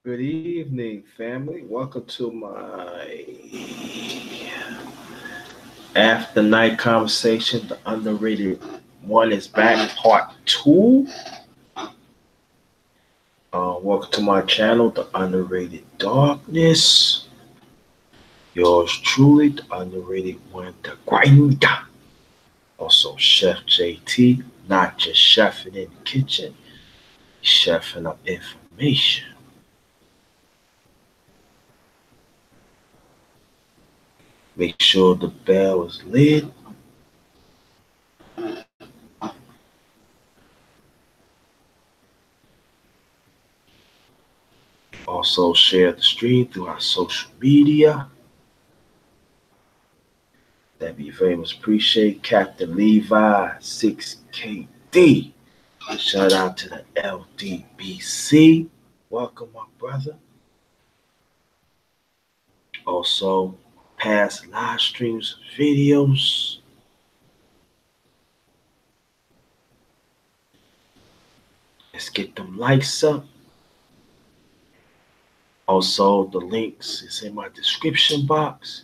Good evening, family. Welcome to my after night conversation. The underrated one is back, part two. Welcome to my channel, The Underrated Darkness. Yours truly, the underrated one, the grinder. Also, Chef JT, not just chefing in the kitchen, chefing up information. Make sure the bell is lit. Also, share the stream through our social media. That'd be very much appreciated. Captain Levi 6KD. Shout out to the LDBC. Welcome, my brother. Also, past live streams, videos. Let's get them likes up. Also, the links is in my description box.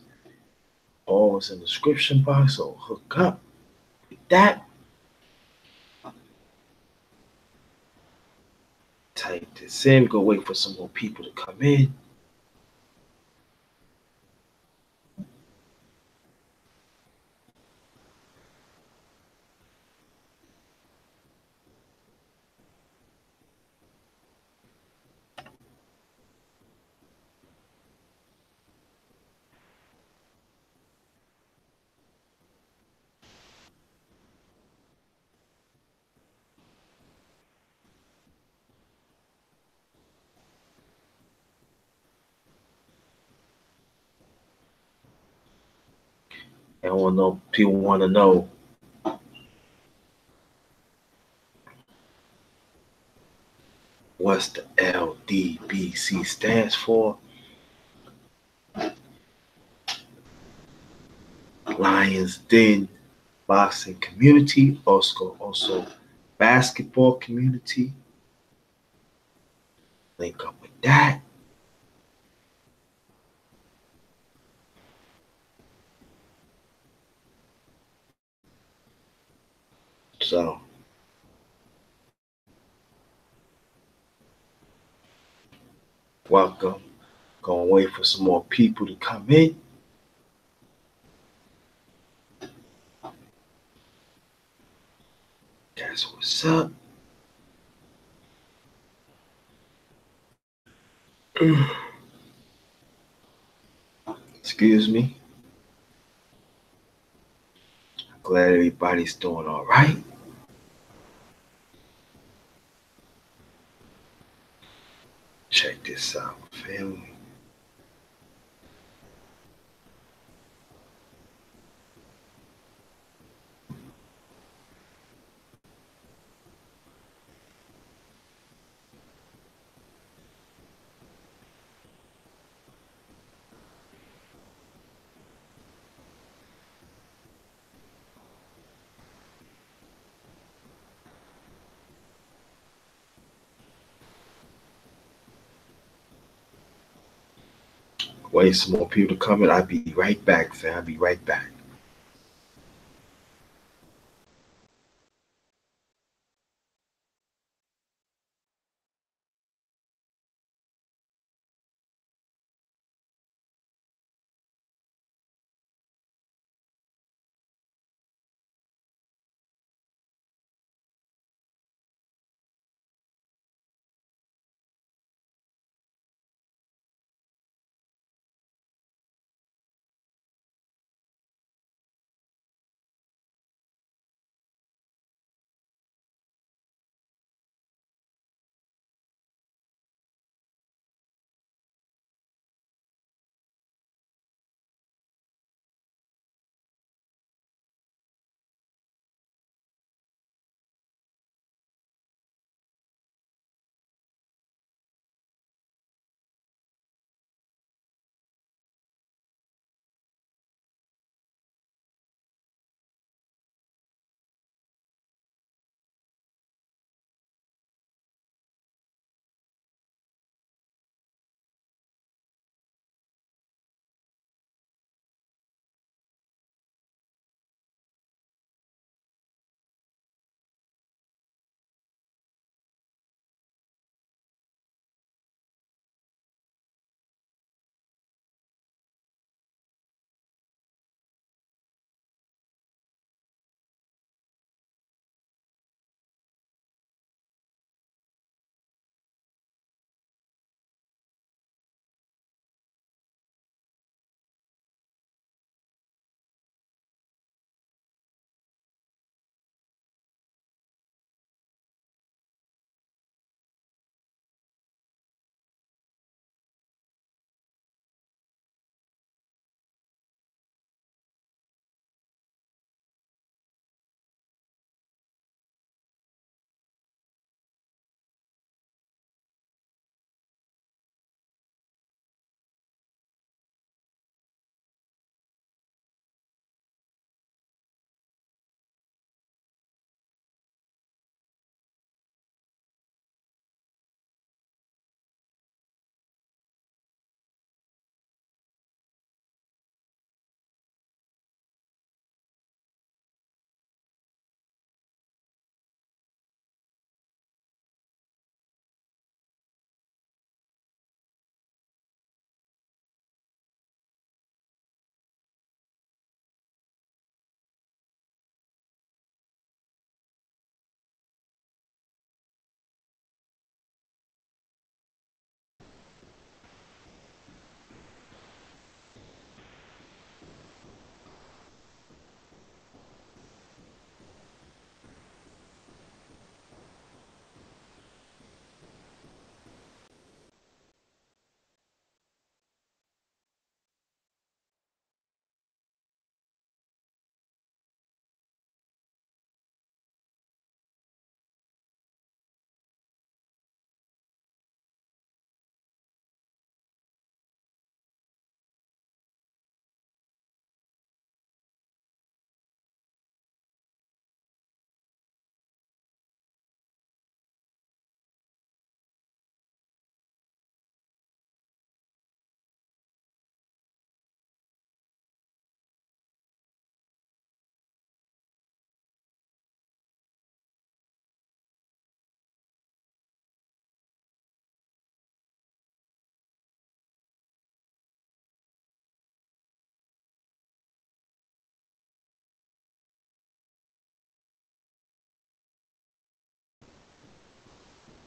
Always in the description box, so hook up with that. Type this in. Go wait for some more people to come in. And want to know people want to know what's the LDBC stands for. Lions Den boxing community, also basketball community. Link up with that. So welcome. Gonna wait for some more people to come in. That's what's up. Excuse me. Glad everybody's doing all right. Check this out, family. Wait some more people to come in. I'll be right back, fam. I'll be right back.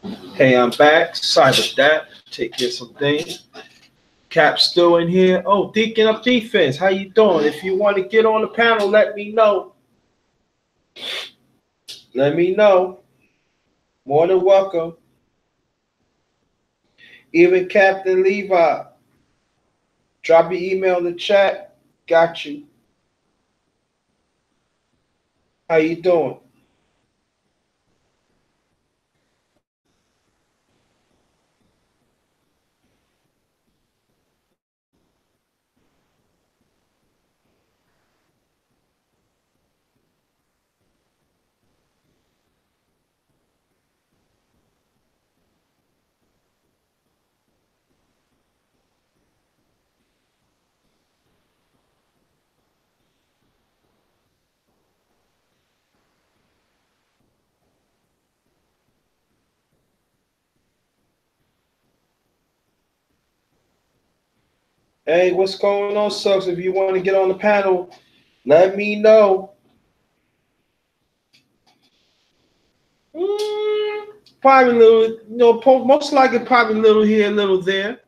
Hey, I'm back. Sorry about that. Take care of some things. Cap still in here. Oh, Deacon of Defense. How you doing? If you want to get on the panel, let me know. Let me know. More than welcome. Even Captain Levi. Drop your email in the chat. Got you. How you doing? Hey, what's going on, Sucks? If you want to get on the panel, let me know. Mm, probably a little, most likely probably a little here, a little there.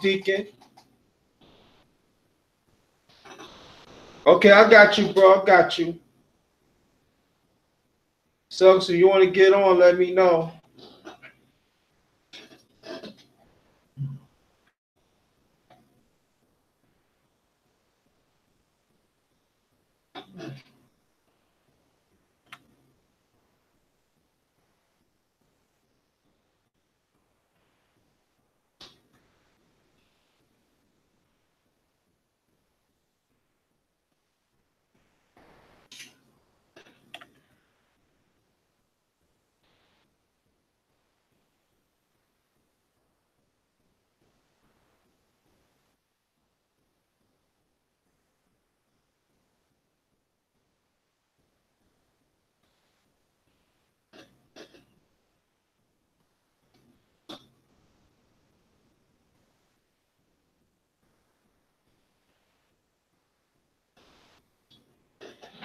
Deacon. Okay, I got you, bro. I got you. Sucks. If you want to get on, let me know.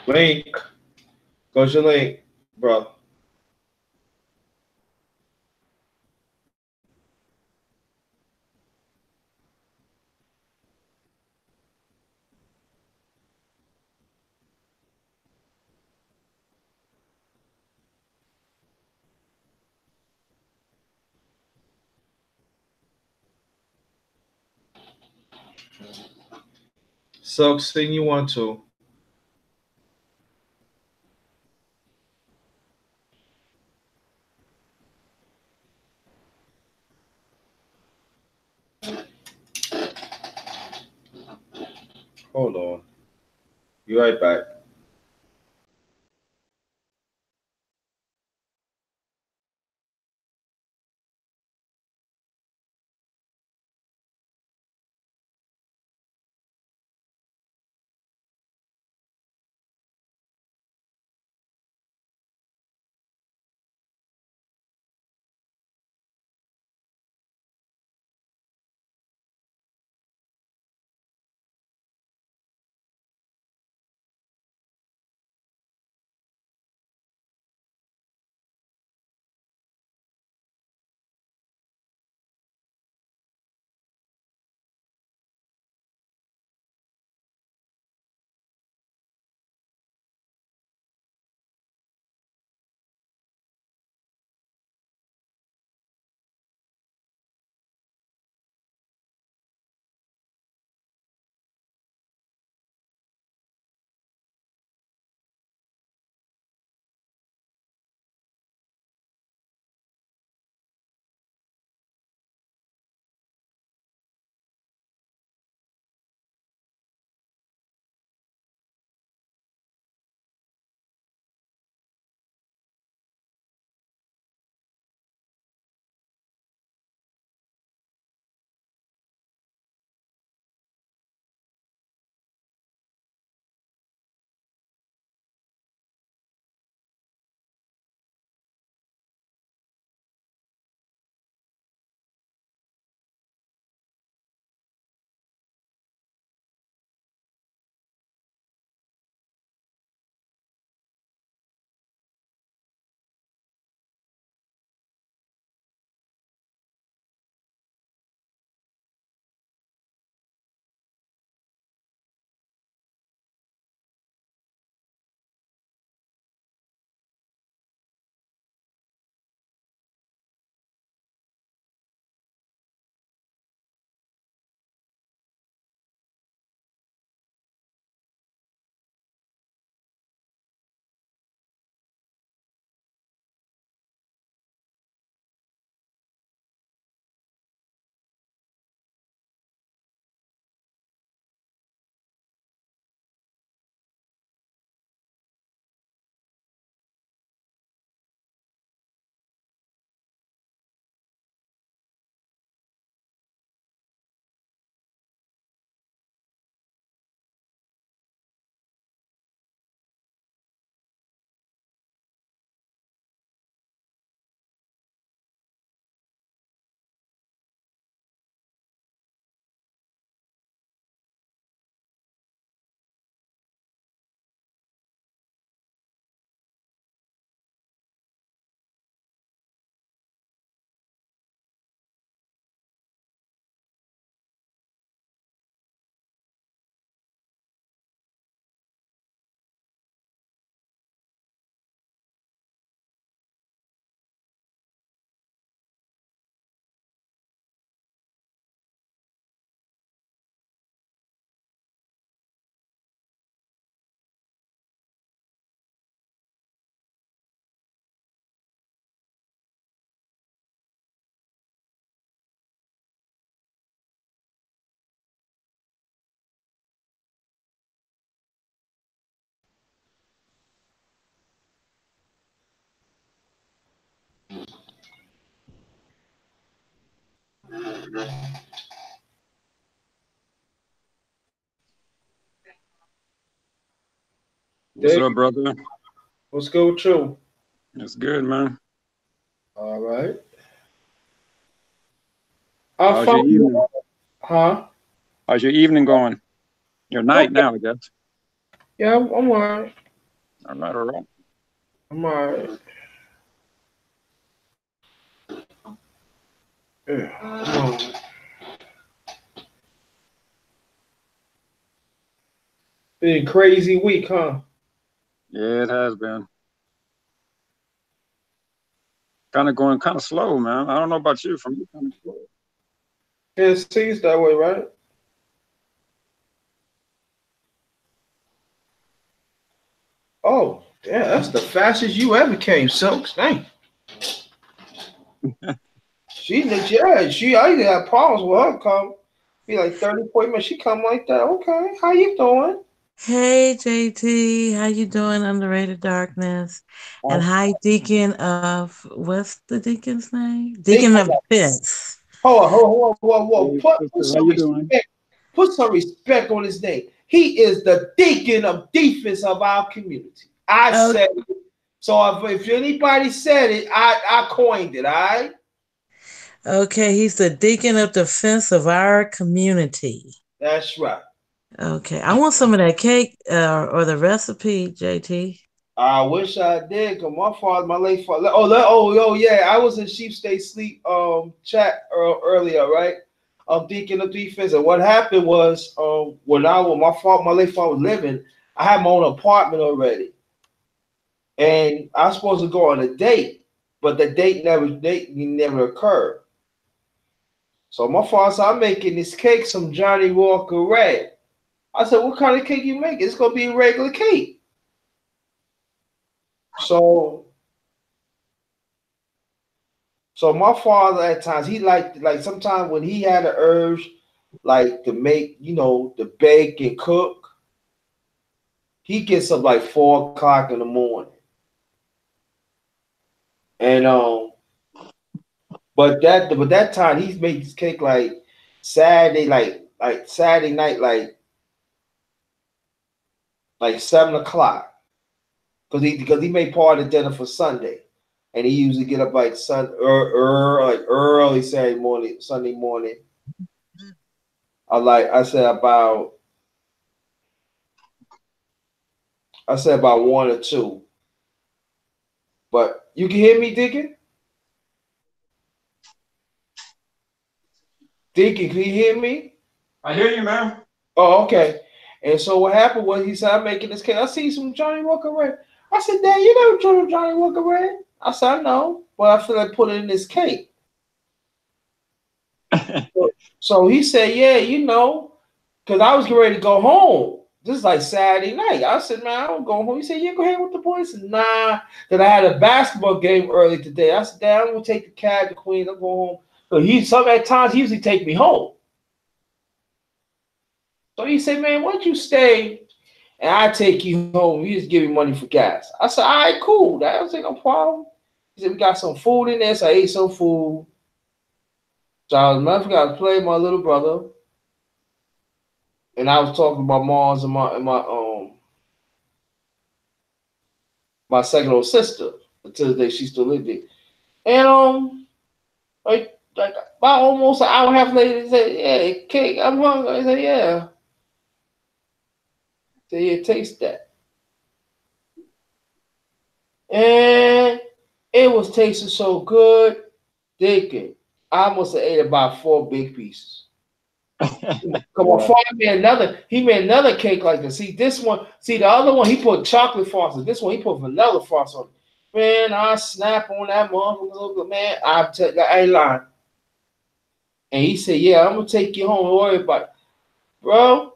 Link. Goes your link, bro. Sucks thing you want to. Hold on. Be right back. What's up, brother? What's good with you? It's good, man. All right. I How's your found you. evening? Huh? How's your evening going? Your night Okay. now, I guess. Yeah, I'm all right. All right, all right. I'm all right. Yeah. I'm all right. Been a crazy week, huh? Yeah, it has been. Kind of going kind of slow, man. I don't know about you. For me, kind of slow. Yeah, it seems that way, right? Oh, yeah, that's the fastest you ever came, Silks. Dang. I used to have problems with her come. Be like 30, 40 minutes. She come like that. Okay, how you doing? Hey JT, how you doing? Underrated Darkness, and Oh, hi Deacon of what's the Deacon's name? they, Deacon of Defense. whoa. Hey, Put sister, how some you doing? respect. Put some respect on his name. He is the deacon of defense of our community. I Oh, said it. So if anybody said it, I coined it. All right. okay, he's the Deacon of Defense of our community. That's right. Okay, I want some of that cake or the recipe, JT. I wish I did, cause my late father. Yeah. I was in Sheep State Sleep chat earlier, right? Deacon of defense, and what happened was when my late father was living, I had my own apartment already, and I was supposed to go on a date, but the date never occurred. So my father said, "I'm making this cake, some Johnny Walker Red." I said, "What kind of cake you making? It's gonna be a regular cake." So So my father at times he like sometimes when he had an urge like to make the bake and cook, he gets up like 4 o'clock in the morning, and but that time he's making his cake like Saturday like Saturday night like 7 o'clock because he made part of the dinner for Sunday, and he usually get up like like early Sunday morning. I said about 1 or 2. But you can hear me, Deacon? Deacon, can you hear me? I hear you, man. Oh, okay. And so what happened was he said, I'm making this cake. I see some Johnny Walker Red. I said, Dad, you never tried Johnny Walker Red? I said, I know, but I feel like putting it in this cake. So he said, yeah, because I was getting ready to go home. This is like Saturday night. I said, man, I don't go home. He said, yeah, go ahead with the boys. I said, nah, that I had a basketball game early today. I said, Dad, I'm going to take the cat, the queen, I'm going home. So at times he usually take me home. So he said, man, why don't you stay and I take you home? You just give me money for gas. I said, all right, cool. That was no problem. He said, we got some food in there. So I ate some food. So I was playing my little brother. And I was talking about Mars and my second little sister until the day she still lived there. And like about almost an hour and a half later, he said, yeah, cake, I'm hungry. I said, yeah. I said, yeah, taste that. And it was tasting so good, thinking I must have ate about 4 big pieces. Come on, Yeah. father he made another cake like this. The other one he put chocolate frosting. This one he put vanilla frosting on it. Man, I snap on that motherfucker, man. I ain't lying. And he said, yeah, I'm gonna take you home. Don't worry about it. Bro,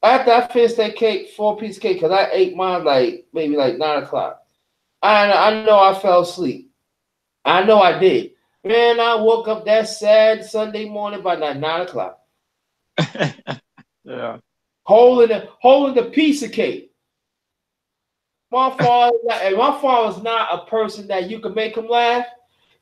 after I finished that cake, 4 piece cake, because I ate mine like maybe like 9 o'clock. I know I fell asleep. I know I did. Man, I woke up that sad Sunday morning by 9 o'clock, Yeah. holding the piece of cake. My father's not a person that you can make him laugh.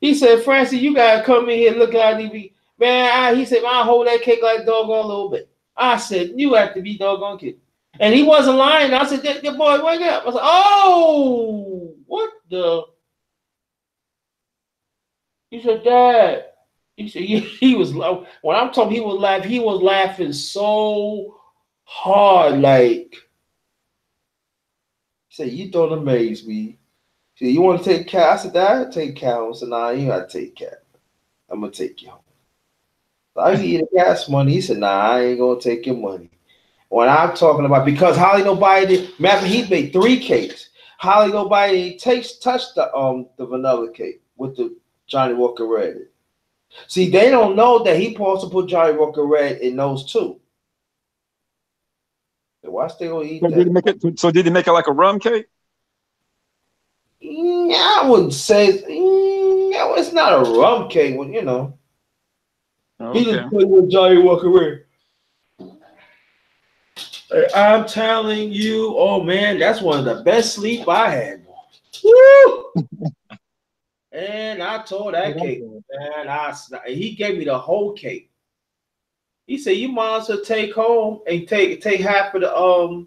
He said, Francie, you gotta come in here and look at me. Man, he said, man, I hold that cake like doggone a little bit. I said, you have to be doggone kidding. And he wasn't lying. I said, that boy, wake up. I said, oh, what the? He said, Dad. He said, he was, when I'm talking, he was laughing so hard. Like, he said, you don't amaze me. He said, you want to take Cal? I said, Dad, take Cal. I said, nah, you got to take Cal. I'm going to take you home. So I give you the gas money. He said, nah, I ain't going to take your money. When I'm talking about, because Holly nobody did, remember he made 3 cakes. Holly nobody touched the vanilla cake with the Johnny Walker Red. See, they don't know that he supposed to put Johnny Walker Red in those 2. So why they gonna eat So that? did he make it? So did he make it like a rum cake? I wouldn't say it's not a rum cake, you know. He just Okay. put it with Johnny Walker Red. I'm telling you, oh man, that's one of the best sleep I had. Woo! And I told that cake, man, he gave me the whole cake. He said, you might as well take home and take half of the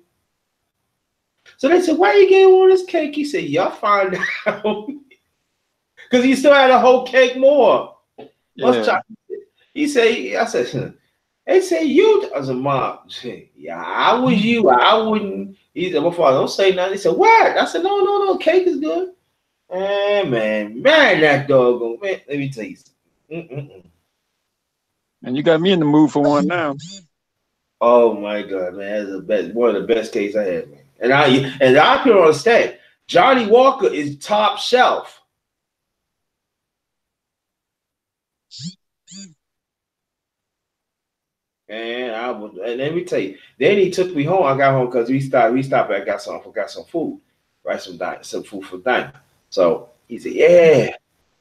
So they said, why you getting all this cake? He said, y'all find out. Because he still had a whole cake more. Yeah. He said, I said, they say you as a mom. Yeah, I was you. I wouldn't. He said, my father, don't say nothing. He said, what? I said, no, cake is good. Man, that dog, man, let me tell you something. And you got me in the mood for one now. Oh my God, man, that's one of the best cakes I had, man. And I can understand. Johnny Walker is top shelf. And let me tell you, then he took me home. I got home because we stopped. I got some food, right? Some food for dinner. So he said, "Yeah,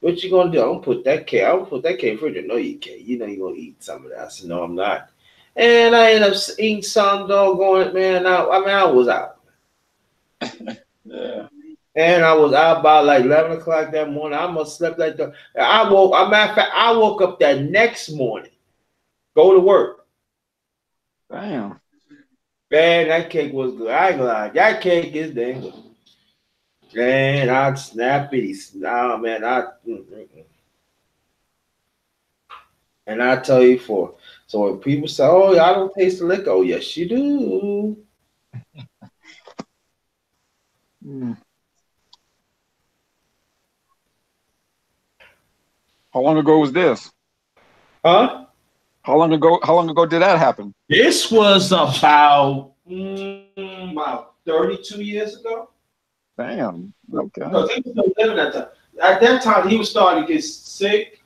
what you gonna do? I'm gonna put that cake. I'm gonna put that cake in the fridge. No, you can't. You know you gonna eat some of that." I said, "No, I'm not." And I ended up eating some doggone it, man. I was out. Yeah. And I was out by like 11 o'clock that morning. I must have slept like that. I woke. As a matter of fact, I woke up that next morning, go to work. Damn. Man, that cake was good. I ain't gonna lie. That cake is dang good. Man, I'd snap it. Nah, man, And I tell you so when people say, oh, I don't taste the liquor. Oh, yes, you do. Mm. How long ago was this? Huh? How long ago did that happen? This was about 32 years ago. Damn. Okay. Because he was still living at that time. At that time, he was starting to get sick.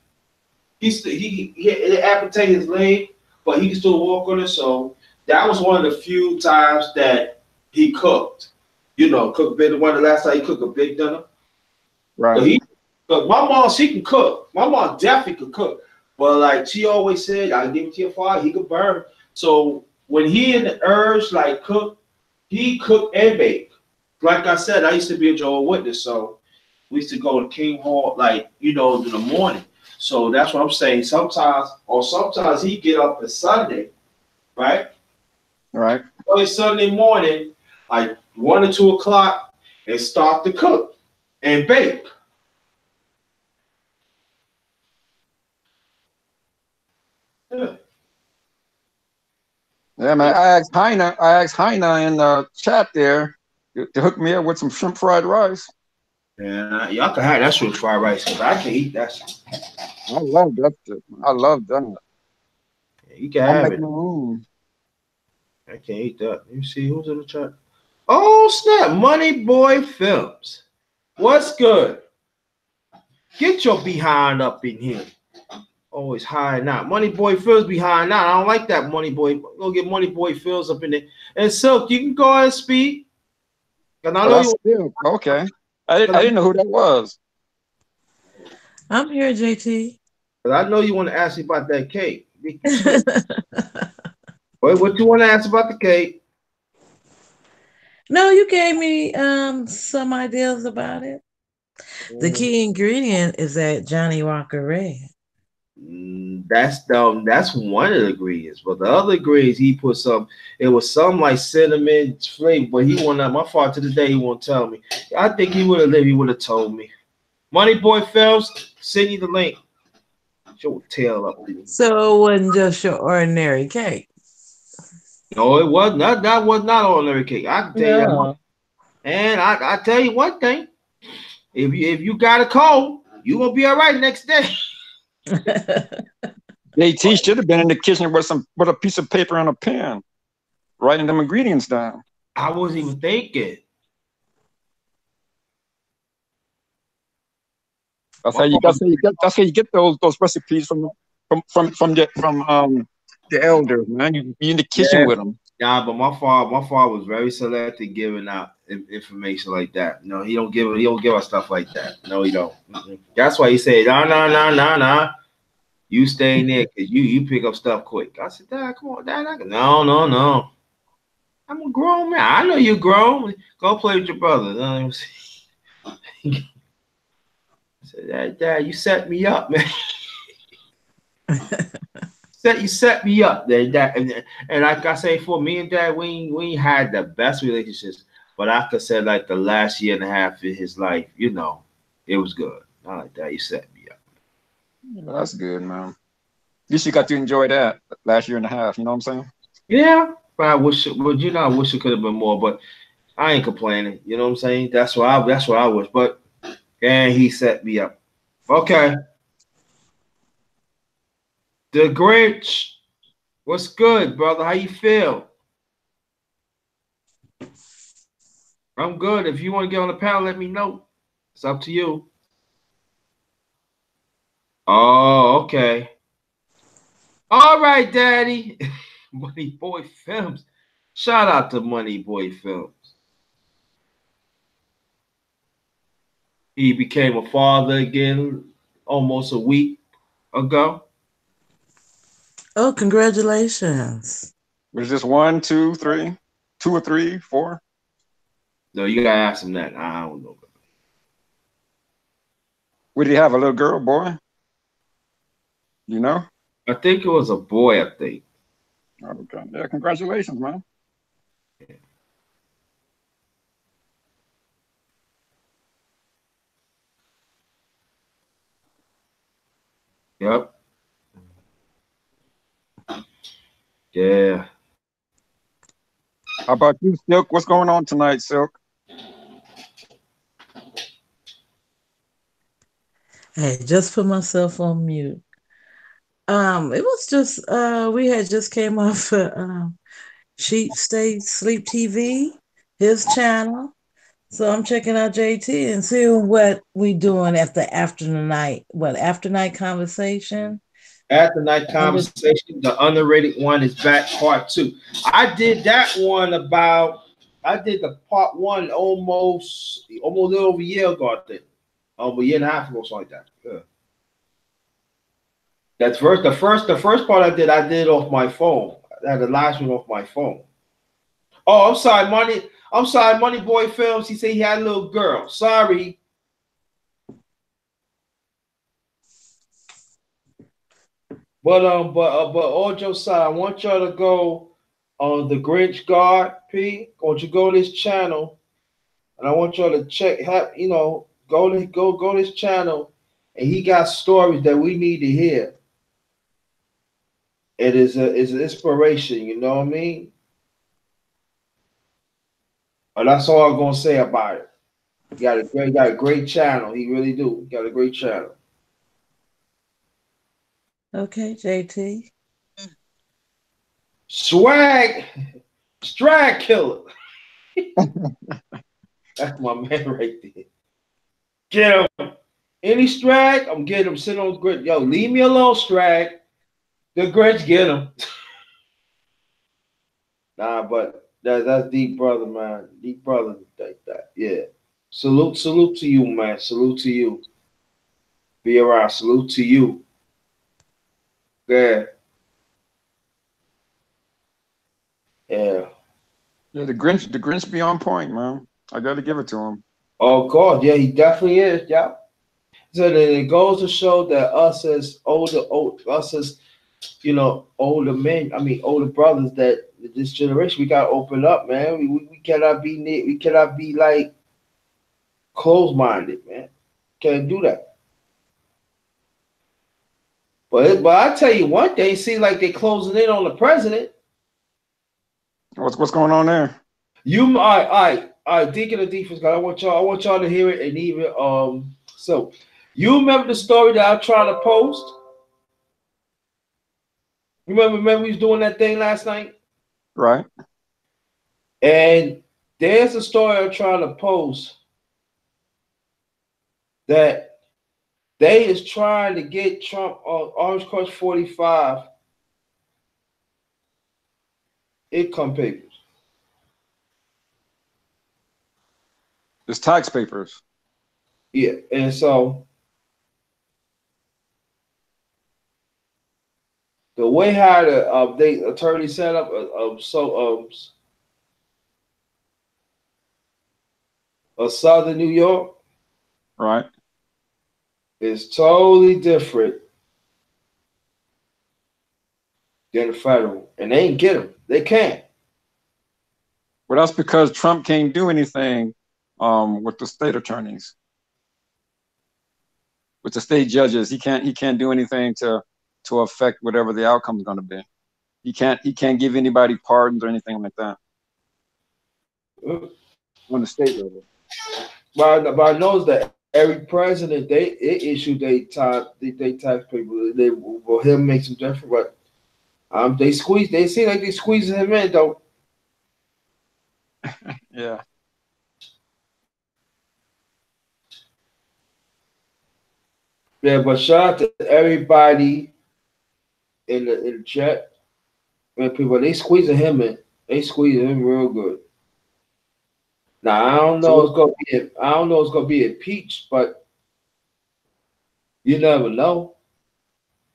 He amputated his leg, but he could still walk on it. So that was one of the few times that he cooked. You know, cooked big. One of the last time he cooked a big dinner. Right. But my mom, she can cook. My mom definitely could cook. But like she always said, I give it to your father, he could burn. So when he in the urge like cook, he cooked and bake. Like I said, I used to be a Jehovah's Witness, so we used to go to King Hall, like, you know, in the morning. So that's what I'm saying. Sometimes he get up on Sunday, right? Right. Early Sunday morning, like 1 or 2 o'clock, and start to cook and bake. Yeah. Yeah, man. I asked Heina in the chat there to hook me up with some shrimp fried rice. Yeah, y'all can have that shrimp fried rice because I can eat that. I love that shit. I love that. Yeah, you can I'm have making it. my own. I can't eat that. Let me see who's in the chat. Oh snap! Money Boy Films. What's good? Get your behind up in here. Always hiding out. Money Boy Films behind out. I don't like that Money Boy. Go get Money Boy Films up in there. And Silk, you can go ahead and speak. And I Oh, know that's you. still okay. I didn't know who that was. I'm here, JT. I know you want to ask me about that cake. What you want to ask about the cake? No, you gave me some ideas about it. The Mm, key ingredient is that Johnny Walker Red. That's one of the ingredients, but the other ingredients he put some. It was some like cinnamon flavor, but he won't. My father to this day he won't tell me. I think he would have lived. He would have told me. Money Boy Films, send you the link. Your tail up. So it wasn't just your ordinary cake. No, it was not. That was not ordinary cake. I can tell you that. No. And I tell you one thing. If you got a cold, you gonna be all right next day. JT should have been in the kitchen with a piece of paper and a pen, writing them ingredients down. I wasn't even thinking. That's how you get those recipes from the elders, man. You be in the kitchen with them. Yeah, but my father was very selective giving out information like that. No, he don't give us stuff like that. No, he don't. That's why he said, no. You stay in there because you pick up stuff quick. I said, Dad, come on, Dad. No. I'm a grown man. I know you're grown. Go play with your brother. I said, Dad, you set me up, man. You set me up there. And like I say, for me and Dad, we ain't had the best relationships. But I could say like the last year and a half of his life, it was good. Not like that. You set me up. Well, that's good, man. At least you got to enjoy that last year and a half. You know what I'm saying? Yeah, but I wish it could have been more. But I ain't complaining. You know what I'm saying? That's what I wish. But and he set me up. Okay. The Grinch. What's good, brother? How you feel? I'm good. If you want to get on the panel, let me know. It's up to you. Oh, okay. All right, Daddy. Money Boy Films. Shout out to Money Boy Films. He became a father again almost a week ago. Oh, congratulations. Was this 1, 2, 3, 2 or 3, 4? No, you gotta ask him that. I don't know. What did he have? A little girl, boy? You know? I think it was a boy, I think. Okay. Yeah, congratulations, man. Yeah. Yep. Yeah. How about you, Silk? What's going on tonight, Silk? Hey, just put myself on mute. It was just we had just came off Sheep State Sleep TV, his channel. So I'm checking out JT and seeing what we doing after night conversation. After night conversation, the underrated one is back, part 2. I did that one I did the part 1 almost a little over a year ago, I think. A year and a half ago, something like that. Yeah. That's the first part I did off my phone. I had the last one off my phone. Oh, I'm sorry, Money Boy Films. He said he had a little girl. Sorry. But all jokes aside, I want y'all to go on the Grinch God P. I want you to go to this channel, and I want y'all to go to this channel, and he got stories that we need to hear. It is an inspiration, you know what I mean? And that's all I'm gonna say about it. He got a great channel. He really do. He got a great channel. Okay, JT. Swag Killer. That's my man right there. Get him. Any Strag, I'm getting him. Sitting on Grinch. Yo, leave me alone, Strag. The Grinch, get him. Nah, but that's deep brother, man. Deep brother like that. Yeah. Salute to you, man. Salute to you. Be around. Salute to you. Yeah. Yeah. Yeah, the Grinch be on point, man. I got to give it to him. Oh God, yeah, he definitely is. Yeah. So then it goes to show that us as older men, older brothers, that this generation, we gotta open up, man. We cannot be we cannot be like closed minded, man. Can't do that. But I tell you one thing, it seems like they closing in on the president. What's going on there? All right, Deacon of Defense, God, I want y'all to hear it, and even so you remember the story that I tried to post? Remember we was doing that thing last night? Right. And there's a story I'm trying to post that they is trying to get Trump on Orange Crush 45 income papers. It's tax papers. Yeah, and so the way how the attorney set up a Southern New York, right, is totally different than the federal, and they ain't get them. They can't. Well, that's because Trump can't do anything with the state attorneys, with the state judges. He can't do anything to affect whatever the outcome is going to be. He can't give anybody pardons or anything like that on the state level. But I knows that every president they issue they tax people. They will him make some difference, but they squeeze. They seem like they squeezing him in though. Yeah. Yeah, but shout out to everybody in the chat. Man, people they squeezing him in. They squeezing him real good. Now I don't know it's gonna be impeached, but you never know.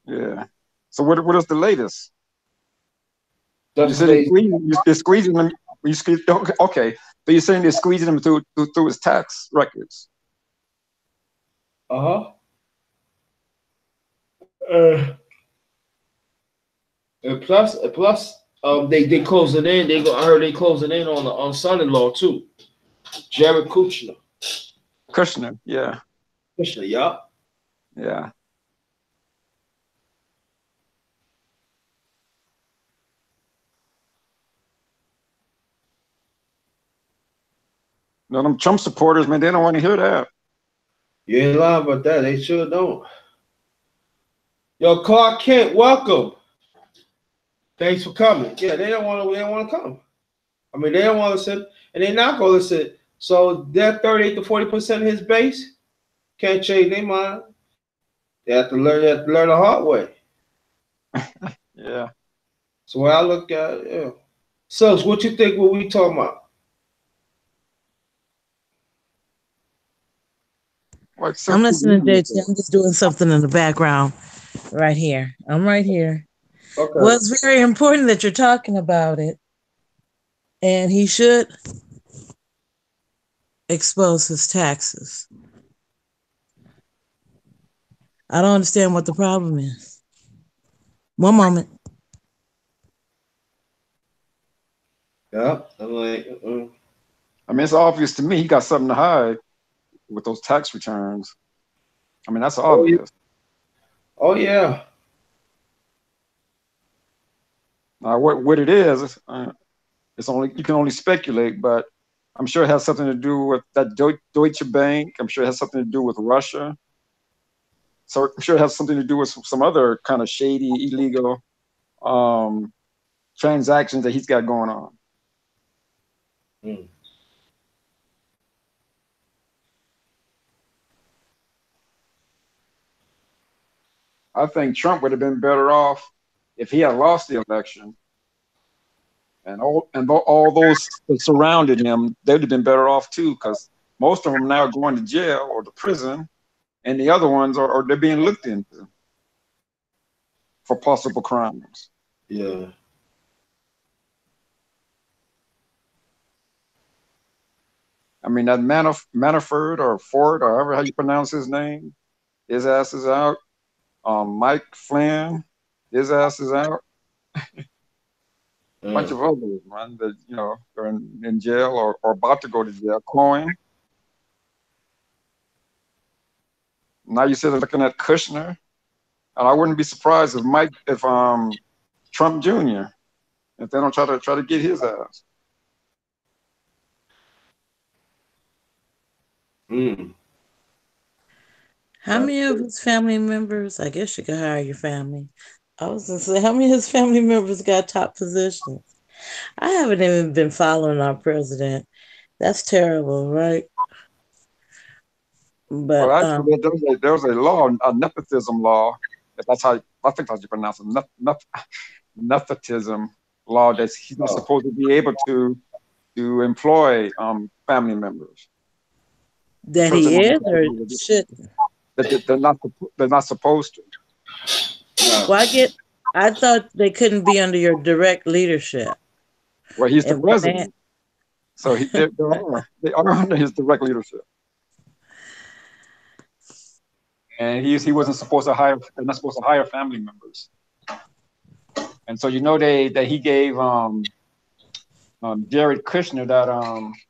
Yeah. So what is the latest? That's you said they're squeezing them. Okay. So you're saying they're squeezing him through his tax records? Uh-huh. And plus, they closing in. I heard they closing in on son-in-law too, Jared Kushner. Kushner, yeah. Kushner, yeah. Yeah. No, them Trump supporters, man, they don't want to hear that. You ain't lying about that. They sure don't. Yo, Clark Kent, welcome. Thanks for coming. Yeah, they don't want to come. I mean, they don't want to listen, and they're not going to listen. So that 38 to 40% of his base can't change their mind. They have to learn the hard way. Yeah. So when I look at it, yeah. So what you think what we talking about? I'm listening to JT. I'm just doing something in the background right here. I'm right here. Okay. Well, it's very important that you're talking about it. And he should expose his taxes. I don't understand what the problem is. One moment. Yeah, I'm like, I mean, it's obvious to me he got something to hide with those tax returns. I mean, that's obvious. Oh yeah. What it is, it's only you can only speculate, but I'm sure it has something to do with that Deutsche Bank. I'm sure it has something to do with Russia. So I'm sure it has something to do with some other kind of shady, illegal transactions that he's got going on. I think Trump would have been better off if he had lost the election, and all those that surrounded him, they'd have been better off too, because most of them now are going to jail or to prison, and the other ones are they're being looked into for possible crimes. Yeah. I mean, that Manafort or Ford, or however how you pronounce his name, his ass is out. Mike Flynn, his ass is out. Bunch Mm. of others, man, that are in jail or about to go to jail. Cohen. Now you sit looking at Kushner, and I wouldn't be surprised if Trump Jr. if they don't try to get his ass. Mm. How That's many of it. his family members? I guess you could hire your family. I was gonna say, how many of his family members got top positions? I haven't even been following our president. That's terrible, right? Well, But actually, there's a law, a nepotism law. If that's how I think that's how you pronounce it, nepotism law that he's not Oh, supposed to be able to employ family members. A that he president is has to or be able to, should. that they're not supposed to. Well, no. I thought they couldn't be under your direct leadership. Well, he's the And when they, president, so they are under his direct leadership, and he wasn't supposed to hire. They're not supposed to hire family members, and so that he gave Jared Kushner that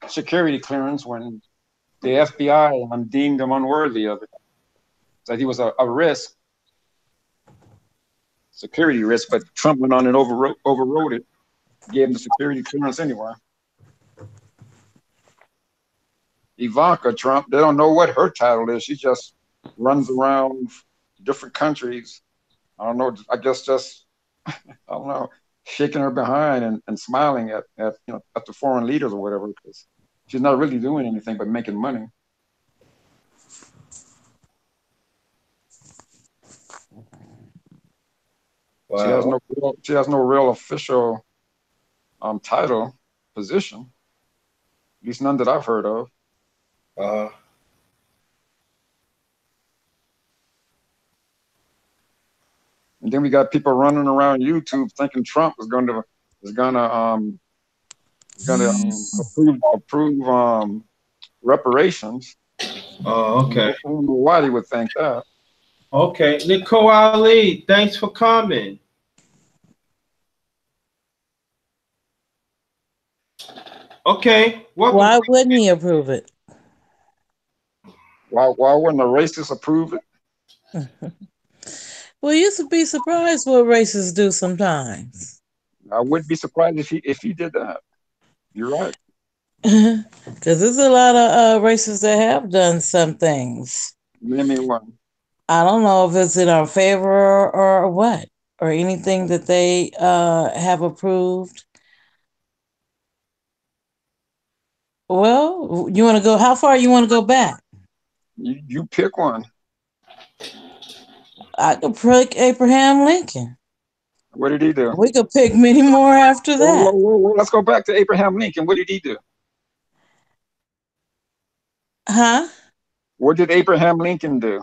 security clearance when the FBI deemed him unworthy of it. That he was a risk, security risk, but Trump went on and overrode it, gave him the security clearance anyway. Ivanka Trump, they don't know what her title is. She just runs around different countries. I don't know. I guess just I don't know, shaking her behind and smiling at the foreign leaders or whatever. Because she's not really doing anything but making money. Wow. She has no real official title position, at least none that I've heard of. Uh, And then we got people running around YouTube thinking Trump is gonna approve reparations. oh, okay. I don't know why they would think that. Okay. Nicole Ali, thanks for coming. Okay. Welcome. why wouldn't he approve it? Why wouldn't a racist approve it? Well, you should be surprised what racists do sometimes. I wouldn't be surprised if he did that. You're right. Because there's a lot of racists that have done some things. Name me one. I don't know if it's in our favor or what, or anything that they have approved. Well, you want to go, how far you want to go back? You pick one. I could pick Abraham Lincoln. What did he do? We could pick many more after that. Whoa. Let's go back to Abraham Lincoln. What did he do? Huh? What did Abraham Lincoln do?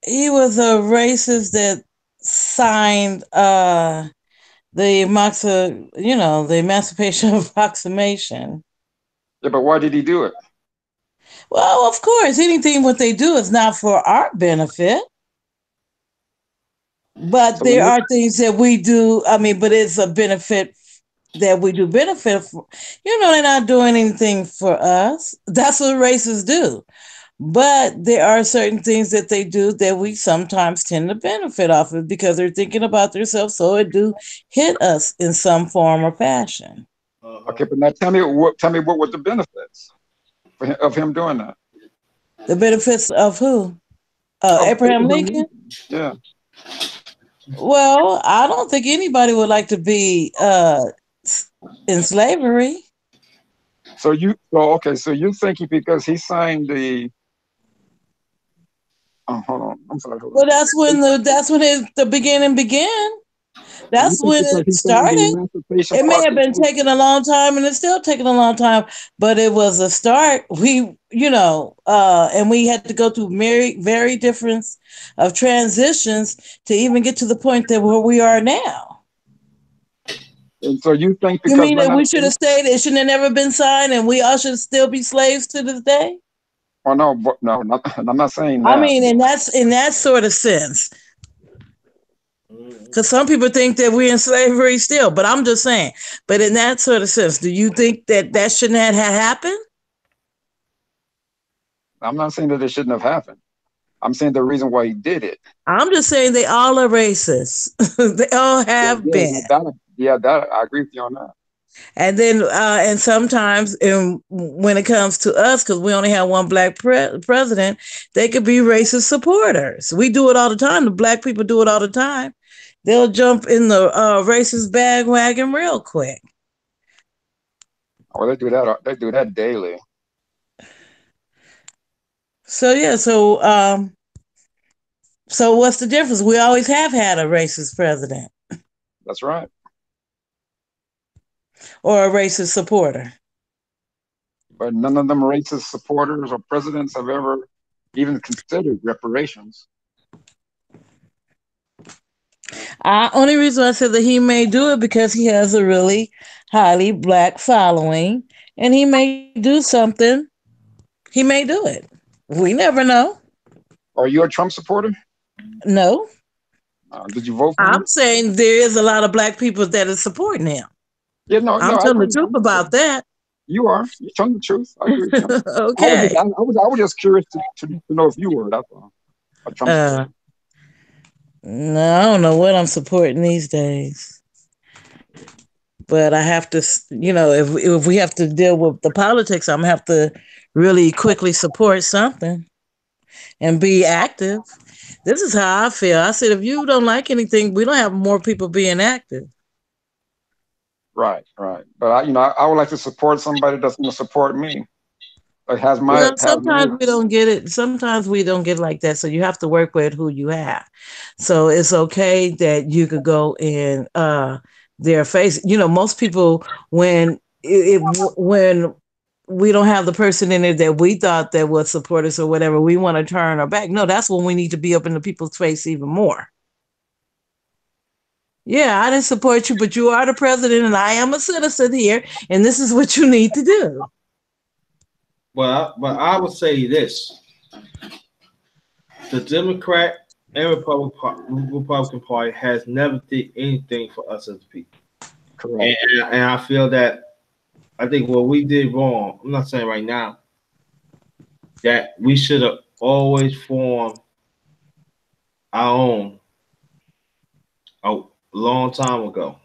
He was a racist that signed the Emancipation Proclamation. Yeah, but why did he do it? Well, of course, anything what they do is not for our benefit. But So there are things that we do. I mean, but it's a benefit that we do benefit for. They're not doing anything for us. That's what racists do. But there are certain things that they do that we sometimes tend to benefit off of because they're thinking about themselves, so it do hit us in some form or fashion. Okay, but now tell me what were the benefits of him doing that? The benefits of who? Abraham Lincoln? Yeah. Well, I don't think anybody would like to be in slavery. So you think because he signed the hold on. I'm sorry. Hold on. Well, that's when the beginning began. That's when it started. It may have been taking a long time, and it's still taking a long time, but it was a start. And we had to go through very, very different of transitions to even get to the point that where we are now. And so you think you mean that we should have stayed? It shouldn't have never been signed, and we all should still be slaves to this day. Well, no, but no, I'm not saying I that. mean, in that sort of sense, Mhm. because some people think that we're in slavery still. But I'm just saying. But in that sort of sense, do you think that that shouldn't have happened? I'm not saying that it shouldn't have happened. I'm saying the reason why he did it. I'm just saying they all are racist. They all Yeah, have yeah, been. that I agree with you on that. And then, and sometimes, when it comes to us, because we only have one black president, they could be racist supporters. We do it all the time. The black people do it all the time. They'll jump in the racist bandwagon real quick. Well, they do that. They do that daily. So yeah, so what's the difference? We always have had a racist president That's right. or a racist supporter. But none of them racist supporters or presidents have ever even considered reparations. Only reason I said that he may do it because he has a really highly black following, and he may do something. He may do it. We never know. Are you a Trump supporter? No, Did you vote for him? I'm saying there is a lot of black people that are supporting him. Yeah, no, I'm no, I telling the agree. truth about that. You are. You're telling the truth. I agree with you. Okay. I was just curious to know if you were. That's all. A Trump Uh, supporter. no, I don't know what I'm supporting these days. But I have to, if we have to deal with the politics, I'm gonna have to really quickly support something and be active. This is how I feel. I said, if you don't like anything, we don't have more people being active. Right, right. But I would like to support somebody that's going to support me. Like Well, has my sometimes we don't get it. Sometimes we don't get it like that. So you have to work with who you have. So it's okay that you could go in their face. Most people when we don't have the person in it that we thought that would support us or whatever, we want to turn our back. No, that's when we need to be up in the people's face even more. Yeah, I didn't support you, but you are the president and I am a citizen here, and this is what you need to do. But I would say this: the Democrat and Republican Party has never did anything for us as people, and, correct. and I feel that I think what we did wrong. I'm not saying right now that we should have always formed our own a long time ago.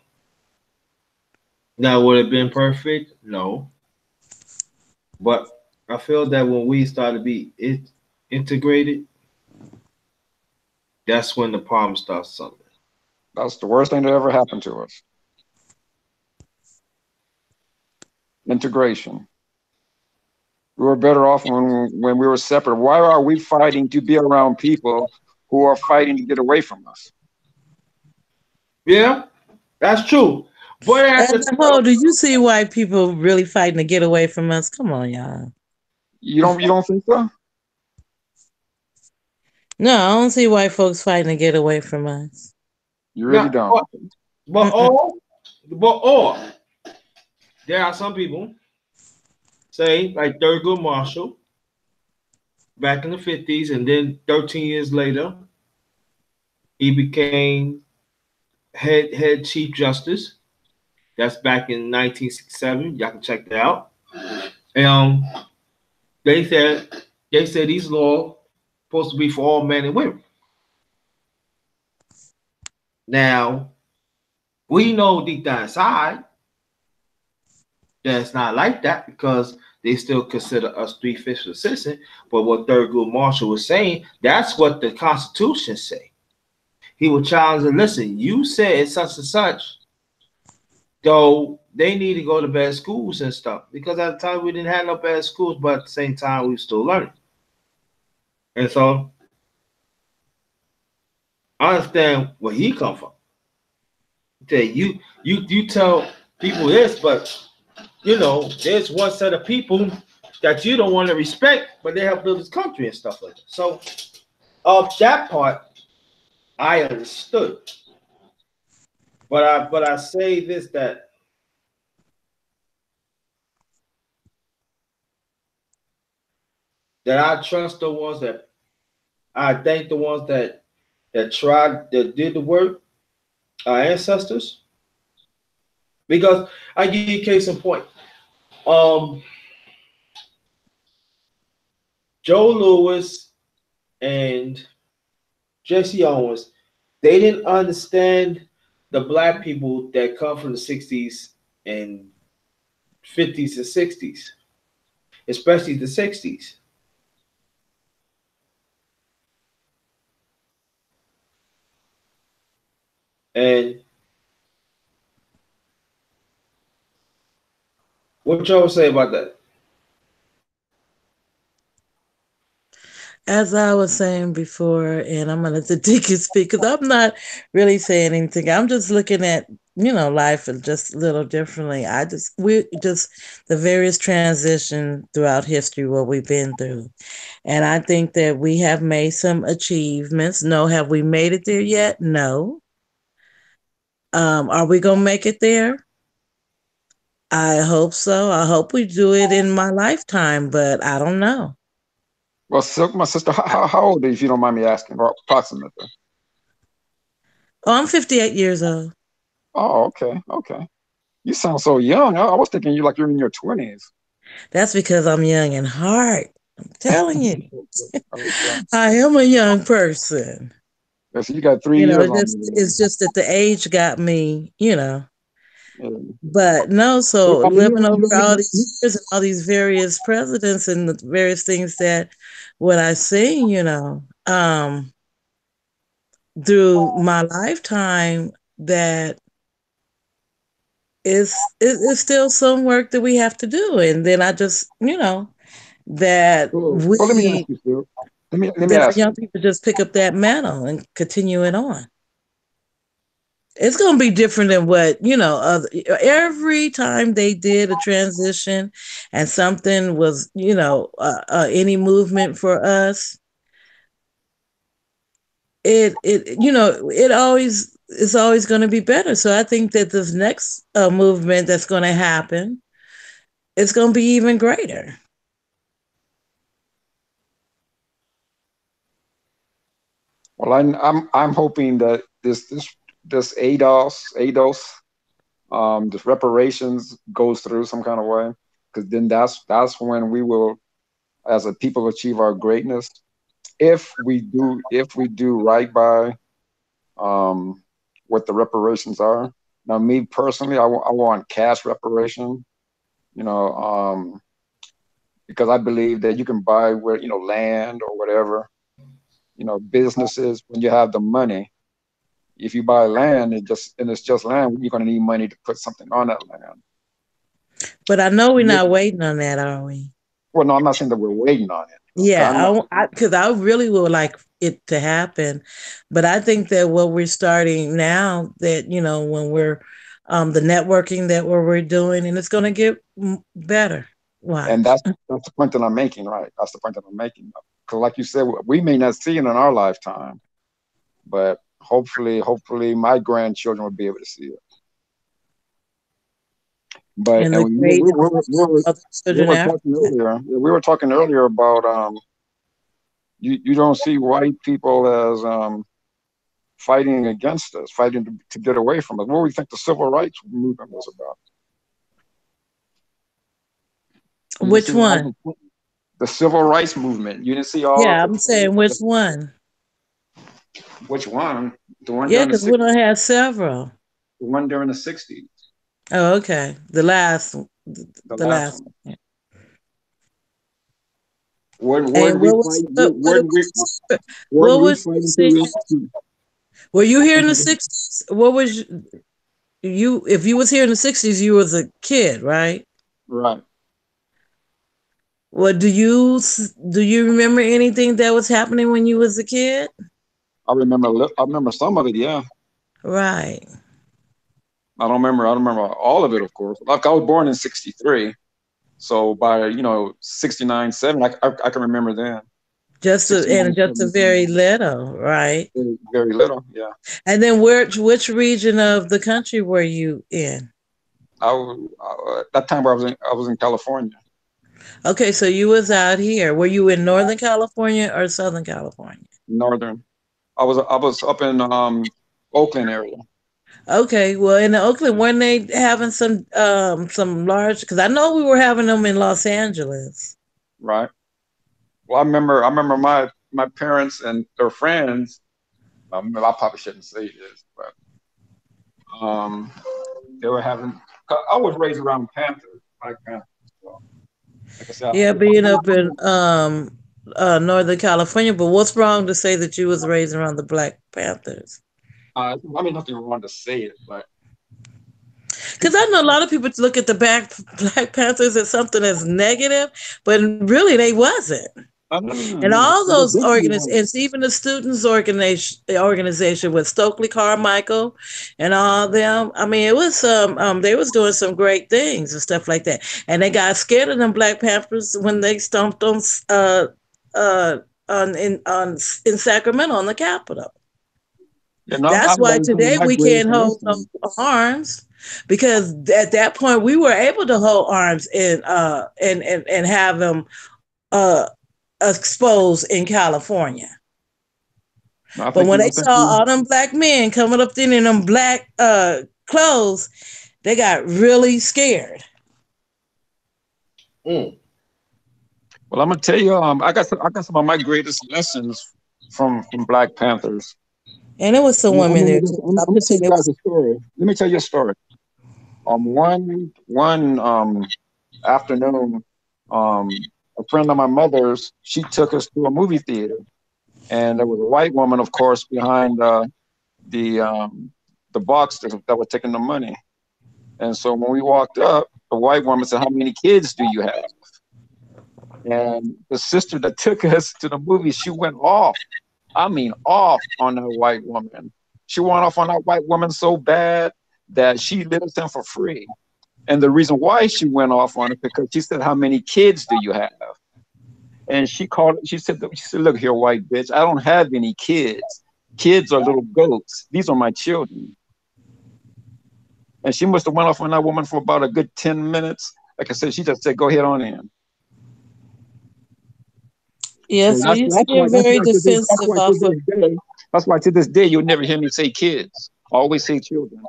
Now, would it have been perfect? No, but I feel that when we started to be integrated, that's when the problem starts something. That's the worst thing that ever happened to us. Integration. We were better off when we were separate. Why are we fighting to be around people who are fighting to get away from us? Yeah, that's true. But at And the oh, do you see why people really fighting to get away from us? Come on, y'all. You don't think so? No, I don't see why folks fighting to get away from us. You really now, don't. but Mm-mm. all, but all, there are some people say like Thurgood Marshall back in the 50s, and then 13 years later, he became head chief justice. That's back in 1967. Y'all can check that out. Um, they said these laws supposed to be for all men and women. Now we know deep down inside that it's not like that because they still consider us three-fifths of citizens. But what Thurgood Marshall was saying, that's what the Constitution say. He would challenge and listen. You said such and such, though they need to go to bad schools and stuff because at the time we didn't have no bad schools, but at the same time we were still learning. And so I understand where he come from. That you tell people this, but there's one set of people that you don't want to respect, but they help build this country and stuff like that. So of that part, I understood. But I say this that that I trust the ones that I thank the ones that tried that did the work, our ancestors. Because I give you a case in point. Um, Joe Lewis and Jesse Owens, they didn't understand the black people that come from the '60s and '50s and '60s, especially the '60s. And what y'all would say about that? As I was saying before, and I'm gonna let the deacon speak because I'm not really saying anything. I'm just looking at life just a little differently. We just the various transition throughout history what we've been through, and I think that we have made some achievements. No, have we made it there yet? No. Are we gonna make it there? I hope so. I hope we do it in my lifetime, but I don't know. Well, Silk, my sister, how old are you, if you don't mind me asking, or approximately? Oh, I'm 58 years old. Oh, okay, okay. You sound so young. I was thinking you like you're in your 20s. That's because I'm young in heart. I'm telling you, Okay. I am a young person. Yeah, so you got 3 years on me It's then. just that the age got me. Yeah. But no, But so I mean, living over all these years and all these various presidents and the various things that what I seen, through my lifetime, that is still some work that we have to do. And then I just, that well, let me ask we you, Silk. Let me that our ask young you. people just pick up that mantle and continue it on. It's going to be different than every time they did a transition and something was any movement for us, it's always going to be better. So I think that this next movement that's going to happen, it's going to be even greater. Well, I'm hoping that this ADOS, this reparations goes through some kind of way, because then that's when we will, as a people, achieve our greatness. If we do right by um, what the reparations are. Now, me personally, I want cash reparation. You know, because I believe that you can buy where land or whatever. Businesses, when you have the money. If you buy land, it's just land, you're going to need money to put something on that land. But I know we're Yeah. not waiting on that, are we? Well, no, I'm not saying that we're waiting on it. Yeah, I'm not. because I really would like it to happen, but I think that what we're starting now, that when we're the networking that we're doing, and it's going to get better. And Watch. that's the point that I'm making, right? That's the point that I'm making. Because, like you said, we may not see it in our lifetime, but hopefully, my grandchildren will be able to see it. But And and the we we, great we, were, we, were, other we children were after talking that. earlier. We were talking earlier about you don't see white people as fighting against us, fighting to get away from us. What do you think the civil rights movement was about? You didn't Which see all one? the civil rights movement. You didn't see all of Yeah, I'm saying which one? which one? The one Yeah, during the because we '60s, don't have several. the one during the '60s, Oh, okay. the The last last one. one. Weren't And we fighting? Weren't what we was you fighting saying? to Were you here I'm in the sorry. '60s? What was you? If you was here in the '60s, you was a kid, right? Right. Well, do you remember anything that was happening when you was a kid? I remember some of it. Yeah. Right. I don't remember all of it, of course. Like, I was born in '63, so by '69, '7, I can remember then. '69, Just a '70, very little, right? very, very little. Yeah. And then which region of the country were you in? That time where I was in California. Okay, so you was out here. Were you in Northern California or Southern California? Northern. I was up in Oakland area, Okay, well, in Oakland, weren't they having some large? Because I know we were having them in Los Angeles. right? Well, I remember my parents and their friends. I probably shouldn't say this, but um, they were having. I was raised around Panthers, Black Panthers. So, like I said, Yeah, being up in Northern California. But what's wrong to say that you was raised around the Black Panthers? I mean nothing wrong to say it, but Because I know a lot of people look at the Black Panthers as something as negative, but really they wasn't. no, no, no, And no. all They those definitely weren't. organizations, even the students organization with Stokely Carmichael and all them. I mean, it was they was doing some great things and stuff like that. And they got scared of them Black Panthers when they stomped uh in Sacramento on the Capitol. You know, I That's why raised them in today my we grade can't to hold no listen. arms because at that point we were able to hold arms and have them uh exposed in California. No, I But think when you. they I think saw you. all them black men coming up in them black clothes, they got really scared. Mm. Well, I'm gonna tell you. I got some of my greatest lessons from Black Panthers. And there was some I women remember there this. too. I'm I'm gonna just tell saying you it guys was. a story. Let me tell you a story. One afternoon, a friend of my mother's, she took us to a movie theater, and there was a white woman, of course, behind the um, the box that was taking the money. And so when we walked up, the white woman said, "How many kids do you have?" And the sister that took us to the movie, she went off. I mean, off on that white woman. She went off on that white woman so bad that she let us in for free. And the reason why she went off on it because she said, "How many kids do you have?" And she said, "Look here, white bitch, I don't have any kids. Kids are little goats. These are my children." And she must have went off on that woman for about a good 10 minutes. Like I said, she just said, "Go ahead on in." So Yes, we that's used to that's why get that's very why to this that's defensive why to off of. this day that's why to this day you'll never hear me say kids. I always say children.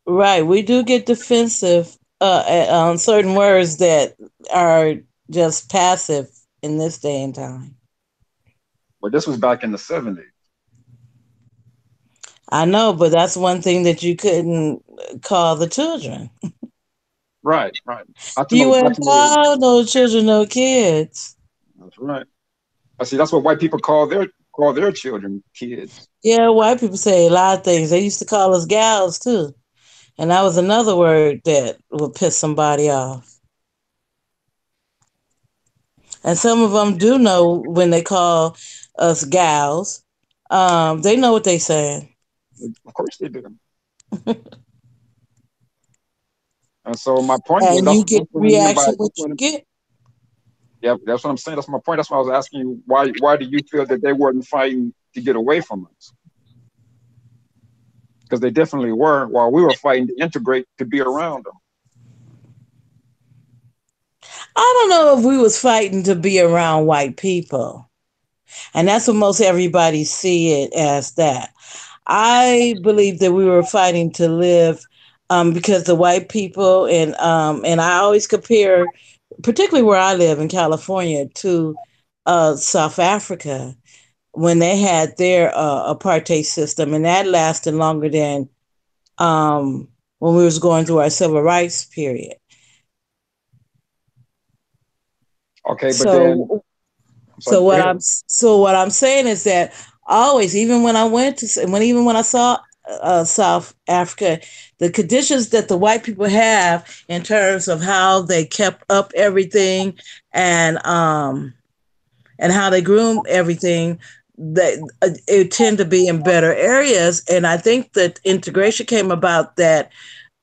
Right, we do get defensive on certain words that are just passive in this day and time. But this was back in the 70s. I know, but that's one thing that you couldn't call the children. Right, right. You wouldn't call no children no kids. That's right. I see. That's what white people call their children kids. Yeah, white people say a lot of things. They used to call us gals too. And that was another word that would piss somebody off. And some of them do know when they call us gals. They know what they saying. Of course they do. And so my point was And that's you get that's the what I mean by reaction what that's what you get. yeah, that's what I'm saying. That's my point. That's why I was asking you why do you feel that they weren't fighting to get away from us? Because they definitely were while we were fighting to integrate to be around them. I don't know if we was fighting to be around white people. And that's what most everybody see it as that. I believe that we were fighting to live because the white people and I always compare, particularly where I live in California, to South Africa when they had their apartheid system, and that lasted longer than when we was going through our civil rights period. Okay, but then So I'm sorry, So go what ahead. I'm saying is that always, even when I went to even when I saw South Africa, the conditions that the white people have in terms of how they kept up everything and how they groom everything, that it tend to be in better areas. And I think that integration came about that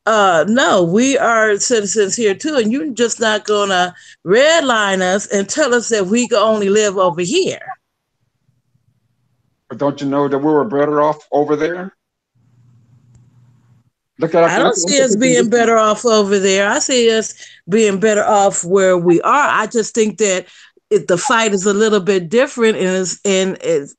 no, we are citizens here too, and you're just not gonna redline us and tell us that we can only live over here. But don't you know that we were better off over there? I don't Look see at us the being condition. better off over there. I see us being better off where we are. I just think that the fight is a little bit different, and it's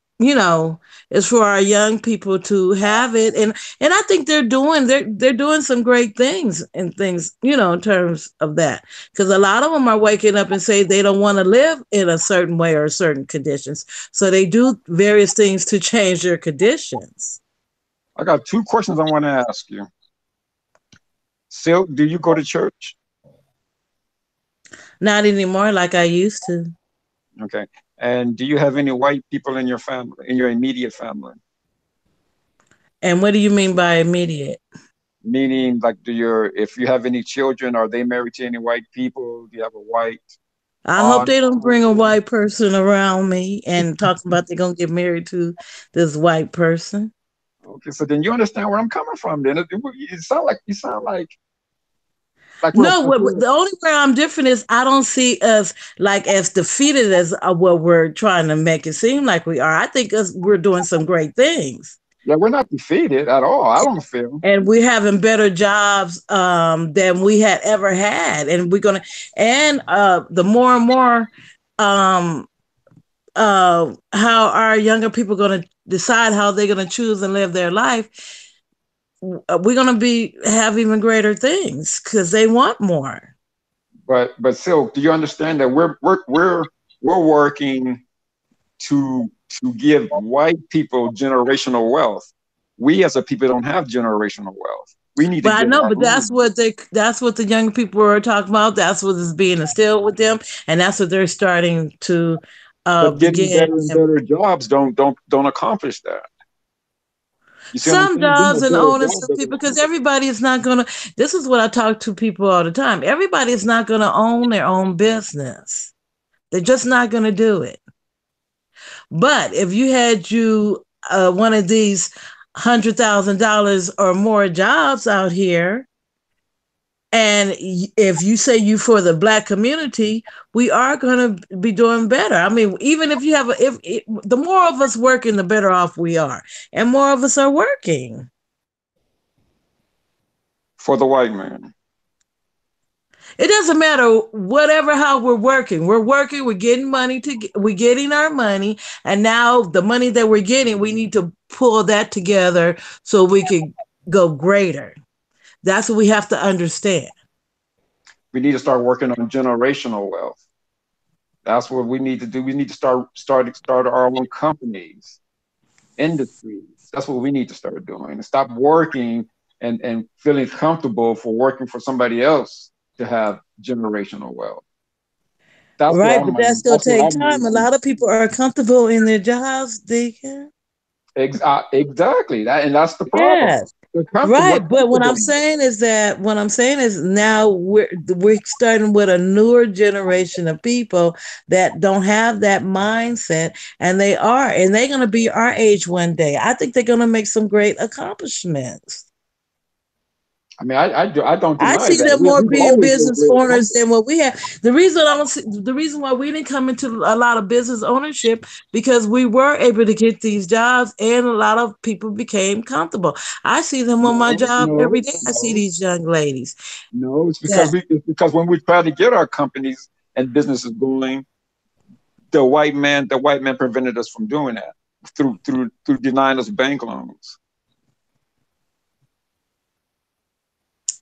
it's for our young people to have it, and I think they're doing some great things and things in terms of that, because a lot of them are waking up and say they don't want to live in a certain way or certain conditions, so they do various things to change their conditions. I got two questions I want to ask you. Silk, do you go to church? Not anymore like I used to. Okay. And do you have any white people in your family, in your immediate family? And what do you mean by immediate? Meaning, like, if you have any children, are they married to any white people? Do you have a white I hope aunt, they don't bring a uncle? white person around me and talking about they're gonna get married to this white person. Okay, so then you understand where I'm coming from. Then you sound like No, we're the only way I'm different is I don't see us like as defeated as what we're trying to make it seem like we are. I think we're doing some great things, yeah, we're not defeated at all. I don't feel. and we're having better jobs than we had ever had, and we're gonna the more and more um, how our younger people going to decide how they're going to choose and live their life, we're going to be have even greater things because they want more. But still, do you understand that we're working to give white people generational wealth? We as a people don't have generational wealth. We need to But I get know, our but own. that's what the young people are talking about. That's what is being instilled with them, and that's what they're starting to But getting begin. better and better jobs don't accomplish that. You see what I'm Some saying? Getting jobs a and better owners, job some doesn't people, because accomplish that. everybody is not gonna. This is what I talk to people all the time. Everybody is not gonna own their own business. They're just not gonna do it. But if you had one of these $100,000 or more jobs out here, and if you say you for the black community, we are going to be doing better. I mean, even if you have if the more of us working, the better off we are, and more of us are working. For the white man. It doesn't matter whatever how we're working. We're working. We're getting money we're getting our money, and now the money that we're getting, we need to pull that together so we can go greater. That's what we have to understand. We need to start working on generational wealth. That's what we need to do. We need to start our own companies, industries. That's what we need to start doing. And stop working and feeling comfortable for working for somebody else to have generational wealth. Right, but that still That's what take I'm time. A learning. lot of people are comfortable in their jobs, Deacon. Exactly. And that's the problem. Yes. They're comfortable. Right, We're but comfortable now. what I'm saying is now we're starting with a newer generation of people that don't have that mindset, and they're going to be our age one day. I think they're going to make some great accomplishments. I mean, I don't I deny see that. them more We will being always make business great owners accomplishments. than what we have. The reason why we didn't come into a lot of business ownership, because we were able to get these jobs and a lot of people became comfortable. I see them on my No, job every no, day. I see no, these young ladies no. that It's because when we try to get our companies and businesses going, the white man prevented us from doing that through denying us bank loans.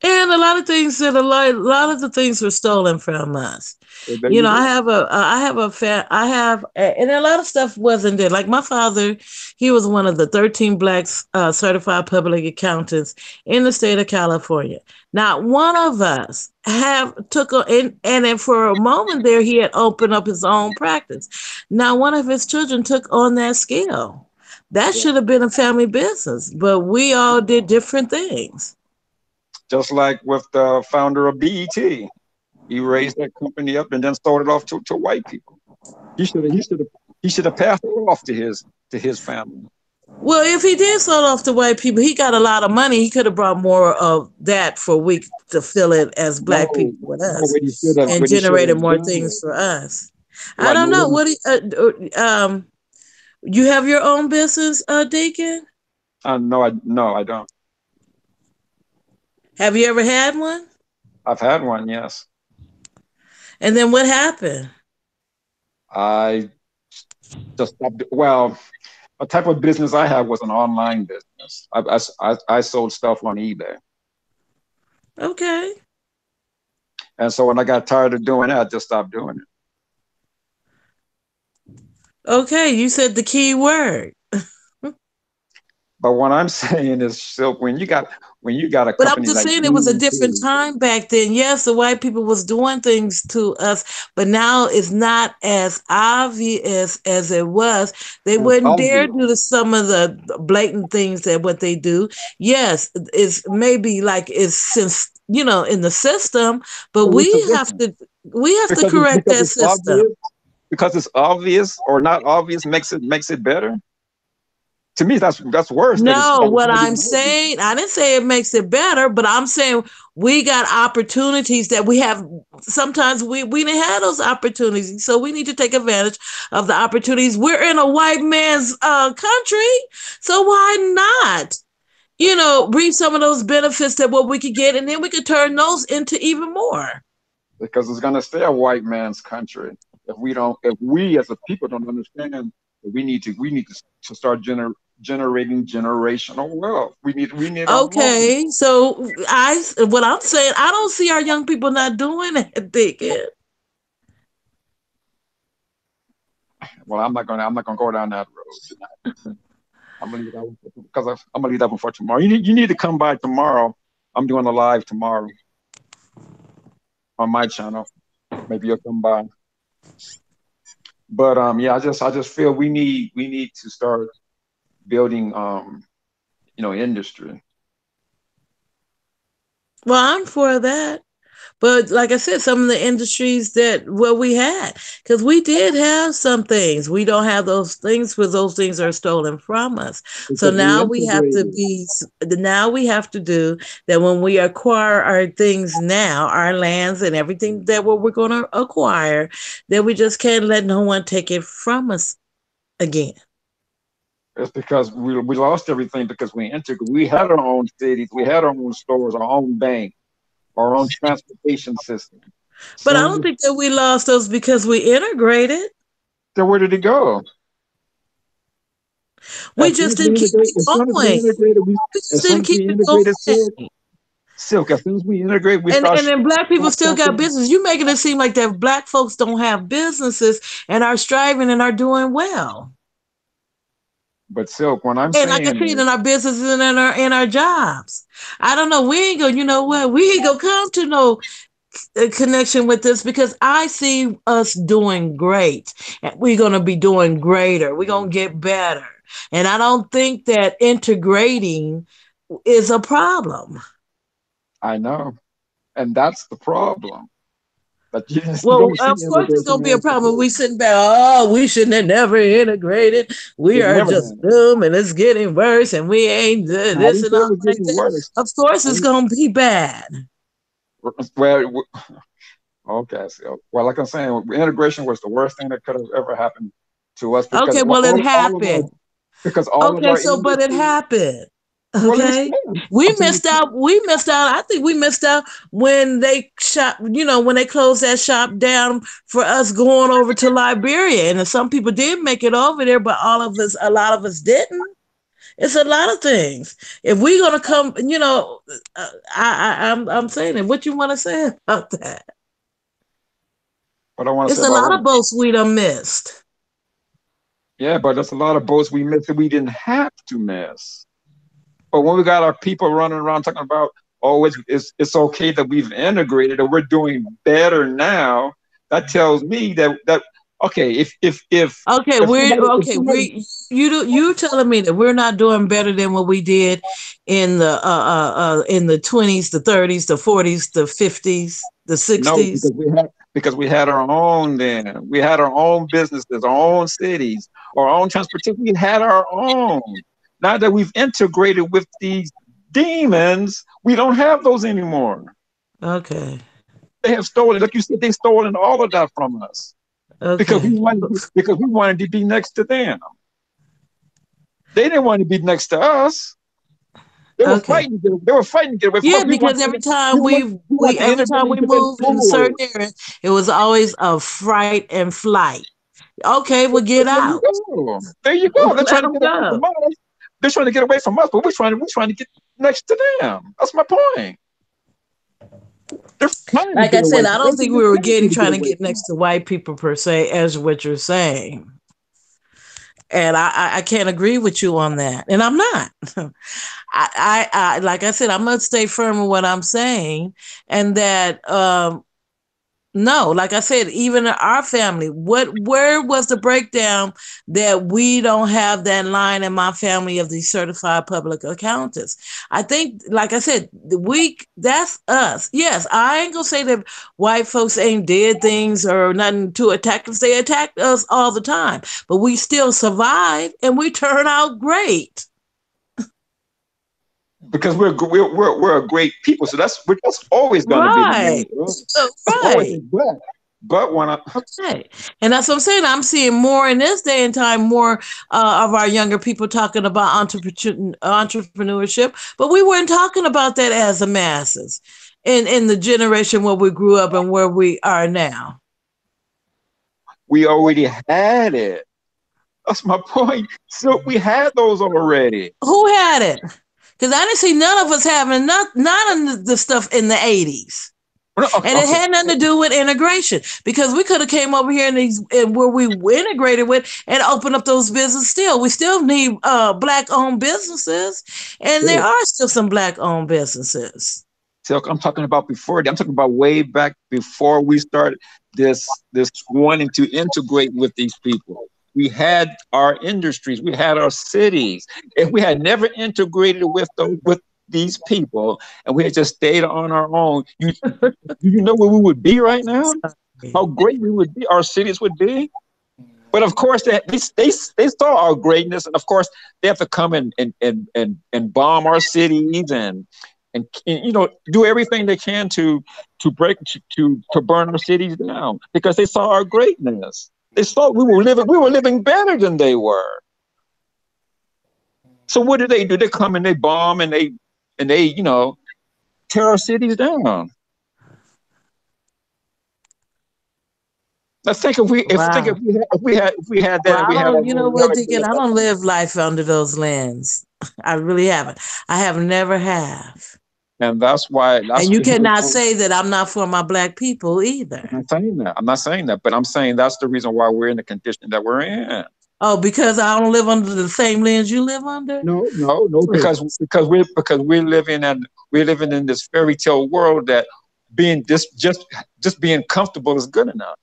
and a lot of things that a lot of the things were stolen from us. So there you go. I have, and a lot of stuff wasn't there. Like my father, he was one of the 13 blacks certified public accountants in the state of California. Not one of us have took a, and then for a moment there, he had opened up his own practice. Now one of his children took on that skill. That Yeah. should have been a family business, but we all did different things. Just like with the founder of BET, he raised that company up and then sold it off to white people. He should have passed it off to his family. Well, if he did sell off to white people, he got a lot of money. He could have brought more of that for we to fill it as black No, people with no, us and what he should generated have more done, things for us. I right? don't No, know. You have your own business, Deacon? no, I don't. Have you ever had one? I've had one, yes. And then what happened? I just stopped. Well, a type of business I had was an online business. I sold stuff on eBay. Okay. And so when I got tired of doing that, I just stopped doing it. Okay, you said the key word. But what I'm saying is, so when you got a But I'm company just like saying it was a different BT, time back then. Yes, the white people was doing things to us, but now it's not as obvious as it was. They it's wouldn't dare obvious. do some of the blatant things that what they do. Yes, it's maybe like it's since in the system, but So what's the difference? we have to correct Because that it's system. obvious, because it's obvious or not obvious makes it better. To me, that's worse No, that it's what not I'm even obvious. saying, I didn't say it makes it better, but I'm saying we got opportunities that we have. Sometimes we didn't have those opportunities, so we need to take advantage of the opportunities. We're in a white man's country, so why not? Reap some of those benefits that what we could get, and then we could turn those into even more. Because it's going to stay a white man's country if we as a people don't understand that we need to start generating generational wealth. We need our own. Okay, so what I'm saying, I don't see our young people not doing that, Dick. Well, I'm not gonna go down that road tonight. I'm gonna leave that one I'm gonna leave that one for tomorrow. You need to come by tomorrow. I'm doing a live tomorrow on my channel. Maybe you'll come by. But yeah, I just feel we need to start building industry. Well, I'm for that. But like I said, some of the industries that we had, because we did have some things. We don't have those things because those things are stolen from us. So Because we now we have to integrated. do that when we acquire our things now, our lands and everything that we're going to acquire, that we just can't let no one take it from us again. It's because we lost everything because we integrated. We had our own cities, we had our own stores, our own bank, our own transportation system. But I Soon, don't think that we lost those because we integrated. so where did it go? We just didn't keep it As soon as we going. integrated, We just as soon didn't as keep we it going. integrated silk, as soon as we integrate, we And start then black people still got something. business. You making it seem like that black folks don't have businesses and are striving and are doing well. But silk, what I'm And like I saying said, is, in our businesses and in our jobs. I don't know. We ain't gonna, you know what? We ain't gonna come to no connection with this because I see us doing great. And we're gonna be doing greater. We're gonna get better. And I don't think that integrating is a problem. I know, and that's the problem. That you Well, don't see of course it's integration gonna be a and problem. support. We sitting back, oh, we shouldn't have never integrated. We It are never just happened. doomed and it's getting worse and we ain't I this didn't and say it all was like getting that. worse. Of course I it's didn't, gonna be bad. well, okay, so well, like I'm saying, integration was the worst thing that could have ever happened to us because Okay, well it happened. all of Okay, our so but it industry. happened. Well, it Okay. happened. We I'm saying missed out. We missed out. I think we missed out when they shot, when they closed that shop down for us going over to Liberia. And some people did make it over there, but a lot of us didn't. It's a lot of things. If we're gonna come, I'm saying it. What you want to say about that? what I want to It's say a about lot what? of boats we done missed. Yeah, but there's a lot of boats we missed that we didn't have to miss. But when we got our people running around talking about, oh, it's okay that we've integrated or we're doing better now, that tells me that okay, Okay, if somebody you telling me that we're not doing better than what we did in the 20s, the 30s, the 40s, the 50s, the no, 60s. because we had our own then. We had our own businesses, our own cities, our own transportation. We had our own. Now that we've integrated with these demons, we don't have those anymore. Okay. They have stolen, like you said, they stolen all of that from us Okay. because we wanted to be next to them. They didn't want to be next to us. Okay. They were fighting to get away from Yeah, us. because every time we To the moved in certain school. areas, it was always a fright and flight. Okay, well get There you out. go. There you go. They're trying Let to them get away from go. us. They're trying to get away from us, but we're trying to get next to them. That's my point. They're trying to Like get I away said, from I don't everything think they we were can do getting to get trying to away get from next us. to white people per se, as what you're saying. And I can't agree with you on that. And I'm not. I like I said, I'm gonna stay firm in what I'm saying, and that no, like I said, even in our family, where was the breakdown that we don't have that line in my family of these certified public accountants? I think, like I said, that's us. Yes, I ain't gonna say that white folks ain't did things or nothing to attack us. They attack us all the time, but we still survive and we turn out great. Because we're a great people, so that's always going to be the Right. mantra. That's always Right. but when I Okay. And that's what I'm saying. I'm seeing more in this day and time, more of our younger people talking about entrepreneurship, but we weren't talking about that as the masses in the generation where we grew up and where we are now. we already had it. That's my point. So we had those already. Who had it? Because I didn't see none of us having none of the stuff in the 80s. And it Okay. had nothing to do with integration because we could have came over here and where we integrated with and opened up those businesses still. We still need black owned businesses and there are still some black owned businesses. So I'm talking about before. I'm talking about way back before we started this wanting to integrate with these people. We had our industries, we had our cities. If we had never integrated with these people, and we had just stayed on our own, you know where we would be right now? How great we would be, our cities would be. But of course, they saw our greatness, and of course, they have to come and bomb our cities and do everything they can to burn our cities down because they saw our greatness. They saw we were living better than they were. So what do? They come and they bomb and they tear our cities down. I think Wow. if we had that Well, and I we had don't, our you know own what, knowledge Deacon? base, I don't live life under those lens. I really haven't. I have never have. and that's why And that's you the reason cannot why. say that I'm not for my black people I'm either. not saying that. I'm not saying that, but I'm saying that's the reason why we're in the condition that we're in. Oh, because I don't live under the same lens you live under? No, we're living in this fairy tale world that being just being comfortable is good enough.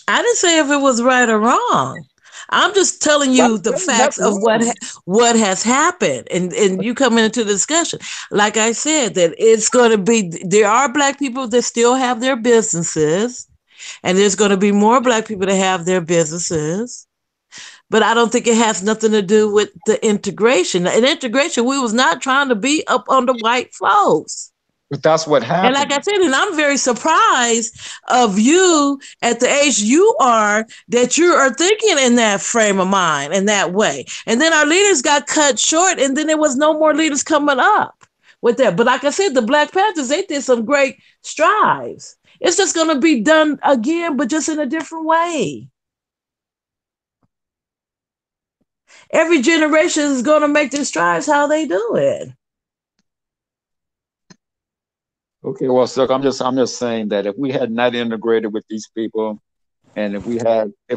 I didn't say if it was right or wrong. I'm just telling I'm you the saying that's facts of wrong. what has happened, and you come into the discussion. Like I said, that it's going to be there are black people that still have their businesses, and there's going to be more black people that have their businesses. But I don't think it has nothing to do with the integration. In integration, we was not trying to be up under white folks. But that's what And like happened. I said, and I'm very surprised of you at the age you are that you are thinking in that frame of mind in that way. And then our leaders got cut short, and then there was no more leaders coming up with that. But like I said, the Black Panthers, they did some great strides. It's just going to be done again, but just in a different way. Every generation is going to make their strides how they do it. Okay, well, so I'm just saying that if we had not integrated with these people, and if we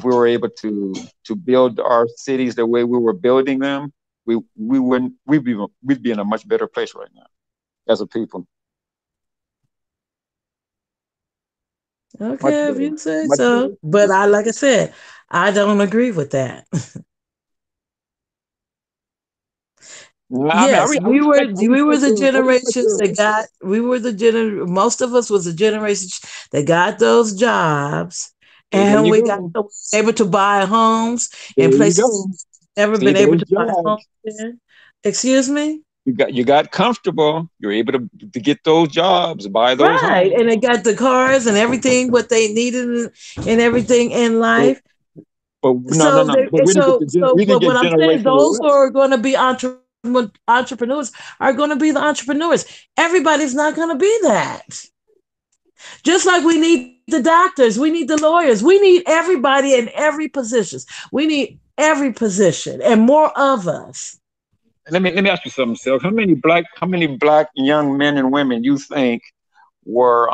were able to build our cities the way we were building them, we wouldn't we'd be in a much better place right now as a people. Much Okay, if better. you say Much so. better. But like I said, I don't agree with that. Yeah, I mean, Yes, I we were respect the I respect generations your. that got we were the most of us was the generations that got those jobs There and you we got go. able to buy homes in There you places go. never See been able those to buy homes jobs. in. Excuse me? You got comfortable. You're able to get those jobs, buy those Right. homes. And they got the cars and everything what they needed and everything in But, life. but no, no, So no. they But we didn't get but the what I'm saying, generational those who wealth. are going to be entrepreneurs entrepreneurs are going to be the entrepreneurs. Everybody's not going to be that. Just like we need the doctors, we need the lawyers, we need everybody in every position. We need every position and more of us. Let me ask you something, Silk. How many black young men and women you think were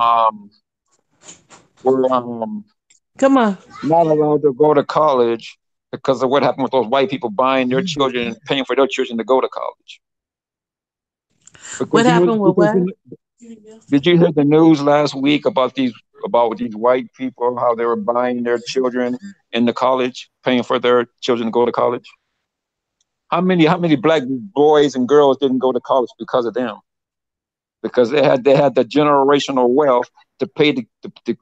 were Come on. not allowed to go to college because of what happened with those white people buying their children, paying for their children to go to college? What Because happened with what? did you hear the news last week about these white people, how they were buying their children into college, paying for their children to go to college? How many black boys and girls didn't go to college because of them? Because they had the generational wealth to pay to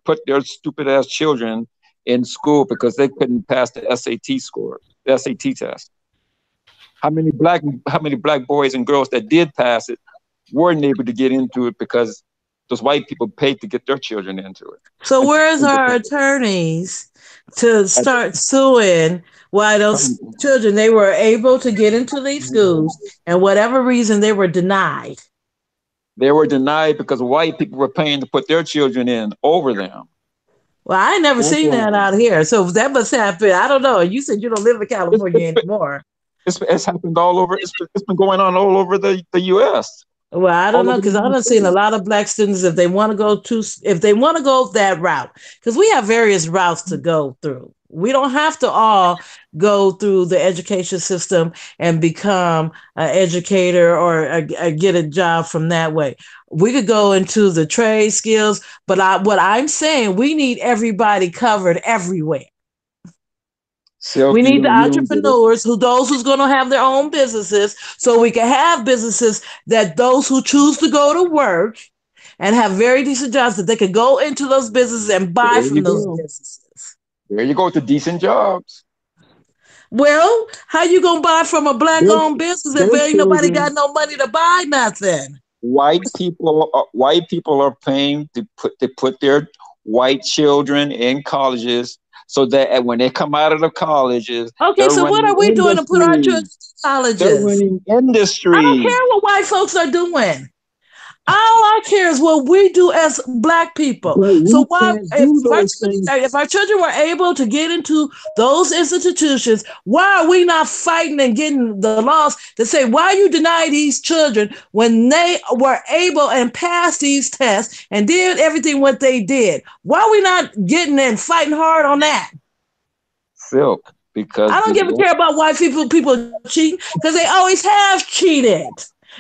put their stupid ass children in school because they couldn't pass the SAT score, the SAT test. How many black boys and girls that did pass it weren't able to get into it because those white people paid to get their children into it. So And where's our attorneys to start suing why those children they were able to get into these schools and whatever reason they were denied? they were denied because white people were paying to put their children in over them. Well, I ain't never That's seen why that out here. So that must happen. I don't know. You said you don't live in it's, California it's, anymore. it's happened all over. It's been going on all over the U.S. Well, I don't all know over the because I've United done seen a States. lot of black students if they want to go that route because we have various routes to go through. We don't have to all go through the education system and become an educator or get a job from that way. We could go into the trade skills, but what I'm saying, we need everybody covered everywhere. Silk, We need the you don't get it. entrepreneurs those who's going to have their own businesses so we can have businesses that those who choose to go to work and have very decent jobs that they could go into those businesses and buy There you from those go. businesses. There you go to decent jobs. Well, how you going to buy from a black Their owned business if their ain't nobody got children, no money to buy nothing? white people are paying to put their white children in colleges so that when they come out of the colleges, Okay, they're so what running are we doing to put our children industries. in They're colleges? running I don't care industries. what white folks are doing. All I care is what we do as black people. But So we why, can't do those things. if our children were able to get into those institutions, why are we not fighting and getting the laws to say why you deny these children when they were able and passed these tests and did everything what they did? Why are we not getting and fighting hard on that? Silk, because I don't give a care about white people cheating because they always have cheated.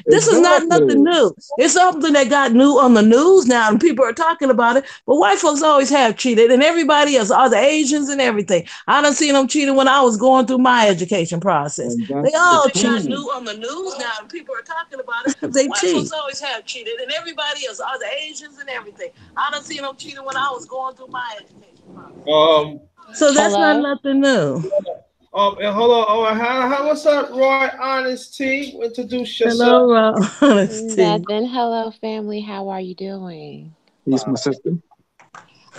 This is not nothing exactly. new. It's something that got new on the news now, and people are talking about it. But white folks always have cheated, and everybody else, all the Asians and everything. I done seen them cheating when I was going through my education process. And They that's the all cheat. thing. New on the news now, and people are talking about it. They white cheat. Folks always have cheated, and everybody else, all the Asians and everything. I done seen them cheating when I was going through my education process. Um, So that's not Hello. nothing new. and hold on. Oh, what's up, Roy Honest T? Introduce yourself. Hello, honesty. Nothing. Hello, family. How are you doing? Peace, my sister.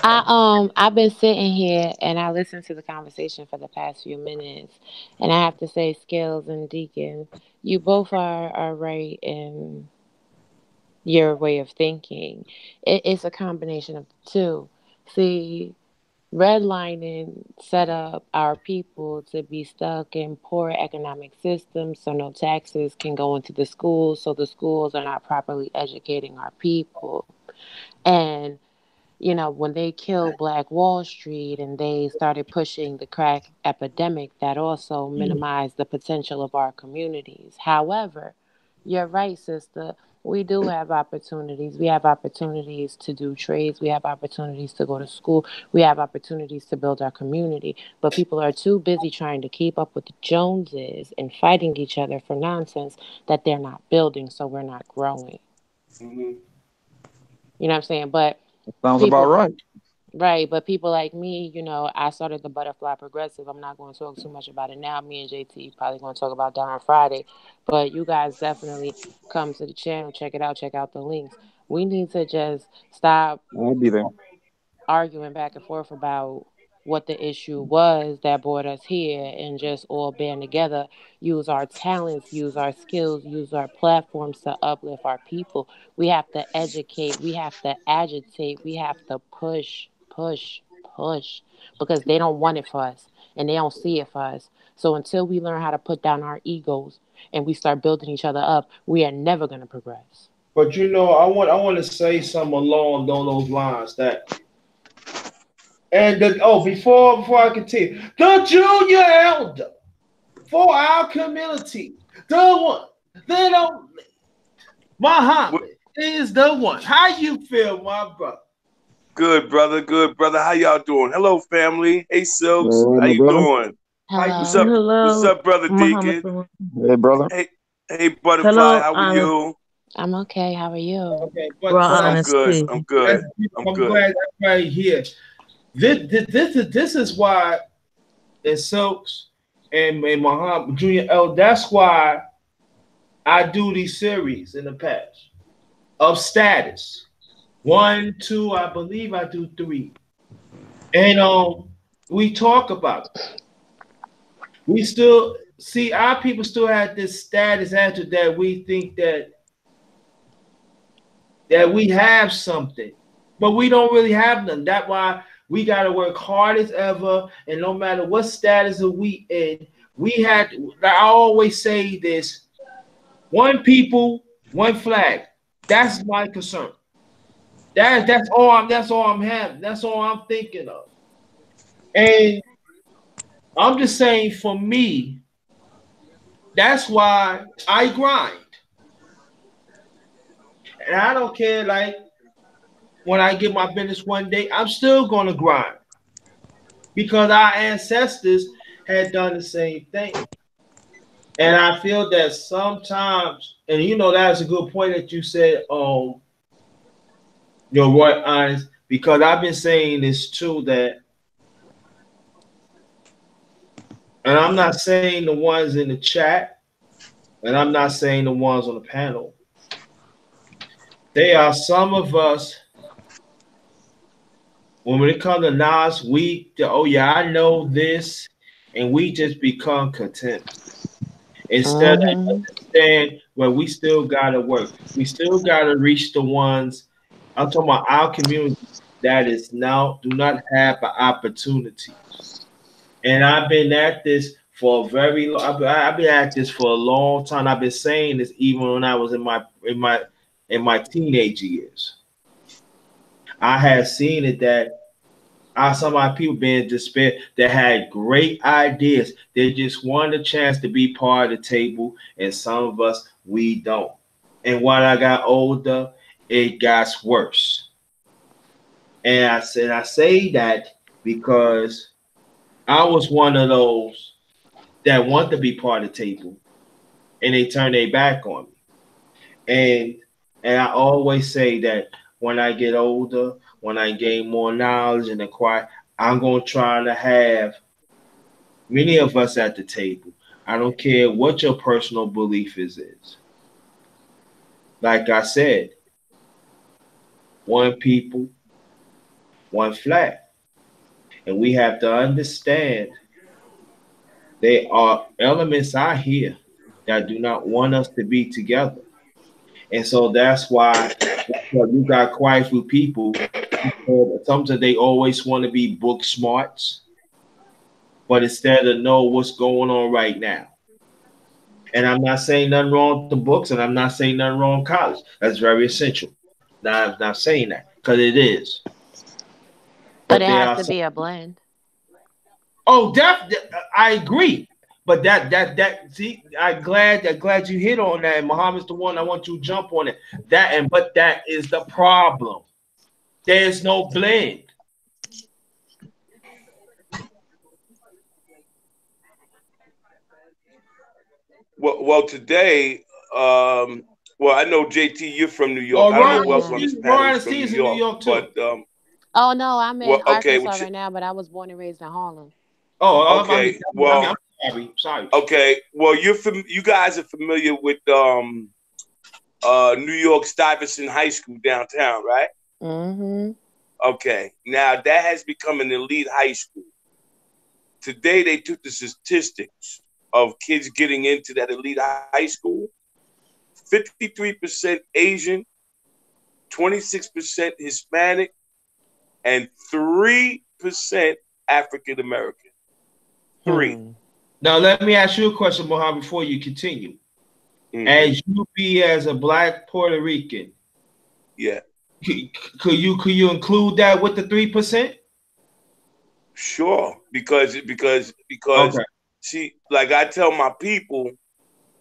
I've been sitting here and I listened to the conversation for the past few minutes, and I have to say, Skills and Deacon, you both are right in your way of thinking. It's a combination of the two. See, redlining set up our people to be stuck in poor economic systems, so no taxes can go into the schools, so the schools are not properly educating our people. And when they killed Black Wall Street and they started pushing the crack epidemic, that also minimized the potential of our communities. However, you're right, sister. We do have opportunities. We have opportunities to do trades. We have opportunities to go to school. We have opportunities to build our community. But people are too busy trying to keep up with the Joneses and fighting each other for nonsense that they're not building, so we're not growing. Mm-hmm. You know what I'm saying? But Sounds about people right. Right, but people like me, I started the Butterfly Progressive. I'm not going to talk too much about it now. Me and JT probably going to talk about that on Friday. But you guys definitely come to the channel, check it out, check out the links. We need to just stop I'll be there. arguing back and forth about what the issue was that brought us here and just all band together, use our talents, use our skills, use our platforms to uplift our people. We have to educate, we have to agitate, we have to push, push, push because they don't want it for us and they don't see it for us. So until we learn how to put down our egos and we start building each other up, we are never going to progress. But you know, I want to say something along those lines that before I continue, the junior elder for our community, the one, the only, Muhammad is the one. How you feel, my brother? Good, brother. Good, brother. How y'all doing? Hello, family. Hey, Silks. All right, How my you brother. doing? What's Hello. up? What's Hello, up, brother Muhammad. Deacon? Hey, brother. Hey, Butterfly. Hello, How are honest, you? I'm okay. How are you? Okay, raw but I'm good. honesty. I'm good. I'm I'm good. glad everybody here. This is why it Silks and Muhammad Junior L. That's why I do these series in the past of status. 1, 2, I believe I do 3. And we talk about it. We still see our people still have this status after that we think that we have something, but we don't really have none. That's why we gotta work hard as ever, and no matter what status are we in, we had. I always say this: one people, one flag. That's my concern. That's all I'm having. That's all I'm thinking of. And I'm just saying, for me, that's why I grind, and I don't care. Like when I get my business one day, I'm still gonna grind because our ancestors had done the same thing. And I feel that sometimes, and you know, that's a good point that you said, you're right, honest, because I've been saying this too, that, and I'm not saying the ones in the chat, and I'm not saying the ones on the panel. They are some of us, when it comes to Nas, oh yeah, I know this, and we just become content. Instead of Mm-hmm. understand where we still gotta work. We still gotta reach the ones. I'm talking about our community that is now do not have an opportunity. And I've been at this for a very long. I've been at this for a long time. I've been saying this even when I was in my teenage years. I had seen it that some of my people being in despair that had great ideas. They just wanted a chance to be part of the table, and some of us we don't. And when I got older, it got worse. And I say that because I was one of those that want to be part of the table, and they turn their back on me. And I always say that when I get older, when I gain more knowledge and acquire, I'm gonna try to have many of us at the table. I don't care what your personal belief is. Like I said, one people, one flag. And we have to understand there are elements out here that do not want us to be together. And so that's why you got quite a few people. Sometimes they always want to be book smarts, but instead of know what's going on right now. And I'm not saying nothing wrong with the books, and I'm not saying nothing wrong with college. That's very essential. Now, I'm not saying that because it is. But But it there has are to some. be a blend. Oh, definitely, I agree. But that see, I'm glad you hit on that. And Muhammad's the one I want you to jump on it. But that is the problem. There's no blend. Well, today, well, I know JT, you're from New York. Oh, I don't know Ron, who else Yeah. on this panel Ron is from New Steve's in New York, York too. but Oh no, I'm well, in okay, Arkansas right now, but I was born and raised in Harlem. Oh, okay, I'm well, sorry. okay, well, you guys are familiar with New York Stuyvesant High School downtown, right? Mm-hmm. Okay, now that has become an elite high school. Today they took the statistics of kids getting into that elite high school. 53% Asian, 26% Hispanic, and 3% African American. 3. Hmm. Now let me ask you a question, Mohammed, before you continue. Mm-hmm. As you be as a black Puerto Rican, Yeah, could you include that with the 3%? sure. Because Okay. see, like I tell my people,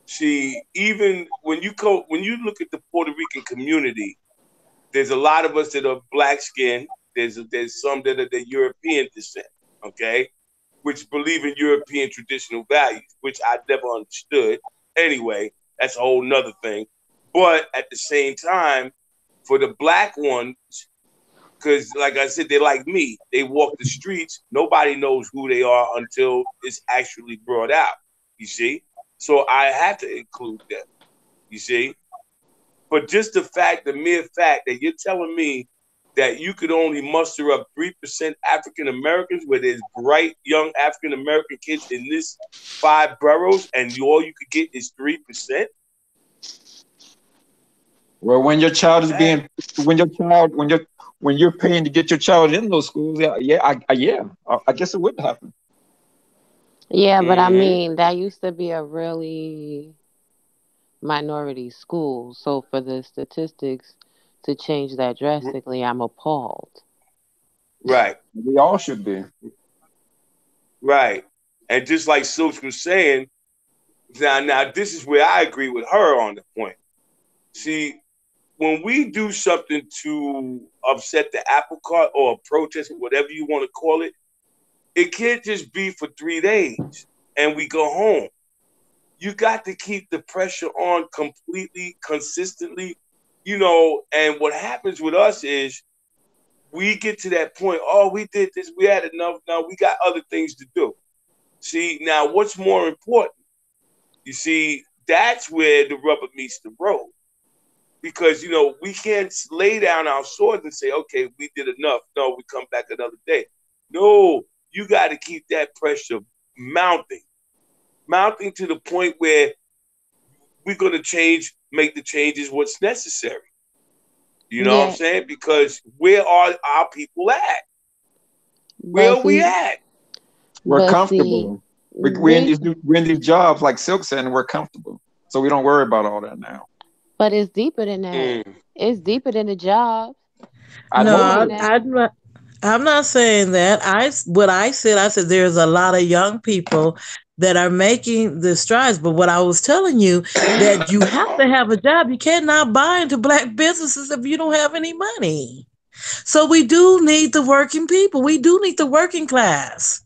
see, even when you look at the Puerto Rican community, there's a lot of us that are black skinned. There's some that are the European descent, okay, which believe in European traditional values, which I never understood. Anyway, that's a whole nother thing. But at the same time, for the black ones, because like I said, they're like me. They walk the streets. Nobody knows who they are until it's actually brought out. You see? So I have to include them. You see? But just the mere fact that you're telling me that you could only muster up 3% African Americans, where there's bright young African American kids in this 5 boroughs, and all you could get is 3%. Well, when your child is That, being, when you're paying to get your child in those schools, I guess it would happen. Yeah, but I mm-hmm. mean, that used to be a really minority school. So for the statistics to change that drastically, I'm appalled. Right, We all should be. right. And just like Silks was saying, now this is where I agree with her on the point. See, when we do something to upset the apple cart or a protest, whatever you want to call it, it can't just be for 3 days and we go home. You got to keep the pressure on completely, consistently, and what happens with us is we get to that point, oh, we did this, we had enough, now we got other things to do. See, now what's more important? You see, that's where the rubber meets the road. Because, we can't lay down our swords and say, okay, we did enough. No, we come back another day. No, you got to keep that pressure mounting, mounting to the point where we're going to make the changes what's necessary. You know what I'm Yeah, saying? Because where are our people at? Where but are we see, at? We're but see, comfortable. we, We're in these jobs, like Silk said, and we're comfortable, so we don't worry about all that now. but it's deeper than that. Mm. It's deeper than the job. I No, It's know more it than is. that. I'm not saying that. What I said there's a lot of young people that are making the strides. But what I was telling you that you have to have a job. You cannot buy into black businesses if you don't have any money. So we do need the working people. We do need the working class.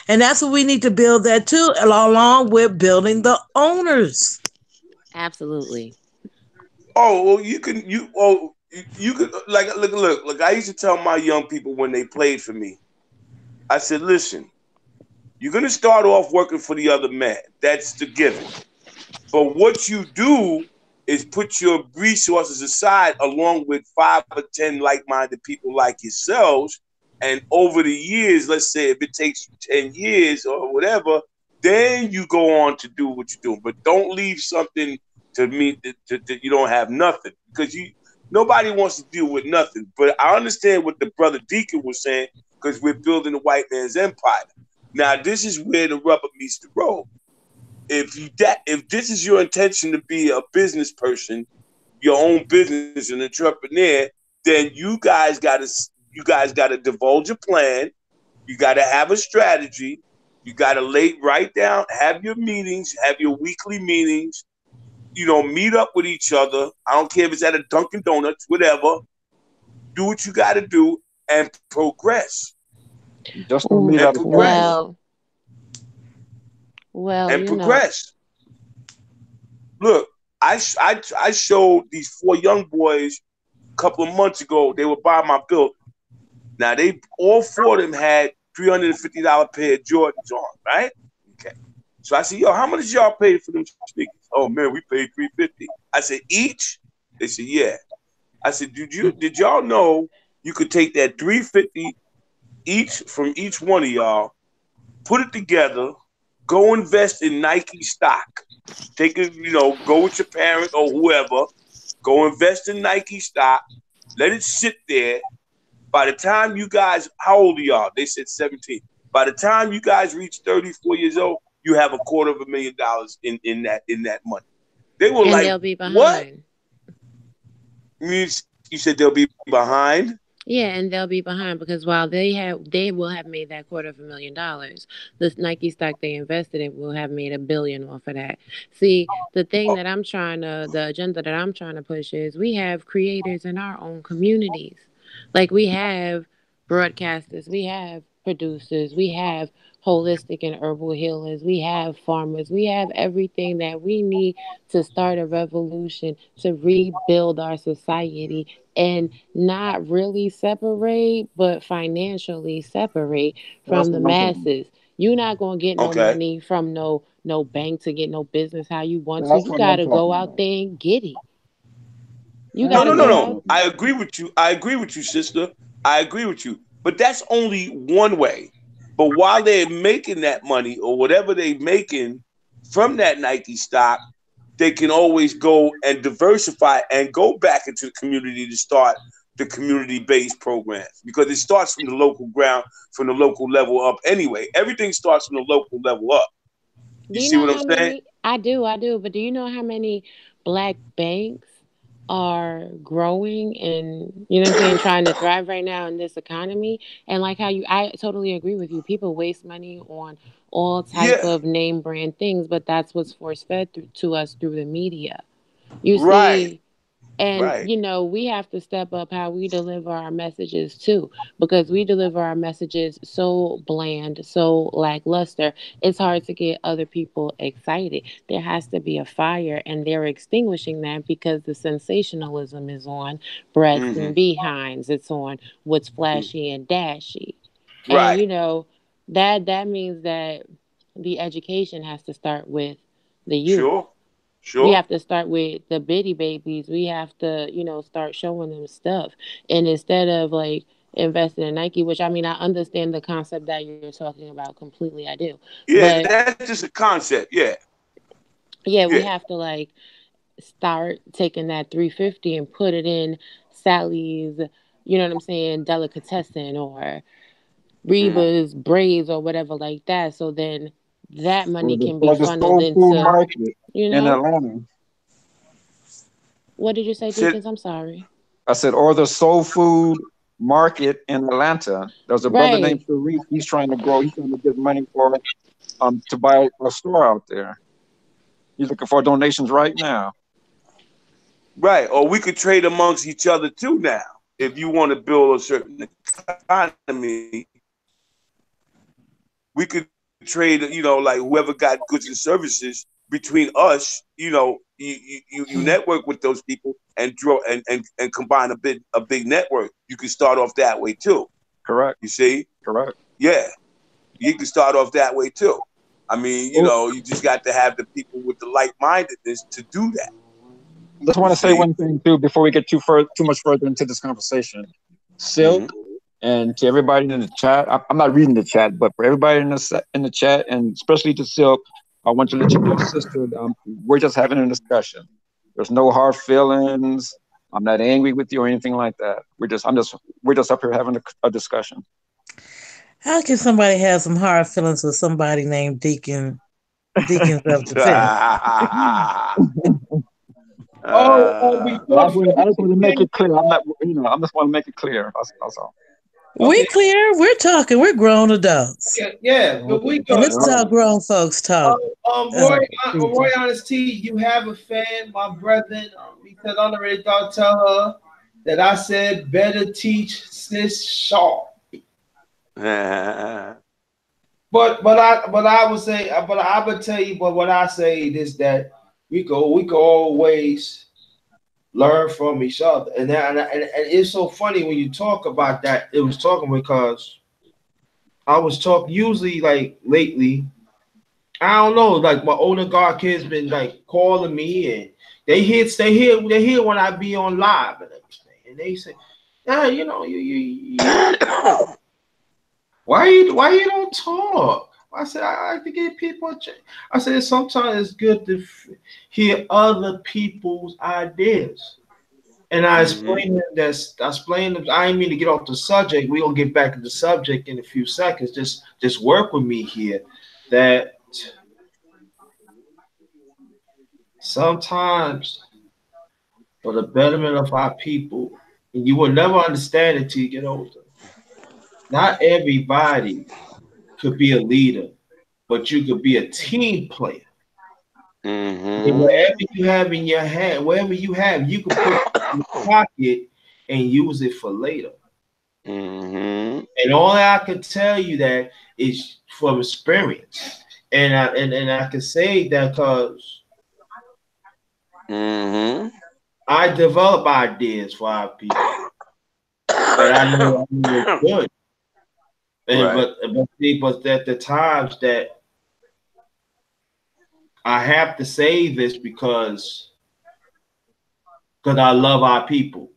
And that's what we need to build that too, along with building the owners. Absolutely. Oh, well, you could, like, look. I used to tell my young people when they played for me, I said, listen, you're gonna start off working for the other man. That's the given. But what you do is put your resources aside along with 5 or 10 like-minded people like yourselves. And over the years, let's say if it takes you 10 years or whatever, then you go on to do what you're doing. But don't leave something to me that you don't have nothing, because nobody wants to deal with nothing. But I understand what the brother Deacon was saying, because we're building the white man's empire. Now, this is where the rubber meets the road. If this is your intention to be a business person, your own business, an entrepreneur, then you guys gotta divulge a plan. You gotta have a strategy. You gotta write down, have your meetings, have your weekly meetings. Meet up with each other. I don't care if it's at a Dunkin' Donuts, whatever. Do what you gotta do and progress Just don't meet and at a progress Starbucks. Well, well, and progress. Look, I showed these 4 young boys a couple of months ago. They were buying my bill. Now they all 4 of them had $350 pair of Jordans on, right? Okay. So I said, yo, how much y'all paid for them sneakers? Oh man, we paid $350. I said, each? They said, yeah. I said, did y'all know you could take that 350 each from each one of y'all, put it together, go invest in Nike stock. Take it, go with your parent or whoever, go invest in Nike stock, let it sit there. By the time you guys, how old are y'all? They said 17. By the time you guys reach 34 years old, you have $250,000 in that money. They were And like, they'll be what? behind. You said they'll be behind? Yeah, and they'll be behind because while they will have made that $250,000, this Nike stock they invested in will have made $1 billion off of that. See, the agenda that I'm trying to push is we have creators in our own communities. Like we have broadcasters, we have producers, we have holistic and herbal healers, we have farmers, we have everything that we need to start a revolution to rebuild our society and not really separate, but financially separate Well, that's from the what I'm saying. masses. You're not gonna get no Okay. money from no bank to get no business how you want to. That's You what I'm gotta go talking out about. there and get it. You That's No, gotta no, what no, go I'm no. out. talking I about. agree with you. I agree with you, sister. I agree with you. But that's only one way. But while they're making that money or whatever they're making from that Nike stock, they can always go and diversify and go back into the community to start the community-based programs because it starts from the local ground, from the local level up anyway. Everything starts from the local level up. Do You you see know what I'm how saying? many? I do. But do you know how many black banks are growing and you know what I'm saying, trying to thrive right now in this economy? And like how I totally agree with you. People waste money on all type Yeah, of name brand things, but that's what's force fed to us through the media. You right, see, and right. we have to step up how we deliver our messages too, because we deliver our messages so bland, so lackluster. It's hard to get other people excited. There has to be a fire, and they're extinguishing that because the sensationalism is on breasts Mm-hmm. and behinds. It's on what's flashy and dashy, and Right. that means that the education has to start with the youth. Sure, We sure. have to start with the bitty babies. We have to, start showing them stuff. And instead of like investing in Nike, which I mean, I understand the concept that you're talking about completely. I do. Yeah, But that's just a concept. Yeah, yeah, yeah. we have to like start taking that 350 and put it in Sally's, you know what I'm saying, delicatessen or Mm. Reba's braids or whatever like that. So then that money Or can be the funneled soul food into, market you in know, Atlanta. what did you say, Said Deacons? I'm sorry. I said, or the soul food market in Atlanta. There's a brother named Right. Sharif. He's trying to grow. He's trying to get money for to buy a store out there. He's looking for donations right now. right. Or we could trade amongst each other too now. If you want to build a certain economy, we could trade. Like whoever got goods and services between us. You network with those people and draw and combine a big network. You can start off that way too. Correct. You see? Correct. Yeah, you can start off that way too. I mean, Well, you just got to have the people with the like mindedness to do that. I just You want to say see? one thing too before we get too much further into this conversation. Mm-hmm. Silk, and to everybody in the chat, I'm not reading the chat, but for everybody in the chat, and especially to Silk, I want to let you know, sister, we're just having a discussion. There's no hard feelings. I'm not angry with you or anything like that. We're just up here having a discussion. How can somebody have some hard feelings with somebody named Deacons of Defense? uh, I just want to make it clear. I'm not, I just want to make it clear. That's all. We clear. We're talking. We're grown adults, Yeah, but we Okay. and go. this is how grown folks talk. Roy, Deacon. Honest T, you have a fan, my brethren. He said, Underated Dog, tell her that I said better teach sis Shaw. But I would say, but I would tell you, but what I say is that we go always learn from each other, and it's so funny when you talk about that. It was talking because I was talking usually like lately. I don't know, like my older guard kids been like calling me and they hear when I be on live and everything, and they say Yeah, why you don't talk? I said I like to get people. I said sometimes it's good to hear other people's ideas. And I Mm-hmm. explained them that I explained them. I didn't mean to get off the subject. We're gonna get back to the subject in a few seconds. Just work with me here. That sometimes for the betterment of our people, and you will never understand it till you get older. Not everybody could be a leader, but you could be a team player. And Mm-hmm. whatever you have in your hand, whatever you have, you can put in your pocket and use it for later. Mm-hmm. And all I can tell you that is from experience. And I can say that because Mm-hmm. I develop ideas for our people that I know is good. And Right. but at the times that I have to say this because I love our people.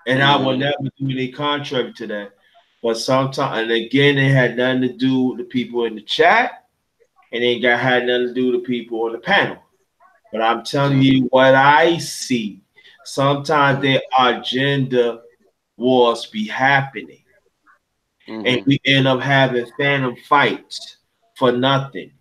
And I will Mm-hmm. never do anything contrary to that. But sometimes, and again, it had nothing to do with the people in the chat, and it got had nothing to do with the people on the panel. But I'm telling you what I see. Sometimes there are gender wars be happening, and Mm-hmm. we end up having phantom fights for nothing.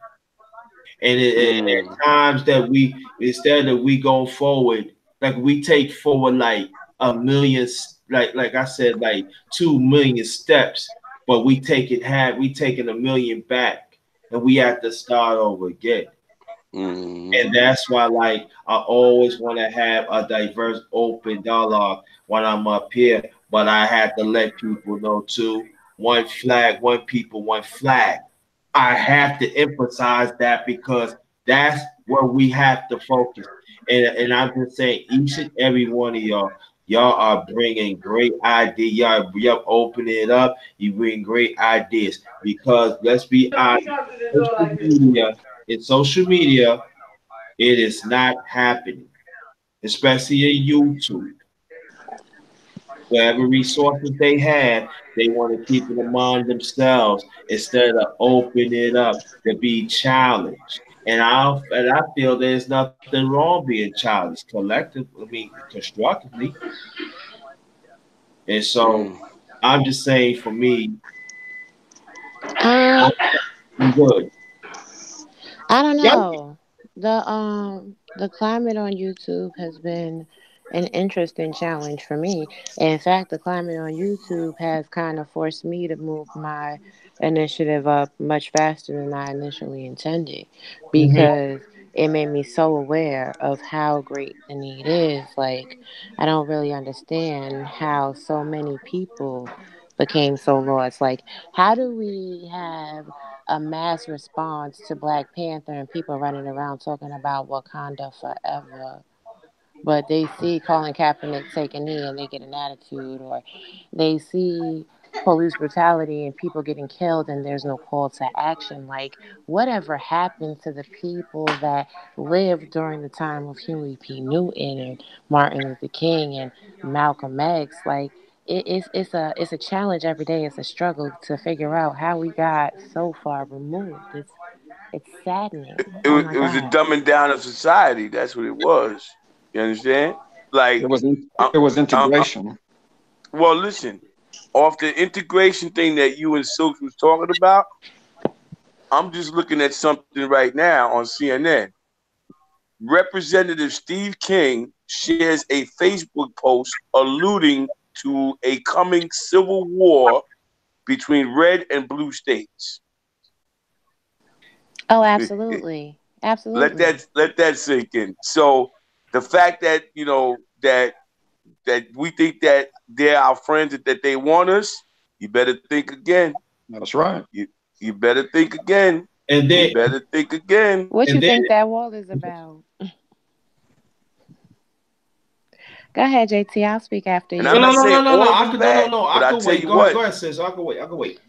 And Mm-hmm. at times that we instead of we go forward, like we take forward like a million, like I said, like 2 million steps, but we taking a million back, and we have to start over again. Mm-hmm. And that's why, like, I always want to have a diverse, open dialogue when I'm up here. But I have to let people know too: one flag, one people, one flag. I have to emphasize that because that's where we have to focus. And I'm just saying, each and every one of y'all are bringing great ideas. Y'all opening it up. You bring great ideas because let's be honest, social media, in social media, it is not happening, especially in YouTube. Whatever resources they have, they want to keep it among themselves instead of open it up to be challenged. And I feel there's nothing wrong being challenged collectively, I mean constructively. And so Mm-hmm. I'm just saying for me, Um, I'm good. I don't Yeah. know. The climate on YouTube has been an interesting challenge for me. In fact, the climate on YouTube has kind of forced me to move my initiative up much faster than I initially intended Mhm. because it made me so aware of how great the need is. Like, I don't really understand how so many people became so lost. Like, how do we have a mass response to Black Panther and people running around talking about Wakanda forever? But they see Colin Kaepernick take a knee and they get an attitude, or they see police brutality and people getting killed and there's no call to action. Like, whatever happened to the people that lived during the time of Huey P. Newton and Martin Luther King and Malcolm X? Like, it's a challenge every day. It's a struggle to figure out how we got so far removed. It's saddening. Oh my It was a God. dumbing down of society. That's what it was. You understand? It Like, was uh, it was uh, uh, integration. well, listen. Off the integration thing that you and Silks was talking about, I'm just looking at something right now on CNN. Representative Steve King shares a Facebook post alluding to a coming civil war between red and blue states. Oh, absolutely. Absolutely. Let that sink in. So the fact that that we think that they're our friends, that they want us, you better think again. That's right. You you better think again. And You then better think again. What and you then think that wall is about? Go ahead, JT. I'll speak after And no I'm you. not saying no all of I them could no bad, no but I I could tell wait. you what, Go ahead, sis. I could wait. I could wait.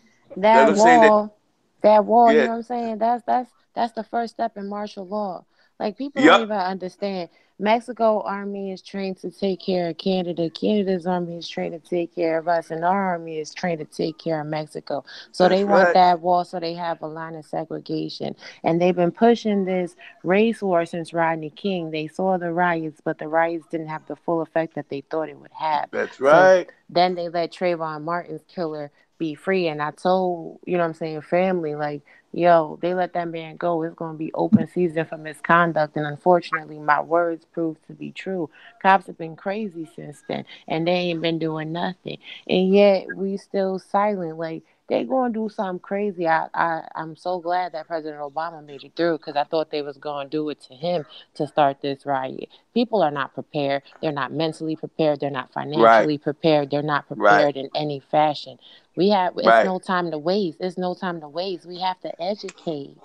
like That I'm saying that wall, that wall, you yeah, know what I'm saying? That's the first step in martial law. Like people don't Yep, even understand. Mexico army is trained to take care of Canada. Canada's army is trained to take care of us, and our army is trained to take care of Mexico. So they that's want right. that wall, so they have a line of segregation. And they've been pushing this race war since Rodney King. They saw the riots, but the riots didn't have the full effect that they thought it would have. That's So right. then they let Trayvon Martin's killer be free. And I told, you know what I'm saying, family, like, yo, they let that man go. It's going to be open season for misconduct. And unfortunately, my words proved to be true. Cops have been crazy since then, and they ain't been doing nothing. And yet, we still silent. Like, they going to do something crazy. I'm so glad that President Obama made it through because I thought they was going to do it to him to start this riot. People are not prepared. They're not mentally prepared. They're not Right, financially prepared. They're not right, prepared in any fashion. We have it's right, no time to waste. It's no time to waste. We have to educate.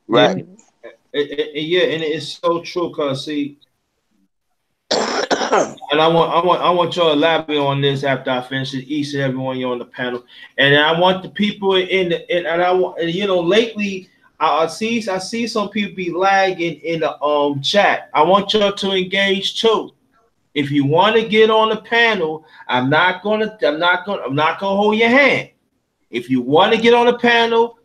Yeah, right. We yeah, and it's so true. Cause see, and I want y'all to elaborate on this after I finish it. Each and every one of you on the panel, and I want the people and I want, and lately I see some people be lagging in the chat. I want y'all to engage too. If you want to get on the panel, I'm not gonna hold your hand. If you want to get on the panel,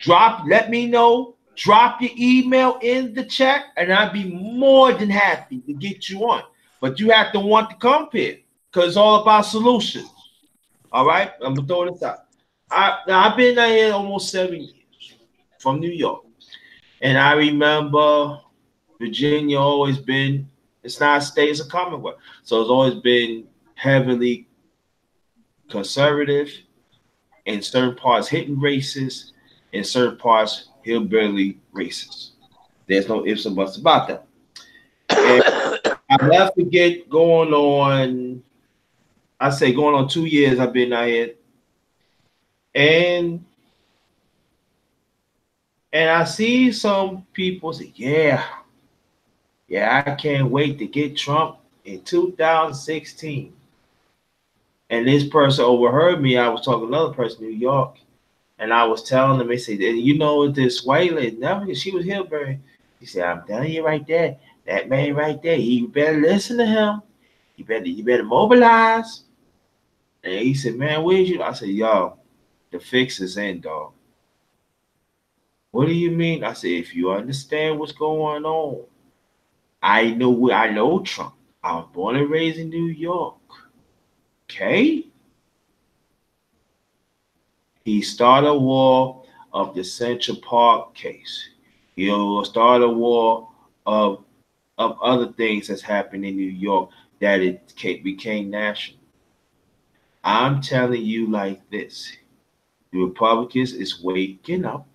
let me know. Drop your email in the chat, and I'd be more than happy to get you on. But you have to want to come here, because it's all about solutions. All right, I'm gonna throw this out. I've been out here almost 7 years from New York, and I remember Virginia always been. It's not a state; it's a commonwealth, so it's always been heavily conservative in certain parts, hitting racist, in certain parts, hillbilly racist. There's no ifs and buts about that. And I never forget I say going on 2 years I've been out here, and I see some people say, yeah, I can't wait to get Trump in 2016. And this person overheard me. I was talking to another person in New York, and I was telling them, they said, you know, this white lady, never, she was hillbilly. He said, I'm telling you right there, that man right there, you better listen to him. You better mobilize. And he said, man, where's you? I said, yo, the fix is in, dog. What do you mean? I said, if you understand what's going on, I know Trump. I was born and raised in New York. Okay? He started a war of the Central Park case. He'll start a war of other things that's happened in New York that became national. I'm telling you like this. The Republicans is waking up,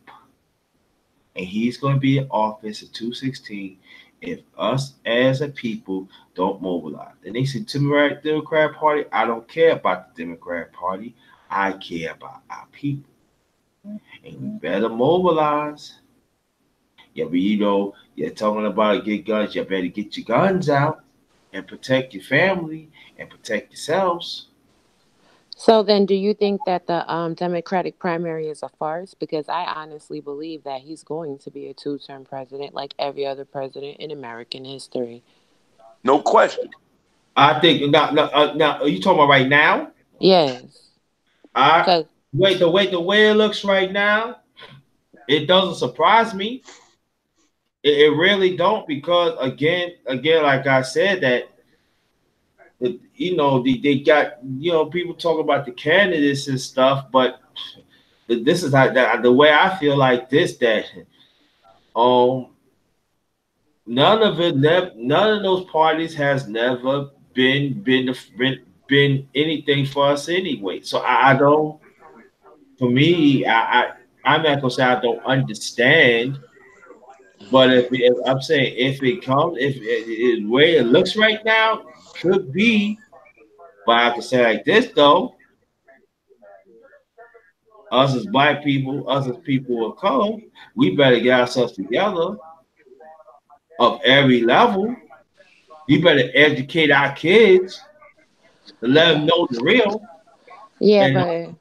and he's going to be in office in 2016 if us as a people don't mobilize. And they said to the Democrat Party, I don't care about the Democrat Party. I care about our people. And we better mobilize. Yeah, but you're talking about get guns. You better get your guns out and protect your family and protect yourselves. So then, do you think that the Democratic primary is a farce? Because I honestly believe that he's going to be a two-term president, like every other president in American history. No question. I think now are you talking about right now? Yes, I because the way it looks right now, it doesn't surprise me. It really don't, because again, like I said, that they got, people talk about the candidates and stuff, but this is how the way I feel like this, that um none of those parties has never been anything for us anyway. So I don't. For me, I'm not gonna say I don't understand, but if I'm saying if it comes, if the way it looks right now, could be. But I have to say like this though: us as black people, us as people of color, we better get ourselves together of every level. We better educate our kids to let them know the real. yeah, And but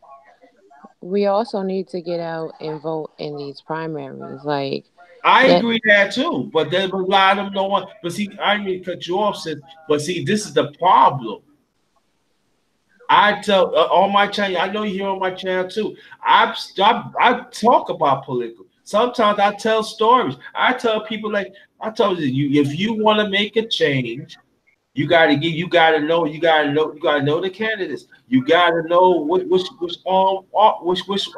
we also need to get out and vote in these primaries. Like, I Yeah, agree that too, but there's a lot of them don't want. But see, I didn't mean to cut you off, sis. But see, this is the problem. I tell on my channel. I know you hear on my channel too. I talk about political. Sometimes I tell stories. I tell people like I told you, if you want to make a change, you gotta know the candidates. You gotta know which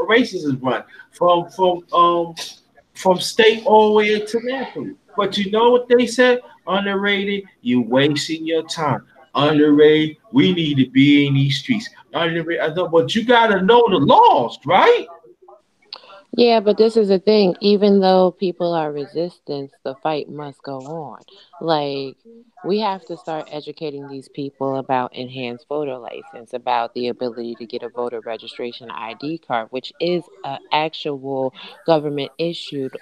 races is run from state all the way to national. But you know what they said? Underrated, you wasting your time. Underrated, we need to be in these streets. Underrated, I know, but you gotta know the laws, right? yeah, but this is the thing. Even though people are resistance, the fight must go on. Like, we have to start educating these people about enhanced voter license, about the ability to get a voter registration ID card, which is a actual government issued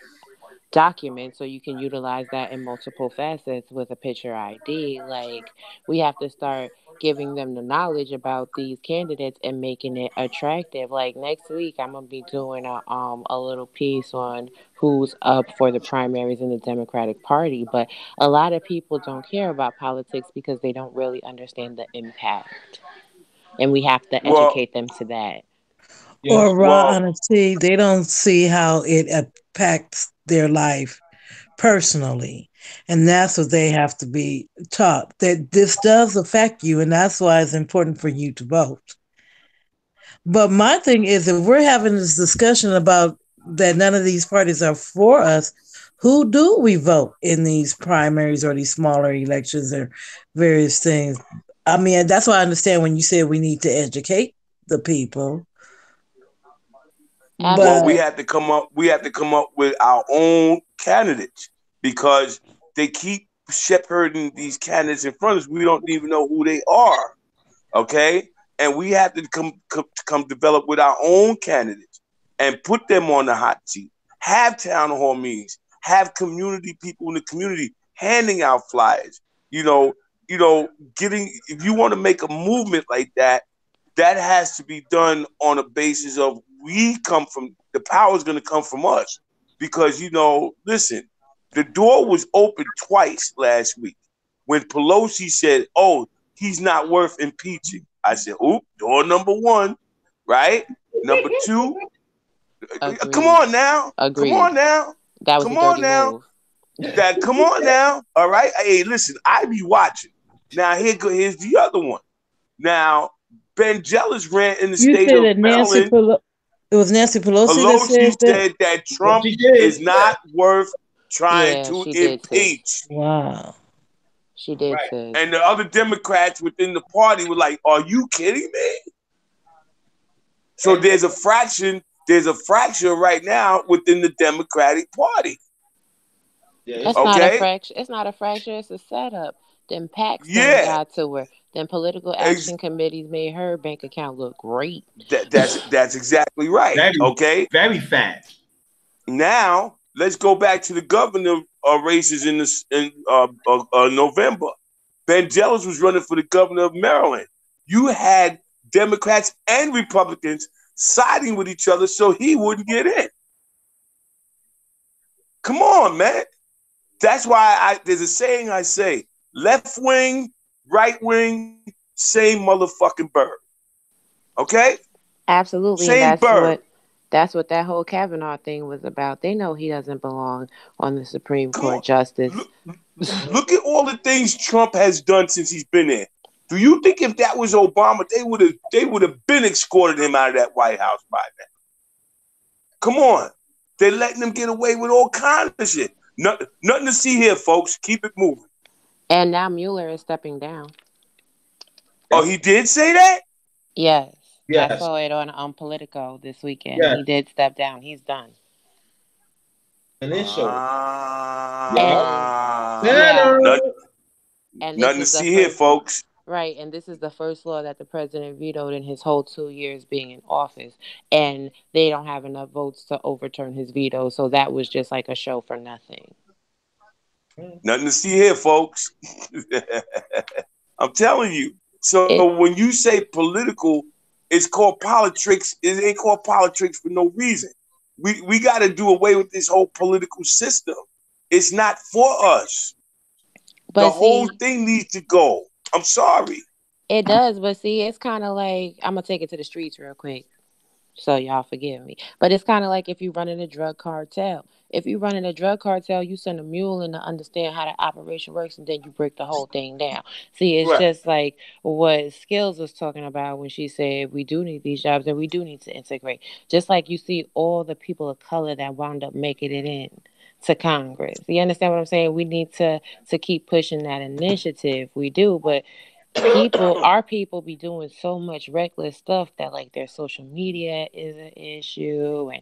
document, so you can utilize that in multiple facets with a picture ID. Like, we have to start giving them the knowledge about these candidates and making it attractive. Like, next week I'm gonna be doing a little piece on who's up for the primaries in the Democratic Party, but a lot of people don't care about politics because they don't really understand the impact, and we have to Well, educate them to that. Or Yes. raw well, honesty, they don't see how it impacts their life personally. And that's what they have to be taught that this does affect you, and that's why it's important for you to vote. But my thing is, if we're having this discussion about that none of these parties are for us, who do we vote in these primaries or these smaller elections or various things? I mean, that's why I understand when you say we need to educate the people. well, But we Absolutely. have to come up. We have to come up with our own candidates because they keep shepherding these candidates in front of us. We don't even know who they are. Okay, and we have to come develop with our own candidates and put them on the hot seat. Have town hall meetings. Have community people in the community handing out flyers. You know, you know, getting if you want to make a movement like that, that has to be done on a basis of we come from the power is going to come from us because listen, the door was open twice last week when Pelosi said, "Oh, he's not worth impeaching." I said, "Oop, door number one, right? Number two, come Agreed. on now, come Agreed. on now, That was a come on dirty now, move. that come on now, all right." Hey, listen, I be watching. Now here's the other one. Now Ben Jealous ran in the you state said of that Maryland. It was Nancy Pelosi that Pelosi said that. said that Yes, Trump he is did. not worth trying Yeah, to she did, sis. impeach. Wow. She did, Right. sis. And the other Democrats within the party were like, "Are you kidding me?" So And there's a fracture right now within the Democratic Party. yeah, It's not a Okay? fracture. It's not a fracture. It's a setup. Then PACs done Yeah. got to her. Then political Ex- action committees made her bank account look great. that's exactly right. very, Okay? very fast. Now, let's go back to the governor races in November. Ben Jealous was running for the governor of Maryland. You had Democrats and Republicans siding with each other so he wouldn't get in. Come on, man. That's why there's a saying I say: left wing, right wing, same motherfucking bird. Okay, Absolutely, and same bird. that's what that whole Kavanaugh thing was about. They know he doesn't belong on the Supreme Come on, Court justice. look, look at all the things Trump has done since he's been there. Do you think if that was Obama, they would have been escorted him out of that White House by now? Come on, they're letting him get away with all kinds of shit. Nothing to see here, folks. Keep it moving. And now Mueller is stepping down. Oh, Yep. he did say that? Yes, I Yes. saw it on Politico this weekend. Yes. He did step down. He's done. Initial. Yeah. And Ah, yeah, Better. and this nothing to is the see here, first. folks. Right, and this is the first law that the president vetoed in his whole 2 years being in office, and they don't have enough votes to overturn his veto, so that was just like a show for nothing. Nothing to see here, folks. I'm telling you. So It when you say political, it's called politics. It ain't called politics for no reason. We got to do away with this whole political system. It's not for us. The But whole see, thing needs to go. I'm sorry. it does. But see, it's kind of like I'm gonna take it to the streets real quick. So y'all forgive me. But it's kind of like if you run in a drug cartel. If you run in a drug cartel, you send a mule in to understand how the operation works, and then you break the whole thing down. See, it's Right. just like what Skills was talking about when she said we do need these jobs and we do need to integrate. Just like you see all the people of color that wound up making it in to Congress. You understand what I'm saying? We need to keep pushing that initiative. We do, but our people be doing so much reckless stuff that like their social media is an issue, and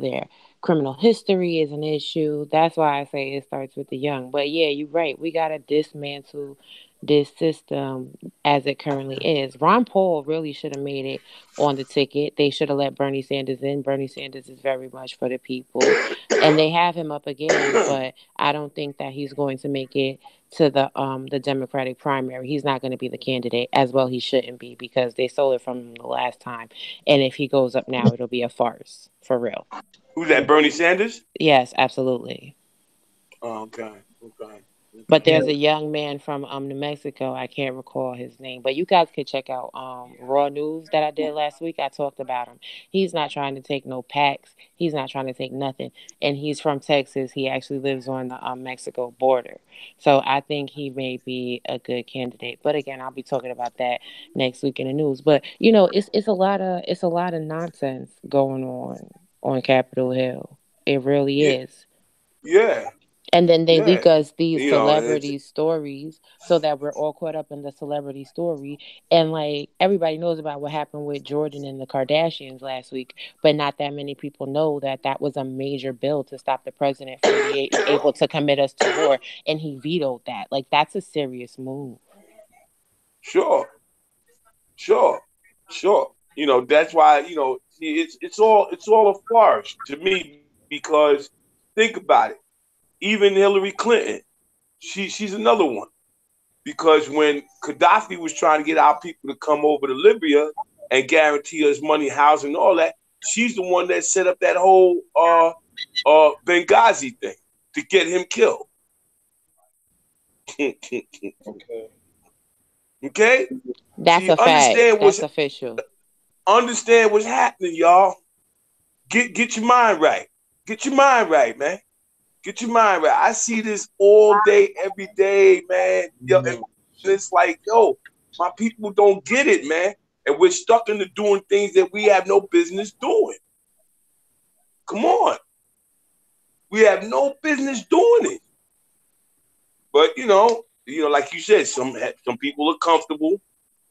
their criminal history is an issue. That's why I say it starts with the young. But yeah, you're right, we got to dismantle this system as it currently is. Ron Paul really should have made it on the ticket. They should have let Bernie Sanders in. Bernie Sanders is very much for the people, and they have him up again, but I don't think that he's going to make it to the Democratic primary. He's not going to be the candidate. As well he shouldn't be, because they stole it from him the last time. And if he goes up now, it'll be a farce for real. Who's that? Bernie Sanders? Yes, absolutely. Oh, okay. Okay. But Okay. Yeah. there's a young man from New Mexico. I can't recall his name, but you guys could check out Raw News that I did last week. I talked about him. He's not trying to take no packs. He's not trying to take nothing, and he's from Texas. He actually lives on the Mexico border, so I think he may be a good candidate. But again, I'll be talking about that next week in the news. But it's a lot of nonsense going on Capitol Hill. It really Yeah. is. Yeah. And then they Yeah. leak us these It's celebrity stories so that we're all caught up in the celebrity story. And like everybody knows about what happened with Jordan and the Kardashians last week, but not that many people know that that was a major bill to stop the president from being able to commit us to war. And he vetoed that. Like, that's a serious move. sure, sure, sure. That's why, see, it's all a farce to me, because think about it. Even Hillary Clinton, she's another one. Because when Gaddafi was trying to get our people to come over to Libya and guarantee us money, housing, all that, she's the one that set up that whole Benghazi thing to get him killed. Okay. Okay? That's See, a fact. That's official. understand what's happening, y'all. Get your mind right. Get your mind right, man. Get your mind right. I see this all day, every day, man. Yo, and Mhm. it's like, yo, my people don't get it, man. And we're stuck into doing things that we have no business doing. Come on. We have no business doing it. But like you said, some people are comfortable.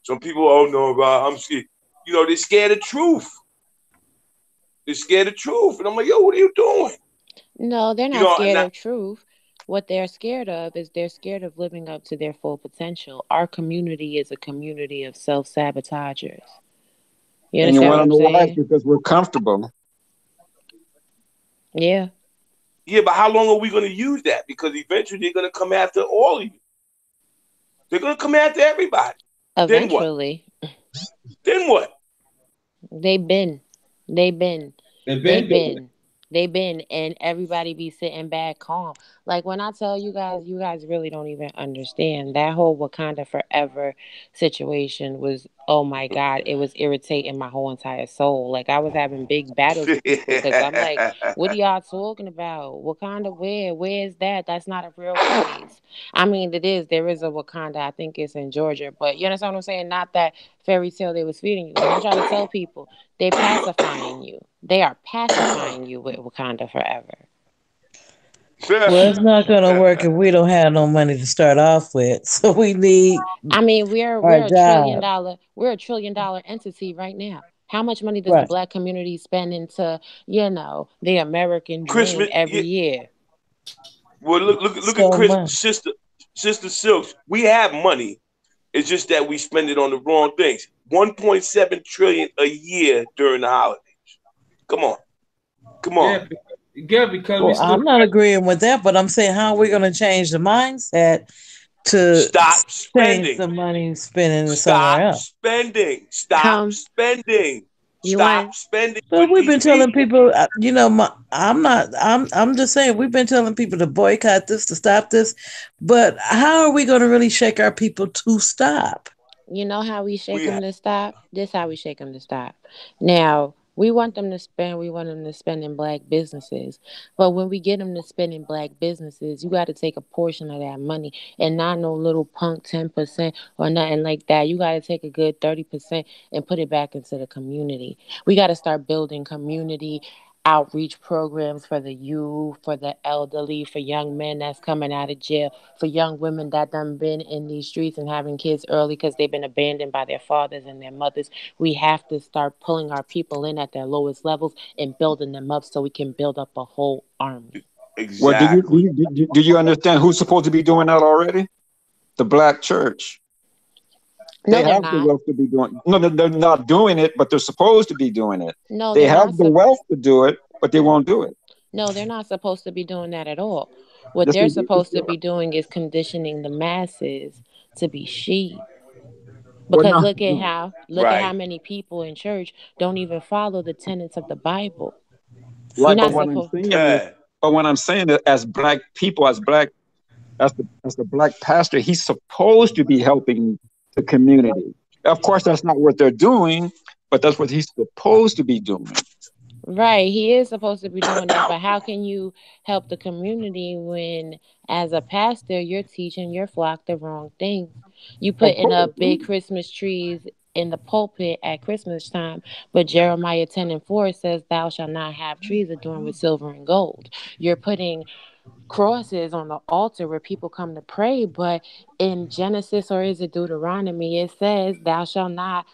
Some people, oh no, Rob, I'm scared. They're scared of truth. They're scared of truth. And I'm like, yo, what are you doing? No, they're You not know, and scared I, of truth. What they're scared of is they're scared of living up to their full potential. Our community is a community of self sabotagers. You And you understand what want to I'm know why? It's saying? because we're comfortable. Yeah, yeah, but how long are we going to use that? Because eventually they're going to come after all of you. They're going to come after everybody. Then what? eventually. Then what? They've been. They've been. They've been They've doing it. been. They've been. And everybody be sitting back calm. Like when I tell you guys really don't even understand. That whole Wakanda Forever situation was, oh my God, it was irritating my whole entire soul. Like I was having big battles with people because I'm like, what are y'all talking about? Wakanda where? Where is that? That's not a real place. I mean, it is. There is a Wakanda. I think it's in Georgia. But you understand what I'm saying? Not that fairy tale they was feeding you. And I try to tell people, they pacifying you. They are pacifying you with Wakanda Forever. Well, it's not going to work if we don't have no money to start off with. So we need I mean, we're our we're a trillion job. dollar we're a trillion dollar entity right now. How much money does the Right. black community spend into, the American dream Christmas. every Yeah, year? well, look at So Chris, much. sister Silks. We have money. It's just that we spend it on the wrong things. 1.7 trillion a year during the holidays. Come on, come on. Because we Well, still I'm not agreeing with that, but I'm saying how are we going to change the mindset to Stop change spending. the money spending it somewhere Stop else? spending. Stop Come spending. You Stop want spending Well, with we've these been telling people. people, I'm not, I'm just saying, we've been telling people to boycott this, to stop this, but how are we going to really shake our people to stop? You know how we shake We have them to stop? This how we shake them to stop. Now, we want them to spend, we want them to spend in black businesses. But when we get them to spend in black businesses, you got to take a portion of that money and not no little punk 10% or nothing like that. You got to take a good 30% and put it back into the community. We got to start building community outreach programs for the youth, for the elderly, for young men that's coming out of jail, for young women that done been in these streets and having kids early because they've been abandoned by their fathers and their mothers. We have to start pulling our people in at their lowest levels and building them up so we can build up a whole army. Well, exactly. do you understand who's supposed to be doing that already? The black church. They No, they're have the not. wealth to be doing. No, they're not doing it, but they're supposed to be doing it. No, They they're have not. the wealth to do it, but they won't do it. No, they're not supposed to be doing that at all. What Yes, they're they do. supposed to be doing is conditioning the masses to be sheep. Well, Because no, look at how Right. many people in church don't even follow the tenets of the Bible. You're right. not supposed. Yeah. But when I'm saying that, as black people, as the black pastor, he's supposed to be helping the community. Of course, that's not what they're doing, but that's what he's supposed to be doing. Right, he is supposed to be doing that, but how can you help the community when, as a pastor, you're teaching your flock the wrong things? You Of putting course. up big Christmas trees in the pulpit at Christmas time, but Jeremiah 10:4 says, "Thou shalt not have trees adorned with silver and gold." You're putting crosses on the altar where people come to pray, but in Genesis, or is it Deuteronomy, it says, "Thou shalt not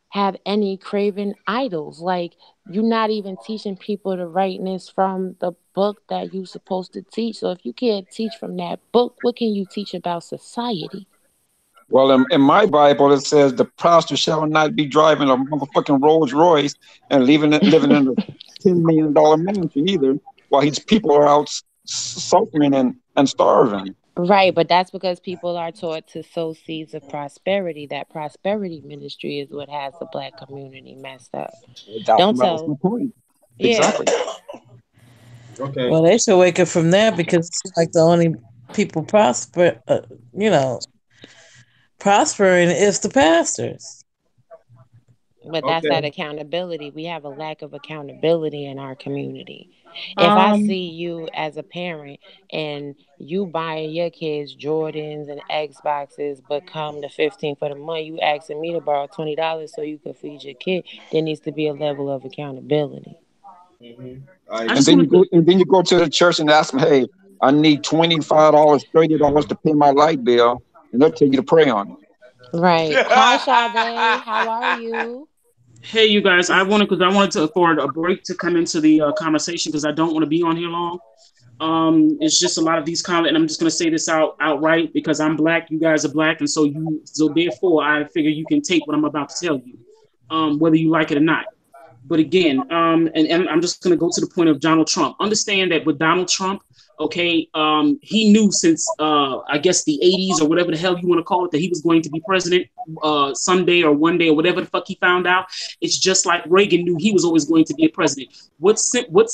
have any craven idols." Like, you're not even teaching people the rightness from the book that you're supposed to teach. So if you can't teach from that book, what can you teach about society? Well, in my Bible, it says the pastor shall not be driving a motherfucking Rolls Royce and living in a $10 million mansion either, while his people are out suffering and starving. Right, but that's because people are taught to sow seeds of prosperity. That prosperity ministry is what has the black community messed up. Don't That's tell. my point. Yeah. Exactly. Okay. Well, they should wake up from that because it's like the only people you know, prospering is the pastors. But that's that Okay. accountability. We have a lack of accountability in our community. If I Um, see you as a parent and you buying your kids Jordans and Xboxes, but come the 15th of the month, you asking me to borrow $20 so you could feed your kid, there needs to be a level of accountability. Mm-hmm. I I And just agree. then you wanted go to. and then you go to the church and ask them, hey, I need $25, $30 to pay my light bill, and they'll tell you to pray on it. Right. Hi, Sade. How are you? Hey, you guys. I wanted to afford a break to come into the conversation because I don't want to be on here long. It's just a lot of these comments, and I'm just gonna say this outright because I'm black. You guys are black, and so therefore I figure you can take what I'm about to tell you, whether you like it or not. But again, and I'm just going to go to the point of Donald Trump. Understand that with Donald Trump, okay, he knew since I guess the 80s or whatever the hell you want to call it that he was going to be president someday or one day or whatever the fuck he found out. It's just like Reagan knew he was always going to be a president. What's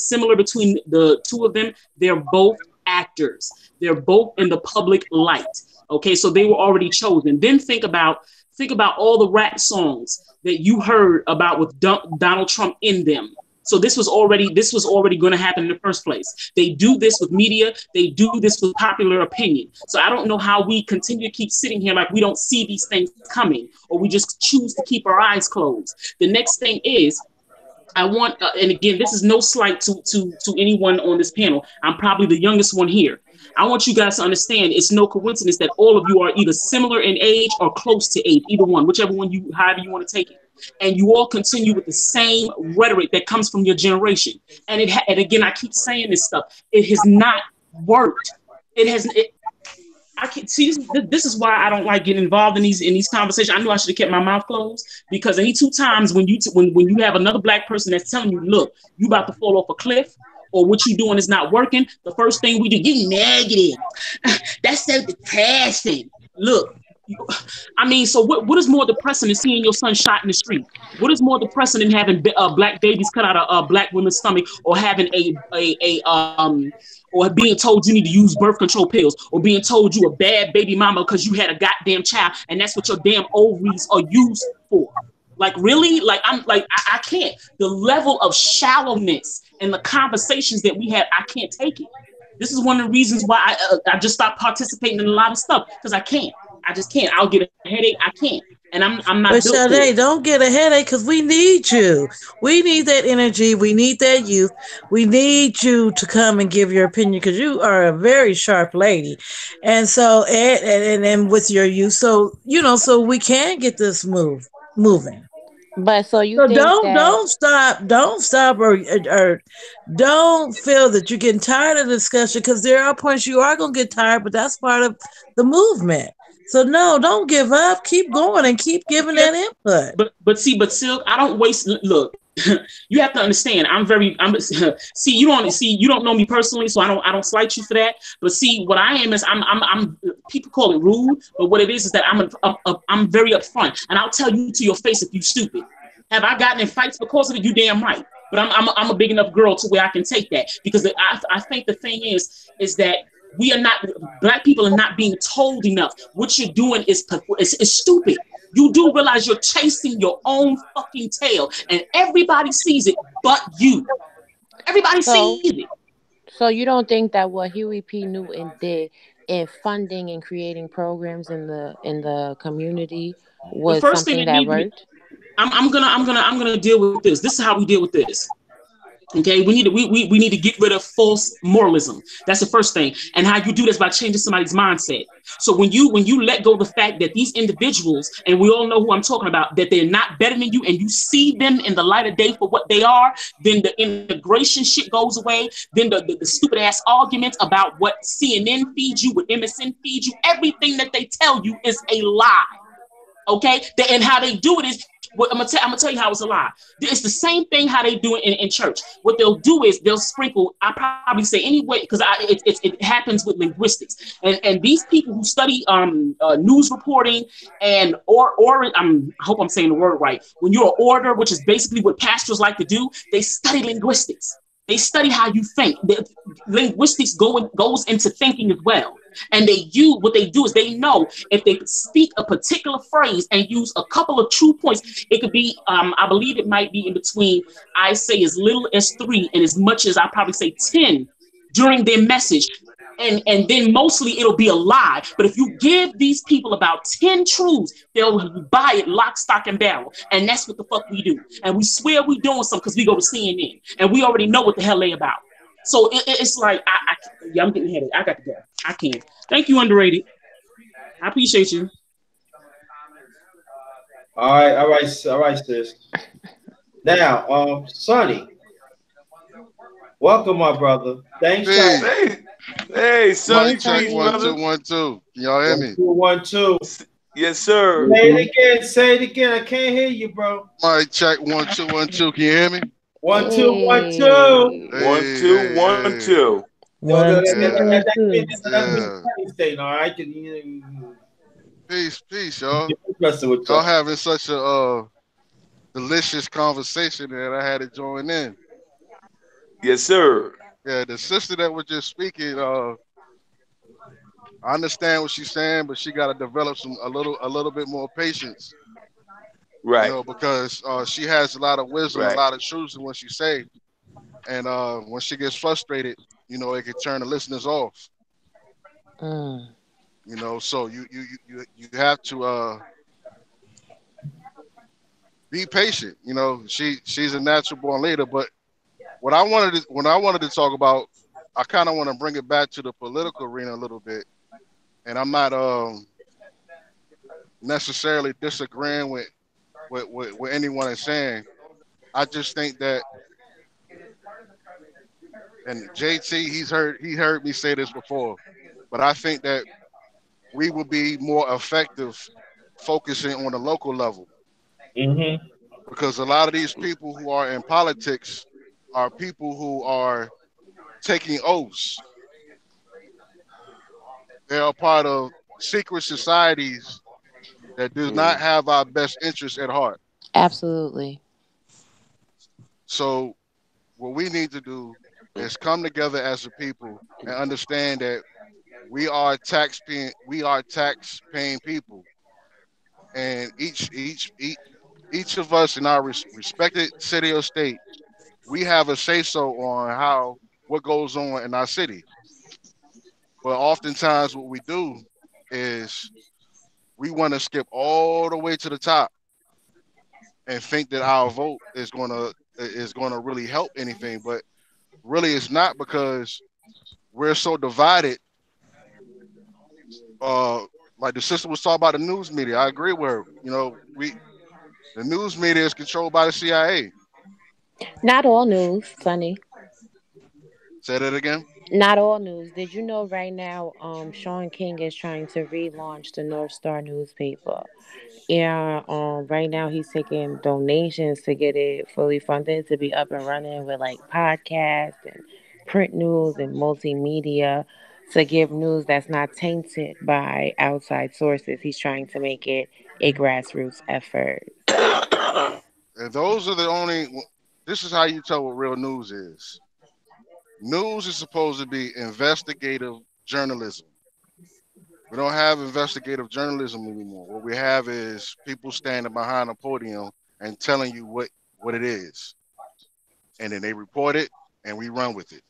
similar between the two of them? They're both actors. They're both in the public light. Okay, so they were already chosen. Then think about all the rap songs that you heard about with Donald Trump in them. So this was already going to happen in the first place. They do this with media. They do this with popular opinion. So I don't know how we continue to keep sitting here like we don't see these things coming, or we just choose to keep our eyes closed. The next thing is I want, and again, this is no slight to anyone on this panel. I'm probably the youngest one here. I want you guys to understand it's no coincidence that all of you are either similar in age or close to age, either one, whichever one however you want to take it. And you all continue with the same rhetoric that comes from your generation. And again, I keep saying this stuff. It has not worked. It has. I can see this is why I don't like getting involved in these conversations. I knew I should have kept my mouth closed because any two times when you have another black person that's telling you, look, you about to fall off a cliff, or what you doing is not working, the first thing we do, you negative. That's so depressing. Look, I mean, so what is more depressing than seeing your son shot in the street? What is more depressing than having black babies cut out of black women's stomach, or having or being told you need to use birth control pills, or being told you a bad baby mama because you had a goddamn child, and that's what your damn ovaries are used for? Like, really? Like, I'm like, I can't. The level of shallowness and the conversations that we have, I can't take it. This is one of the reasons why I just stopped participating in a lot of stuff, because I can't. I just can't. I'll get a headache. I can't, and I'm not But built for it. Sade, don't get a headache because we need you. We need that energy. We need that youth. We need you to come and give your opinion because you are a very sharp lady. And so, and with your youth, so, so we can get this moving. But so you So think don't that don't stop don't stop or don't feel that you're getting tired of the discussion because there are points you are gonna get tired, but that's part of the movement. So no, don't give up. Keep going and keep giving Yeah, that input. but Silk, I don't waste. Look, you have to understand. I'm see, you don't know me personally, so I don't slight you for that. But see, what I am is I'm people call it rude, but what it is that I'm very upfront, and I'll tell you to your face if you stupid. Have I gotten in fights because of it? You damn right. But I'm a big enough girl to where I can take that, because I think the thing is that we are not, black people are not being told enough. What you're doing is stupid. You do realize you're chasing your own fucking tail, and everybody sees it but you. Everybody sees so it. so you don't think that what Huey P. Newton did in funding and creating programs in the community The was first thing something that that needs to be, worked? I'm gonna deal with this. This is how we deal with this. Okay, we need to get rid of false moralism. That's the first thing. And how you do this by changing somebody's mindset. So when you let go of the fact that these individuals, and we all know who I'm talking about, that they're not better than you, and you see them in the light of day for what they are, then the integration shit goes away. Then the stupid ass arguments about what CNN feeds you, what MSN feeds you, everything that they tell you is a lie. Okay, and how they do it is, I'm gonna tell you how it's a lie. It's the same thing how they do it in church. What they'll do is they'll sprinkle, I probably say anyway, because it happens with linguistics, and these people who study news reporting, and or I hope I'm saying the word right. When you're an orator, which is basically what pastors like to do, they study linguistics. They study how you think. Linguistics goes into thinking as well. And what they do is they know if they speak a particular phrase and use a couple of true points, it could be, I believe it might be in between, I say as little as 3 and as much as I probably say 10 during their message. And then mostly it'll be a lie. But if you give these people about 10 truths, they'll buy it lock, stock, and barrel. And that's what the fuck we do. And we swear we doing something because we go to CNN. And we already know what the hell they about. So it's like, yeah, I'm getting headed. I got to go. I can't. Thank you, Underrated. I appreciate you. All right, sis. Now, Sonny, welcome, my brother. Thanks, Sonny. Peace. Hey, hey, Hey, Sonny, Mic check peace, one Sonny. two brother. 1 2. Can y'all hear One, me? two, 1 2. Yes, sir. Say it again. Say it again. I can't hear you, bro. Mic check 1 2 1 2. Can you hear me? 1 2 1 2. One, Hey, two, hey, one, hey. two. No, One, two, Yeah, one, two. that be yeah. the state. All right, Peace, peace, y'all. messing with Y'all y'all. having such a delicious conversation that I had to join in. Yes, sir. Yeah, the sister that was just speaking, I understand what she's saying, but she got to develop a little bit more patience, Right, because she has a lot of wisdom, a right. lot of truths in what she say, and when she gets frustrated, it can turn the listeners off. Mm. So you have to be patient. She's a natural born leader, but what I wanted to talk about, I kind of want to bring it back to the political arena a little bit, and I'm not necessarily disagreeing with anyone is saying. I just think that, and JT, he heard me say this before, but I think that we will be more effective focusing on the local level, Mm-hmm. because a lot of these people who are in politics are people who are taking oaths. They are part of secret societies that does not Mm. have our best interests at heart. Absolutely. So what we need to do is come together as a people and understand that we are tax paying people, and each of us in our respected city or state, we have a say so on how what goes on in our city. But oftentimes, what we do is we want to skip all the way to the top and think that our vote is gonna really help anything. But really, it's not, because we're so divided. Uh, like the sister was talking about the news media. I agree with her. The news media is controlled by the CIA. Not all news, Sonny. Say that again. Not all news. Did you know right now, Sean King is trying to relaunch the North Star newspaper? Yeah, right now he's taking donations to get it fully funded to be up and running with like podcasts and print news and multimedia to give news that's not tainted by outside sources. He's trying to make it a grassroots effort. And those are the only. This is how you tell what real news is. News is supposed to be investigative journalism. We don't have investigative journalism anymore. What we have is people standing behind a podium and telling you what it is, and then they report it, and we run with it.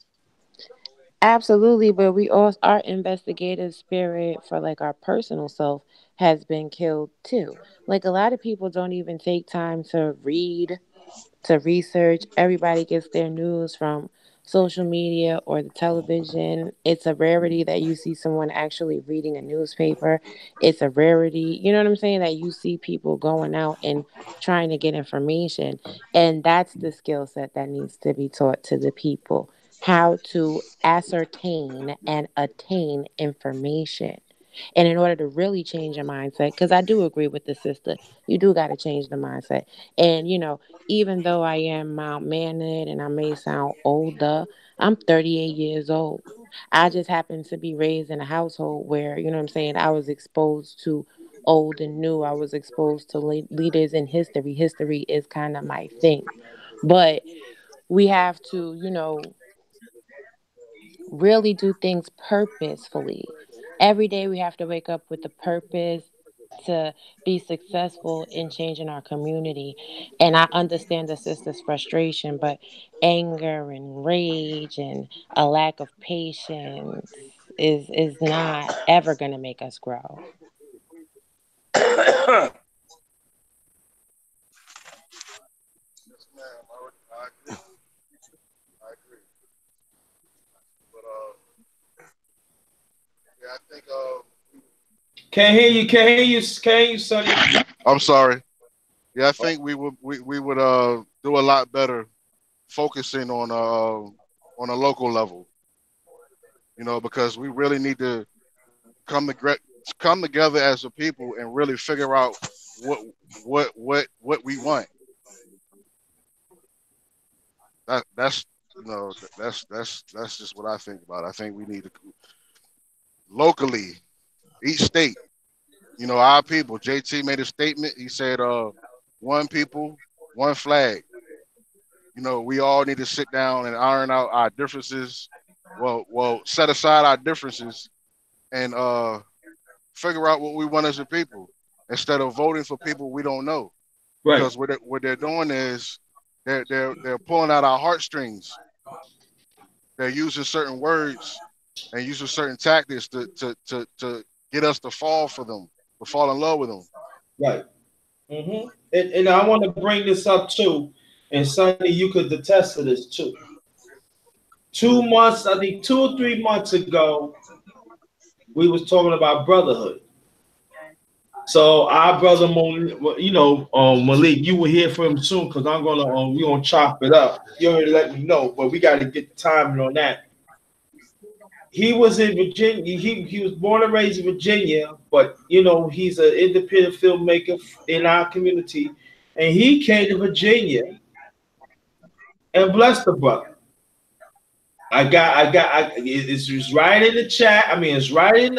Absolutely, but we also our investigative spirit for like our personal self has been killed too. Like a lot of people don't even take time to read, to research. Everybody gets their news from social media or the television. It's a rarity that you see someone actually reading a newspaper. It's a rarity, you know what I'm saying, that you see people going out and trying to get information. And that's the skill set that needs to be taught to the people, how to ascertain and attain information. And in order to really change your mindset, because I do agree with the sister, you do got to change the mindset. And, even though I am Mount Mannered and I may sound older, I'm 38 years old. I just happen to be raised in a household where, you know what I'm saying, I was exposed to old and new. I was exposed to leaders in history. History is kind of my thing. But we have to, really do things purposefully. Every day we have to wake up with a purpose to be successful in changing our community. And I understand the sister's frustration, but anger and rage and a lack of patience is not ever going to make us grow. Yes, ma'am. I agree. I agree. But yeah, I think Can't hear you. Can't hear you. Can't hear you, Sonny. I'm sorry. Yeah, I think we would do a lot better focusing on a local level. Because we really need to come to come together as a people and really figure out what what we want. That's just what I think about. I think we need to locally, each state, our people. JT made a statement. He said, one people, one flag. We all need to sit down and iron out our differences. Well, set aside our differences and figure out what we want as a people instead of voting for people we don't know. Right. Because what they're doing is they're pulling out our heartstrings. They're using certain words and using certain tactics to get us to fall for them, to fall in love with them. Right. And I want to bring this up too. And Sonny, you could attest to this too. 2 months, I think 2 or 3 months ago, we was talking about brotherhood. So our brother, Malik, you will hear from him soon because we gonna chop it up. You already let me know, but we got to get the timing on that. He was in Virginia. He was born and raised in Virginia, but he's an independent filmmaker in our community, and he came to Virginia and blessed the brother. It's right in the chat. I mean, it's right in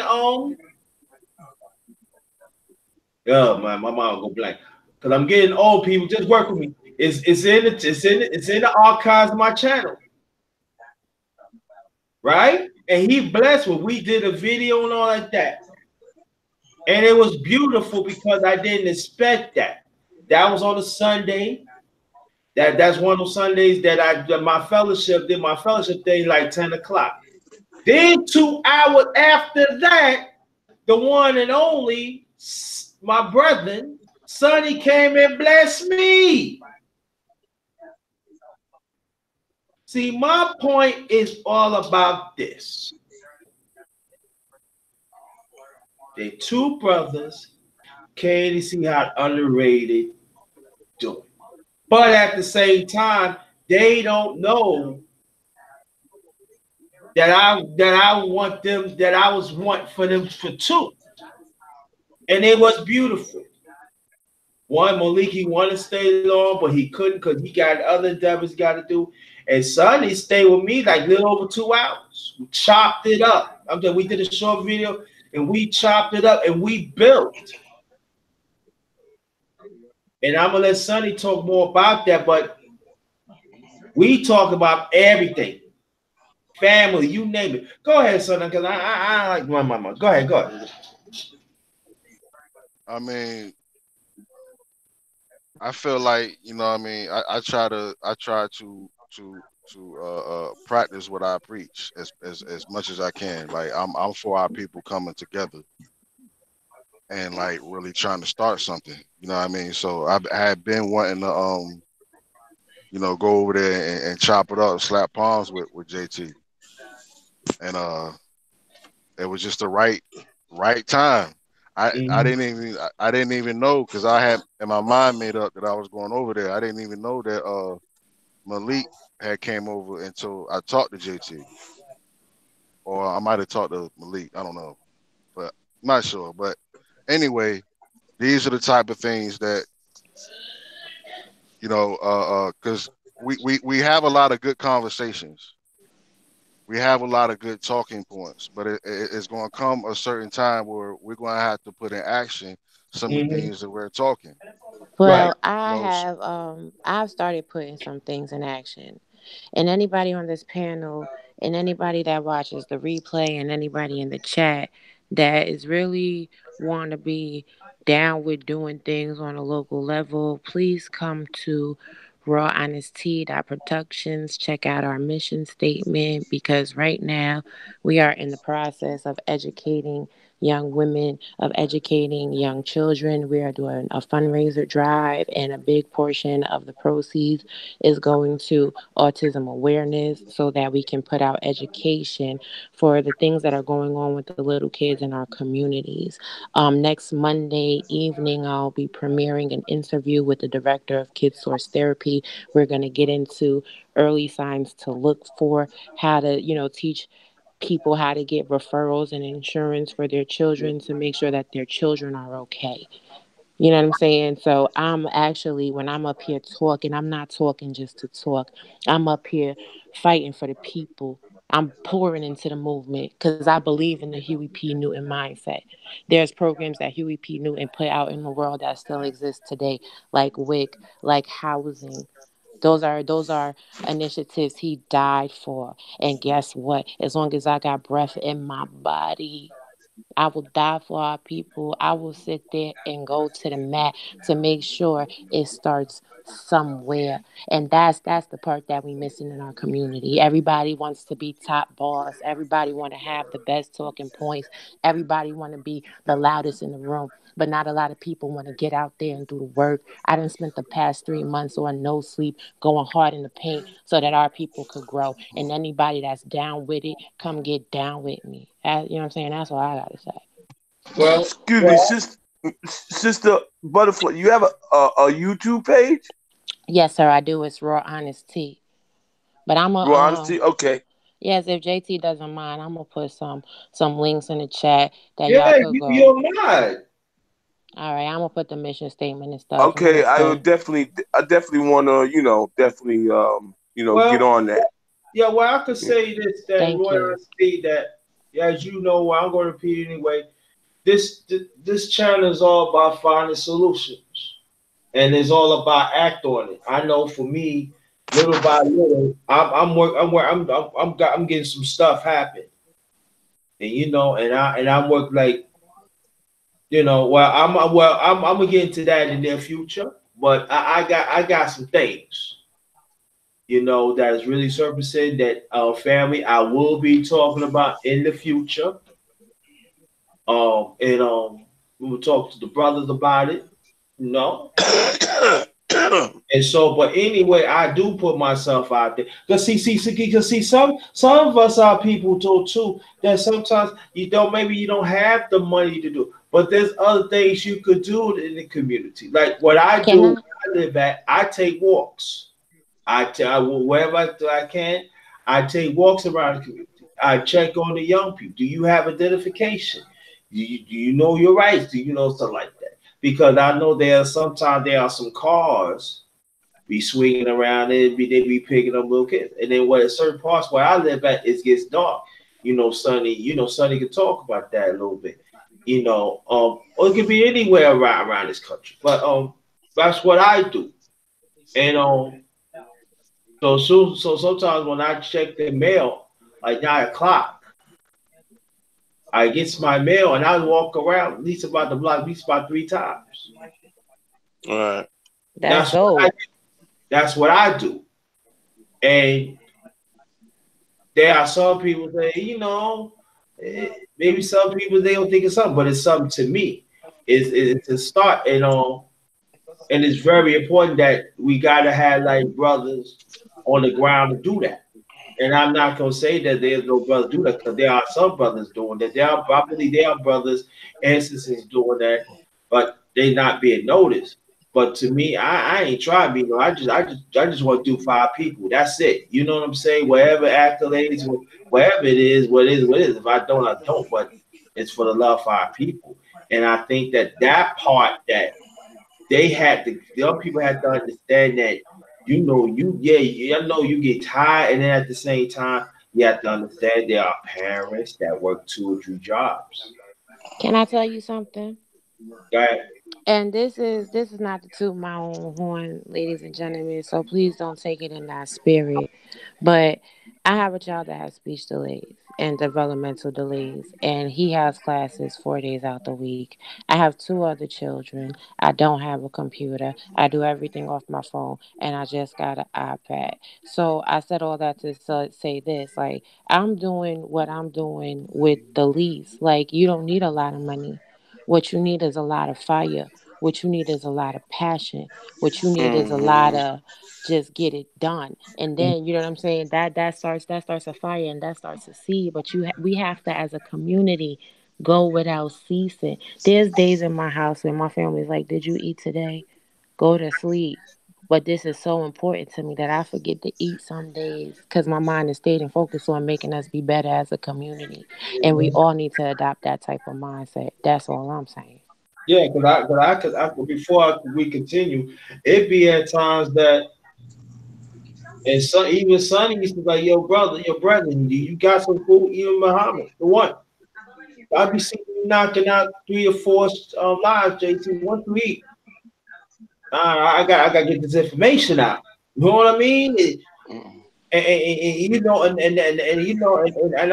Oh man, my mom go blank. Cause I'm getting old. People just work with me. It's in the archives of my channel, right? And he blessed when we did a video and all like that, and it was beautiful because I didn't expect that. That was on a Sunday. That's one of those Sundays that my fellowship did my fellowship day like 10 o'clock. Then 2 hours after that, the one and only my brethren, Sonny came and blessed me. See, my point is all about this. The two brothers came to see how Underrated doing. But at the same time, they don't know that I want them, that I was want for them for two. And it was beautiful. One, Maliki wanted to stay long, but he couldn't because he got other endeavors got to do. And Sonny stayed with me like a little over 2 hours. We chopped it up. We did a short video and we chopped it up and we built. And I'm gonna let Sonny talk more about that, but we talk about everything. Family, you name it. Go ahead, Sonny, because I like my mama. Go ahead, go ahead. I mean, I feel like, you know what I mean, I try to practice what I preach as much as I can. Like I'm for our people coming together and like really trying to start something. You know what I mean? So I had been wanting to go over there and chop it up, slap palms with JT. And it was just the right time. I didn't even know, because I had in my mind made up that I was going over there. I didn't even know that Malik had came over until I talked to JT, or I might have talked to Malik. I don't know, but I'm not sure. But anyway, these are the type of things that because we have a lot of good conversations. We have a lot of good talking points, but it's going to come a certain time where we're going to have to put in action some of the Mm-hmm. things that we're talking. Right. Well, You know, I've started putting some things in action. And anybody on this panel and anybody that watches the replay and anybody in the chat that is really want to be down with doing things on a local level, please come to Raw Honesty Productions. Check out our mission statement, because right now we are in the process of educating young women, of educating young children. We are doing a fundraiser drive, and a big portion of the proceeds is going to autism awareness so that we can put out education for the things that are going on with the little kids in our communities. Next Monday evening, I'll be premiering an interview with the director of Kids Source Therapy. We're going to get into early signs to look for, how to, teach people how to get referrals and insurance for their children to make sure that their children are okay. You know what I'm saying? So I'm actually, when I'm up here talking, I'm not talking just to talk. I'm up here fighting for the people. I'm pouring into the movement because I believe in the Huey P. Newton mindset. There's programs that Huey P. Newton put out in the world that still exist today, like WIC, like housing. Those are initiatives he died for. And guess what? As long as I got breath in my body, I will die for our people. I will sit there and go to the mat to make sure it starts somewhere. And that's the part that we missing in our community. Everybody wants to be top boss. Everybody want to have the best talking points. Everybody want to be the loudest in the room. But not a lot of people want to get out there and do the work. I done spent the past 3 months on no sleep, going hard in the paint so that our people could grow. And anybody that's down with it, come get down with me. You know what I'm saying? That's all I got to say. Well, Excuse me, well, sister Butterfly. You have a YouTube page? Yes, sir, I do. It's Raw Honesty. But I'm a Raw Honesty. Okay. yes, if JT doesn't mind, I'm gonna put some links in the chat that y'all yeah, could go. you're mad. All right, I'm gonna put the mission statement and stuff. Okay. I So would definitely. I definitely want to. Definitely. Get Well, on that. yeah, well, I could say this that thank Roy you. see that, as you know, I'm going to repeat it anyway. this channel is all about finding solutions, and it's all about act on it. I know for me, little by little, I'm getting some stuff happen, and I'm work like I'm gonna get into that in the near future, but I got some things that is really surfacing that family I will be talking about in the future. And we will talk to the brothers about it, you know. And so, but anyway, I do put myself out there. Cause see, some of us are people too that sometimes maybe you don't have the money to do, but there's other things you could do in the community. Like what I Can do, I? where I live at, I take walks. Wherever I can, I take walks around the community. I check on the young people. Do you have identification? Do you know your rights? Do you know something like that? Because I know sometimes there are some cars be swinging around and they be picking up little kids. And then what at certain parts where I live at, it gets dark. Sonny can talk about that a little bit. Or it could be anywhere around this country. But that's what I do. And so sometimes when I check the mail, like 9 o'clock, I get my mail and I walk around at least about the block, at least about 3 times. All right. That's That's what I dope. that's what I do. And there are some people that maybe some people they don't think it's something, but it's something to me. It's a start, and it's very important that we gotta have like brothers on the ground to do that. And I'm not gonna say that there's no brother do that because there are some brothers doing that. There are brothers and sisters doing that, but they not being noticed. But to me, I ain't trying to be no. I just want to do 5 people. That's it. You know what I'm saying? Whatever accolades, whatever it is, what it is. If I don't, I don't. But it's for the love of 5 people. And I think that part that the other people had to understand that I know you get tired, and then at the same time you have to understand there are parents that work 2 or 3 jobs. Can I tell you something? Right? And this is not to toot my own horn, ladies and gentlemen. So please don't take it in that spirit. But I have a child that has speech delays and developmental delays, and he has classes 4 days out the week. I have 2 other children. I don't have a computer. I do everything off my phone, and I just got an iPad. So I said all that to say this: like I'm doing what I'm doing with the least. Like you don't need a lot of money. What you need is a lot of fire. What you need is a lot of passion. What you need is a lot Mm-hmm. of just get it done. And then you know what I'm saying. That starts a fire and that starts a seed. But we have to as a community go without ceasing. There's days in my house when my family's like, "Did you eat today? Go to sleep." But this is so important to me that I forget to eat some days because my mind is stayed and focused on making us be better as a community. And we all need to adopt that type of mindset. That's all I'm saying. Yeah, before we continue, it be at times that, and even Sonny used to be like, your brother, you got some food, even Muhammad, the one. I be seeing you knocking out 3 or 4 lives, JT. What to eat? I got to get this information out. You know what I mean? And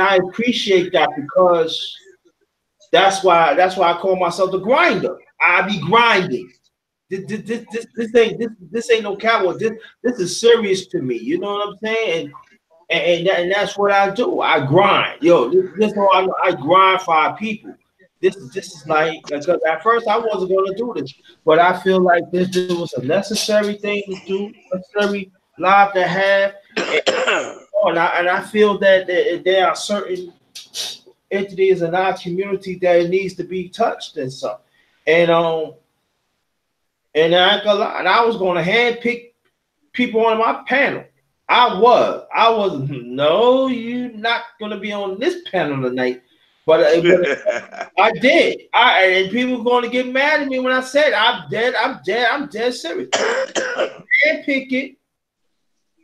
I appreciate that because that's why I call myself the grinder. I be grinding. This ain't no cowboy. This is serious to me. You know what I'm saying? And that's what I do. I grind. Yo, this is all I know. I grind for our people. This is like because at first I wasn't going to do this, but I feel like this was a necessary thing to do, necessary life to have, and, and I feel that there are certain entities in our community that it needs to be touched and so, and and I ain't gonna lie, and I was going to handpick people on my panel. I was. No, you're not gonna be on this panel tonight. But I did. And people were going to get mad at me when I said I'm dead. I'm dead serious. I pick it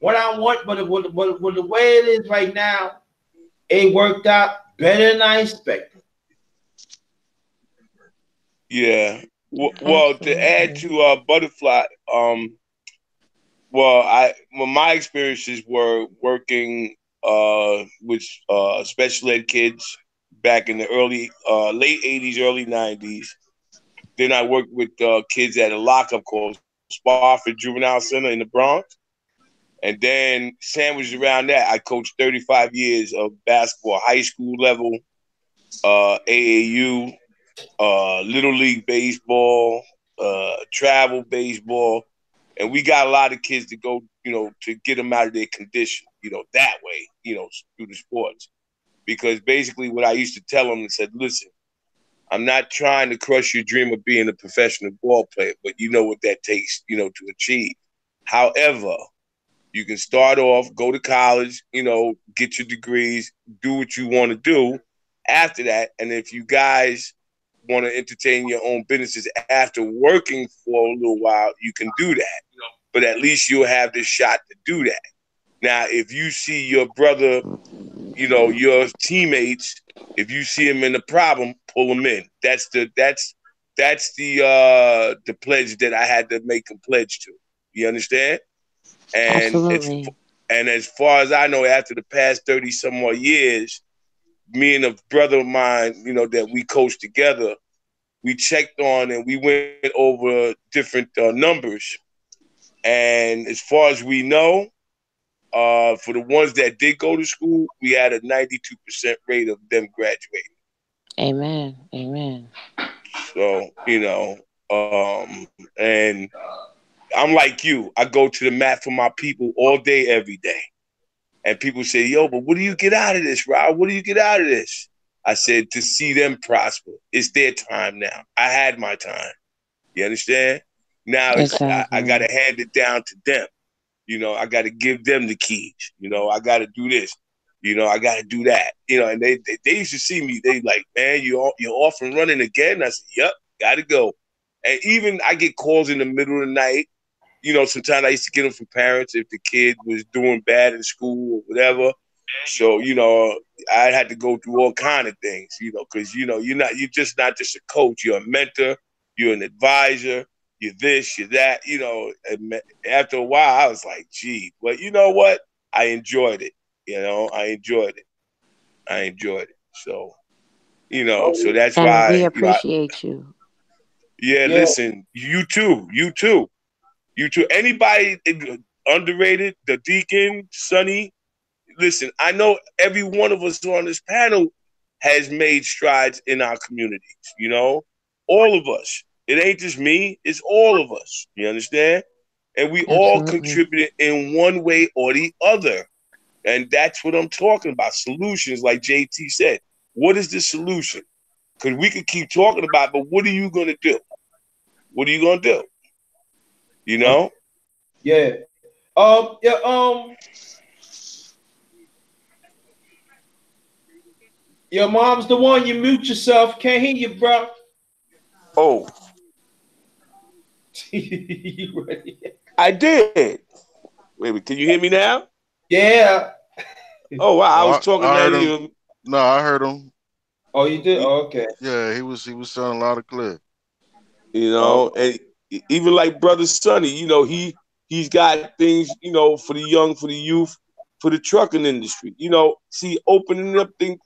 what I want, but the way it is right now, it worked out better than I expected. Yeah. Well, to add Absolutely. to Butterfly, well, my experiences were working with special ed kids back in the late '80s, early '90s. Then I worked with kids at a lockup called Spofford Juvenile Center in the Bronx. And then sandwiched around that, I coached 35 years of basketball, high school level, AAU, little league baseball, travel baseball, and we got a lot of kids to go, to get them out of their condition, that way, through the sports. Because basically, what I used to tell them and said, listen, I'm not trying to crush your dream of being a professional ball player, but you know what that takes, to achieve. However, you can start off, go to college, get your degrees, do what you want to do after that. And if you guys want to entertain your own businesses after working for a little while, you can do that. But at least you'll have the shot to do that. Now, if you see your brother, your teammates, if you see him in a problem, pull him in. That's the pledge that I had to make a pledge to. You understand? And it's Absolutely. and as far as I know, after the past 30 some more years, me and a brother of mine, that we coached together, we checked on and we went over different numbers. And as far as we know, for the ones that did go to school, we had a 92% rate of them graduating. Amen. Amen. So, and I'm like you. I go to the mat for my people all day, every day. And people say, yo, but what do you get out of this, Rob? What do you get out of this? I said, to see them prosper. It's their time now. I had my time. You understand? Now I got Exactly. to hand it down to them. I got to give them the keys. I got to do this. I got to do that. And they used to see me. They like, man, you're off and running again. I said, yep, got to go. And even I get calls in the middle of the night. Sometimes I used to get them from parents if the kid was doing bad in school or whatever. So, I had to go through all kind of things, because you're just not just a coach, you're a mentor, you're an advisor, you're this, you're that, and after a while I was like, gee, but you know what? I enjoyed it. I enjoyed it. I enjoyed it. So, so that's And we why, appreciate you. yeah, Yeah, listen, you too, you too. You too. Anybody underrated, the Deacon, Sonny, listen, I know every one of us on this panel has made strides in our communities, all of us. It ain't just me, it's all of us. You understand? And we all Absolutely. contributed in one way or the other. And that's what I'm talking about. Solutions, like JT said. What is the solution? Because we could keep talking about it, but what are you going to do? What are you going to do? You know? yeah. Yeah. Your mom's the one. You mute yourself. Can't hear you, bro. Oh, You ready? I did. Wait, can you hear me now? Yeah. Oh wow, I was Oh, talking I that heard him. you, No, I heard him. Oh, you did. Oh, okay. Yeah, he was sounding loud and clear. Oh, and even like brother Sonny, he's got things, for the young, for the youth, for the trucking industry. See, opening up things.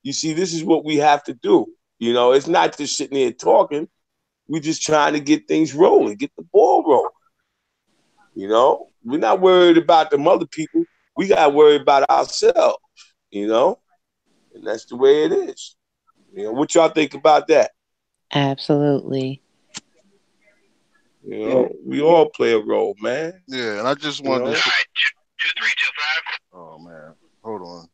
You see, this is what we have to do. It's not just sitting there talking. We're just trying to get things rolling, get the ball rolling. We're not worried about them other people. We got to worry about ourselves. You know, and that's the way it is. What y'all think about that? Absolutely. yeah. We all play a role, man. Yeah, and I just You wanted to know. say, oh man, hold on.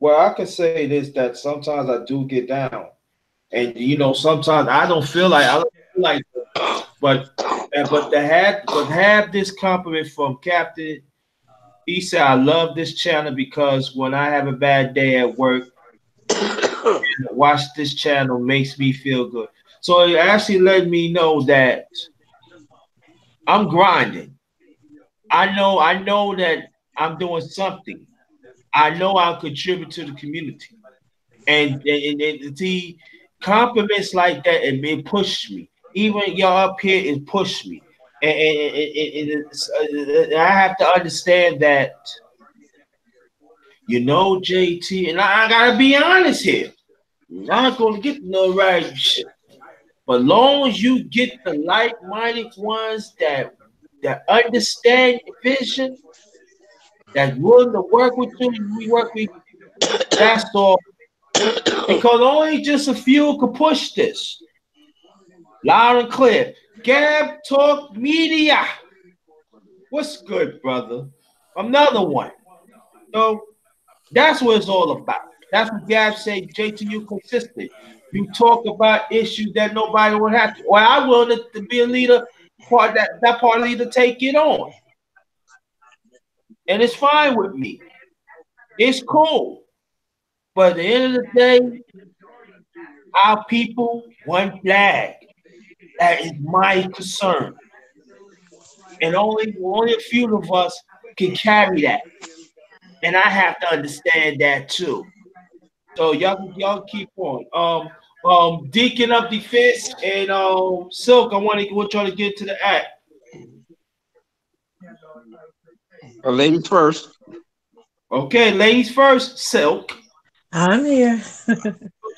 Well, I could say this that sometimes I do get down, and sometimes I don't feel like, but have this compliment from Captain. He said, "I love this channel because when I have a bad day at work, watch this channel makes me feel good." So it actually let me know that I'm grinding. I know that I'm doing something. I know I'll contribute to the community. And see, compliments like that, and it pushed me. Even y'all up here, it pushed me. I have to understand that, JT, and I gotta be honest here. You're not gonna get no right shit. But long as you get the like-minded ones that understand your vision, that willing to work with you, we work with. That's all. Because only just a few could push this loud and clear. Gab Talk Media. What's good, brother? Another one. So that's what it's all about. That's what Gab say. JT, you consistent. You talk about issues that nobody would have to. Well, I willing to be a leader. That part leader take it on, and it's fine with me. It's cool. But at the end of the day, our people, one flag. That is my concern. And only a few of us can carry that. And I have to understand that too. So y'all keep on. Deacon of Defense and Silk, I want y'all to get to the act. Ladies first. Okay, ladies first, Silk. I'm here.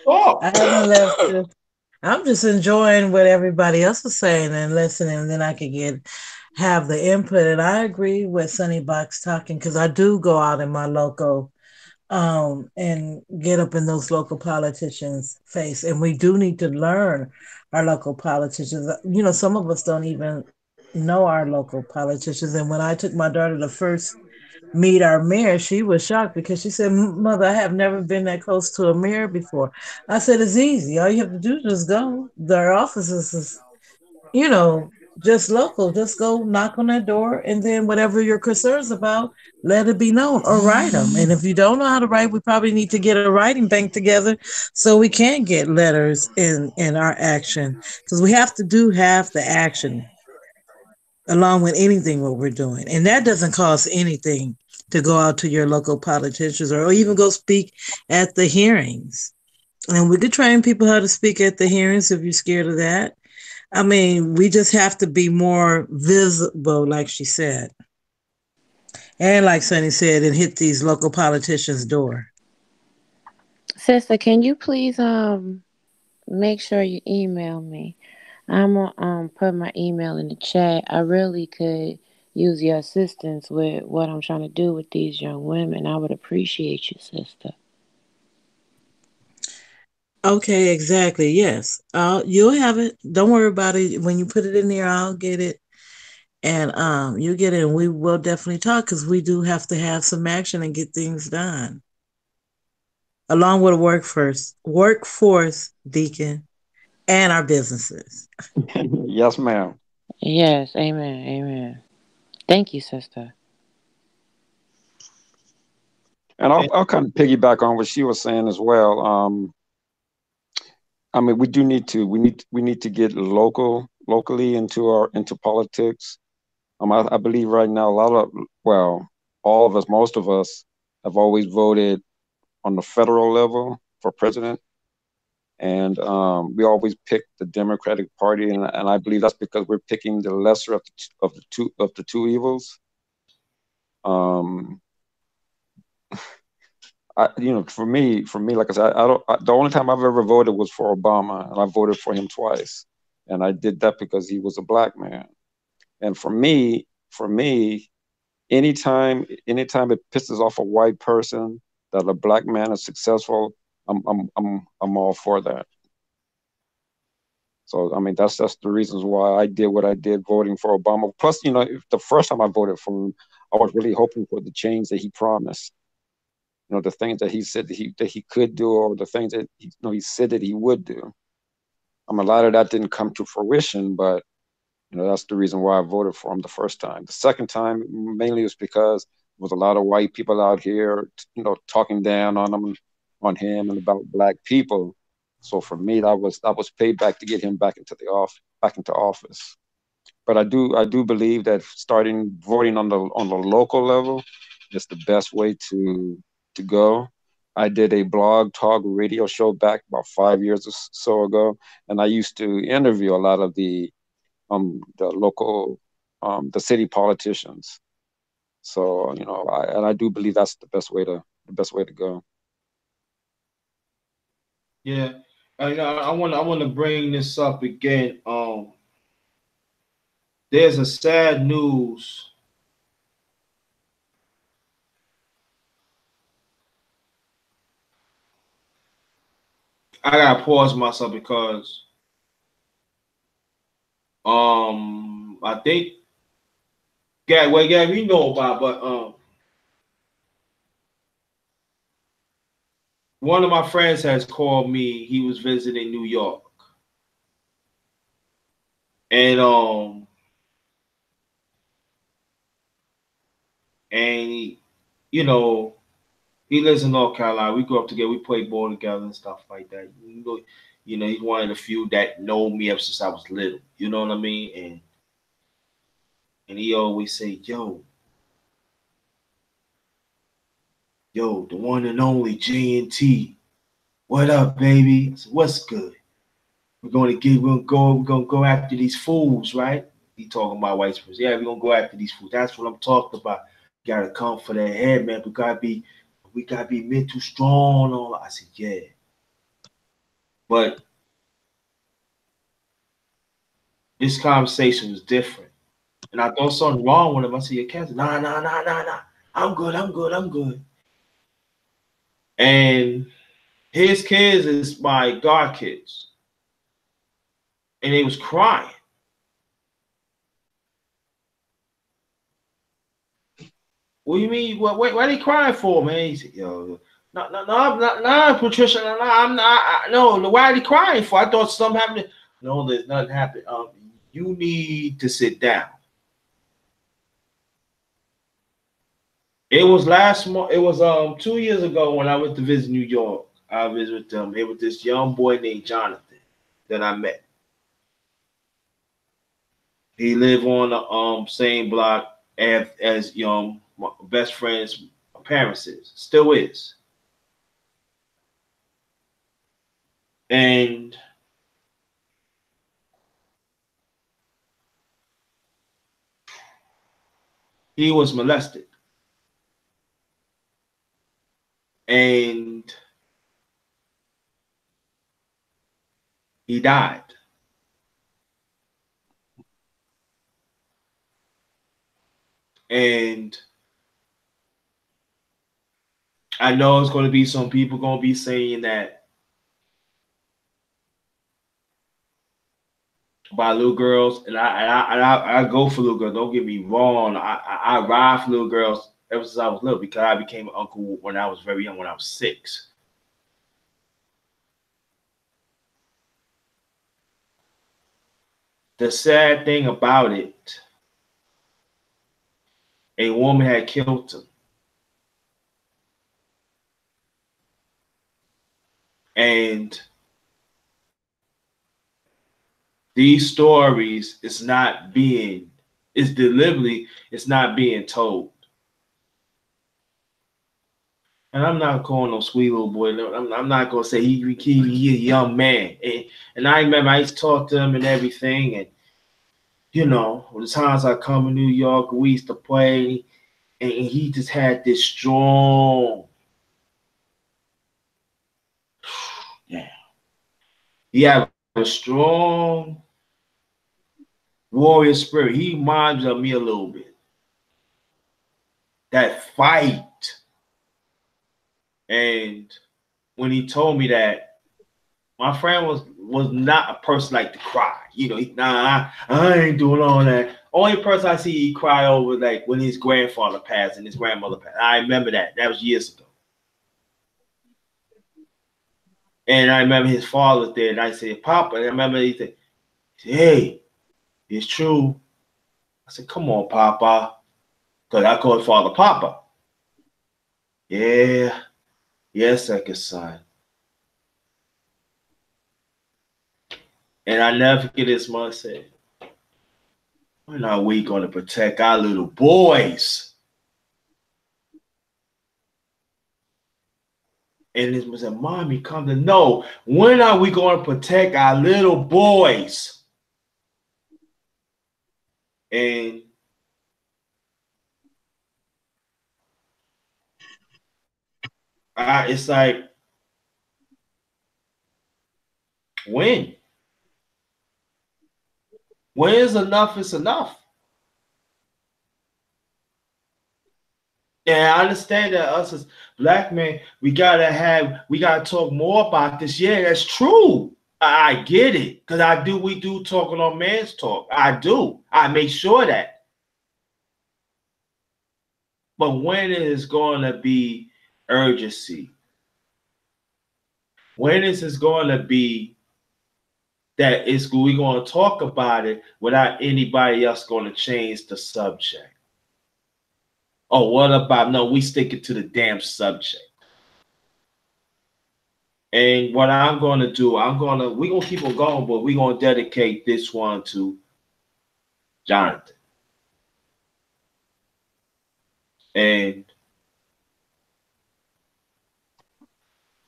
Talk. I haven't left. I'm just enjoying what everybody else is saying and listening, and then I can have the input. And I agree with Sunny Box talking because I do go out in my local and get up in those local politicians' face, and we do need to learn our local politicians. Some of us don't even know our local politicians. And when I took my daughter to first meet our mayor, she was shocked because she said, "Mother, I have never been that close to a mayor before." I said, "It's easy. All you have to do is just go. Their offices is, you know, just local. Just go knock on their door, and then whatever your concerns about, let it be known or write them. And if you don't know how to write, we probably need to get a writing bank together so we can get letters in our action because we have to do half the action along with anything what we're doing. And that doesn't cost anything to go out to your local politicians or even go speak at the hearings. And we could train people how to speak at the hearings if you're scared of that. I mean, we just have to be more visible, like she said. And like Sonny said, and hit these local politicians' door. Sister, can you please make sure you email me? I'm gonna put my email in the chat. I really could use your assistance with what I'm trying to do with these young women. I would appreciate you, sister. Okay, exactly. Yes. You'll have it. Don't worry about it. When you put it in there, I'll get it. And you get it, and we will definitely talk because we do have to have some action and get things done. Along with a workforce, Deacon, and our businesses. Yes, ma'am. Yes, amen, amen. Thank you, sister. And I'll kind of piggyback on what she was saying as well. I mean, we do need to we need to get locally into politics. I believe right now all of us, most of us, have always voted on the federal level for president, and we always pick the Democratic Party, and I believe that's because we're picking the lesser of the two evils. Um, for me, like I said, the only time I've ever voted was for Obama, and I voted for him twice, and I did that because he was a black man. And for me, anytime it pisses off a white person that a black man is successful, I'm all for that. So I mean, that's the reasons why I did what I did, voting for Obama. Plus, the first time I voted for him, I was really hoping for the change that he promised. The things that he said that he could do, or the things that he said that he would do. A lot of that didn't come to fruition, but that's the reason why I voted for him the first time. The second time, mainly was because there was a lot of white people out here, talking down on him and about black people. So for me, that was payback to get him back into office. But I do believe that starting voting on the local level is the best way to go. I did a blog talk radio show back about 5 years or so ago, and I used to interview a lot of the local the city politicians. So I do believe that's the best way to go. Yeah, I want to bring this up again. There's a sad news. I gotta pause myself because I think yeah, we know about, but one of my friends has called me. He was visiting New York, and and you know he lives in North Carolina. We grew up together. We played ball together and stuff like that. He's one of the few that know me ever since I was little. You know what I mean? And he always say, yo, the one and only G&T. What up, baby? I said, what's good? We're gonna go after these fools, right? He talking about white supremacy. Yeah, we're gonna go after these fools. That's what I'm talking about. You gotta come for their head, man. We gotta be mental strong. All I said, yeah. But this conversation was different. And I thought something wrong with him. I said, your cancer. Nah, nah, nah, nah, nah. I'm good, I'm good, I'm good. And his kids is my god kids. And they was crying. What do you mean? What are they crying for, man? He said, yo, no, I'm not, nah, Patricia, no, I'm not, no, why are they crying for? I thought something happened. No, there's nothing happened. You need to sit down. It was last month. It was 2 years ago when I went to visit New York. I visited them. It was this young boy named Jonathan that I met. He lived on the same block as my best friend's parents is. Still is. And he was molested. And he died. And I know it's going to be some people going to be saying that about little girls, and I go for little girls. Don't get me wrong. I ride for little girls ever since I was little because I became an uncle when I was very young, when I was 6. The sad thing about it, a woman had killed him. And these stories is not being, it's not being told. And I'm not calling no sweet little boy. I'm not gonna say he a young man. And I remember I used to talk to him and everything. And the times I come in New York, we used to play, and he just had this strong, yeah, he had a strong warrior spirit. He reminds me a little bit. That fight. And when he told me that, my friend was not a person like to cry. I ain't doing all that. Only person I see he cry over like when his grandfather passed and his grandmother passed. I remember that. That was years ago. And I remember his father was there, and I said, Papa. And I remember he said, hey, it's true. I said, come on, Papa. Because I called his father Papa. Yeah, yes, second son. And I never forget his mother said, when are we going to protect our little boys? And it was a mommy come to know, when are we going to protect our little boys? And it's like, when? When is enough is enough? And I understand that us as black men, we gotta talk more about this. Yeah, that's true. I get it. Because we do talking on man's talk. I do. I make sure that. But when is going to be urgency? When is it going to be that we going to talk about it without anybody else going to change the subject? Oh, what about, no, we stick it to the damn subject. And what I'm going to do, we're going to keep on going, but we're going to dedicate this one to Jonathan. And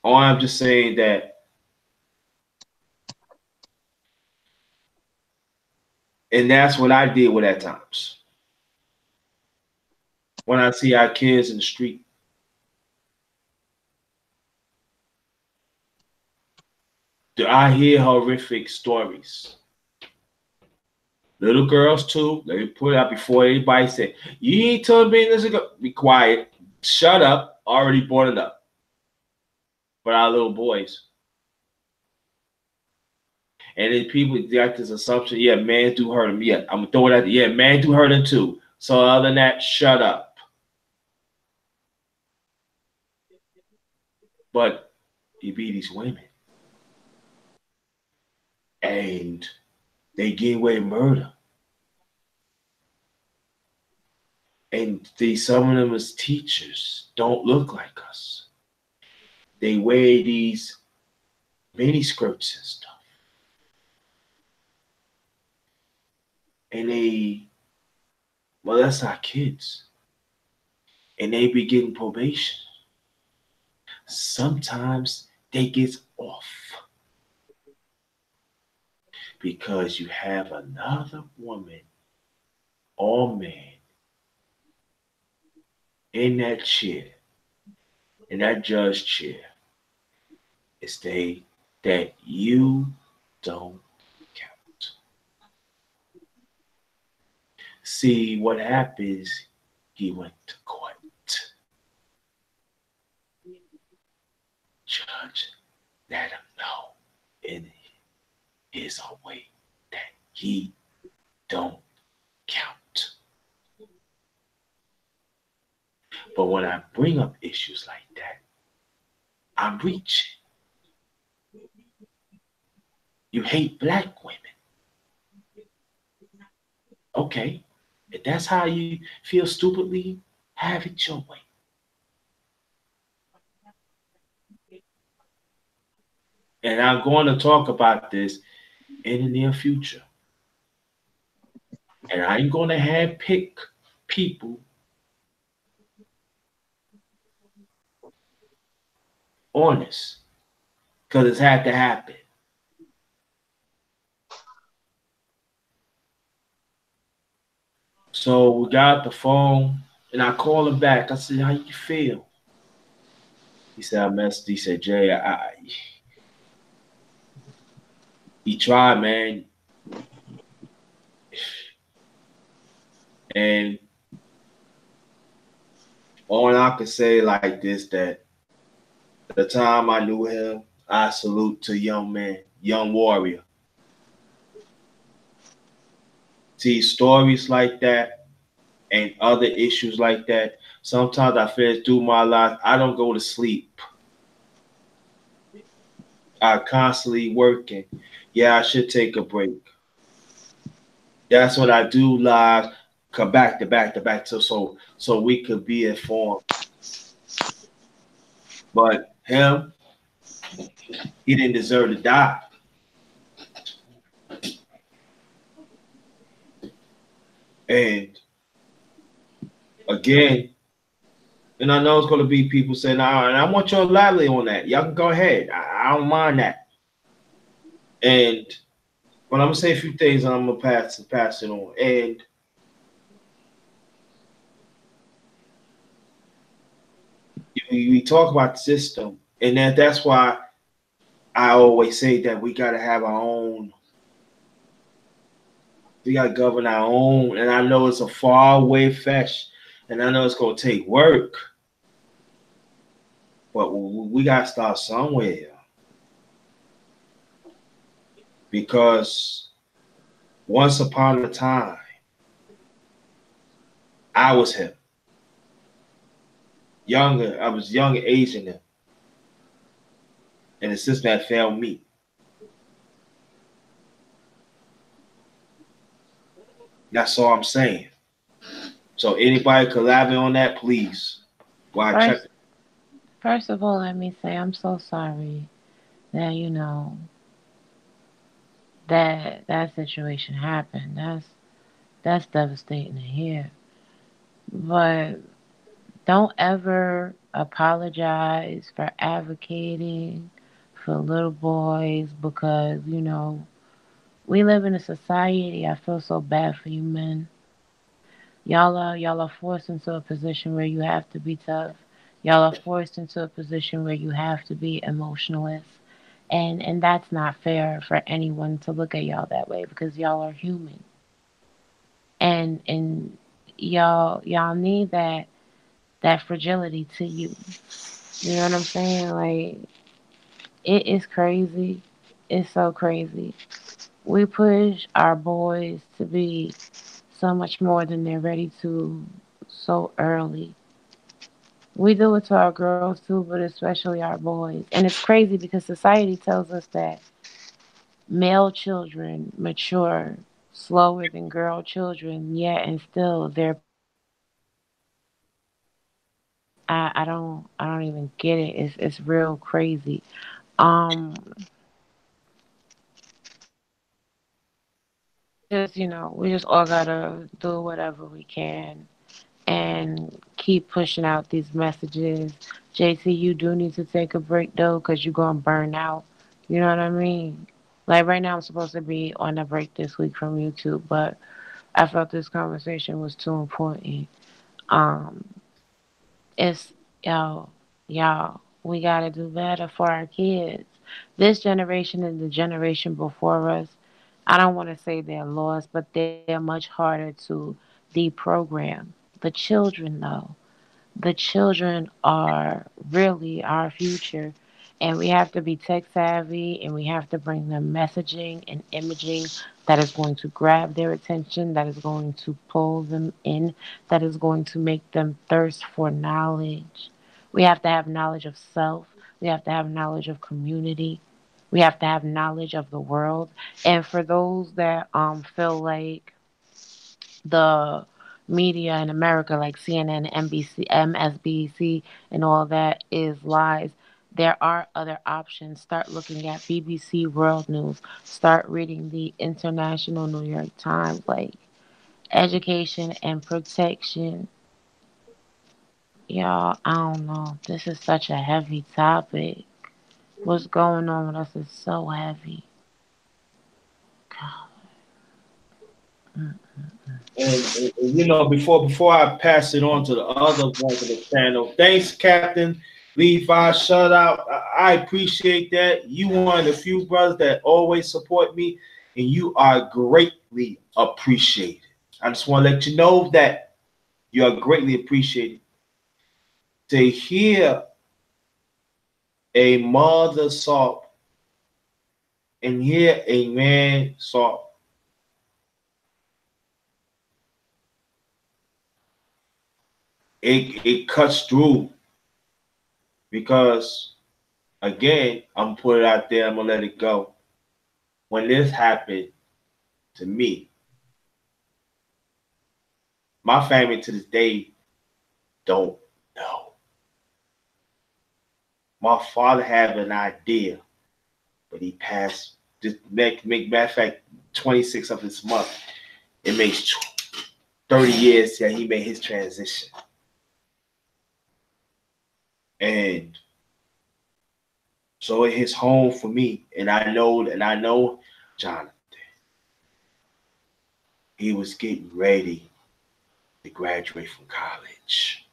I'm just saying that, and that's what I deal with at times. When I see our kids in the street, I hear horrific stories. Little girls too. Let me put it out before anybody say, you ain't telling me this. Be quiet. Shut up. Already brought it up. But our little boys. And then people got this assumption, yeah, man do hurt them. Yeah, I'm gonna throw it out there. Yeah, man do hurt them too. So other than that, shut up. But he beat these women. And they get away with murder. And some of them as teachers don't look like us. They wear these mini skirts and stuff. And they molest our kids. And they be getting probation. Sometimes they get off. Because you have another woman or man in that chair, in that judge chair, it's that you don't count. See, what happens, he went to court. Judge let him know in his own way that he don't count. But when I bring up issues like that, I'm reaching. You hate black women. Okay. If that's how you feel stupidly, have it your way. And I'm going to talk about this in the near future. And I ain't going to have pick people on this because it's had to happen. So we got the phone and I called him back. I said, how you feel? He said, I messed. He said, Jay, he tried, man. And all I could say like this, that the time I knew him, I salute to young man, young warrior. See, stories like that and other issues like that, sometimes I feel through my life, I don't go to sleep. I'm constantly working. Yeah, I should take a break. That's what I do live, come back to back to back so we could be informed. But him, he didn't deserve to die. And again, And I know it's going to be people saying, "Ah," and I want your lively on that. Y'all can go ahead. I don't mind that. And but I'm gonna say a few things, and I'm gonna pass it on. And we talk about the system, and that's why I always say that we got to have our own. We got to govern our own. And I know it's a far away fetch, and I know it's gonna take work, but we got to start somewhere because once upon a time, I was him. Younger, I was younger age than him, and the system had failed me. That's all I'm saying. So anybody collabing on that, please. Why check First, first of all, let me say I'm so sorry that that situation happened. That's devastating to hear. But don't ever apologize for advocating for little boys because we live in a society. I feel so bad for you men. Y'all are forced into a position where you have to be tough. Y'all are forced into a position where you have to be emotionless. And that's not fair for anyone to look at y'all that way because y'all are human. And y'all need that fragility to you. You know what I'm saying? Like it is crazy. It's so crazy. We push our boys to be so much more than they're ready to so early. We do it to our girls too, but especially our boys. And it's crazy because society tells us that male children mature slower than girl children, yet and still they're I don't even get it. It's real crazy. Um we just all gotta do whatever we can and keep pushing out these messages. JC, you do need to take a break though, because you're gonna burn out. You know what I mean? Like right now, I'm supposed to be on a break this week from YouTube, but I felt this conversation was too important. Um, it's y'all, y'all, we gotta do better for our kids. This generation and the generation before us, I don't want to say they're lost, but they're much harder to deprogram. The children, though, the children are really our future, and we have to be tech savvy and we have to bring them messaging and imaging that is going to grab their attention, that is going to pull them in, that is going to make them thirst for knowledge. We have to have knowledge of self, we have to have knowledge of community, we have to have knowledge of the world. And for those that feel like the media in America, like CNN, NBC, MSNBC, and all that, is lies. There are other options. Start looking at BBC World News. Start reading the International New York Times. Like education and protection. Y'all, I don't know. This is such a heavy topic. What's going on with us is so heavy. God. Mm. before I pass it on to the other ones of the channel, thanks, Captain Levi. Shout out. I appreciate that. You one of the few brothers that always support me, and you are greatly appreciated. I just want to let you know that you are greatly appreciated. To hear a mother sob and hear a man sob, it cuts through because again, I'm gonna put it out there. I'm gonna let it go. When this happened to me, my family to this day don't know. My father had an idea, but he passed. Just make matter of fact, 26th of this month, it makes 30 years that he made his transition. And so it hits home for me. And I know Jonathan, he was getting ready to graduate from college.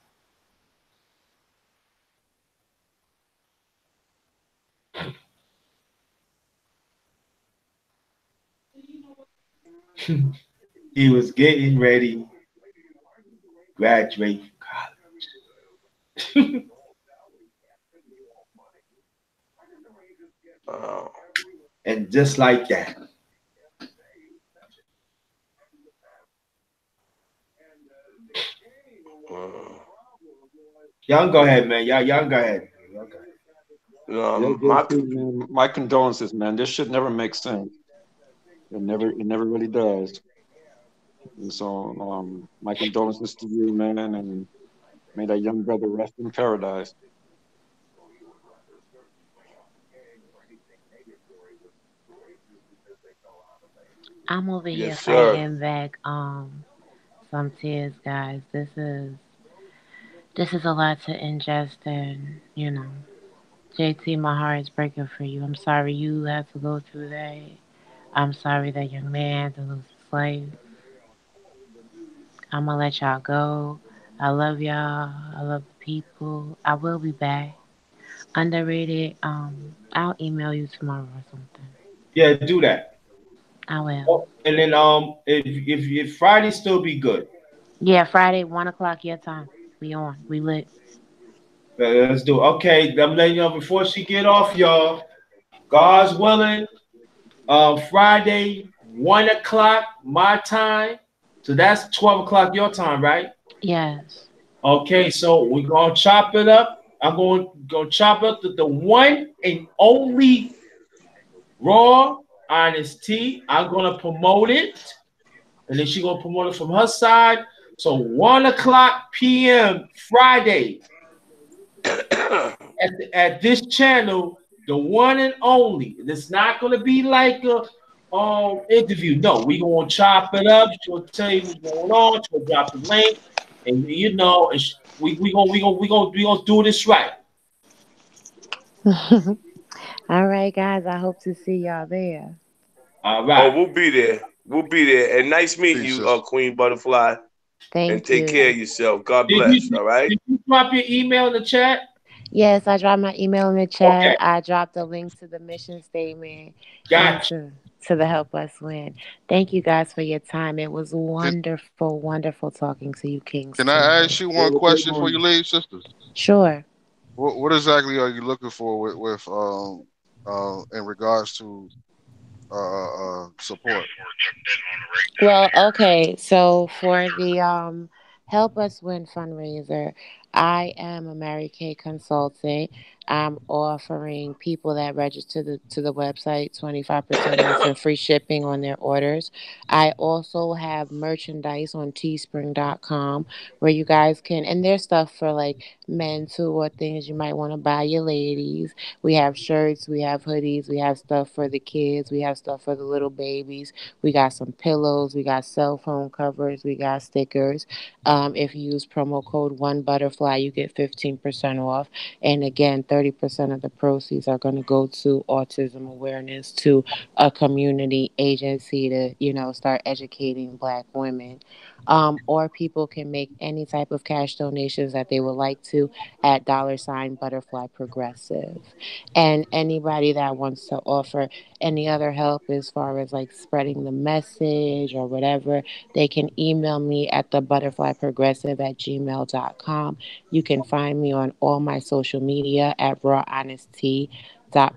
He was getting ready to graduate from college. uh, and just like that, uh, y'all go ahead, man. Y'all go ahead. Y'all go Yeah, ahead. JT, man, my condolences, man. This shit never makes sense. It never really does. And so, my condolences to you, man, and may that young brother rest in paradise. I'm over Yes, here sir. fighting back some tears, guys. This is a lot to ingest, and JT, my heart is breaking for you. I'm sorry you had to go through that. I'm sorry that young man had to lose his life. I'm gonna let y'all go. I love y'all. I love the people. I will be back. Underrated. I'll email you tomorrow or something. Yeah, do that. I will. Oh, and then if Friday still be good, Yeah, Friday, 1 o'clock your time. We on. We lit. let's do it. Okay, I'm letting you know before she get off, y'all. God's willing. Friday, 1 o'clock my time. So that's 12 o'clock your time, right? Yes. Okay, so we're gonna chop it up. I'm going to chop up the one and only raw honest tea. I'm gonna promote it, and then she's gonna promote it from her side. So 1 o'clock p.m. Friday at this channel, the one and only. It's not gonna be like a interview. No, we gonna chop it up. She'll tell you what's going on. She'll drop the link, and we gonna do this right. All right, guys. I hope to see y'all there. All Oh, right. we'll be there. We'll be there. And nice meeting Peace, you, sister. Queen Butterfly. And Thank take care you. of yourself. God Did bless. you All right. did you drop your email in the chat? Yes, I dropped my email in the Okay, chat. I dropped a link to the mission statement and gotcha. to the Help Us Win. Thank you guys for your time. It was Can, wonderful, wonderful talking to you, Kings can I tonight. ask you You one have a great question before you morning. leave, sister? Sure. What exactly are you looking for with in regards to support? Well, okay. So for the Help Us Win fundraiser, I am a Mary Kay consultant. I'm offering people that register to the website 25% off and free shipping on their orders. I also have merchandise on teespring.com where you guys can, and there's stuff for like men too, or things you might want to buy your ladies. We have shirts, we have hoodies, we have stuff for the kids, we have stuff for the little babies. We got some pillows. We got cell phone covers. We got stickers. If you use promo code One Butterfly, you get 15% off. And again, 30% of the proceeds are going to go to autism awareness, to a community agency to start educating Black women. Or people can make any type of cash donations that they would like to at $Butterfly Progressive. And anybody that wants to offer any other help as far as like spreading the message or whatever, they can email me at the butterflyprogressive@gmail.com. You can find me on all my social media at raw honesty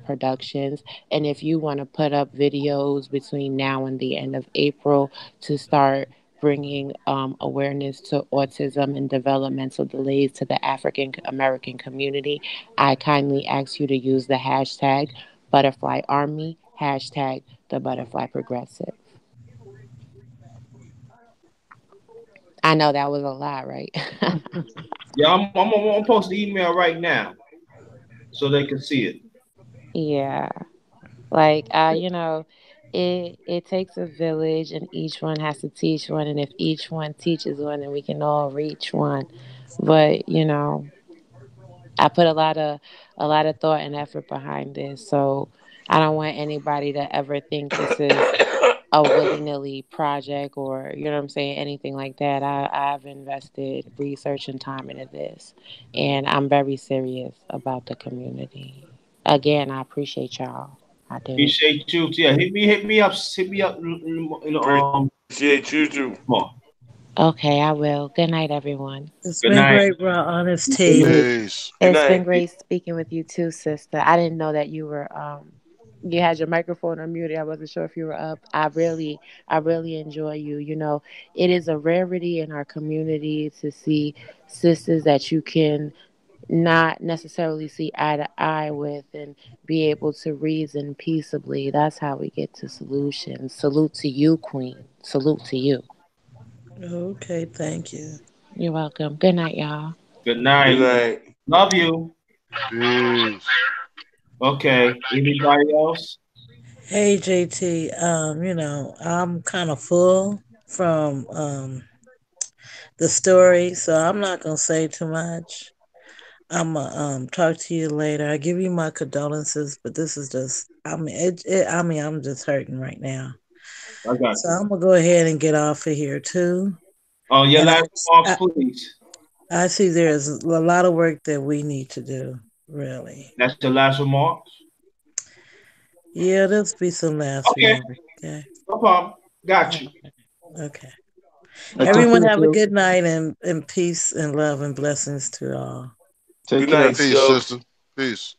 productions. And if you want to put up videos between now and the end of April to start bringing awareness to autism and developmental delays to the African American community, I kindly ask you to use the hashtag Butterfly Army, hashtag the Butterfly Progressive. I know that was a lot, right? Yeah, I'm gonna post the email right now so they can see it. Yeah. Like it takes a village and each one has to teach one, and if each one teaches one then we can all reach one. But I put a lot of thought and effort behind this. So I don't want anybody to ever think this is a willy-nilly project, or you know what I'm saying, anything like that. I've invested research and time into this, and I'm very serious about the community. Again, I appreciate y'all. I do. Appreciate you. Yeah, hit me up. Appreciate you too. More. Okay, I will. Good night, everyone. It's Good been night. great, bro. Honest Good tea. night. Peace. Good It's been night. great speaking with you too, sister. I didn't know that you had your microphone unmuted. I wasn't sure if you were up. I really enjoy you. You know, it is a rarity in our community to see sisters that you can not necessarily see eye to eye with and be able to reason peaceably. That's how we get to solutions. Salute to you, Queen. Salute to you. Okay, thank you. You're welcome. Good night, y'all. Good Good night. night. Love you. Peace. Okay. Anybody else? Hey, JT. I'm kind of full from the story, so I'm not gonna say too much. I'm gonna talk to you later. I give you my condolences, but this is just I'm just hurting right now. I got So you. I'm gonna go ahead and get off of here too. Oh, your And last remarks, I please. I see there's a lot of work that we need to do. Really, That's your last remarks. yeah. There's be some last Okay. remarks. Okay. No problem. Got you. Okay. I take Everyone care, have a Phil. good night and peace and love and blessings to all. Take Good care. night, Peace, Silks. sister. Peace.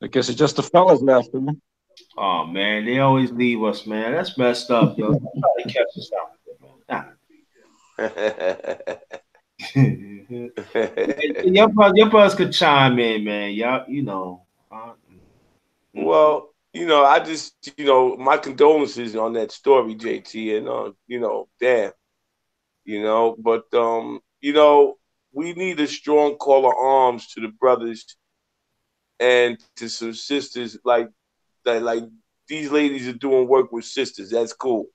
I guess it's just the fellas left. Huh? Oh man, they always leave us, man. That's messed up, yo. Try to catch us out, man. Your brothers could chime in, man. Y'all, Well, I just, my condolences on that story, JT, and damn, but we need a strong call of arms to the brothers and to some sisters like that. Like these ladies are doing work with sisters. That's cool.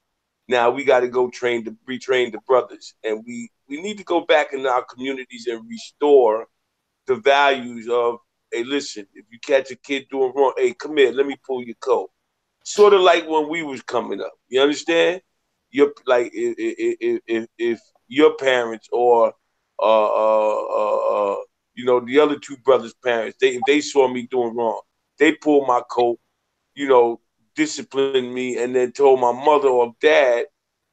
Now we got to go retrain the brothers, and we need to go back in our communities and restore the values of, hey, listen, if you catch a kid doing wrong, hey, come here, let me pull your coat. Sort of like when we was coming up. You understand? Your like if your parents or the other two brothers' parents, if they saw me doing wrong, they pulled my coat, you know, disciplined me, and then told my mother or dad,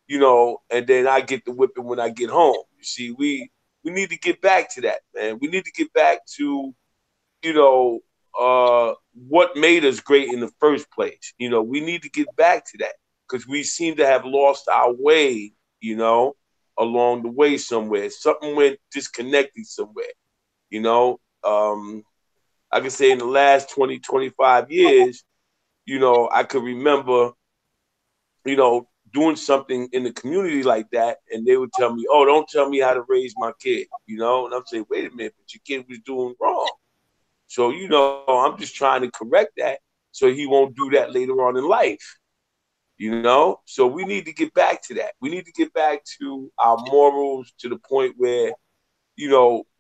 and then I get the whipping when I get home. You see, we need to get back to that, man. We need to get back to you know, what made us great in the first place. We need to get back to that because we seem to have lost our way, along the way somewhere. Something went disconnected somewhere, you know. I can say in the last 20, 25 years, I could remember, doing something in the community like that, and they would tell me, "Oh, don't tell me how to raise my kid," and I'm saying, "Wait a minute, but your kid was doing wrong." So, I'm just trying to correct that so he won't do that later on in life. So we need to get back to that. We need to get back to our morals to the point where,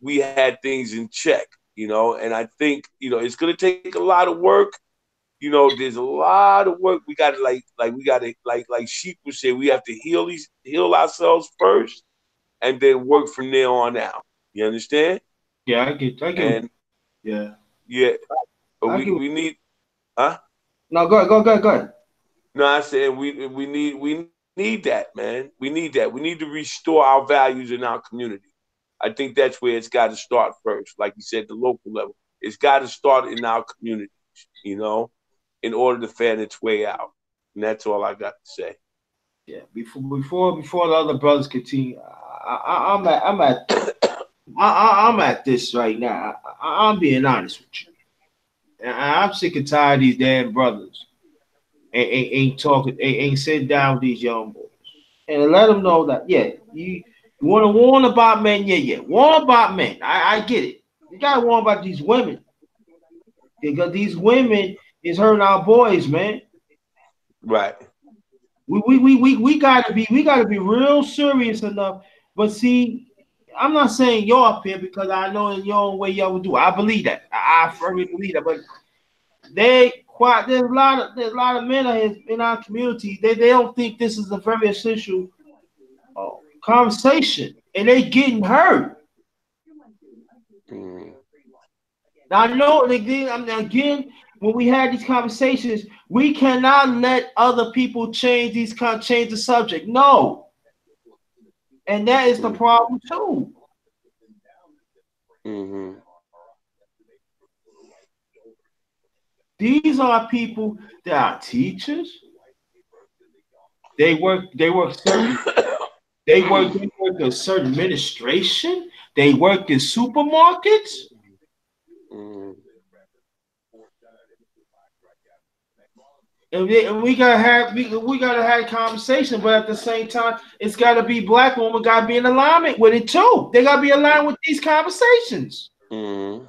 we had things in check. And I think, it's going to take a lot of work. There's a lot of work. We got to we got to, like Sheep would say, we have to heal ourselves first and then work from there on out. You understand? yeah, I get, And yeah, yeah, but I we, get. we need, huh? No, go ahead. No, I said we need that, man. We need that. We need to restore our values in our community. I think that's where it's got to start first. Like you said, the local level. It's got to start in our communities, in order to fan its way out. And that's all I got to say. Yeah, before the other brothers continue, I'm at this right now. I'm being honest with you. I'm sick and tired of these damn brothers ain't talking, ain't sitting down with these young boys and let them know that you want to warn about men, warn about men. I get it. You gotta warn about these women because these women is hurting our boys, man. Right. We gotta be real serious enough. But see, I'm not saying y'all up here because I know in your own way y'all would do. I believe that. I firmly believe that. But there's a lot of men in our community. They don't think this is a very essential uh, conversation, and they getting hurt. Mm. Now I know, and again, again, when we had these conversations, we cannot let other people change the subject. No, and that is the Mm. problem too. Mm-hmm. These are people that are teachers. They work certain they work a certain administration. They work in supermarkets. Mm. And we gotta have conversation, but at the same time, it's gotta be black women gotta be in alignment with it too. They gotta be aligned with these conversations. Mm.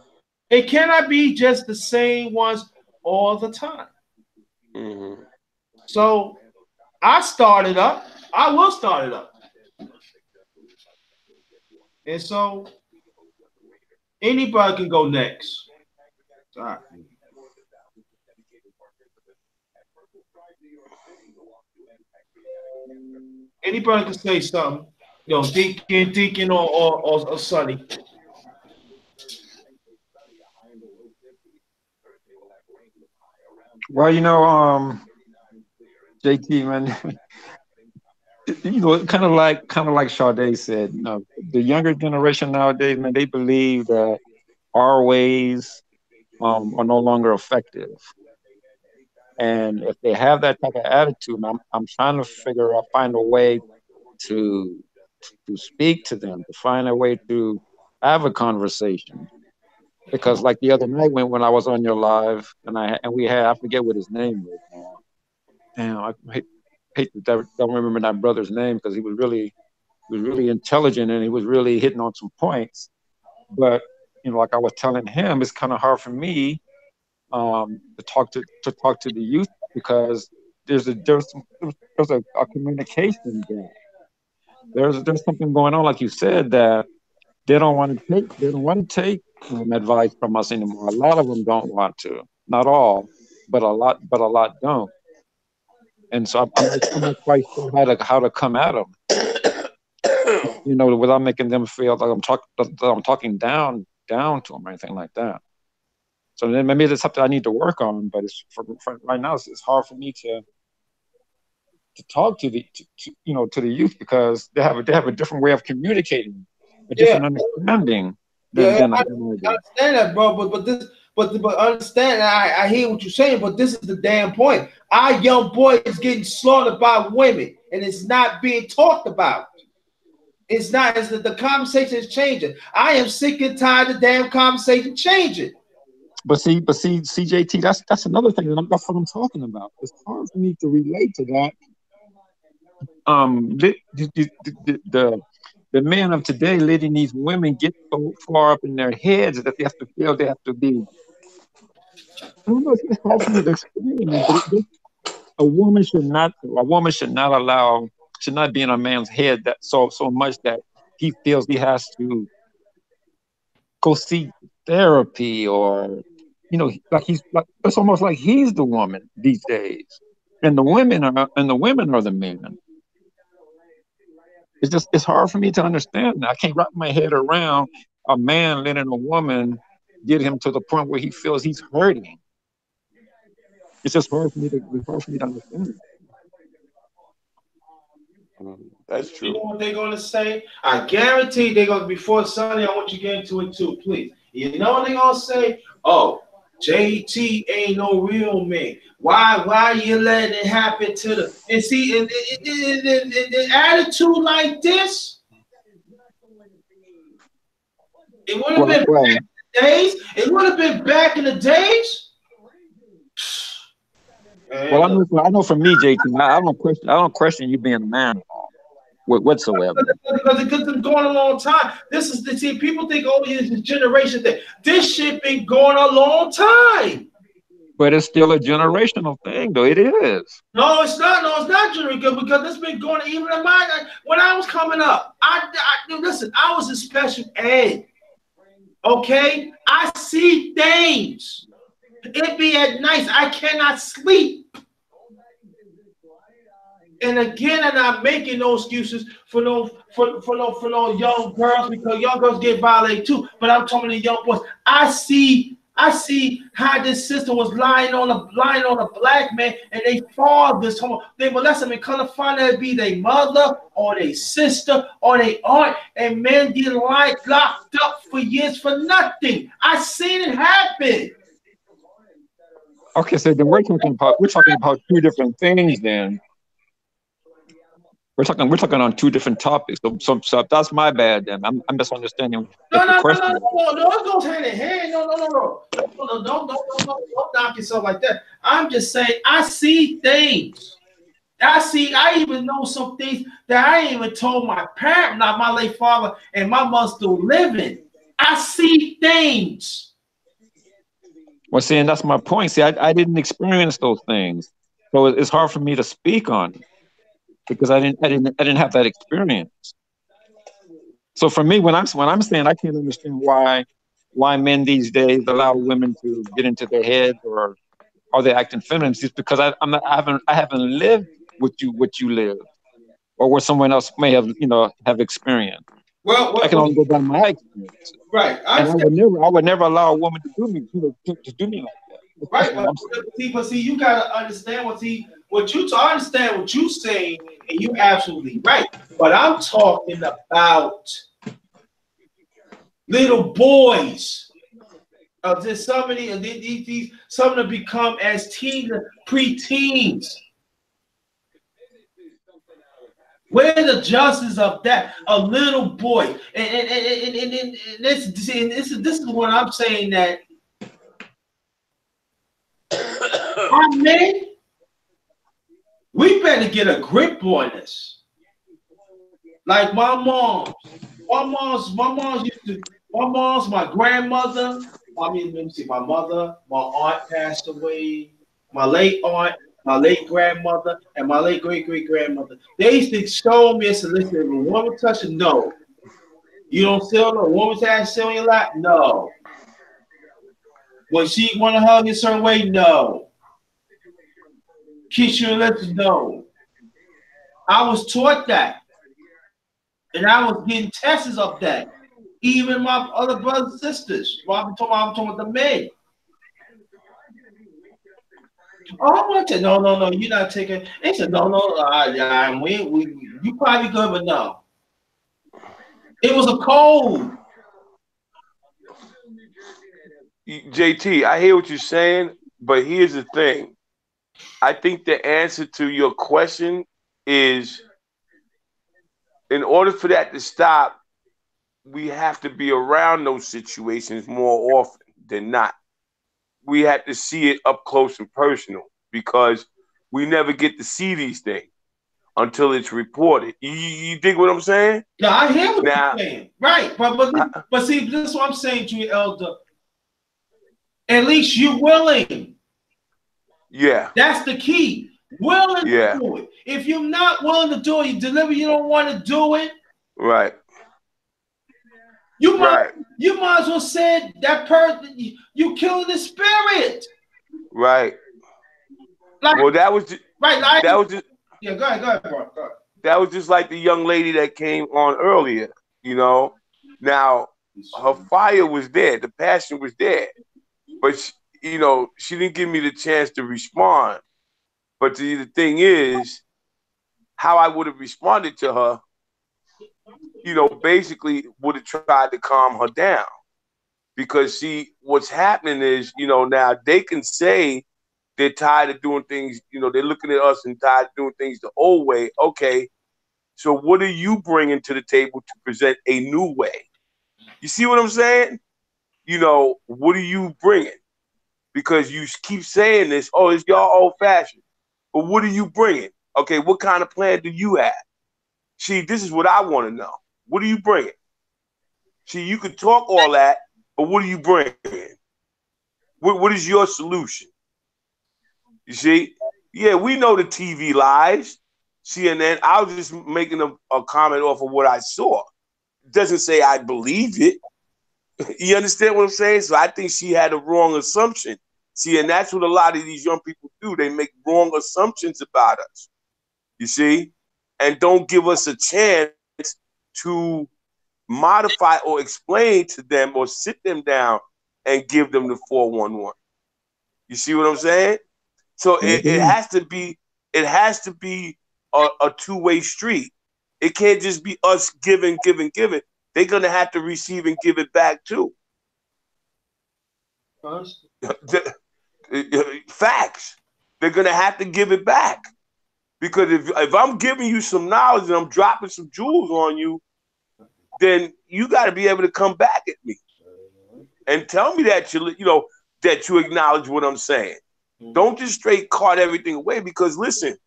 It cannot be just the same ones all the time. Mm. So I started up. I will start it up. And so anybody can go next. All right. Anybody can say something. Deacon, or Sonny. Well, JT, man, kind of like Sade said, the younger generation nowadays, man, they believe that our ways are no longer effective. And if they have that type of attitude, I'm trying to find a way to to speak to them, to find a way to have a conversation. Because like the other night when I was on your live and we had, I forget what his name was now. Damn, hate to don't remember that brother's name because he was really intelligent and he was really hitting on some points. But like I was telling him, it's kind of hard for me to talk to the youth because there's a communication gap. There's something going on, like you said, that they don't want to take advice from us anymore. A lot of them don't want to, not all, but a lot don't. And so I'm not quite sure how to come at them, without making them feel like I'm talking down to them or anything like that. So then maybe that's something I need to work on. But for right now, it's hard for me to talk to the youth because they have a different way of communicating, a Yeah, different understanding than yeah, than I, I than I do. understand that, bro. But understand. I hear what you're saying, but this is the damn point. Our young boys getting slaughtered by women, and it's not being talked about. It's not. It's the conversation is changing. I am sick and tired of the damn conversation changing. But see, CJT, that's another thing, that's what I'm talking about. It's hard for me to relate to that. The men of today letting these women get so far up in their heads that they have to feel they have to be. I don't know. It's hard for me to explain it, but a woman should not be in a man's head that so much that he feels he has to go see therapy or like he's like it's almost like he's the woman these days, and the women are the men. It's hard for me to understand. I can't wrap my head around a man letting a woman get him to the point where he feels he's hurting. It's hard for me to understand it. That's You know true. what they're gonna say? I guarantee they're gonna before Sunday. I want you to get into it too, please. You know what they're gonna say? Oh, JT ain't no real man. Why you letting it happen to the and see and attitude like this? It would have Well, been well, days. It would have been back in the days. well. Man, I look, know. I know. For me, JT, I don't question you being a man at all, whatsoever. because it's been going a long time. This is the see. People think, oh, it's a generation thing. This shit been going a long time. But it's still a generational thing, though. It is. No, it's not. No, it's not generally good because it's been going even in my when I was coming up. Listen. I was in special ed. Okay, I see things. It be at night. I cannot sleep. And again, I'm not making no excuses for no young girls because young girls get violated too. But I'm talking to young boys. I see how this system was lying on a black man, and they fathers, they molest them and come to find out it be their mother or their sister or their aunt, and men get locked up for years for nothing. I seen it happen. Okay, so then we're talking about two different things. Then we're talking on two different topics. So that's my bad. Then I'm misunderstanding what the question is. No, it goes hand in hand. No. Don't knock yourself like that. I'm just saying I see things. I even know some things that I ain't even told my parent, not my late father, and my mother still living. I see things. Well, see, and that's my point. See, I didn't experience those things, so it's hard for me to speak on it because I didn't have that experience. So for me, when I'm saying I can't understand why men these days allow women to get into their heads or are they acting feminine, it's because I haven't lived what you live or what someone else may have experienced. I can only go by my experience. Right. And I would never allow a woman to do me to do me like that. Right. But see, you gotta understand I understand what you're saying, and you're absolutely right. But I'm talking about little boys. There's so many of these some of them become as teens, pre-teens. Where the justice of that? A little boy, and this is what I'm saying that our men, we better get a grip on this. Like my mom's my grandmother. Let me see, my mother, my aunt passed away, my late aunt, my late grandmother, and my late great-great-grandmother. They used to show me and say, listen, if a woman touches, no. You don't still know. A woman's ass still in your lap? No. When she want to hug a certain way? No. Kiss you and lips? No. I was taught that. And I was getting tests of that. Even my other brothers and sisters. I'm talking about the men. Oh, I want to. No, you're not taking. They said, no, you probably good, but no. It was a code. JT, I hear what you're saying, but here's the thing. I think the answer to your question is, in order for that to stop, we have to be around those situations more often than not. We have to see it up close and personal because we never get to see these things until it's reported. You dig what I'm saying? Yeah, I hear what you're saying. Right. But see, this is what I'm saying to you, Elder. At least you're willing. Yeah. That's the key. Willing to do it. If you're not willing to do it, you don't want to do it. Right. You might as well say that person you killing the spirit. Right. Like, well, that was just, right. That was just. Yeah, go ahead, bro. Go ahead. That was just like the young lady that came on earlier. Now her fire was there, the passion was there, but she didn't give me the chance to respond. But the thing is, how I would have responded to her, basically would have tried to calm her down. Because see, what's happening is, now they can say they're tired of doing things, they're looking at us and tired of doing things the old way. Okay, so what are you bringing to the table to present a new way? You see what I'm saying? What are you bringing? Because you keep saying this, oh, it's y'all old fashioned. But what are you bringing? Okay, what kind of plan do you have? See, this is what I want to know. What are you bringing? See, you can talk all that, but what are you bringing? What is your solution? You see? Yeah, we know the TV lies. CNN. I was just making a comment off of what I saw. It doesn't say I believe it. You understand what I'm saying? So I think she had a wrong assumption. See, and that's what a lot of these young people do. They make wrong assumptions about us. You see? And don't give us a chance to modify or explain to them or sit them down and give them the 411. You see what I'm saying? So it Mhm. has to be a two-way street. It can't just be us giving, giving, giving. They're gonna have to receive and give it back too. Facts. They're gonna have to give it back. Because if I'm giving you some knowledge and I'm dropping some jewels on you, then you got to be able to come back at me and tell me that that you acknowledge what I'm saying. Don't just straight cart everything away because listen,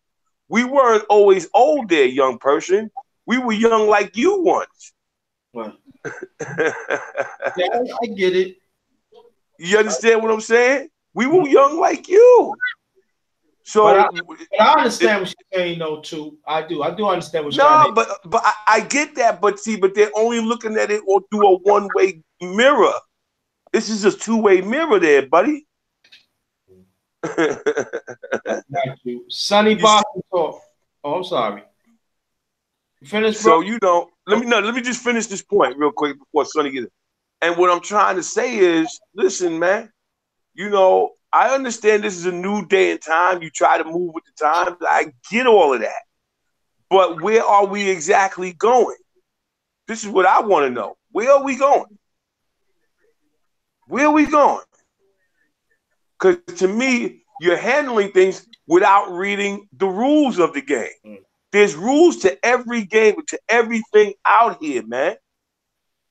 we weren't always old there, young person. We were young like you once. Right. Yeah, I get it. You understand what I'm saying? We were young like you. But So I understand what you're saying though too. I do. I do understand what you're trying no, to. but I get that. But see, but they're only looking at it through a one-way mirror. This is a two-way mirror, there, buddy. Got you. Sonny You see, Boston talk. Oh, I'm sorry. You finished, bro? so let me just finish this point real quick before Sonny gets it. And what I'm trying to say is, listen, man. I understand this is a new day and time. You try to move with the times. I get all of that. But where are we exactly going? This is what I want to know. Where are we going? Where are we going? Because to me, you're handling things without reading the rules of the game. There's rules to every game, to everything out here, man.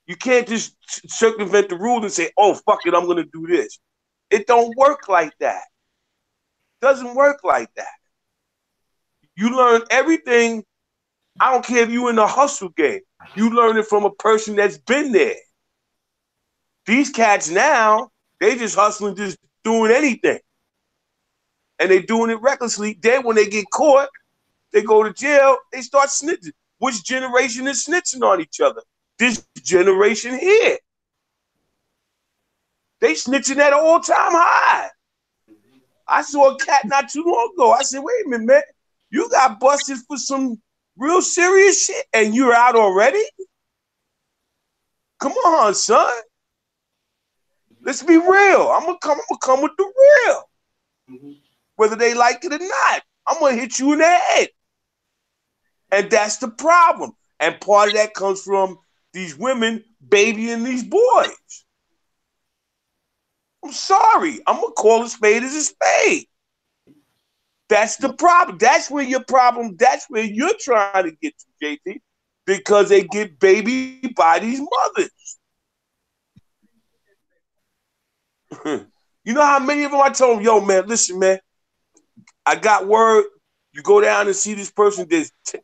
You can't just circumvent the rules and say, oh, fuck it, I'm going to do this. It don't work like that. Doesn't work like that. You learn everything. I don't care if you in the hustle game. You learn it from a person that's been there. These cats now, they just hustling, just doing anything. And they doing it recklessly. Then when they get caught, they go to jail, they start snitching. Which generation is snitching on each other? This generation here. They snitching at an all-time high. I saw a cat not too long ago. I said, wait a minute, man. You got busted for some real serious shit and you're out already? Come on, son. Let's be real. I'm gonna come with the real. Whether they like it or not. I'm gonna hit you in the head. And that's the problem. And part of that comes from these women babying these boys. I'm sorry. I'm gonna call a spade as a spade. That's the problem. That's where your problem, that's where you're trying to get to, JT, because they get babied by these mothers. You know how many of them I told them, yo, man, listen, man, I got word. You go down and see this person.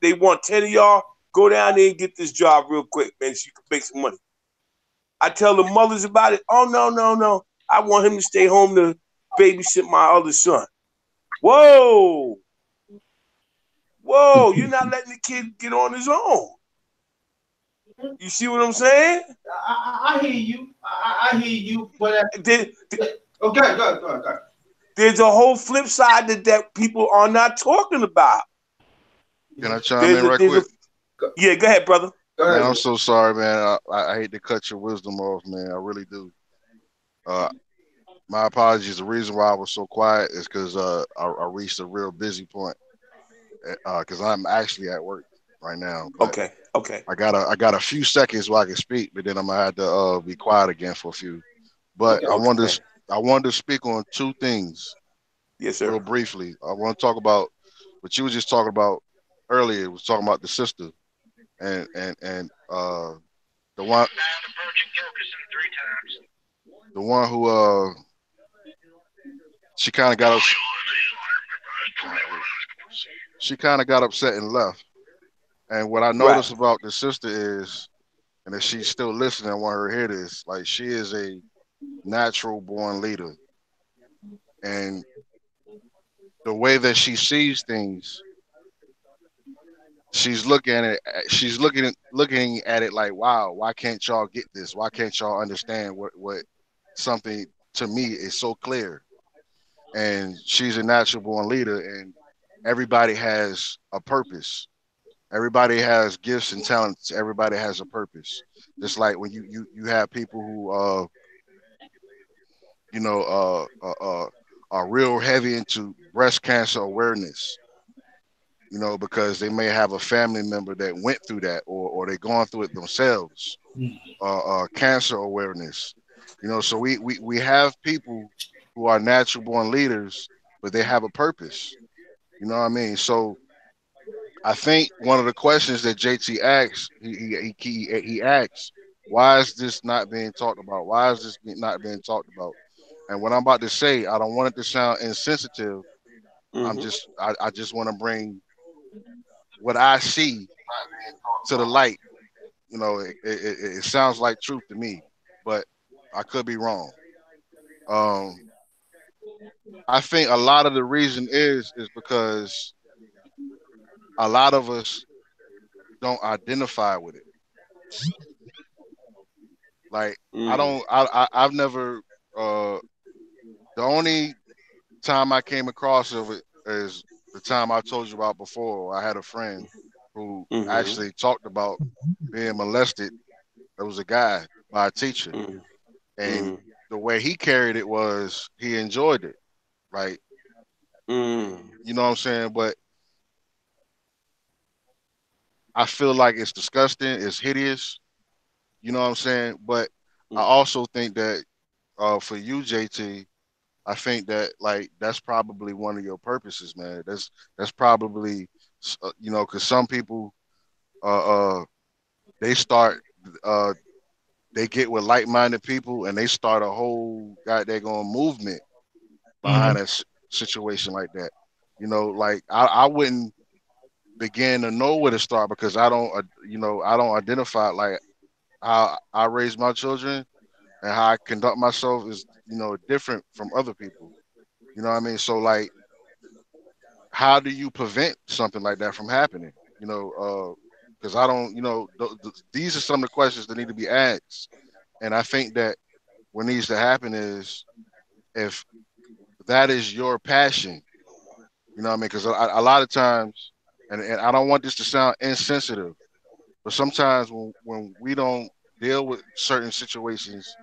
They want 10 of y'all. Go down there and get this job real quick, man, so you can make some money. I tell the mothers about it. Oh, no, no, no. I want him to stay home to babysit my other son. Whoa. Whoa, you're not letting the kid get on his own. You see what I'm saying? I hear you. I hear you. But There, okay, go. there's a whole flip side that people are not talking about. Can I chime in right There's a quick? yeah, go ahead, brother. Go Man, ahead. I'm so sorry, man. I hate to cut your wisdom off, man. I really do. Uh, my apologies. The reason why I was so quiet is because I reached a real busy point. Because I'm actually at work right now. But Okay. I got a few seconds where I can speak, but then I'm gonna have to be quiet again for a few. But Okay. I wanted to speak on two things Yes, real sir. briefly. I want to talk about what you were just talking about earlier. Was talking about the sister and the one the one who she kind of got she kind of got upset and left. And what I Right. noticed about the sister is, and if she's still listening, I want her to hear this. Like she is a natural born leader, and the way that she sees things, she's looking at it, looking at it like, wow, why can't y'all get this? Why can't y'all understand what something to me is so clear? And she's a natural born leader, and everybody has a purpose. Everybody has gifts and talents. Everybody has a purpose. Just like when you have people who you know are real heavy into breast cancer awareness, because they may have a family member that went through that, or they going through it themselves. Cancer awareness, so we have people who are natural born leaders, but they have a purpose. You know what I mean? So I think one of the questions that JT asks, he asks, why is this not being talked about? Why is this not being talked about? And what I'm about to say, I don't want it to sound insensitive. Mm-hmm. I just want to bring what I see to the light. It sounds like truth to me, but I could be wrong. Um, I think a lot of the reason is because a lot of us don't identify with it. Like I Mm. don't, I've never. Uh, the only time I came across of it is the time I told you about before. I had a friend who Mm-hmm. actually talked about being molested. There was a guy by a teacher, Mm. and Mm. the way he carried it was he enjoyed it. Like, Mm. you know what I'm saying? But I feel like it's disgusting, it's hideous. You know what I'm saying? But I Mm. also think that for you, JT, I think that like that's probably one of your purposes, man. That's probably because some people uh they start uh they get with like-minded people and they start a whole goddamn movement behind a situation like that. Like I wouldn't begin to know where to start because I don't identify like how I raise my children and how I conduct myself is different from other people. You know what I mean? So like, how do you prevent something like that from happening? Because I don't, these are some of the questions that need to be asked. And I think that what needs to happen is if that is your passion, you know what I mean? Because a lot of times, and I don't want this to sound insensitive, but sometimes when we don't deal with certain situations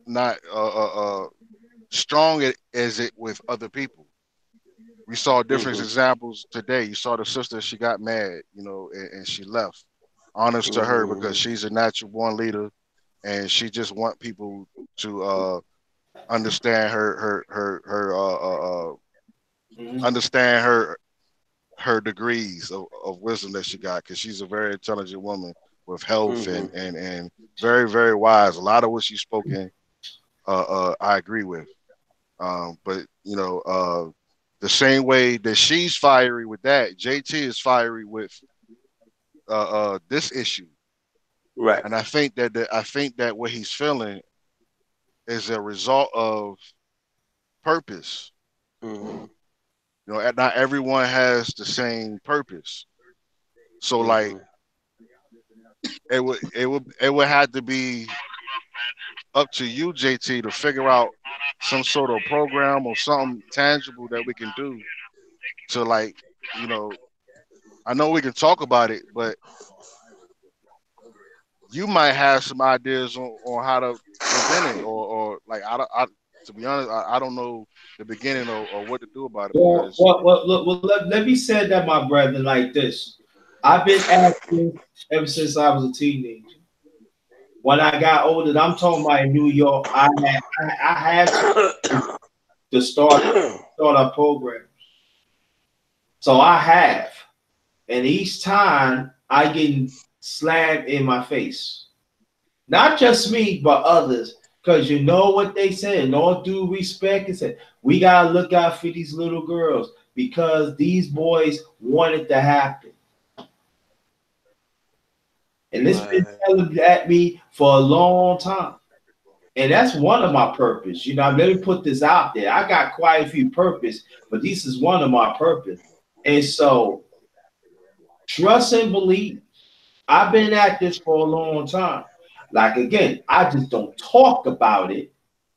not strong as it with other people. We saw different Mm-hmm. examples today. You saw the sister, she got mad, and she left. Honest to her because Mm. she's a natural born leader and she just want people to understand understand her degrees of wisdom that she got because she's a very intelligent woman with health Mm-hmm. and very, very wise. A lot of what she's spoken, I agree with. But the same way that she's fiery with that, JT is fiery with this issue, Right. and I think that what he's feeling is a result of purpose. Mm-hmm. And not everyone has the same purpose. So like Mm-hmm. it would have to be up to you, JT, to figure out some sort of program or something tangible that we can do to like, you know, I know we can talk about it, but you might have some ideas on how to prevent it or like to be honest, I don't know the beginning or what to do about it because Look, let me say that, my brother, like this. I've been acting ever since I was a teenager. When I got older, I'm talking about in New York, I had to start a program. So I have. And each time I get slammed in my face. Not just me, but others. Because you know what they said, in all due respect, it said, we got to look out for these little girls because these boys want it to happen. And it's been Right. telling at me for a long time. And that's one of my purpose. Let me put this out there. I got quite a few purpose, but this is one of my purpose. And so trust and believe. I've been at this for a long time. Like again, I just don't talk about it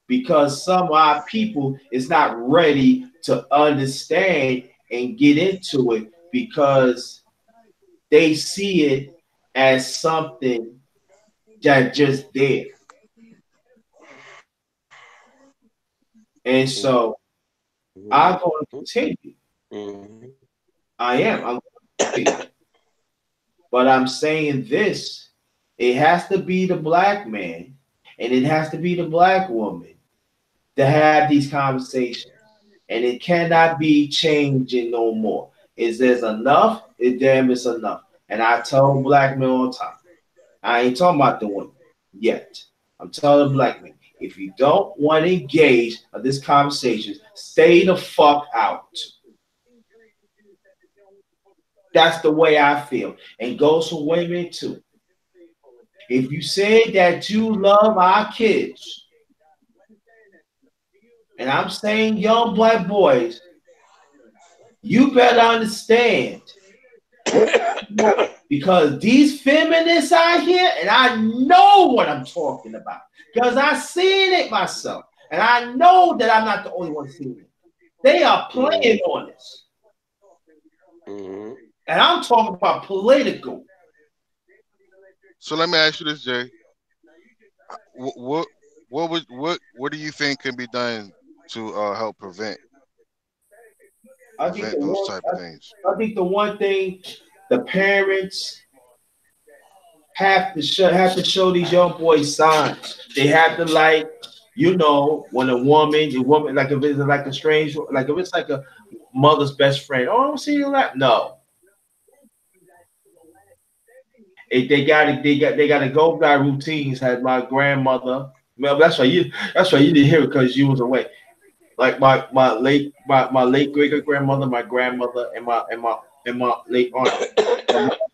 because some of our people is not ready to understand and get into it because they see it as something that just there. And so I'm going to continue. I am. I'm going to continue. But I'm saying this, it has to be the black man and it has to be the black woman to have these conversations. And it cannot be changing no more. Is there's enough? It damn it's enough. And I tell black men all the time, I ain't talking about the women yet. I'm telling the black men, if you don't want to engage in this conversation, stay the fuck out. That's the way I feel. And goes for women too. If you say that you love our kids, and I'm saying young black boys, you better understand because these feminists out here, and I know what I'm talking about because I seen it myself, and I know that I'm not the only one seeing it. They are playing on this, and I'm talking about political. So let me ask you this, Jay. What do you think can be done to help I think the those one, type of things? I think the one thing the parents have to show these young boys signs. They have to when a woman like if it's like a strange like if it's like a mother's best friend. Oh, I don't see you like no. They gotta go by routines. Had my grandmother. Well, that's why you didn't hear it because you was away. Like my late great grandmother, my grandmother, and my late aunt.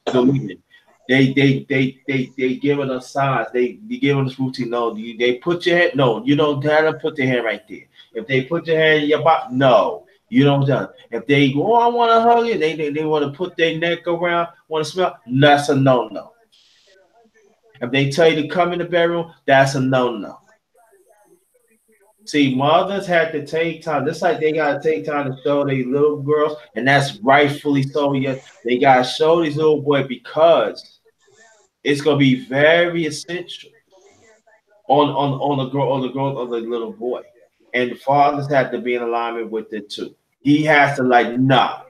Still living. They giving us signs. They giving us routine. No, they put your head. No, you don't have to put your hand right there. If they put your hand in your butt, no, you don't done. If they go, oh, I want to hug you. They want to put their neck around, want to smell. That's a no. If they tell you to come in the bedroom, that's a no. See, mothers have to take time. Just like they gotta take time to show their little girls, and that's rightfully so. Yes, they gotta show these little boy because it's gonna be very essential on the girl on the growth of the little boy. And the fathers have to be in alignment with it too. He has to nah.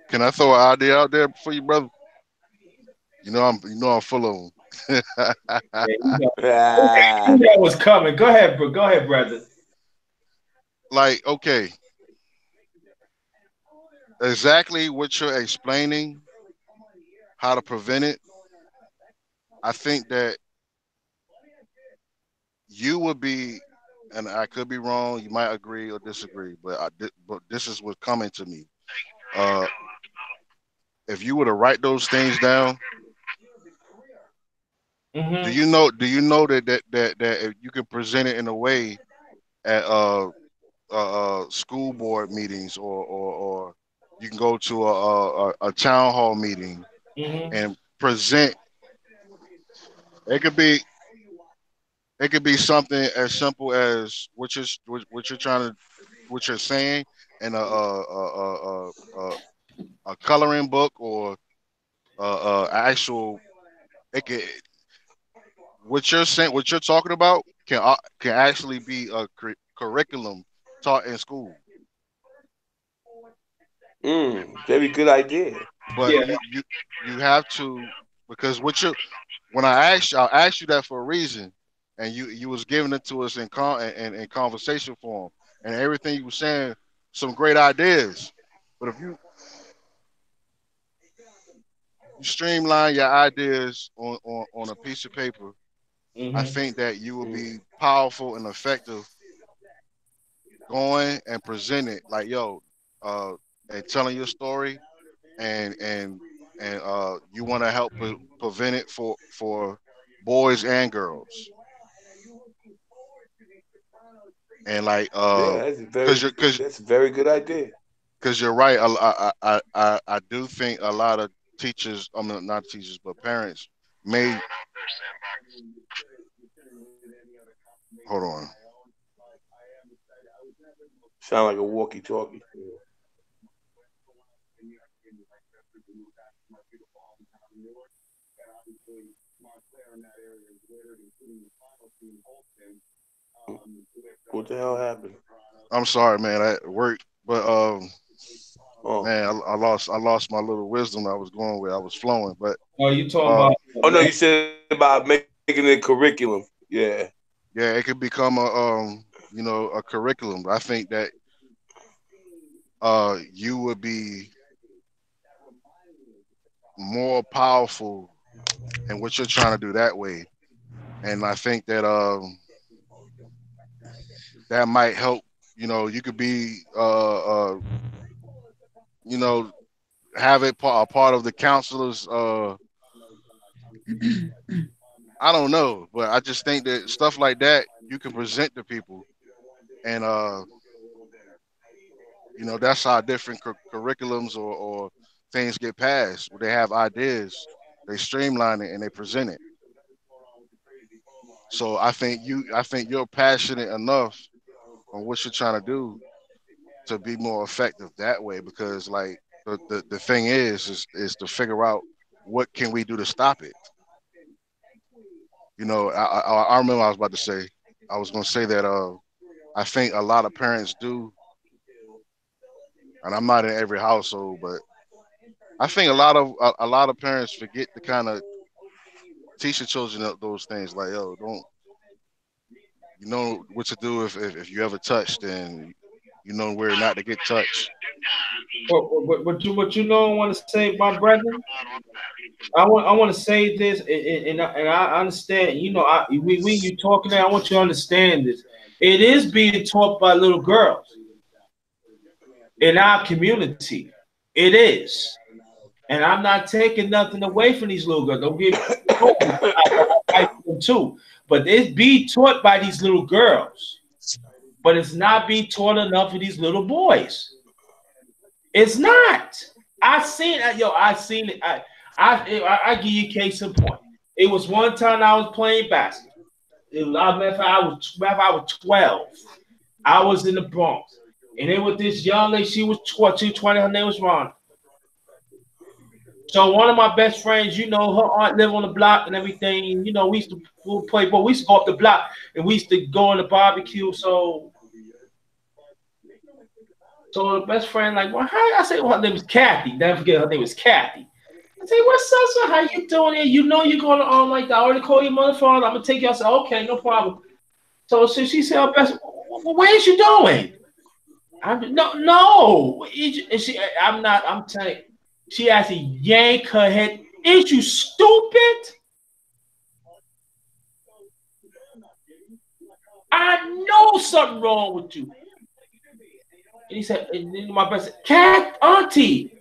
Can I throw an idea out there for you, brother? I'm full of them. Yeah, that was coming. Go ahead, bro. Go ahead, brother. Like, okay, exactly what you're explaining, how to prevent it. I think that you would be, and I could be wrong. You might agree or disagree, but this is what's coming to me. Uh, if you were to write those things down, do Mm-hmm. you know? Do you know that if you can present it in a way at school board meetings or you can go to a town hall meeting Mm-hmm. and present. It could be something as simple as what you're trying to what you're saying in a coloring book or actual. It could, what you're saying, what you're talking about, can actually be a curriculum taught in school. Very good idea. But Yeah. you have to, because what you when I asked you that for a reason, and you was giving it to us in conversation form, and everything you were saying, some great ideas. But if you streamline your ideas on a piece of paper, I Mm-hmm. think that you will Mm. be powerful and effective going and present it like yo, and telling your story and you want to help prevent it for boys and girls. And like Yeah, that's a very good idea. because you're right. I do think a lot of teachers, I mean not teachers, but parents may hold on. Sound like a walkie-talkie. What the hell happened? I'm sorry, man. I work, but Oh, man, I lost my little wisdom I was going with. I was flowing, but Oh, you talking uh, about oh no, you said about making it curriculum. Yeah. yeah, it could become a a curriculum. I think that you would be more powerful in what you're trying to do that way, and I think that that might help. You could be you know have it a part of the counselors. I don't know, but I just think that stuff like that you can present to people, and that's how different curriculums or things get passed. Where they have ideas, they streamline it and they present it. So I think you're passionate enough on what you're trying to do to be more effective that way, because like the thing is to figure out what can we do to stop it. I remember I was about to say, I was going to say that I think a lot of parents do, and I'm not in every household, but I think a lot of parents forget to kind of teach the children those things, like, yo, don't, you know what to do if you ever touched, and you know where not to get touched. what you know. I want to say, my brother. I want to say this, and I understand. When you talking there, I want you to understand this. It is being taught by little girls in our community. It is, and I'm not taking nothing away from these little girls. Don't get me wrong. I like them too, but it's being taught by these little girls. But it's not being taught enough of these little boys. It's not. I seen it, yo. I seen it. I give you a case in point. It was one time I was playing basketball. I was 12. I was in the Bronx, and it was this young lady. She was 20. Her name was Ron. So one of my best friends, her aunt lived on the block and everything. We used to play ball. We used to go up the block and we used to go on the barbecue. So the best friend, like, well, how I say, well, her name was Kathy. Never forget her name was Kathy. I say, what's up, sir? How you doing here? You know you're going to like that. I already called your mother phone. I'm gonna take you. I said, okay, no problem. So she said, oh, best, what is you doing? I'm no, no. And I'm not. I'm telling you. She actually yanked her head. Is you stupid? I know something wrong with you. And he said, and then my brother said, Cat, auntie.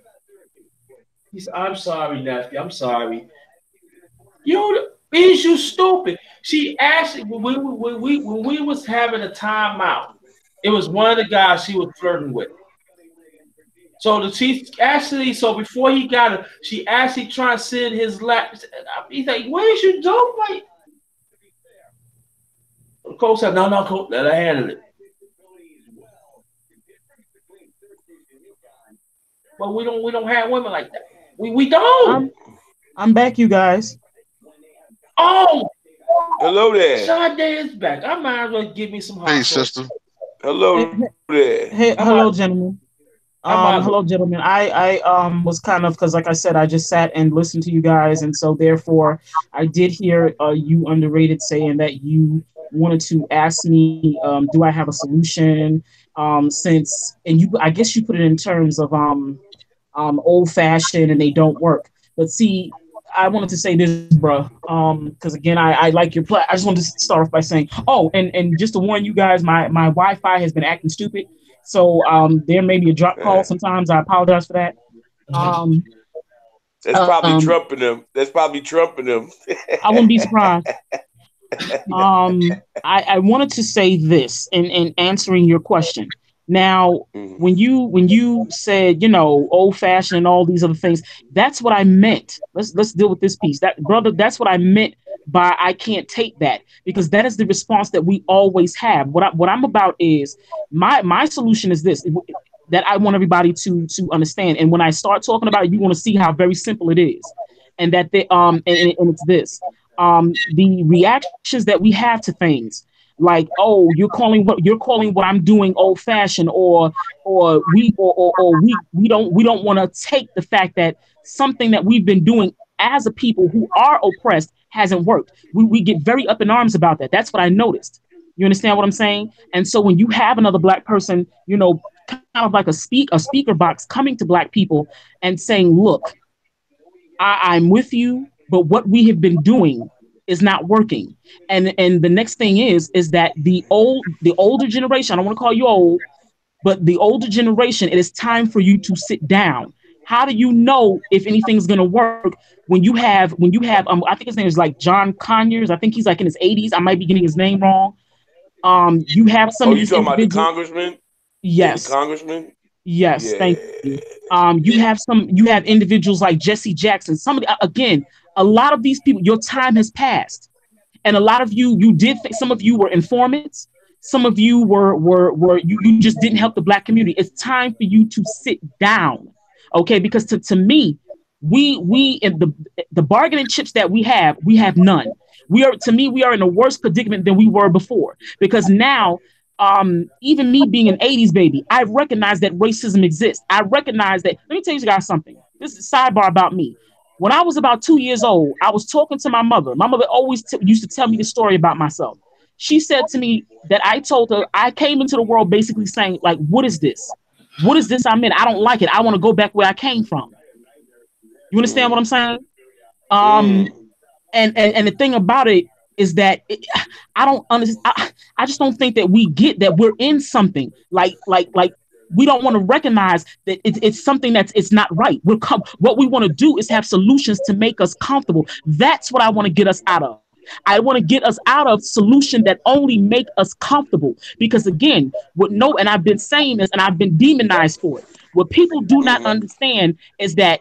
He said, I'm sorry, nephew. I'm sorry. Is you stupid? She actually, when we was having a timeout, it was one of the guys she was flirting with. So so before he got her, she actually tried to sit in his lap. He's like, what is you doing? Like, Coach said, no, no, Coach, let her handle it. But we don't have women like that. We don't. I'm back, you guys. Oh, Hello there. Sade is back. I might as well give me some hot Peace, sauce. sister. Hello there. Hello, gentlemen. I might as well. Hello, gentlemen. I was kind of, because like I said, I just sat and listened to you guys, and so therefore I did hear you underrated saying that you wanted to ask me, do I have a solution? Since and you, I guess you put it in terms of old fashioned and they don't work. But see, I wanted to say this, bro, because again, I like your play. I just wanted to start off by saying, oh, and just to warn you guys, my Wi-Fi has been acting stupid, so there may be a drop call sometimes. I apologize for that. Um, That's probably trumping them. That's probably trumping them. I wouldn't be surprised. I wanted to say this in answering your question. Now, Mhm. when you said, old fashioned and all these other things, that's what I meant. Let's deal with this piece. That brother, that's what I meant by I can't take that, because that is the response that we always have. What I'm about is my solution is this, that I want everybody to understand. And when I start talking about it, you want to see how very simple it is. And that they and it's this, the reactions that we have to things, like, oh, you're calling what I'm doing old fashioned, or we don't want to take the fact that something that we've been doing as a people who are oppressed hasn't worked. We get very up in arms about that. That's what I noticed. You understand what I'm saying? And so when you have another black person, kind of like a speaker box coming to black people and saying, look, I'm with you, but what we have been doing is not working. And the next thing is that the older generation, I don't want to call you old, but the older generation, it is time for you to sit down. How do you know if anything's going to work when you have I think his name is like John Conyers. I think he's like in his 80s. I might be getting his name wrong. You have some Oh, of you these talking about the individuals. congressman? Yeah, the Yes. congressman. Yes, Yeah. thank you. You have individuals like Jesse Jackson. Somebody, again, a lot of these people, your time has passed, and a lot of you did. Some of you were informants. Some of you were you just didn't help the black community. It's time for you to sit down, okay? Because to me, we in the bargaining chips that we have none. We are in a worse predicament than we were before, because now, even me being an 80s baby, I recognize that racism exists. I recognize that. Let me tell you guys something. This is a sidebar about me. When I was about 2 years old, I was talking to my mother. My mother always used to tell me the story about myself. She said to me that I told her I came into the world basically saying, like, what is this? What is this I'm in? I don't like it. I want to go back where I came from. You understand what Mm. I'm saying? Mm. Um, and the thing about it is that I don't understand. I just don't think that we get that we're in something like we don't want to recognize that it's something that's it's not right. What we want to do is have solutions to make us comfortable. That's what I want to get us out of. I want to get us out of solution that only make us comfortable. Because again, and I've been saying this and I've been demonized for it. What people do not Mhm. understand is that,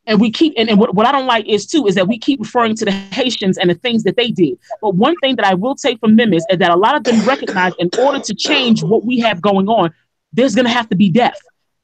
and we keep and what I don't like is too is that we keep referring to the Haitians and the things that they did. But one thing that I will take from them is that a lot of them recognize in order to change what we have going on, there's gonna have to be death.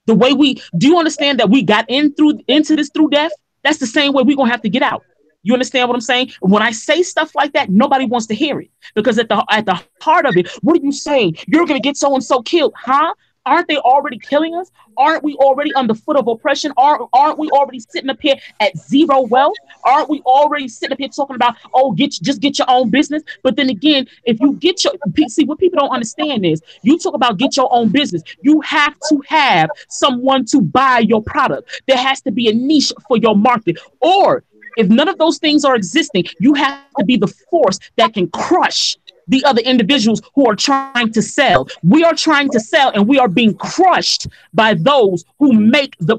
The way we do you understand that we got into this through death? That's the same way we're gonna have to get out. You understand what I'm saying? When I say stuff like that, nobody wants to hear it, because at the heart of it, what are you saying? You're gonna get so and so killed, huh? Aren't they already killing us? Aren't we already on the foot of oppression? Aren't we already sitting up here at zero wealth? Aren't we already sitting up here talking about, oh, just get your own business? But then again, if you get your see, what people don't understand is, you talk about get your own business. You have to have someone to buy your product. There has to be a niche for your market. Or if none of those things are existing, you have to be the force that can crush the other individuals who are trying to sell. We are trying to sell, and we are being crushed by those who make the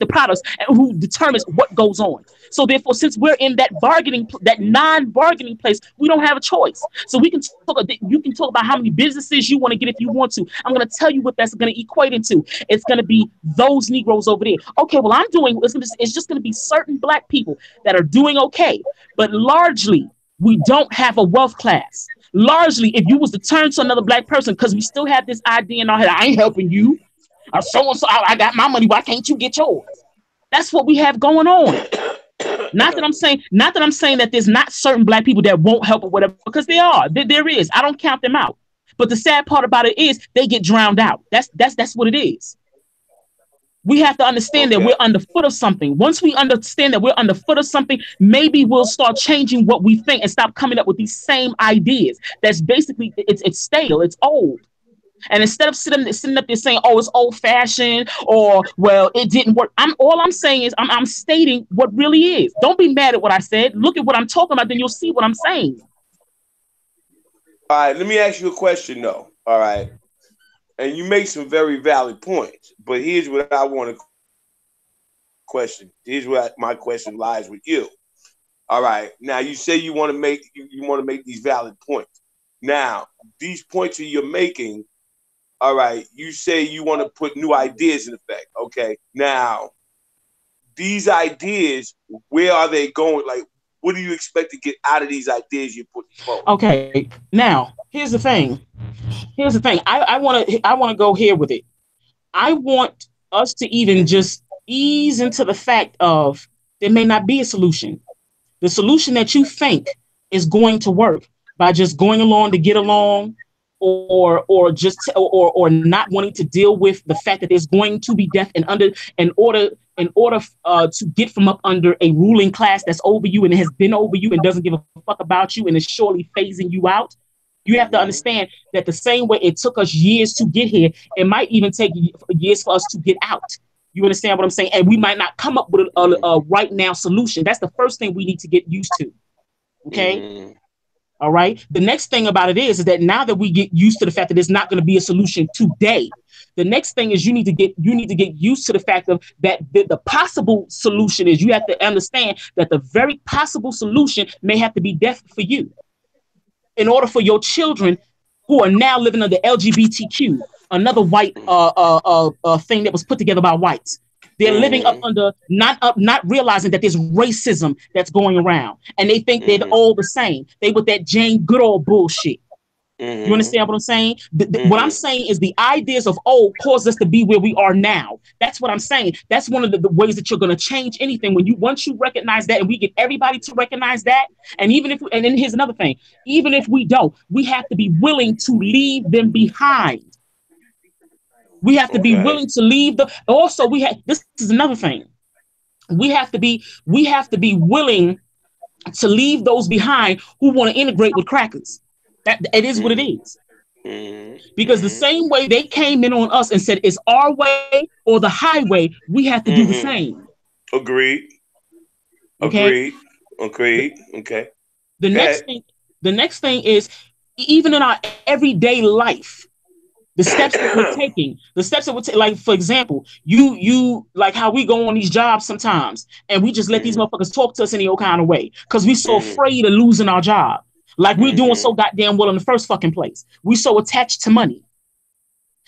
products and who determines what goes on. So therefore, since we're in that non-bargaining place, we don't have a choice. So you can talk about how many businesses you want to get if you want to. I'm going to tell you what that's going to equate into. It's going to be those Negroes over there. Okay, well, it's just going to be certain black people that are doing okay, but largely we don't have a wealth class. Largely, if you was to turn to another black person, because we still have this idea in our head, I ain't helping you. So and so, I got my money. Why can't you get yours? That's what we have going on. Not that I'm saying that there's not certain black people that won't help or whatever, because there are. There is. I don't count them out. But the sad part about it is they get drowned out. That's what it is. We have to understand that we're Okay. underfoot of something. Once we understand that we're underfoot of something, maybe we'll start changing what we think and stop coming up with these same ideas. That's basically it's stale, it's old. And instead of sitting up there saying, "Oh, it's old fashioned," or "Well, it didn't work," I'm saying is I'm stating what really is. Don't be mad at what I said. Look at what I'm talking about, then you'll see what I'm saying. All right. Let me ask you a question though. All right. And you make some very valid points, but here's what I want to question. Here's where my question lies with you. All right. Now you say you want to make these valid points. Now these points that you're making, all right. You say you want to put new ideas in effect. Okay. Now these ideas, where are they going? Like, what do you expect to get out of these ideas you're putting forward? Okay. Now here's the thing. I want to go here with it. I want us to even just ease into the fact of there may not be a solution. The solution that you think is going to work by just going along to get along, or not wanting to deal with the fact that there's going to be death, and under in order to get from up under a ruling class that's over you and has been over you and doesn't give a fuck about you and is surely phasing you out. You have to understand that the same way it took us years to get here, it might even take years for us to get out. You understand what I'm saying? And we might not come up with a right now solution. That's the first thing we need to get used to. Okay. All right. The next thing about it is that now that we get used to the fact that there's not going to be a solution today, the next thing is you need to get used to the fact of that the possible solution is, you have to understand that the very possible solution may have to be death for you, in order for your children who are now living under LGBTQ, another white thing that was put together by whites. They're living up under not realizing that there's racism that's going around, and they think they're all the same. They with that Jane Goodall bullshit. You understand what I'm saying? What I'm saying is the ideas of old caused us to be where we are now. That's what I'm saying. That's one of the ways that you're going to change anything. Once you recognize that, and we get everybody to recognize that, and and then here's another thing, even if we don't, we have to be willing to leave them behind. We have to be willing to leave also this is another thing. We have to be willing to leave those behind who want to integrate with crackers. That it is what it is. Because the same way they came in on us and said it's our way or the highway, we have to do the same. Agreed. Okay. Okay. The next thing is, even in our everyday life, the steps that we're taking, like, for example, you like how we go on these jobs sometimes and we just let these motherfuckers talk to us any old kind of way because we're so afraid of losing our job. Like we're doing so goddamn well in the first fucking place. We so attached to money.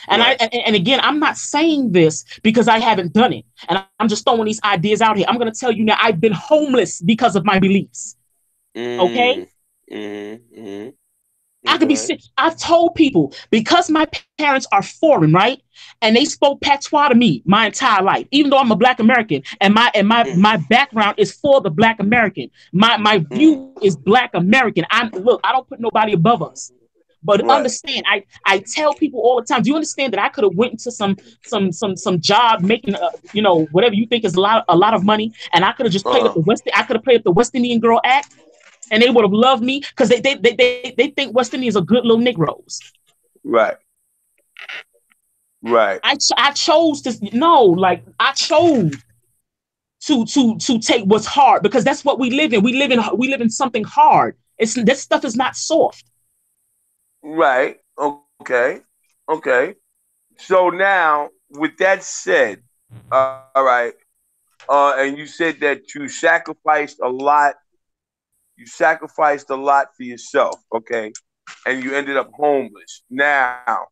And and again, I'm not saying this because I haven't done it. And I'm just throwing these ideas out here. I'm going to tell you now, I've been homeless because of my beliefs. Okay? I could be sick. I've told people, because my parents are foreign, right? And they spoke patois to me my entire life, even though I'm a Black American, and my background is for the Black American. My view is Black American. I don't put nobody above us. But understand, I tell people all the time, do you understand that I could have went into some job making whatever you think is a lot of money, and I could have just played up the West Indian Girl act, and they would have loved me because they think West Indians are good little Negroes. Right. I chose to take what's hard, because that's what we live in. We live in something hard. This stuff is not soft. Right. Okay. So now, with that said, all right. And you said that you sacrificed a lot. You sacrificed a lot for yourself, okay? And you ended up homeless. Now,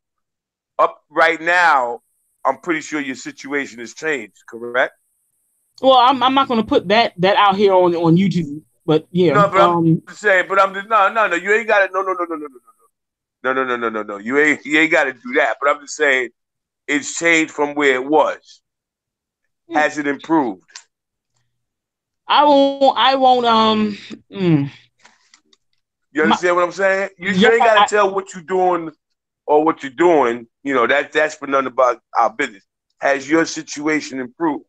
right now, I'm pretty sure your situation has changed, correct? Well, I'm not going to put that out here on YouTube, but yeah. No, but I'm just saying. But I'm just no. You ain't got it. No. You ain't got to do that. But I'm just saying, it's changed from where it was. Has it improved? I won't. You understand what I'm saying? You ain't got to tell what you're doing or what you're doing. That's for none about our business. Has your situation improved?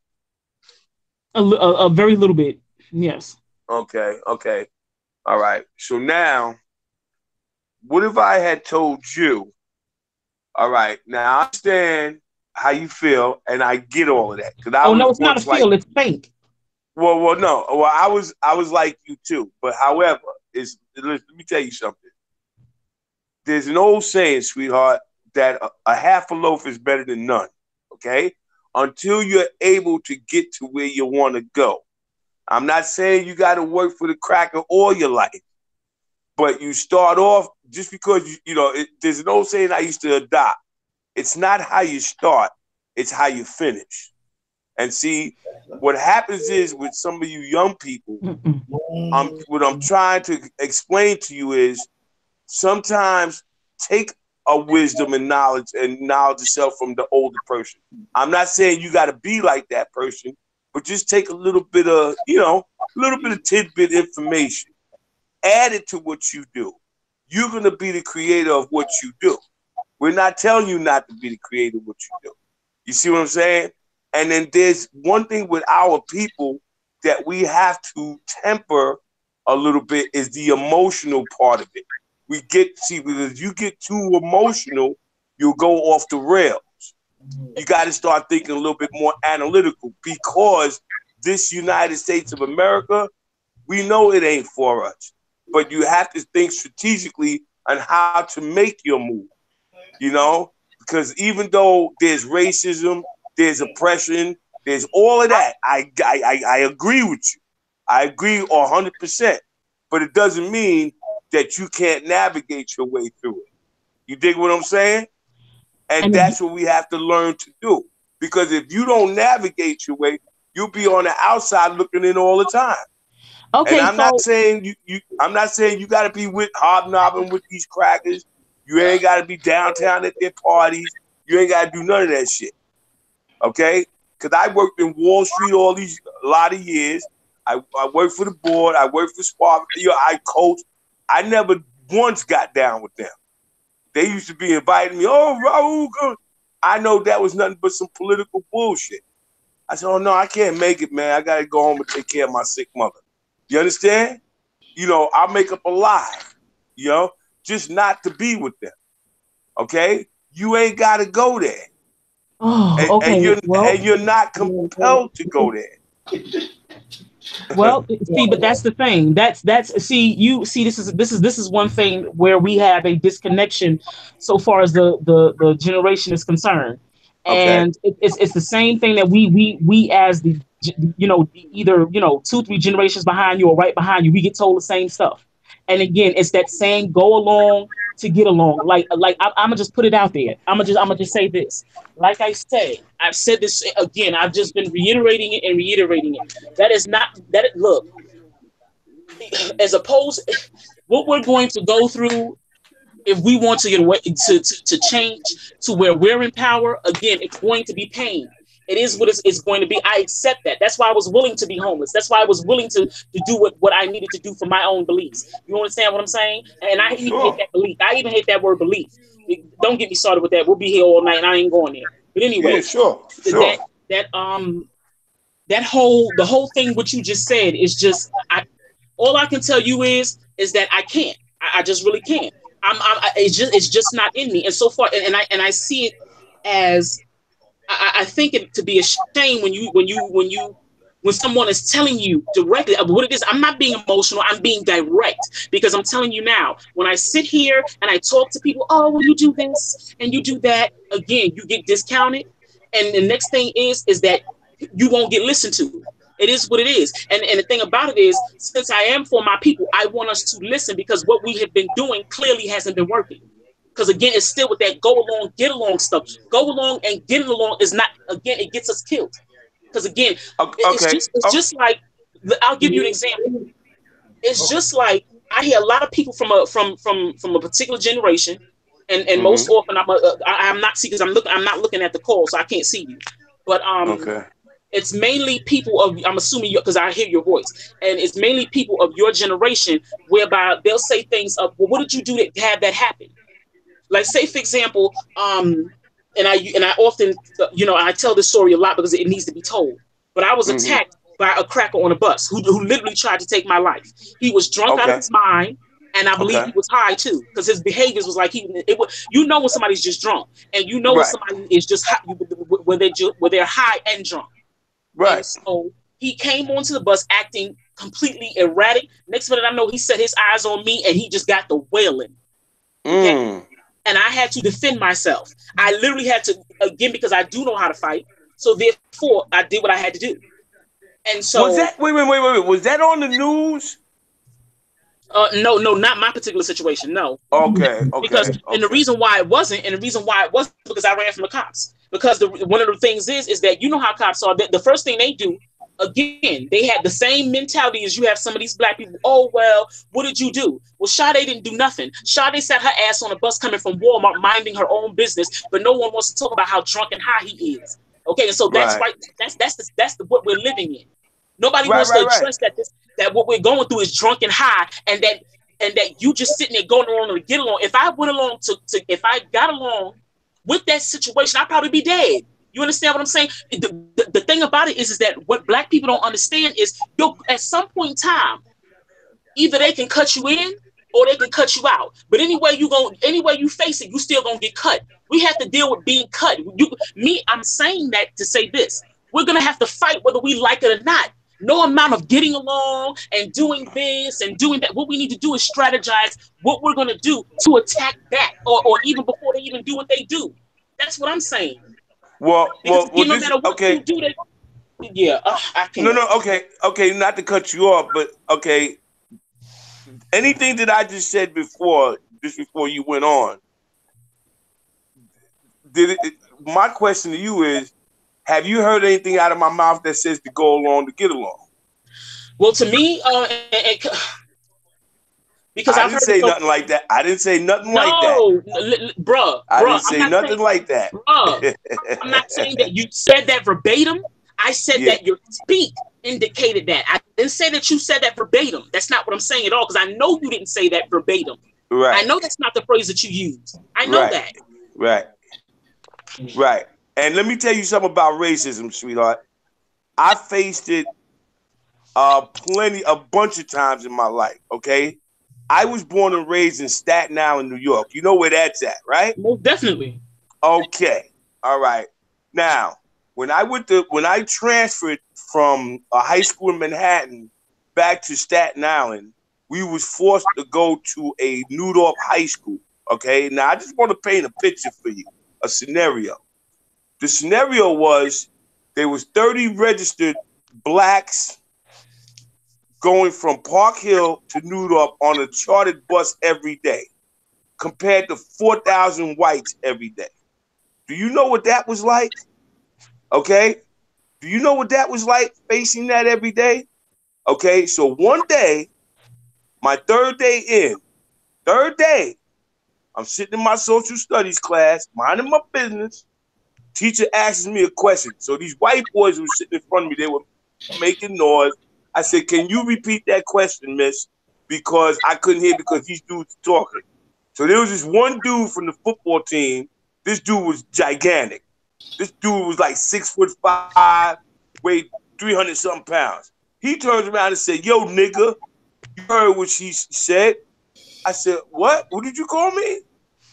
A very little bit, yes. Okay. All right. So now, what if I had told you, all right, now I understand how you feel, and I get all of that. No, it's not a feel, it's fake. Well, no. Well, I was like you too. But however, let me tell you something. There's an old saying, sweetheart, that a half a loaf is better than none. Okay? Until you're able to get to where you want to go. I'm not saying you got to work for the cracker all your life, but you start off just because there's an old saying I used to adopt. It's not how you start, it's how you finish. And see, what happens is with some of you young people, what I'm trying to explain to you is sometimes take a wisdom and knowledge itself from the older person. I'm not saying you got to be like that person, but just take a little bit of, tidbit information, add it to what you do. You're going to be the creator of what you do. We're not telling you not to be the creator of what you do. You see what I'm saying? And then there's one thing with our people that we have to temper a little bit is the emotional part of it. Because you get too emotional, you'll go off the rails. You got to start thinking a little bit more analytical, because this United States of America, we know it ain't for us, but you have to think strategically on how to make your move, because even though there's racism, there's oppression, there's all of that. I agree with you. I agree 100%, but it doesn't mean that you can't navigate your way through it. You dig what I'm saying? And that's what we have to learn to do. Because if you don't navigate your way, you'll be on the outside looking in all the time. Okay, and I'm not saying I'm not saying you got to be with hobnobbing with these crackers. You ain't got to be downtown at their parties. You ain't got to do none of that shit. Okay? Because I worked in Wall Street a lot of years. I worked for the board. I worked for Spark. I coached. I never once got down with them. They used to be inviting me. Oh, Raul, good. I know that was nothing but some political bullshit. I said, oh, no, I can't make it, man. I got to go home and take care of my sick mother. You understand? I'll make up a lie, just not to be with them. Okay? You ain't got to go there. Oh, okay. And you're not compelled to go there. Well, see, but that's the thing. This is one thing where we have a disconnection so far as the generation is concerned. And it's the same thing that we as the either 2-3 generations behind you or right behind you, we get told the same stuff. And again, it's that saying, go along to get along. Like I'm gonna just put it out there. I'm gonna just say this. Like I say, I've said this again. I've just been reiterating it. That is not that. Look, as opposed, what we're going to go through, if we want to get away to change to where we're in power again, it's going to be pain. It is what it's going to be. I accept that. That's why I was willing to be homeless. That's why I was willing to do what I needed to do for my own beliefs. You understand what I'm saying? And I even hate that belief. I even hate that word belief. Don't get me started with that. We'll be here all night and I ain't going there. But anyway, the whole thing what you just said is just all I can tell you is that I can't. I just really can't. It's just not in me. And so far, and I see it as I think it to be a shame when someone is telling you directly what it is. I'm not being emotional. I'm being direct, because I'm telling you now, when I sit here and I talk to people, oh, well, you do this and you do that, again, you get discounted. And the next thing is that you won't get listened to. It is what it is. And the thing about it is, since I am for my people, I want us to listen, because what we have been doing clearly hasn't been working. Because again, it's still with that go along, get along stuff. Go along and get along is not, again, it gets us killed. Because again, it's just like, I'll give you an example. It's just like, I hear a lot of people from a particular generation, and most often I'm not see, because I'm not looking at the call, so I can't see you. But it's mainly people of, I'm assuming, because I hear your voice, and it's mainly people of your generation, whereby they'll say things of, well, what did you do to have that happen? Like, say, for example, and I often, I tell this story a lot because it needs to be told. But I was attacked by a cracker on a bus who literally tried to take my life. He was drunk out of his mind, and I believe he was high too, because his behaviors was like when somebody's just drunk, and when somebody is just high, when they're high and drunk. Right. And so he came onto the bus acting completely erratic. Next minute I know he set his eyes on me and he just got the wailing. Okay? And I had to defend myself. I literally had to, again, because I do know how to fight. So therefore, I did what I had to do. And so was that wait? Was that on the news? No, not my particular situation. No. Okay. Because and the reason why it wasn't, because I ran from the cops. Because one of the things is that you know how cops are. The first thing they do, again, they had the same mentality as you have some of these black people. Oh well, what did you do? Well, Sade didn't do nothing. Sade sat her ass on a bus coming from Walmart, minding her own business, but no one wants to talk about how drunk and high he is. Okay, and so that's right. That's what we're living in. Nobody wants to address that what we're going through is drunk and high, and that you just sitting there going along to get along. If I went along if I got along with that situation, I'd probably be dead. You understand what I'm saying? The thing about it is that what black people don't understand is at some point in time, either they can cut you in or they can cut you out. But anyway you face it, you still gonna get cut. We have to deal with being cut. I'm saying that to say this. We're gonna have to fight whether we like it or not. No amount of getting along and doing this and doing that. What we need to do is strategize what we're going to do to attack that, or even before they even do what they do. That's what I'm saying. Well, no matter what you do, I can't. No, okay. Not to cut you off, but okay. Anything that I just said before you went on, my question to you is, have you heard anything out of my mouth that says to go along to get along? Well, to me, because I didn't say nothing like that. I didn't say nothing like that. Bruh. I didn't say nothing like that. Bruh, I'm not saying that you said that verbatim. I said that your speak indicated that. I didn't say that you said that verbatim. That's not what I'm saying at all, because I know you didn't say that verbatim. Right. I know that's not the phrase that you used. I know that. Right. And let me tell you something about racism, sweetheart. I faced it a bunch of times in my life, okay? I was born and raised in Staten Island, New York. You know where that's at, right? Most definitely. Okay. All right. Now, when I transferred from a high school in Manhattan back to Staten Island, we was forced to go to a Newdorf high school, okay? Now, I just want to paint a picture for you, a scenario. The scenario was there was 30 registered blacks going from Park Hill to Newdorf on a chartered bus every day, compared to 4,000 whites every day. Do you know what that was like? Okay? Do you know what that was like, facing that every day? Okay, so one day, my third day, I'm sitting in my social studies class, minding my business. Teacher asks me a question. So these white boys who were sitting in front of me, they were making noise. I said, can you repeat that question, miss? Because I couldn't hear because these dudes were talking. So there was this one dude from the football team. This dude was gigantic. This dude was like 6'5", weighed 300-something pounds. He turns around and said, yo, nigga, you heard what she said? I said, what? What did you call me?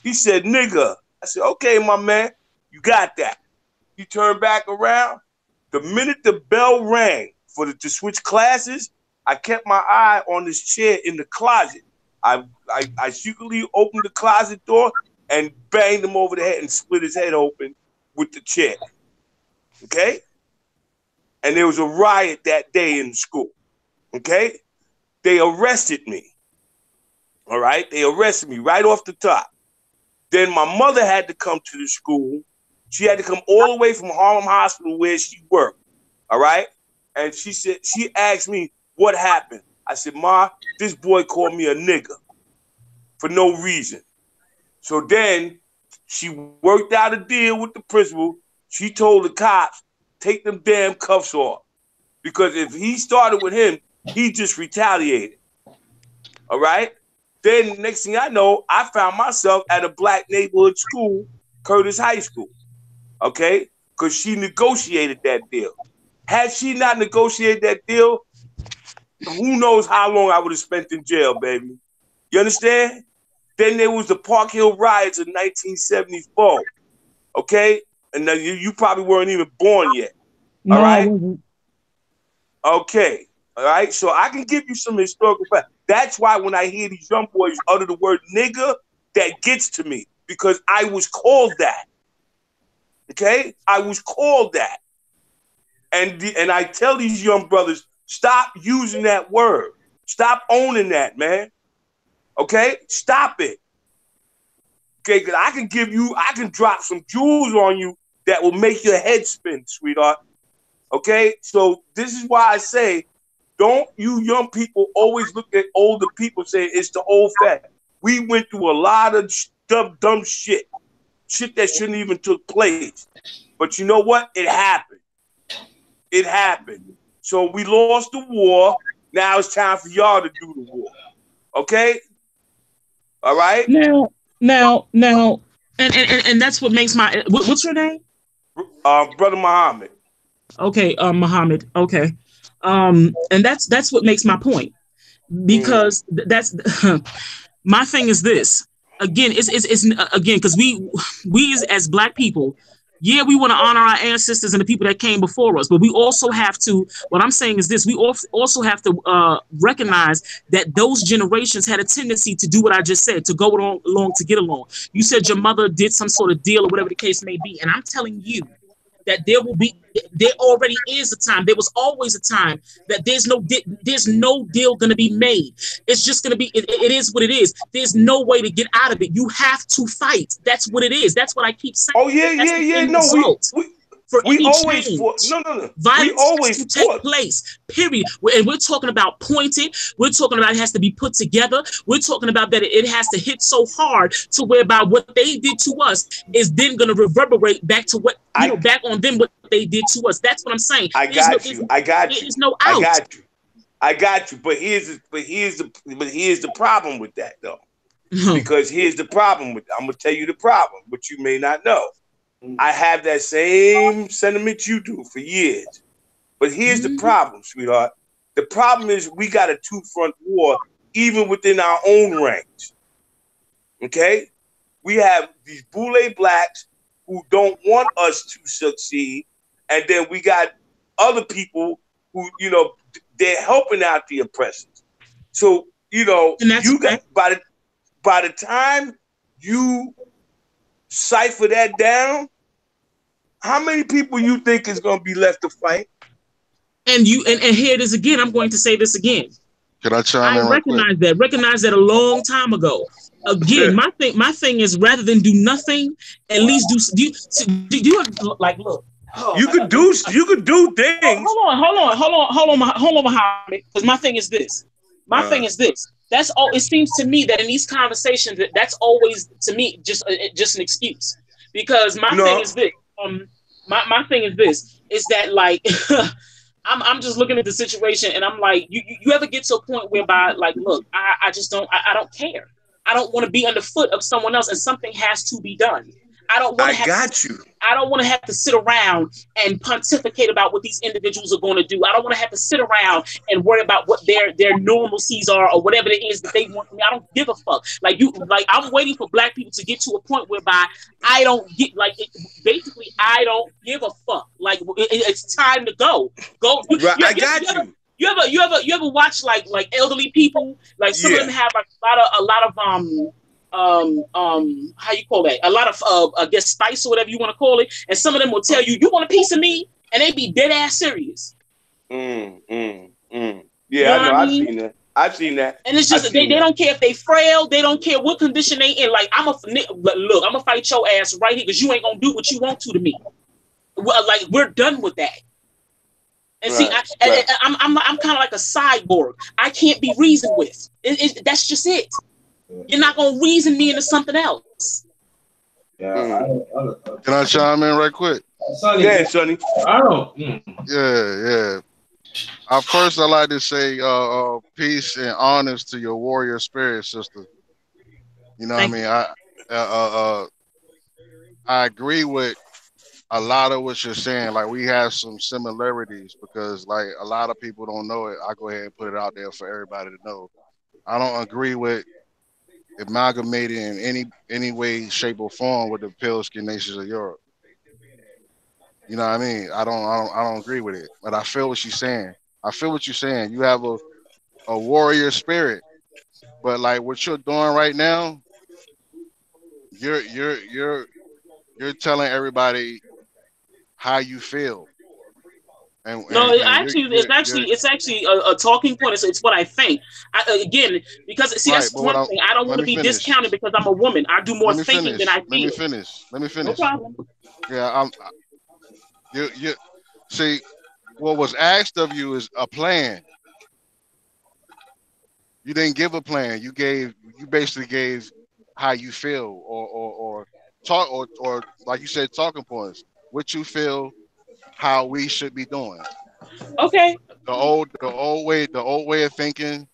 He said, nigga. I said, okay, my man. You got that. He turned back around. The minute the bell rang to switch classes, I kept my eye on this chair in the closet. I secretly opened the closet door and banged him over the head and split his head open with the chair. Okay? And there was a riot that day in the school. Okay? They arrested me. All right? They arrested me right off the top. Then my mother had to come to the school. She had to come all the way from Harlem Hospital where she worked, all right? And she asked me, what happened? I said, Ma, this boy called me a nigger for no reason. So then she worked out a deal with the principal. She told the cops, take them damn cuffs off. Because if he started with him, he just retaliated, all right? Then next thing I know, I found myself at a black neighborhood school, Curtis High School. Okay, because she negotiated that deal. Had she not negotiated that deal, who knows how long I would have spent in jail, baby. You understand? Then there was the Park Hill riots in 1974. Okay, and then you probably weren't even born yet. No, all right. I wasn't. Okay. All right. So I can give you some historical facts. That's why when I hear these young boys utter the word nigger, that gets to me because I was called that. Okay? I was called that. And I tell these young brothers, stop using that word. Stop owning that, man. Okay? Stop it. Okay, because I can drop some jewels on you that will make your head spin, sweetheart. Okay? So this is why I say, don't you young people always look at older people saying it's the old fat. We went through a lot of dumb shit. Shit that shouldn't even took place. But you know what? It happened. It happened. So we lost the war. Now it's time for y'all to do the war. Okay? All right? Now, and that's what makes my what's your name? Brother Muhammad. Okay, Muhammad. Okay, and that's what makes my point because that's my thing is this again. It's again because we as black people, yeah, we want to honor our ancestors and the people that came before us, but we also have to. What I'm saying is this: we also have to recognize that those generations had a tendency to do what I just said, to go along to get along. You said your mother did some sort of deal or whatever the case may be, and I'm telling you that there already is a time, there was always a time that there's no deal going to be made. It's just going to be it is what it is. There's no way to get out of it. You have to fight. That's what it is. That's what I keep saying. Oh yeah, that's yeah. No, for we any always change, fought. No. Violence We always has to take fought. place, period. And we're talking about pointed. We're talking about it has to be put together. We're talking about that it has to hit so hard to whereby what they did to us is then going to reverberate back to back on them what they did to us. That's what I'm saying. I got you. There's no out. I got you. But here's the problem with that though. Because here's the problem with I'm gonna tell you the problem, but you may not know. I have that same sentiment you do for years. But here's the problem, sweetheart. The problem is we got a two-front war even within our own ranks. Okay? We have these boule blacks who don't want us to succeed, and then we got other people who, they're helping out the oppressors. So, you got by the time you cipher that down, how many people you think is going to be left to fight? And here it is again. I'm going to say this again. Can I chime in right quick? Recognize that a long time ago. Again, my thing is rather than do nothing, at least do you like look. You could do things. Hold on, Muhammad. Because my thing is this. That's all. It seems to me that in these conversations, that's always to me just an excuse. Because my thing is this. My thing is this. Is that like I'm just looking at the situation and I'm like, you ever get to a point whereby like, look, I just don't care. I don't want to be underfoot of someone else, and something has to be done. I don't want to have to sit around and pontificate about what these individuals are going to do. I don't want to have to sit around and worry about what their normalcies are or whatever it is that they want from me. I don't give a fuck. I'm waiting for black people to get to a point whereby I don't get basically I don't give a fuck. Like it's time to go. Go. I got you. You ever watch like elderly people? Like some of them have like a lot of how you call that? A lot of I guess spice or whatever you want to call it. And some of them will tell you, "You want a piece of me?" And they be dead ass serious. Yeah, you know I know. I've seen that. And it's just they don't care if they frail. They don't care what condition they in. Like I'm gonna fight your ass right here because you ain't gonna do what you want to me. Well, like we're done with that. And see, I'm kind of like a cyborg. I can't be reasoned with. That's just it. You're not gonna reason me into something else. Yeah. Can I chime in right quick? Sonny, yeah, Sonny. I don't. Yeah. First, I like to say peace and honors to your warrior spirit, sister. You know what I mean? I agree with a lot of what you're saying. Like we have some similarities because like a lot of people don't know it. I go ahead and put it out there for everybody to know. I don't agree with amalgamating in any way, shape, or form with the pale skin nations of Europe. You know what I mean? I don't agree with it. But I feel what she's saying. You have a warrior spirit. But like what you're doing right now, you're telling everybody how you feel. No, you're it's actually a talking point. It's what I think. Again, because see, right. that's But what one I'm thing. I don't let want to me be finish. discounted because I'm a woman. I do more Let me thinking than finish. I Let me feel. finish. Let me No finish. problem. Yeah, you see what was asked of you is a plan. You didn't give a plan. You basically gave how you feel or talk or like you said, talking points. What you feel how we should be doing. Okay. The old way of thinking.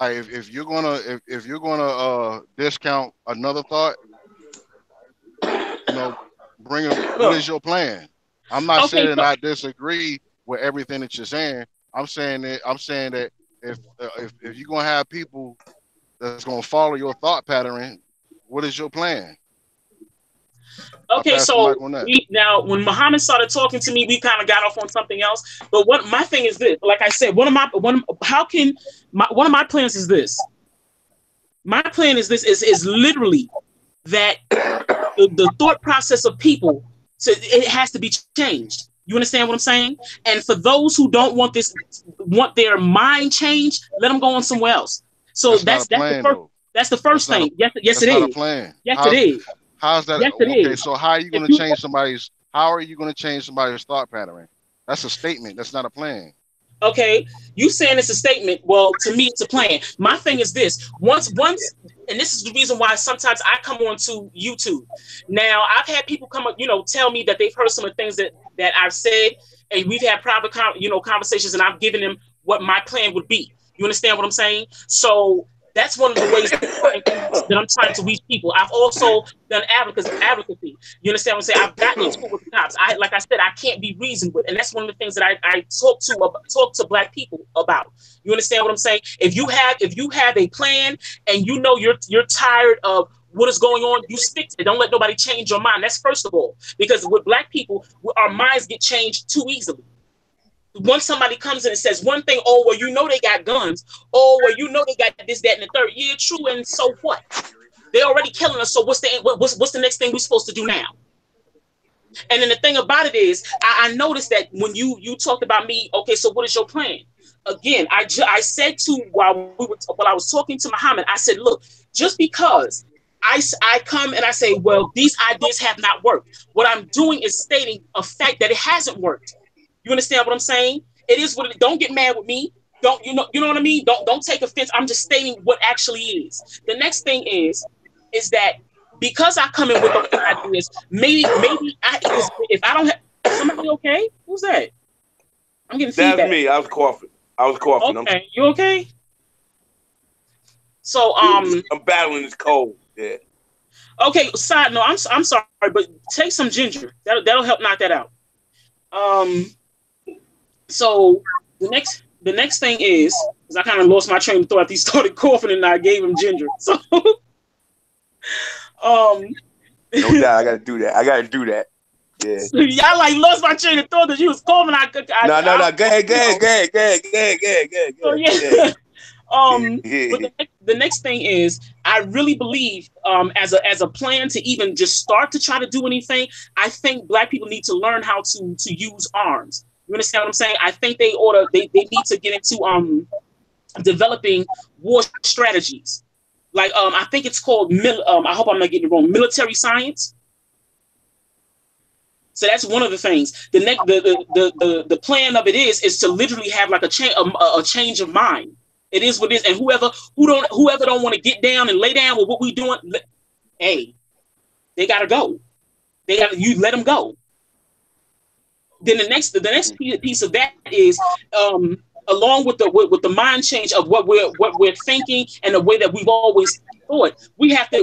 Like if you're gonna discount another thought, you know, bring up what No. is your plan? I'm not Okay. saying So, I disagree with everything that you're saying. I'm saying that if you're gonna have people that's gonna follow your thought pattern, what is your plan? I'll okay. pass the mic So on that. now, when Muhammad started talking to me, we kind of got off on something else. But what my thing is this, like I said, one of my plans is this. My plan is this is literally that the thought process of people, so it has to be changed. You understand what I'm saying? And for those who don't want their mind changed, let them go on somewhere else. So That's not a that's the plan first though. that's the That's first not a thing. Yes that's it not a is. plan. Yes it is. How's that? Yes it Okay, is. so how are you If gonna you change somebody's? How are you gonna change somebody's thought pattern? That's a statement. That's not a plan. Okay, you saying it's a statement. Well, to me, it's a plan. My thing is this: once, and this is the reason why sometimes I come onto YouTube. Now, I've had people come up, tell me that they've heard some of the things that I've said, and we've had private, conversations, and I've given them what my plan would be. You understand what I'm saying? So that's one of the ways that I'm trying to reach people. I've also done advocacy. You understand what I'm saying? I've gotten into it with the cops. Like I said, I can't be reasoned with, and that's one of the things that I talk to Black people about. You understand what I'm saying? If you have a plan and you know you're tired of what is going on, you stick to it. Don't let nobody change your mind. That's first of all, because with Black people, our minds get changed too easily. Once somebody comes in and says one thing, oh well, they got guns, oh well, they got this, that, and the third. Yeah, true, and so what? They're already killing us. So what's the next thing we're supposed to do now? And then the thing about it is, I noticed that when you talked about me, okay, so what is your plan? Again, I said while I was talking to Muhammad, I said, look, just because I come and I say, well, these ideas have not worked. What I'm doing is stating a fact that it hasn't worked. You understand what I'm saying? It is what it is. Don't get mad with me. Don't you know what I mean? Don't take offense. I'm just stating what actually is. The next thing is that because I come in with those ideas, maybe if I don't have somebody okay? Who's that? I'm getting That's feedback. me. I was coughing. Okay, you okay? So I'm battling this cold. Yeah. Okay. Side note, I'm sorry, but take some ginger. That'll help knock that out. So the next thing is, because I kind of lost my train of thought after he started coughing and I gave him ginger. So no doubt, I gotta do that. Yeah. Y'all like lost my train of thought because you was coughing. No. Go ahead. So yeah. But the next thing is, I really believe, as a plan to even just start to try to do anything, I think Black people need to learn how to use arms. You understand what I'm saying? I think they need to get into developing war strategies. Like I think it's called I hope I'm not getting it wrong. Military science. So that's one of the things. The plan of it is to literally have like a change of mind. It is what it is, and whoever don't want to get down and lay down with what we doing, hey, they gotta go. You let them go. Then the next piece of that is along with the mind change of what we're thinking and the way that we've always thought. We have to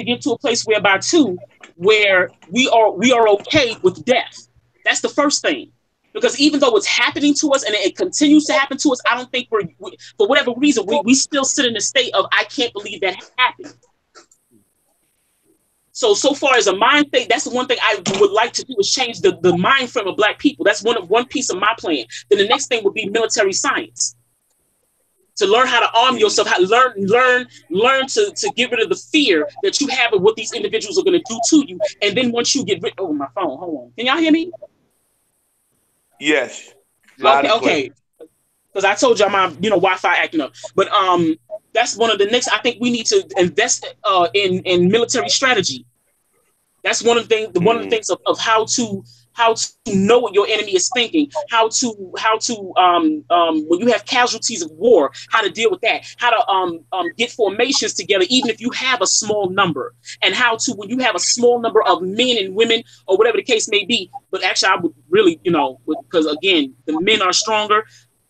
get to a place whereby too where we are okay with death. That's the first thing. Because even though it's happening to us and it continues to happen to us, I don't think we for whatever reason, we still sit in a state of, I can't believe that happened. So far as a mind thing, that's the one thing I would like to do is change the mind frame of Black people. That's one piece of my plan. Then the next thing would be military science. To learn how to arm yourself, learn to get rid of the fear that you have of what these individuals are going to do to you. And then once you get rid, oh, my phone, hold on. Can y'all hear me? Yes. Yeah. Loud Okay, and clear. okay. Because I told y'all my Wi-Fi acting up. But that's one of the next. I think we need to invest in military strategy. That's one of the Mm. things of how to know what your enemy is thinking, how to when you have casualties of war, how to deal with that, how to get formations together, even if you have a small number, and how to when you have a small number of men and women or whatever the case may be. But actually, I would really because again, the men are stronger.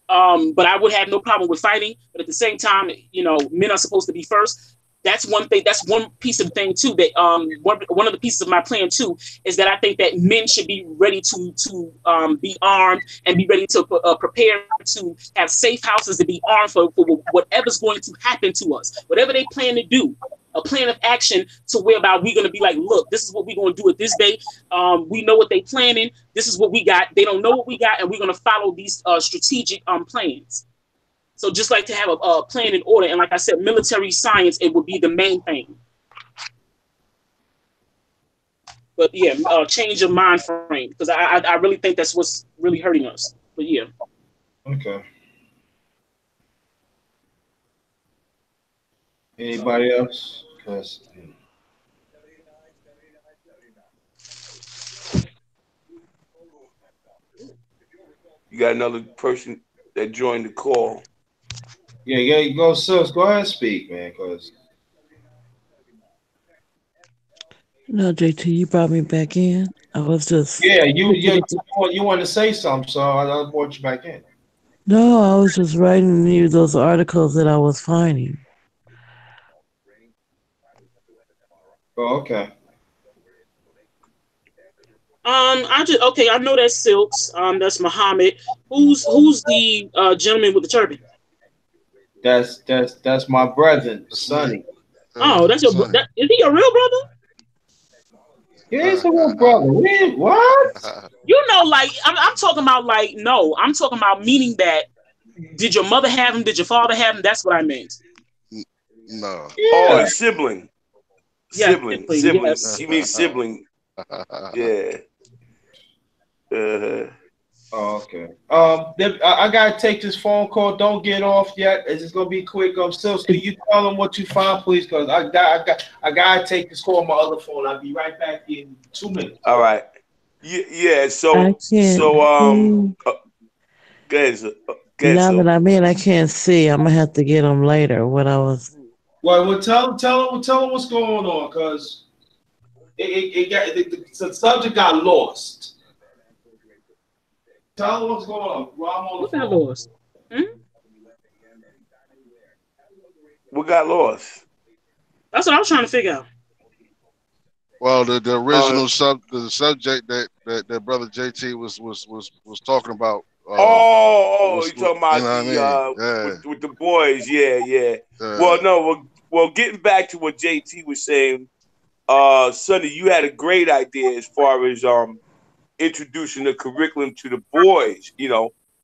But I would have no problem with fighting. But at the same time, men are supposed to be first. That's one thing. That's one piece of the thing too. That one of the pieces of my plan too is that I think that men should be ready to be armed and be ready to prepare to have safe houses to be armed for whatever's going to happen to us, whatever they plan to do. A plan of action to whereby we're going to be like, look, this is what we're going to do at this day. We know what they planning. This is what we got. They don't know what we got, and we're going to follow these strategic plans. So just like to have a plan in order, and like I said, military science, it would be the main thing. But yeah, change of mind frame, because I really think that's what's really hurting us. But yeah. Okay. Anybody else? Because You got another person that joined the call. yeah, you go, sis. Go ahead and speak, man. Because No, JT, you brought me back in. I was just yeah, you looking yeah at the. you want to say something, so I brought you back in. No, I was just writing you those articles that I was finding. Oh, okay. I know that's Silks. That's Muhammad. Who's the gentleman with the turban? That's my brother, That's me. Sonny. Oh, that's your Sonny. is he your real brother? Yeah, he's a real brother. Man, what? Like I'm talking about like no, I'm talking about meaning that did your mother have him? Did your father have him? That's what I meant. No. Oh, Yeah. a sibling. Yes, Sibling. sibling. Sibling. Yes. You mean sibling. Yeah. Uh, Oh, okay. I gotta take this phone call. Don't get off yet. It's just gonna be quick. Sis, can you tell them what you find, please? Because I gotta take this call on my other phone. I'll be right back in 2 minutes. all right. Yeah. I can't see. Go ahead, go ahead, Now that so. I'm in, I can't see. I'm gonna have to get them later. What I was. Well, tell them what's going on, because the subject got lost. Tell them what's going on while I'm on the What that phone. was? Hmm? What got lost? That's what I was trying to figure out. Well, the Uh, original the subject that brother JT was talking about oh, you was talking you about know what I the mean? Yeah. with the boys? Yeah, yeah. Uh, Well, no, getting back to what JT was saying, Sonny, you had a great idea as far as introducing the curriculum to the boys.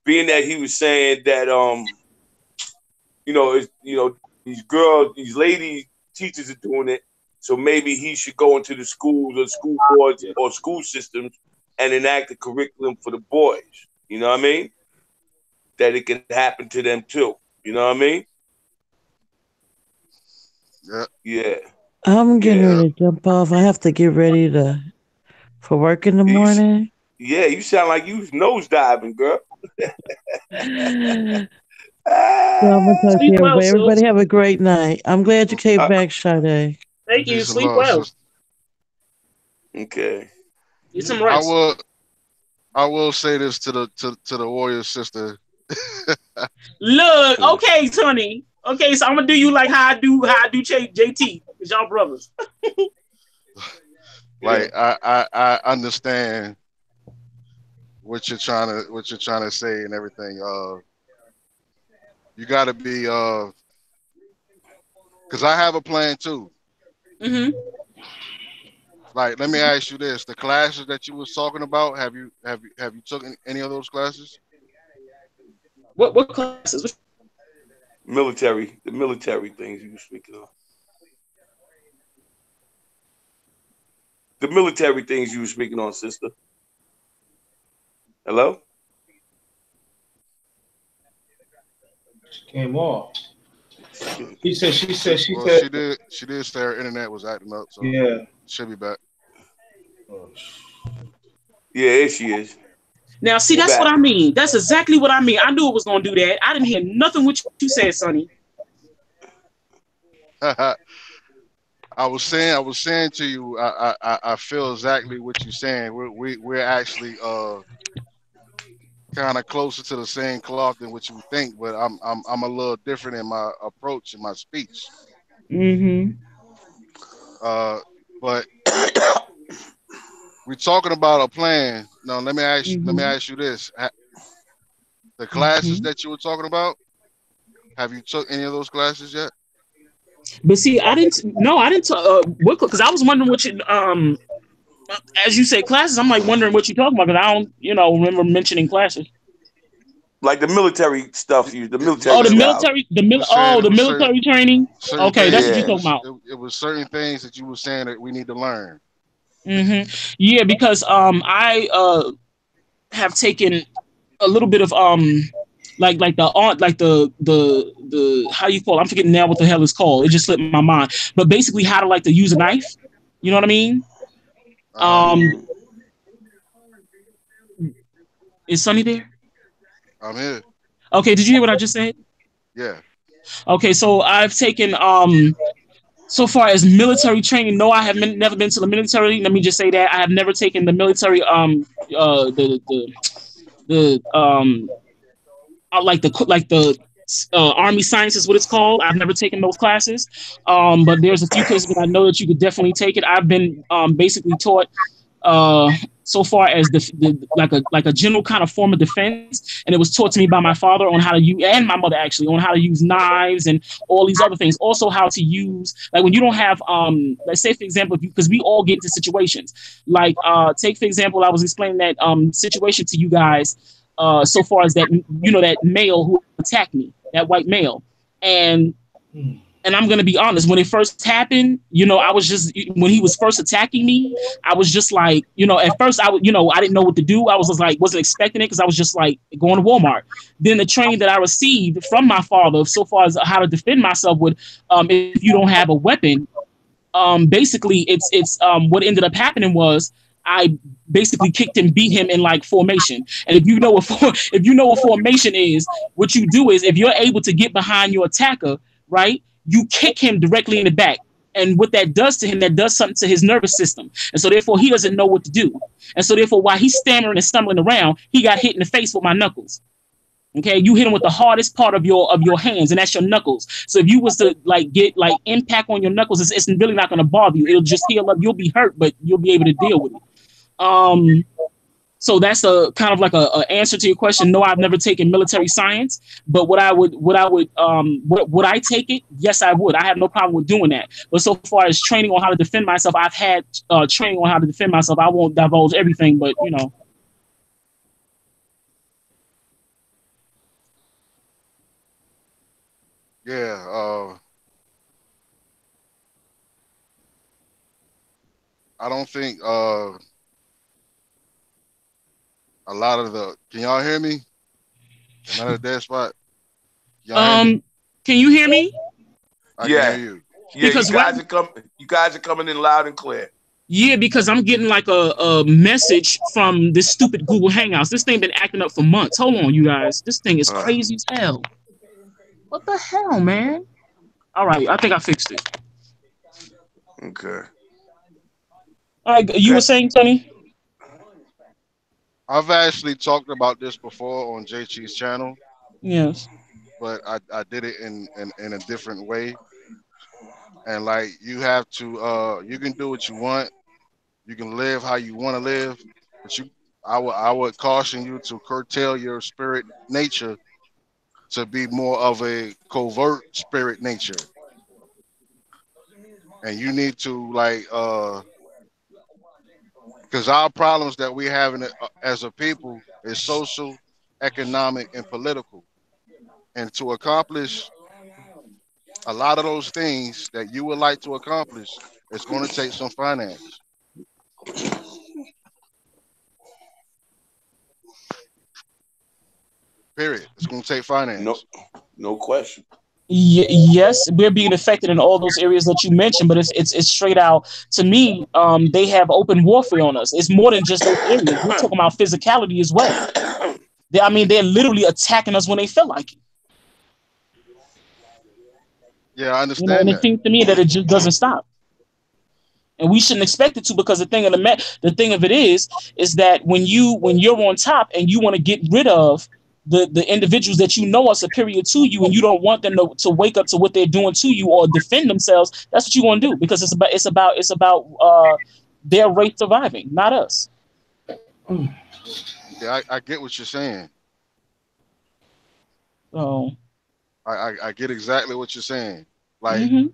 Being that he was saying that these girls, these lady teachers are doing it, so maybe he should go into the schools or school boards Yeah. or school systems and enact a curriculum for the boys. You know what I mean? That it can happen to them too. You know what I mean? yeah. Yeah, I'm getting yeah, Yeah. ready to jump off. I have to get ready to for work in the you, morning. yeah. You sound like you was nosediving, girl. So I'm gonna talk to Ah, Sleep well, everybody. Silks. Everybody have a great night. I'm glad you came uh, back, Sade. Thank you. Peace and Sleep love, well. sister. okay. Get some I rest. will I will say this to the warrior sister. Look, okay, Tony. Okay, so I'm gonna do you like how I do JT. Cause y'all brothers. Yeah. Like I understand what you're trying to say and everything. You got to be because I have a plan too. Mm-hmm. Like, let me ask you this: the classes that you was talking about, have you taken any of those classes? What classes? The military things you were speaking of. The military things you were speaking on, sister. Hello? She came off. Shit. She Well, said, she did say her internet was acting up, so yeah. she'll be back. Oh, Yeah, there she is. Now, see, She that's what back. I mean. That's exactly what I mean. I knew it was gonna do that. I didn't hear nothing what you said, Sonny. I was saying to you, I feel exactly what you're saying. We're actually kind of closer to the same cloth than what you would think, but I'm a little different in my approach in my speech. Mm-hmm. Uh, but we're talking about a plan. Now, let me Mm-hmm. ask you this: the classes Mm-hmm. that you were talking about, have you took any of those classes yet? But see, I didn't. No, I didn't. What? Because I was wondering what you. As you say classes, I'm like wondering what you're talking about because I don't, remember mentioning classes. Like the military stuff, the Oh, military the style. military, You said it the was military training. certain Okay, that's things what that you're you Yeah. talking was about. it was certain things that you were saying that we need to learn. Yeah, because I have taken a little bit of like the art like the how you call it? I'm forgetting now what the hell it's called. It just slipped my mind. But basically how to like to use a knife. You know what I mean? Uh huh. Um, Mm. is Sunny there? I'm here. Okay, did you hear what I just said? Yeah. Okay, so I've taken so far as military training, no, I have never been to the military. Let me just say that I have never taken the military the like the army science is what it's called. I've never taken those classes, but there's a few places that I know that you could definitely take it. I've been basically taught uh, so far as like a general kind of form of defense, and it was taught to me by my father on how to use and my mother actually on how to use knives and all these other things. Also, how to use like when you don't have let's say for example, because we all get into situations like take for example, I was explaining that situation to you guys so far as that that male who attacked me, that white male, and and I'm gonna be honest, when it first happened, I was just when he was first attacking me, I was just like, at first I didn't know what to do. I was just like, wasn't expecting it because I was just like going to Walmart. Then the training that I received from my father, so far as how to defend myself with, if you don't have a weapon, basically it's what ended up happening was I basically kicked and beat him in like formation. And if you know what if you know what formation is, what you do is if you're able to get behind your attacker, right, you kick him directly in the back. And what that does to him, that does something to his nervous system. And so therefore he doesn't know what to do. And so therefore while he's stammering and stumbling around, he got hit in the face with my knuckles. Okay, you hit them with the hardest part of your hands, and that's your knuckles. So if you was to like get like impact on your knuckles, it's really not going to bother you. It'll just heal up. You'll be hurt, but you'll be able to deal with it. Um, so that's a kind of like a answer to your question. No, I've never taken military science, but would I take it? Yes, I would. I have no problem with doing that. But so far as training on how to defend myself, I've had training on how to defend myself. I won't divulge everything, but Yeah. I don't think a lot of the. Can y'all hear me? Am I at a dead spot? Y'all hear me? can you hear me? I can hear Yeah. you. Yeah, Because right you guys are coming in loud and clear. Yeah, because I'm getting like a message from this stupid Google Hangouts. This thing been acting up for months. Hold on, you guys. This thing is Uh, crazy as hell. What the hell, man? All right, I think I fixed it. okay. All right, you were Okay. saying, Tony? I've actually talked about this before on JT's channel, Yes. but I did it in a different way. And like you have to you can do what you want, you can live how you want to live, but I would caution you to curtail your spirit nature to be more of a covert spirit nature. And you need to like because our problems that we have as a people is social, economic, and political. And to accomplish a lot of those things that you would like to accomplish, it's going to take some finance. Period. It's going to take No, finance. No question. Yes, we're being affected in all those areas that you mentioned, but it's straight out to me. They have open warfare on us. It's more than just those areas. We're talking about physicality as well. I mean, they're literally attacking us when they feel like it. Yeah, I You know, and understand it that. seems to me that it just doesn't stop. And we shouldn't expect it to, because the thing of it is that when you're on top and you want to get rid of the individuals that you know are superior to you, and you don't want them to wake up to what they're doing to you or defend themselves, that's what you want to do, because it's about their race surviving, not us. Yeah, I get what you're saying. So I get exactly what you're saying. Like, mhm.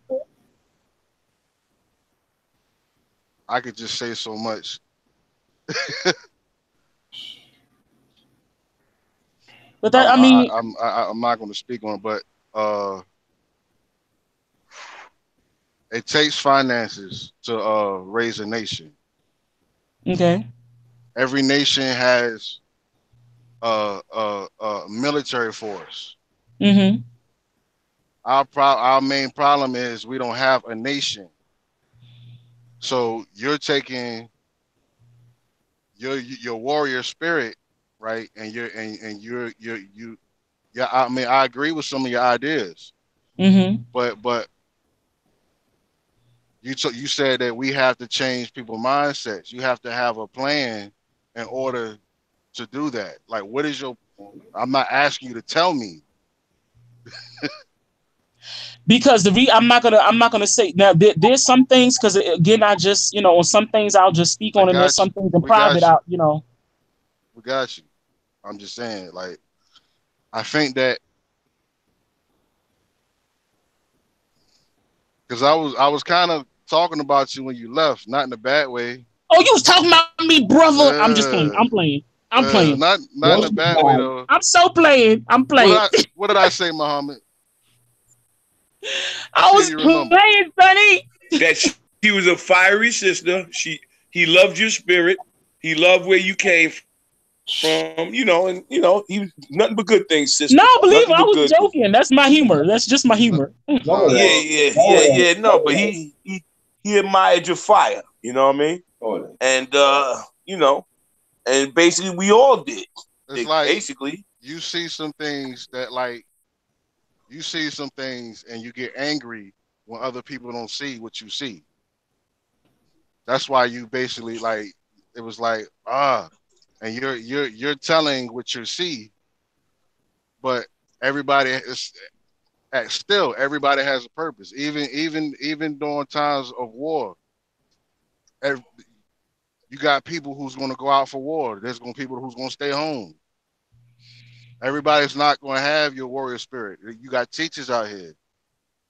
I could just say so much. But that, I mean, I'm not going to speak on it, but it takes finances to raise a nation. okay. Every nation has a military force. Mm-hmm. Our main problem is we don't have a nation. So you're taking your warrior spirit, right? And you yeah. I mean, I agree with some of your ideas, Mm-hmm. but you said that we have to change people's mindsets. You have to have a plan in order to do that. Like, what is your? I'm not asking you to tell me. Because I'm not gonna say now. There's some things, because again, I just, on some things I'll just speak I on, and there's got some you. things in We private got you. out. We got you. I'm just saying, like, I think that because I was kind of talking about you when you left, not in a bad way. Oh, you was talking about me, brother? I'm just playing. Uh, I'm playing. I'm playing. not in a Most bad way people, though. I'm so playing. I'm What did playing. I say, Muhammad? I See if was you remember. playing, Sonny. That she was a fiery sister. He loved your spirit. He loved where you came from. He was nothing but good things, sister. No, believe Nothing me, I but was good things. joking. That's my humor. That's just my humor. no, it Yeah, Well, ain't. yeah, No, yeah, it ain't. yeah. No, No, but it ain't. he admired your fire. You know what I mean? No, it ain't. And and basically we all did. it's like Basically, you see some things that like you see some things and you get angry when other people don't see what you see. That's why you basically like it was like and you're telling what you see, but everybody is still everybody has a purpose. Even during times of war, ev- you got people who's going to go out for war. There's going to people who's going to stay home. Everybody's not going to have your warrior spirit. You got teachers out here.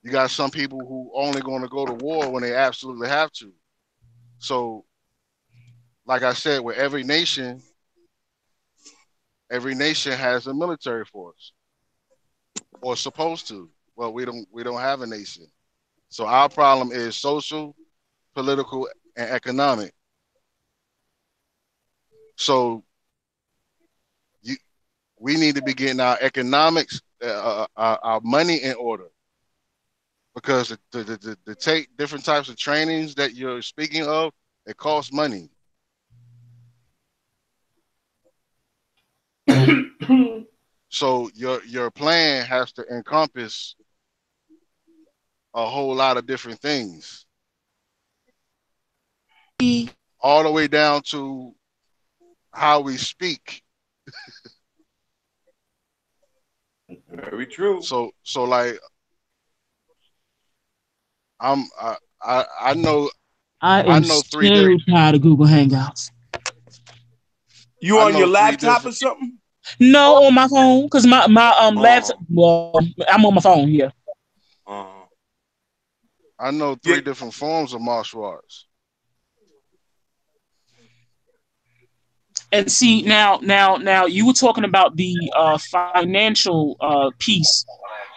You got some people who only going to go to war when they absolutely have to. So, like I said, with every nation has a military force, or supposed to. Well, we don't have a nation. So our problem is social, political, and economic. So you, we need to be getting our economics, our money in order, because to take different types of trainings that you're speaking of, it costs money. So your plan has to encompass a whole lot of different things, all the way down to how we speak. very true. So like I'm I know I I am know three so tired of Google Hangouts. You I on know your three laptop or different something? No, on my phone, because my laptop. Oh, Well, I'm on my phone. Yeah. uh, I know yeah. three different forms of martial arts. And see, now, you were talking about the financial piece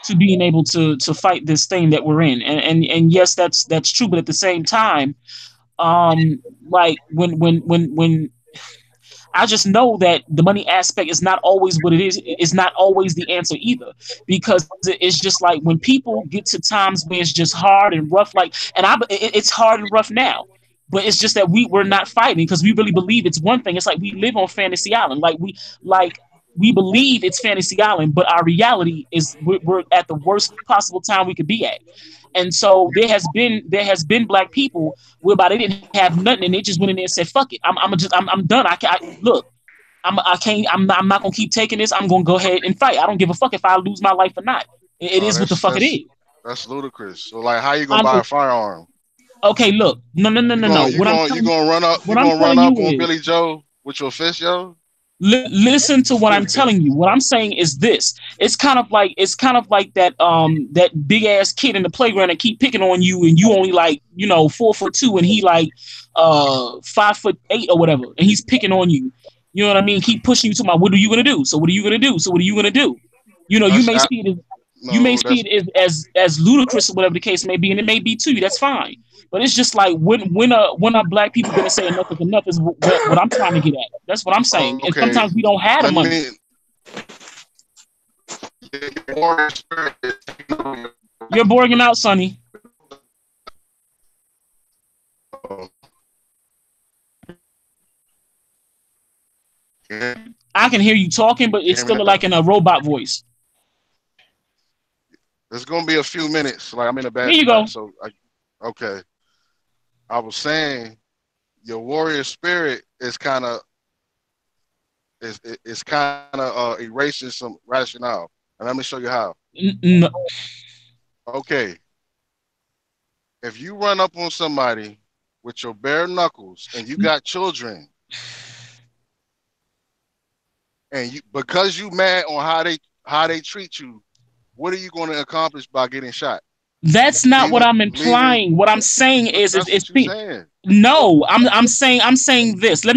to being able to fight this thing that we're in, and yes, that's true. But at the same time, like when I just know that the money aspect is not always what it is. It's not always the answer either, because it's just like when people get to times where it's just hard and rough, like, and it's hard and rough now. But it's just that we're not fighting because we really believe it's one thing. It's like we live on Fantasy Island, we believe it's Fantasy Island, but our reality is we're at the worst possible time we could be at. And so there has been black people whereby they didn't have nothing and they just went in there and said, "Fuck it, I'm done. Look, I can't I'm not gonna keep taking this. I'm gonna go ahead and fight. I don't give a fuck if I lose my life or not. It Oh, is what the fuck it is." that's ludicrous. So like, how you gonna I'm buy a firearm? okay. Look, no, no, no, You no, gonna no. you gonna you gonna run up What I'm telling on you is Billy Joe with your fist, yo? listen to what I'm telling you. What I'm saying is this. It's kind of like that big ass kid in the playground that keep picking on you and you only like, 4'2" and he like 5'8" or whatever, and he's picking on you. You know what I mean? Keep pushing you to my what are you gonna do? So what are you gonna do? So what are you gonna do? You That's may see it as no, that's as ludicrous or whatever the case may be, and it may be too. That's fine. But it's just like when are black people gonna say enough is enough is what I'm trying to get at. That's what I'm saying. And okay. sometimes we don't have the Let money. me. You're boring out, Sonny. I can hear you talking, but it's Hear me still like now? in a robot voice. It's gonna be a few minutes. Like I'm in a Here bad you go. spot. Okay. I was saying your warrior spirit is kind of erasing some rationale, and let me show you how. No, Okay, if you run up on somebody with your bare knuckles and you got children, and you because you mad on how they treat you, what are you going to accomplish by getting shot? that's not what Leaving I'm leaving. implying. What I'm saying But is that's what you're saying. no. I'm saying this. Oh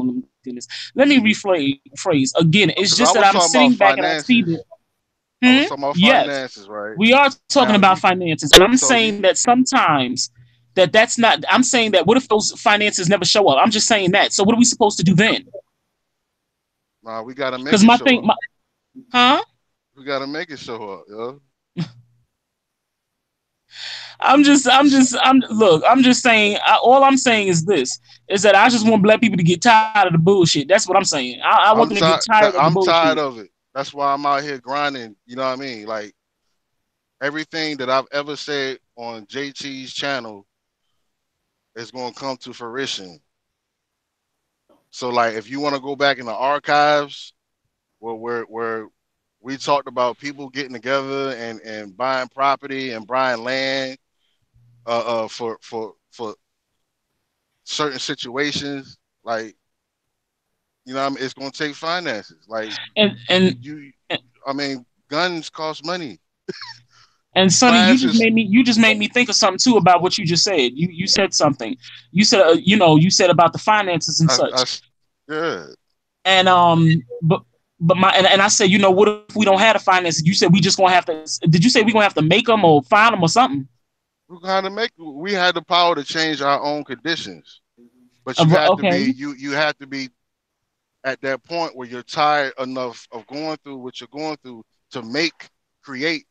my goodness. Let me rephrase again. It's Because just I that was I'm talking about sitting back and I see that. finances. I was talking about Yes, finances, right? we are talking Now about you finances, and I'm so you saying that sometimes that's not. I'm saying that what if those finances never show up? I'm just saying that. So what are we supposed to do then? nah, we gotta make Because it my show thing, up. huh? We gotta make it show up, yo. I'm just saying. All I'm saying is this: is that I just want black people to get tired of the bullshit. That's what I'm saying. I want them to get tired of the I'm tired bullshit. of it. That's why I'm out here grinding. You know what I mean? Like everything that I've ever said on JT's channel is gonna come to fruition. So like if you want to go back in the archives where we talked about people getting together and buying property and buying land for certain situations, like you know what I mean, it's gonna take finances. Like And you I mean, guns cost money. And Sonny, Classes, you just made me think of something too about what you just said. You said something. You said you said about the finances and I such. yeah, And and I said, what if we don't have the finances? You said we just gonna have to. Did you say we gonna have to make them or find them or something? we had the power to change our own conditions, but you have to be Okay. you have to be at that point where you're tired enough of going through what you're going through to create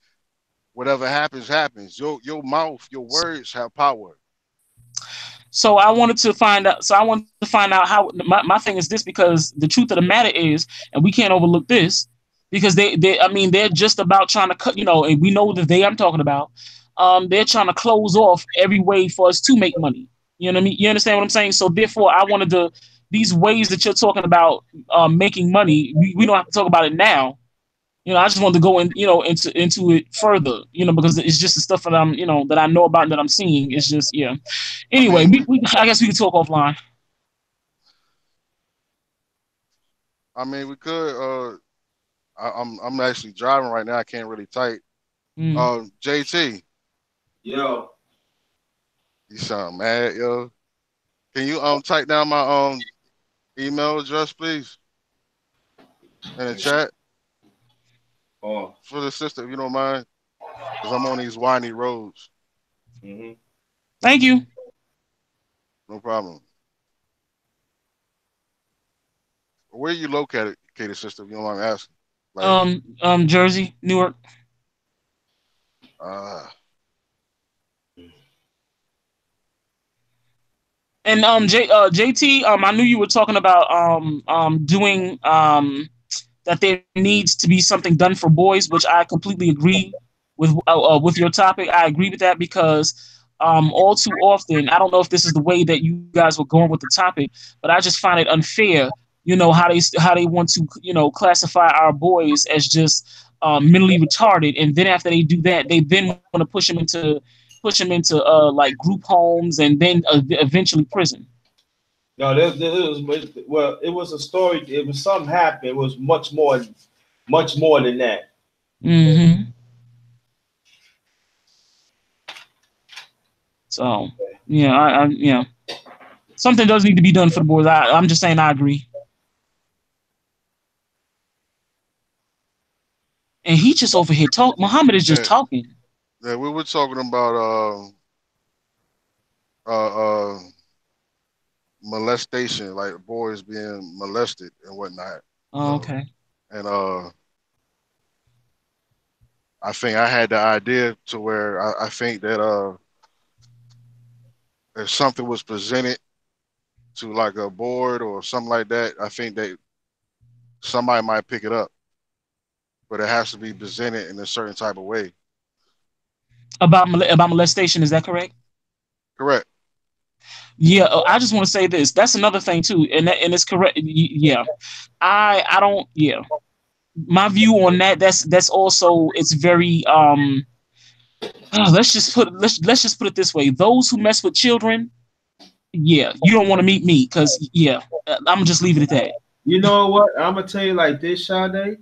whatever happens. Your mouth, your words have power. So I wanted to find out. So I wanted to find out how. My thing is this, because the truth of the matter is, and we can't overlook this, because I mean they're just about trying to cut. And we know the they I'm talking about. They're trying to close off every way for us to make money. You know what I mean? You understand what I'm saying? So therefore, I wanted to these ways that you're talking about making money. We don't have to talk about it now. I just wanted to go into it further. Because it's just the stuff that that I know about and that I'm seeing. It's just yeah. I Anyway, mean, I guess we can talk offline. we could. I'm actually driving right now. I can't really type. Mm. JT, Yo, you sound mad, yo. Can you type down my email address, please, in the chat oh, for the sister, if you don't mind, because I'm on these windy roads. mm-hmm. Thank you. No problem. Where are you located, sister? If you don't mind me asking. Like, Jersey, Newark. uh, And JT, I knew you were talking about doing that there needs to be something done for boys, which I completely agree with your topic. I agree with that because all too often, I don't know if this is the way that you guys were going with the topic, but I just find it unfair. You know how they want to classify our boys as just mentally retarded, and then after they do that, they then want to push them into like group homes and then eventually prison. No, there was well, it was a story. It was something happened. It was much more than that. Mm-hmm. So yeah, yeah, something does need to be done for the boys. I'm just saying I agree. And he just over here talk. Muhammad is just yeah, talking. yeah, we were talking about uh molestation, like boys being molested and whatnot. Oh, okay. And I think I had the idea to where I think that if something was presented to like a board or something like that, I think that somebody might pick it up, but it has to be presented in a certain type of way. About molestation, is that correct? Correct. Yeah, I just want to say this. That's another thing too, and it's correct. Yeah, I don't. Yeah, my view on that. That's also it's very let's just put it this way. Those who mess with children, yeah, you don't want to meet me because yeah, I'm gonna just leave it at that. You know what? I'm gonna tell you like this, Sade,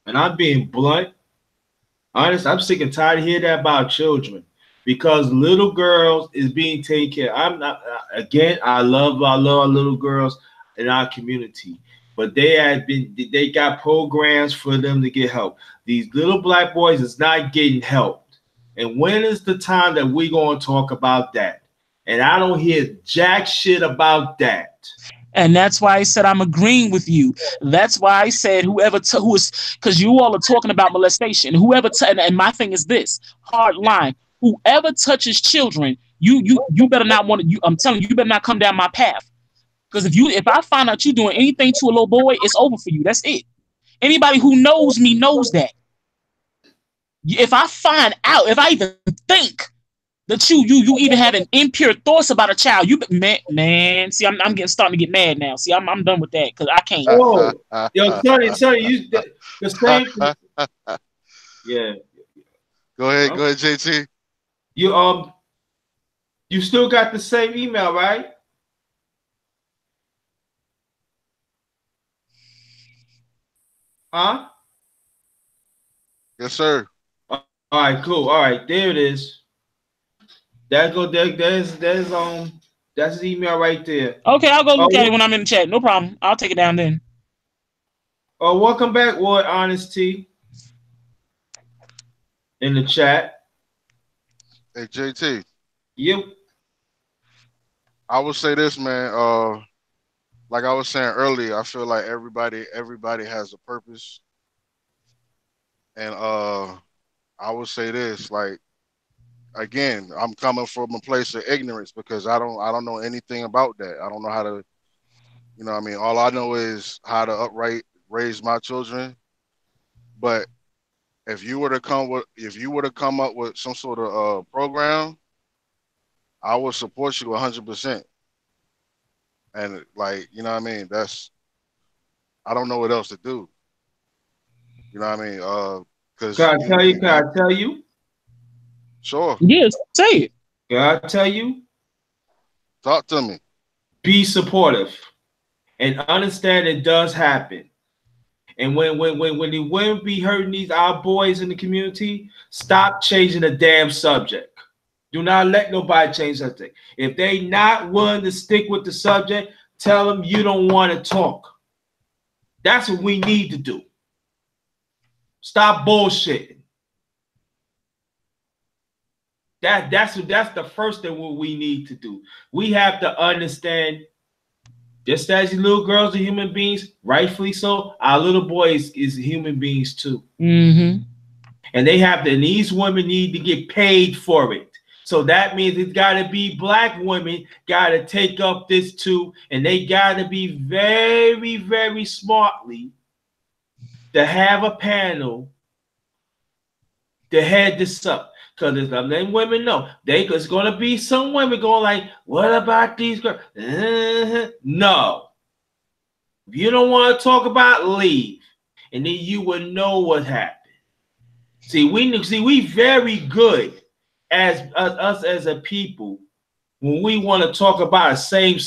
and I'm being blunt. Honest, I'm sick and tired of hearing that about children because little girls is being taken care. I'm not again. I love our little girls in our community, but they got programs for them to get help. These little black boys is not getting helped, and when is the time that we gonna talk about that? And I don't hear jack shit about that. And that's why I said I'm agreeing with you. That's why I said who is because you all are talking about molestation. And my thing is this hard line. Whoever touches children, you better not want to. I'm telling you, you better not come down my path. Because if I find out you doing anything to a little boy, it's over for you. That's it. Anybody who knows me knows that. If I find out, if I even think that you even having impure thoughts about a child. You man, see, I'm getting starting to get mad now. See, I'm done with that because I can't. Oh, yo, Sonny, you the same. Yeah, Go ahead, JT. you you still got the same email, right? Huh? Yes, sir. All right, cool. All right, there it is. That go there. That's his email right there. Okay, I'll go look at Oh, it when I'm in the chat. No problem. I'll take it down then. oh, welcome back, Ward Honesty in the chat. Hey, JT. Yep. I would say this, man. Like I was saying earlier, I feel like everybody has a purpose, and I would say this, like again, I'm coming from a place of ignorance because I don't know anything about that. I don't know how to, what I mean, all I know is how to upright raise my children. But if you were to come up with some sort of program, I would support you 100%. And like, what I mean, I don't know what else to do. You know what I mean? Because Can I tell you? Can I tell you? sure, Yes, say it. Can I tell you? talk to me. Be supportive and understand it does happen. And when the women be hurting these our boys in the community, stop changing the damn subject. Do not let nobody change something. If they not willing to stick with the subject, tell them you don't want to talk. That's what we need to do. Stop bullshitting. That's the first thing what we need to do. We have to understand Just as the little girls are human beings, rightfully so, our little boys is human beings too. Mm-hmm. And they have to, and these women need to get paid for it. So that means it's got to be black women got to take up this too, and they got to be very, very smartly to have a panel to head this up. Because if them women know, there's going to be some women going like, what about these girls? No. If you don't want to talk about, leave. And then you will know what happened. See, we very good as us as a people when we want to talk about a certain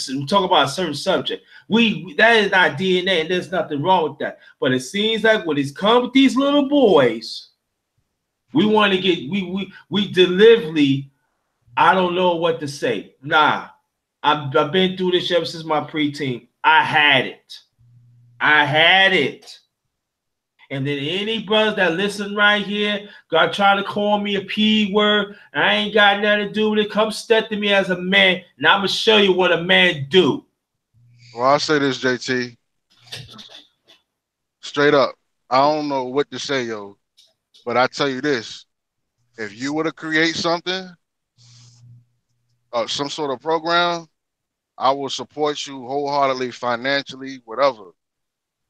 subject. That is not DNA, and there's nothing wrong with that. But it seems like when it's come with these little boys, we want to get we deliberately. I don't know what to say. Nah, I've been through this ever since my preteen. I had it. And then any brothers that listen right here, got trying to call me a P word, I ain't got nothing to do with it. Come step to me as a man, and I'm gonna show you what a man do. Well, I'll say this, JT. Straight up. I don't know what to say, yo. But I tell you this. If you were to create something, some sort of program, I will support you wholeheartedly, financially, whatever.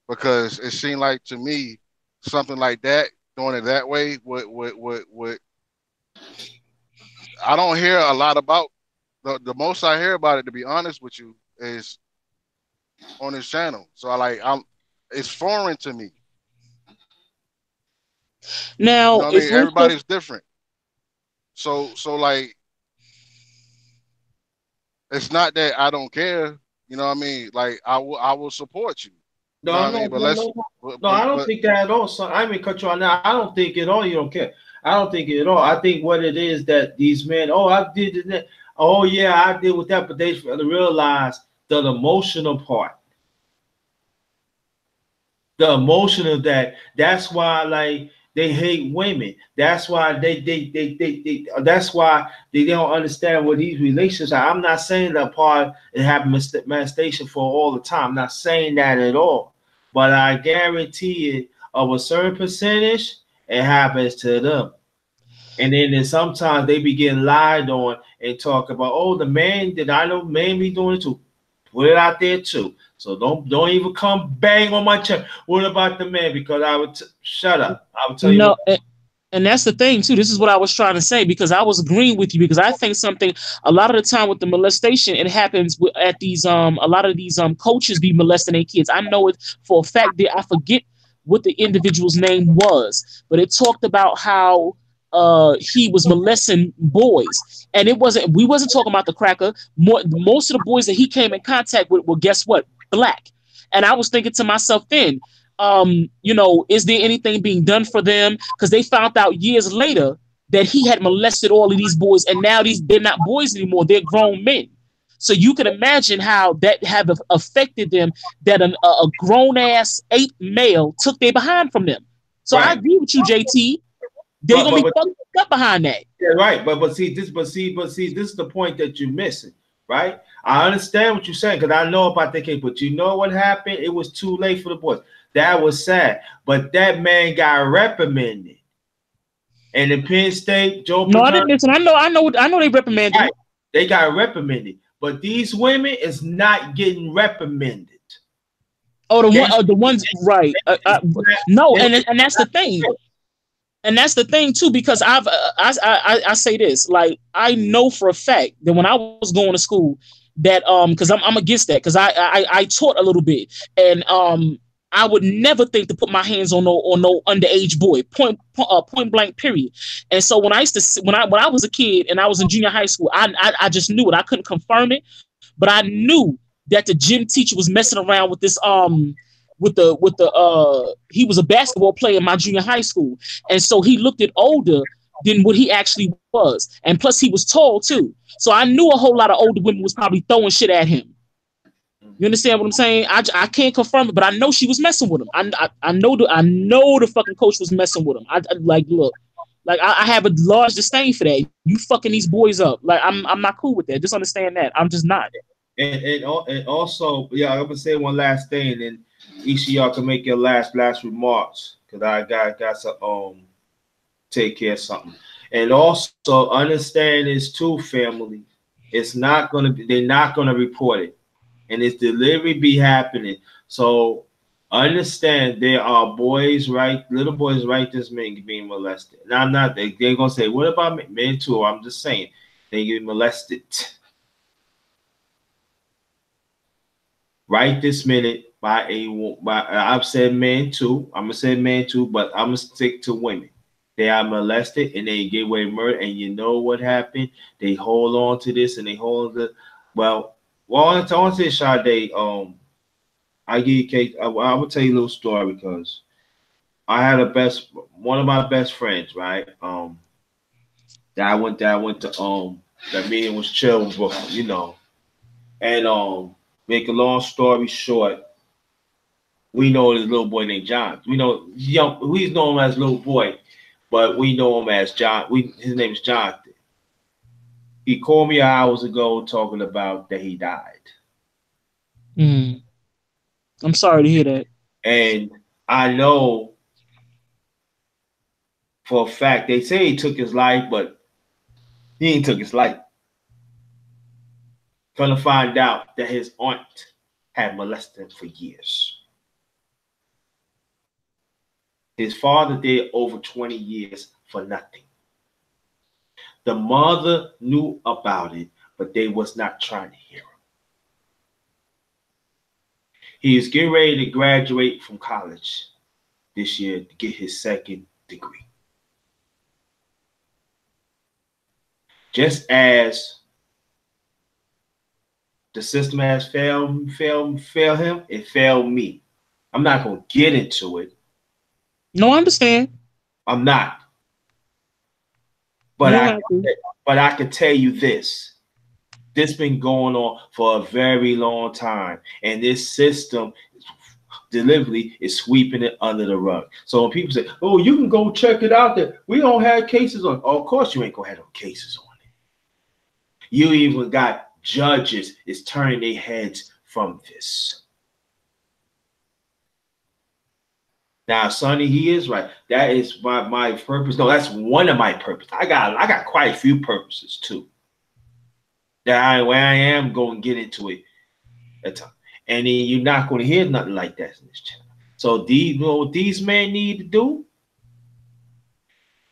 Because it seemed like to me, something like that, doing it that way, would I don't hear a lot about the most I hear about it, to be honest with you, is on this channel. So it's foreign to me. Now, you know what I mean? Everybody's different. So like, it's not that I don't care. You know what I mean? Like I will support you. You know what I mean? But I don't think that at all. So I mean, cut you on now. I don't think at all. You don't care. I don't think it at all. I think what it is that these men, oh, I did that. Oh yeah, I did with that, but they realize the emotional part. The emotion of that. That's why, like, they hate women. That's why that's why they don't understand what these relationships are. I'm not saying that part and have molestation for all the time. I'm not saying that at all. But I guarantee it, of a certain percentage, it happens to them. And then sometimes they be getting lied on and talk about, oh, the man that I know man be doing it too. Put it out there too. So don't even come bang on my chest. What about the man? Because I would shut up. I would tell you. No, and that's the thing too. This is what I was trying to say, because I was agreeing with you, because I think something a lot of the time with the molestation, it happens at these a lot of these coaches be molesting their kids. I know it for a fact that I forget what the individual's name was, but it talked about how he was molesting boys, and we wasn't talking about the cracker. Most of the boys that he came in contact with were, guess what, black. And I was thinking to myself then, is there anything being done for them? Because they found out years later that he had molested all of these boys, and now they're not boys anymore, they're grown men. So you can imagine how that have affected them, that a grown ass 8 male took their behind from them. So right. I agree with you, JT. They're gonna be fucked up behind that. Yeah, right. But see, this is the point that you're missing, right? I understand what you're saying, because I know about the case, but you know what happened? It was too late for the boys. That was sad. But that man got reprimanded. And in Penn State, Joe. No, I didn't listen. I know they reprimanded. Right. They got reprimanded. But these women is not getting reprimanded. Oh, the ones, right? No, and that's the thing. And that's the thing too, because I say this, like, I know for a fact that when I was going to school, that because I'm against that, because I taught a little bit, and I would never think to put my hands on no underage boy, point blank, period. And so when I was a kid and I was in junior high school, I just knew it. I couldn't confirm it, but I knew that the gym teacher was messing around with this he was a basketball player in my junior high school, and so he looked at older than what he actually was, and plus he was tall too. So I knew a whole lot of older women was probably throwing shit at him. You understand what I'm saying? I can't confirm it, but I know she was messing with him. I know the fucking coach was messing with him. I have a large disdain for that. You fucking these boys up. Like, I'm not cool with that. Just understand that. I'm just not. and also, yeah, I'm gonna say one last thing, and then each of y'all can make your last remarks, because I got to take care of something. And also understand this too, family. It's not gonna be, they're not gonna report it, and its delivery be happening. So understand there are boys, right, little boys right this minute being molested. Now I'm not, they're gonna say, what about men too? I'm just saying they get molested right this minute by I've said men too. I'm gonna say men too, but I'm gonna stick to women. They are molested and they get away murder, and you know what happened? They hold on to this and they hold the well I want to say Sade, I give you cake. I will tell you a little story because I had one of my best friends, right? That I went to that meeting was chill, you know. And make a long story short, we know this little boy named John. We know young. We know him as little boy, but we know him as John. His name is Jonathan. He called me hours ago talking about that he died, Mm. I'm sorry to hear that. and I know for a fact they say he took his life, but he ain't took his life. Gonna find out that his aunt had molested him for years. His father did over 20 years for nothing. The mother knew about it, but they was not trying to hear him. He is getting ready to graduate from college this year to get his second degree. Just as the system has failed him, it failed me. I'm not gonna get into it. No, I understand. I'm not. You But don't have to. I can tell you this. This been going on for a very long time, and this system deliberately is sweeping it under the rug. So when people say, "Oh, you can go check it out there," we don't have cases on. Oh, of course, you ain't gonna have no cases on it. You even got judges is turning their heads from this. Now, Sonny, he is right. That is my purpose. No, that's one of my purposes. I got quite a few purposes too. Where I am going to get into it at time. And then you're not going to hear nothing like that in this channel. So you know what these men need to do?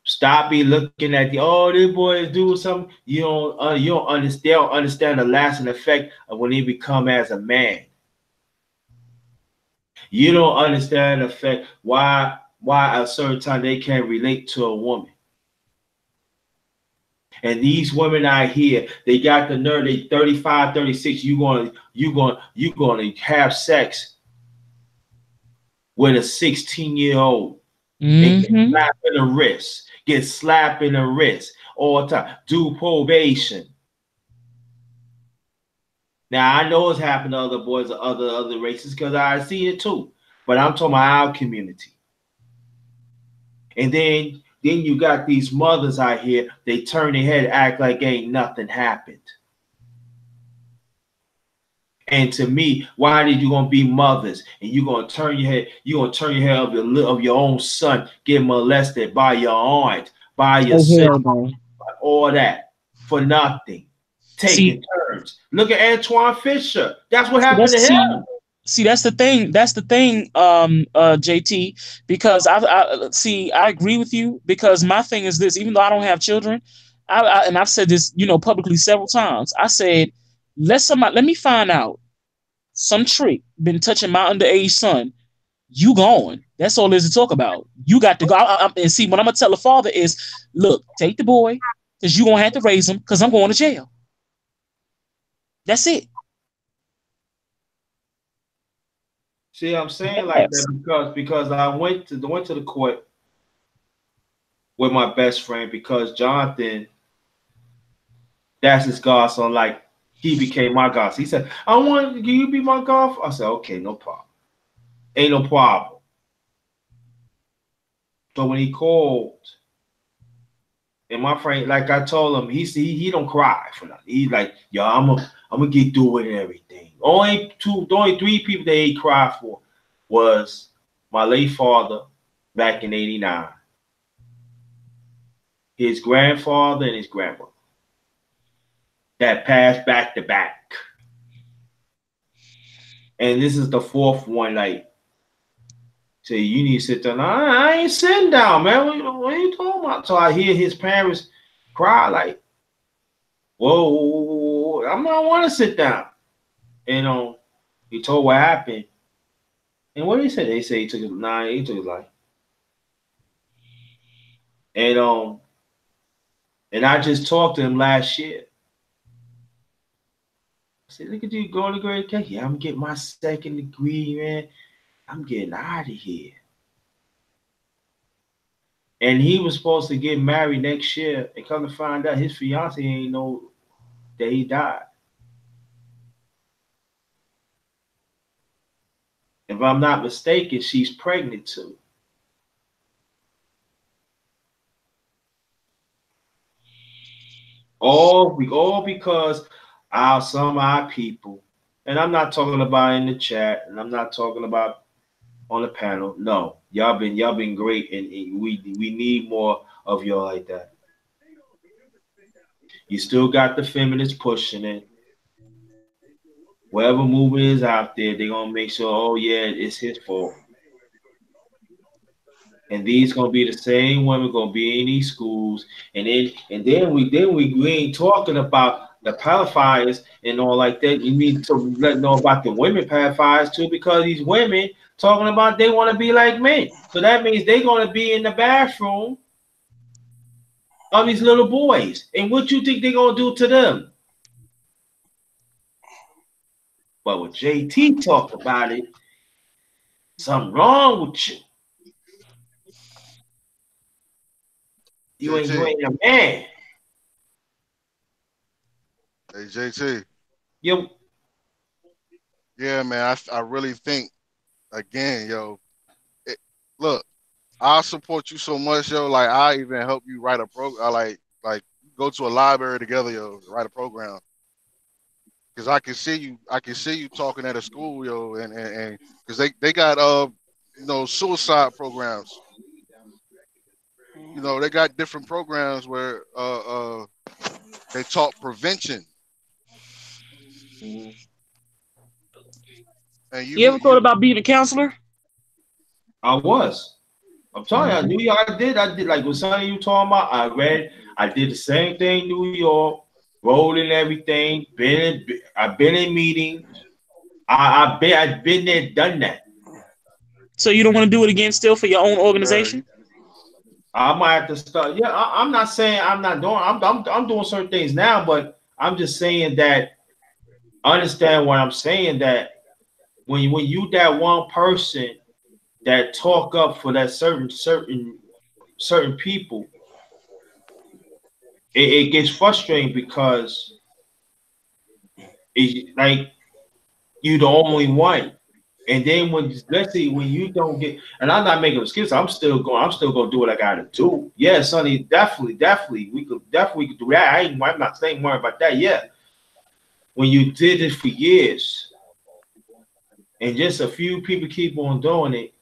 Stop be looking at these boys do something. You don't understand. They don't understand the lasting effect of when they become as a man. You don't understand the effect why at a certain time they can't relate to a woman. And these women out here, they got the nerve, they 35, 36, you're gonna have sex with a 16-year-old and get Mm-hmm. slapped in the wrist, get slapped in the wrist all the time, do probation. Now I know it's happened to other boys or other races because I see it too. But I'm talking about our community. And then you got these mothers out here, they turn their head, act like ain't nothing happened. And to me, why did you gonna be mothers and you gonna turn your head? You gonna turn your head of your own son getting molested by your aunt, by your Oh sister, hell no. all that for nothing, See, taking turns. Look at Antoine Fisher. That's what see happened to that's him. see that's the thing. That's the thing, JT. Because I see I agree with you because my thing is this. Even though I don't have children, and I've said this, publicly several times. I said, let me find out some trick been touching my underage son. You going? That's all there's to talk about. You got to go. And see, what I'm gonna tell the father is, look, take the boy because you gonna have to raise him because I'm going to jail. That's it. See, I'm saying like Yes. that because I went to the court with my best friend because Jonathan, that's his godson. Like he became my godson. He said, "I want you to be my godfather." I said, "Okay, no problem. Ain't no problem." So when he called, and my friend, like I told him, he don't cry for nothing. He's like, "Yo, I'm gonna get through it and everything. Only three people they cried for was my late father back in '89, his grandfather and his grandmother that passed back to back. And this is the fourth one, like, say, you need to sit down. I ain't sitting down, man. What are you talking about? So I hear his parents cry, like, whoa, I don't want to sit down. And he told what happened. And what did he say? They say he took his life. And I just talked to him last year. I said, look at you going to grade K. Yeah, I'm getting my second degree, man. I'm getting out of here. And he was supposed to get married next year, and come to find out his fiance ain't know that he died. If I'm not mistaken, she's pregnant too. All because some of our people, and I'm not talking about in the chat, and I'm not talking about on the panel. No, y'all been great, and we need more of y'all like that. You still got the feminists pushing it. Whatever movement is out there, they're gonna make sure, oh yeah, it's his fault. And these gonna be the same women gonna be in these schools, and then we ain't talking about the pedophiles and all like that. You need to let know about the women pedophiles too, because these women talking about they want to be like men. So that means they're gonna be in the bathroom of these little boys. And what you think they're gonna do to them? But when JT talked about it, something wrong with you. You ain't a man. Hey JT. Yo. Yeah, man. I really think again, yo. Look, I support you so much, yo. Like I even help you write a program. I like go to a library together, yo, write a program. Cause I can see you talking at a school, yo, and because they got suicide programs. You know, they got different programs where they taught prevention. And you ever thought about being a counselor? I was. I'm telling you, New York, I did like what some of you talking about. I did the same thing in New York, rolled and everything. I've been in meetings. I've been there, done that. So you don't want to do it again still for your own organization? I might have to start. Yeah, I'm not saying I'm not doing. I'm doing certain things now, but I'm just saying that. Understand what I'm saying, that when you that one person that talk up for that certain people, it gets frustrating because it's like you the only one. And then let's say when you don't get, and I'm not making excuses, I'm still gonna do what I gotta do. Yeah, Sonny, definitely, we could do that. I'm not saying more about that. Yeah, when you did it for years, and just a few people keep on doing it,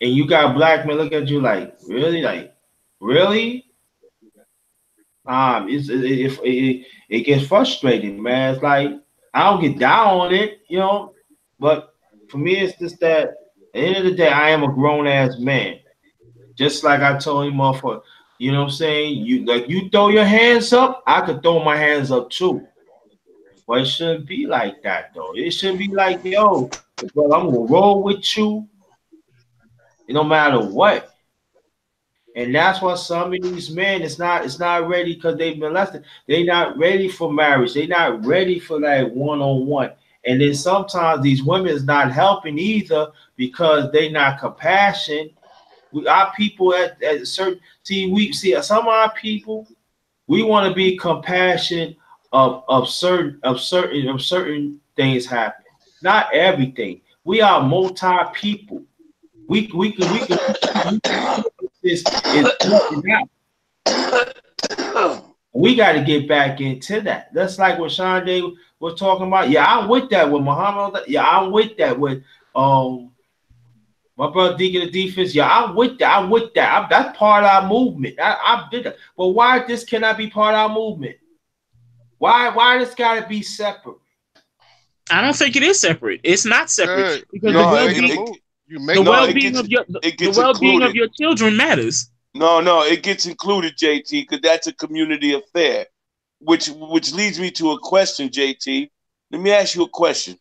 and you got black men look at you like, really? It gets frustrating, man. It's like I don't get down on it, but for me, it's just that at the end of the day, I am a grown ass man. Just like I told him, motherfucker, you know what I'm saying? You throw your hands up, I could throw my hands up too. But it shouldn't be like that though. It should be like, yo, bro, I'm gonna roll with you, no matter what. And that's why some of these men, it's not ready because they've been molested. They're not ready for marriage. They're not ready for that one-on-one. And then sometimes these women is not helping either because they not compassionate. Our people at certain we see some of our people, we want to be compassionate of certain things happen. Not everything. We are multi people. We can this is not. We got to get back into that. That's like what Sean Day was talking about. Yeah, I'm with that with Muhammad. Yeah, I'm with that with my brother Deacon the defense. Yeah, I'm with that. I'm with that. That's part of our movement. I did that. But why this cannot be part of our movement? Why this got to be separate? I don't think it is separate. It's not separate Good. because You're the No, making a well-being, move. You the making a no, it move. well-being gets of your it the gets well-being of included. your children matters. No, it gets included, JT, because that's a community affair. Which leads me to a question, JT. Let me ask you a question.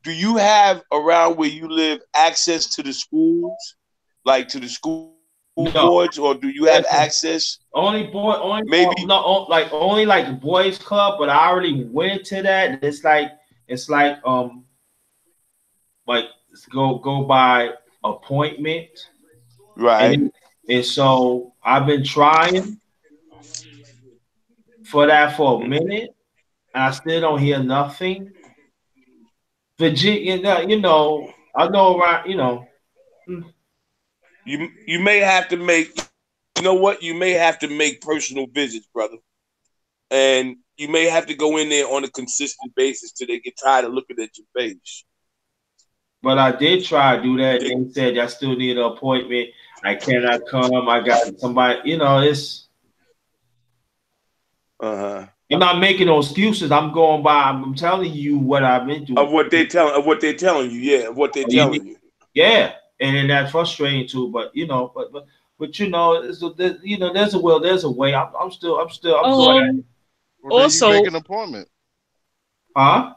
Do you have around where you live access to the schools, like to the school No, boards, or do you have listen. access? Maybe. Like only like boys club, but I already went to that. And it's like go by appointment, Right. and so I've been trying for that for a minute, and I still don't hear nothing. Virginia, I know around, mm, You may have to make. You know what? You may have to make personal visits, brother, and you may have to go in there on a consistent basis till they get tired of looking at your face. but I did try to do that. They said I still need an appointment. I cannot come. I got somebody. It's. Uh huh. I'm not making no excuses. I'm going by. I'm telling you what I've been through. Of what they're telling you, yeah, of what they're You need- telling you. Yeah, and then that's frustrating too. But there's a will, there's a way. I'm still. Well, then you Also, make an appointment. Huh?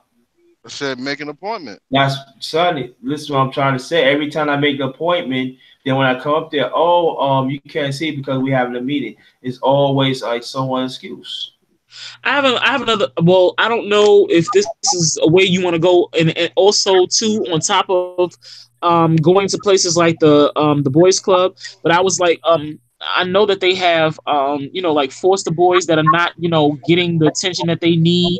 I said make an appointment. That's Sonny. Listen, what I'm trying to say. Every time I make an appointment, then when I come up there, you can't see it because we having a meeting. It's always like someone's excuse. I have another. Well, I don't know if this is a way you want to go, and also too on top of going to places like the boys club. But I was like, I know that they have like foster boys that are not getting the attention that they need.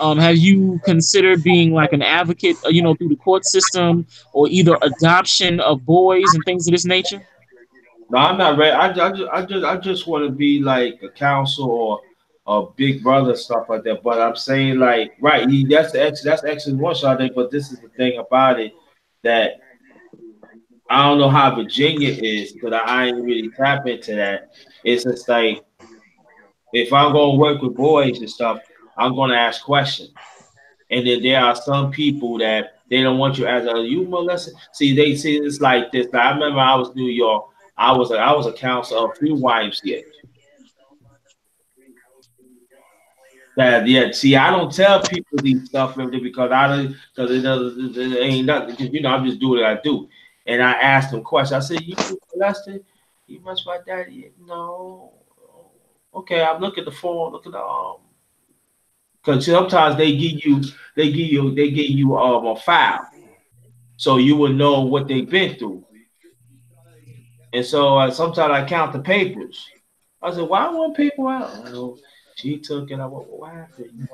Have you considered being like an advocate, through the court system or either adoption of boys and things of this nature? No, I'm not ready. I just want to be like a counsel or a big brother stuff like that. But I'm saying like right, that's the excellent one shot there. But this is the thing about it that I don't know how Virginia is because I ain't really tap into that. It's just like if I'm gonna work with boys and stuff, I'm gonna ask questions. And then there are some people that they don't want you as a you molester. See, they see it's like this. I remember I was in New York. I was a counselor of 3 YMCA. That yeah. See, I don't tell people these stuff because I don't because it ain't nothing. Because I'm just doing what I do. And I asked them questions. I said, "You molested? You must my daddy? No. Okay, I'm looking at the phone. Look at the because sometimes they give you a file so you will know what they've been through. And so sometimes I count the papers. I said, why one paper out? She took it. What happened?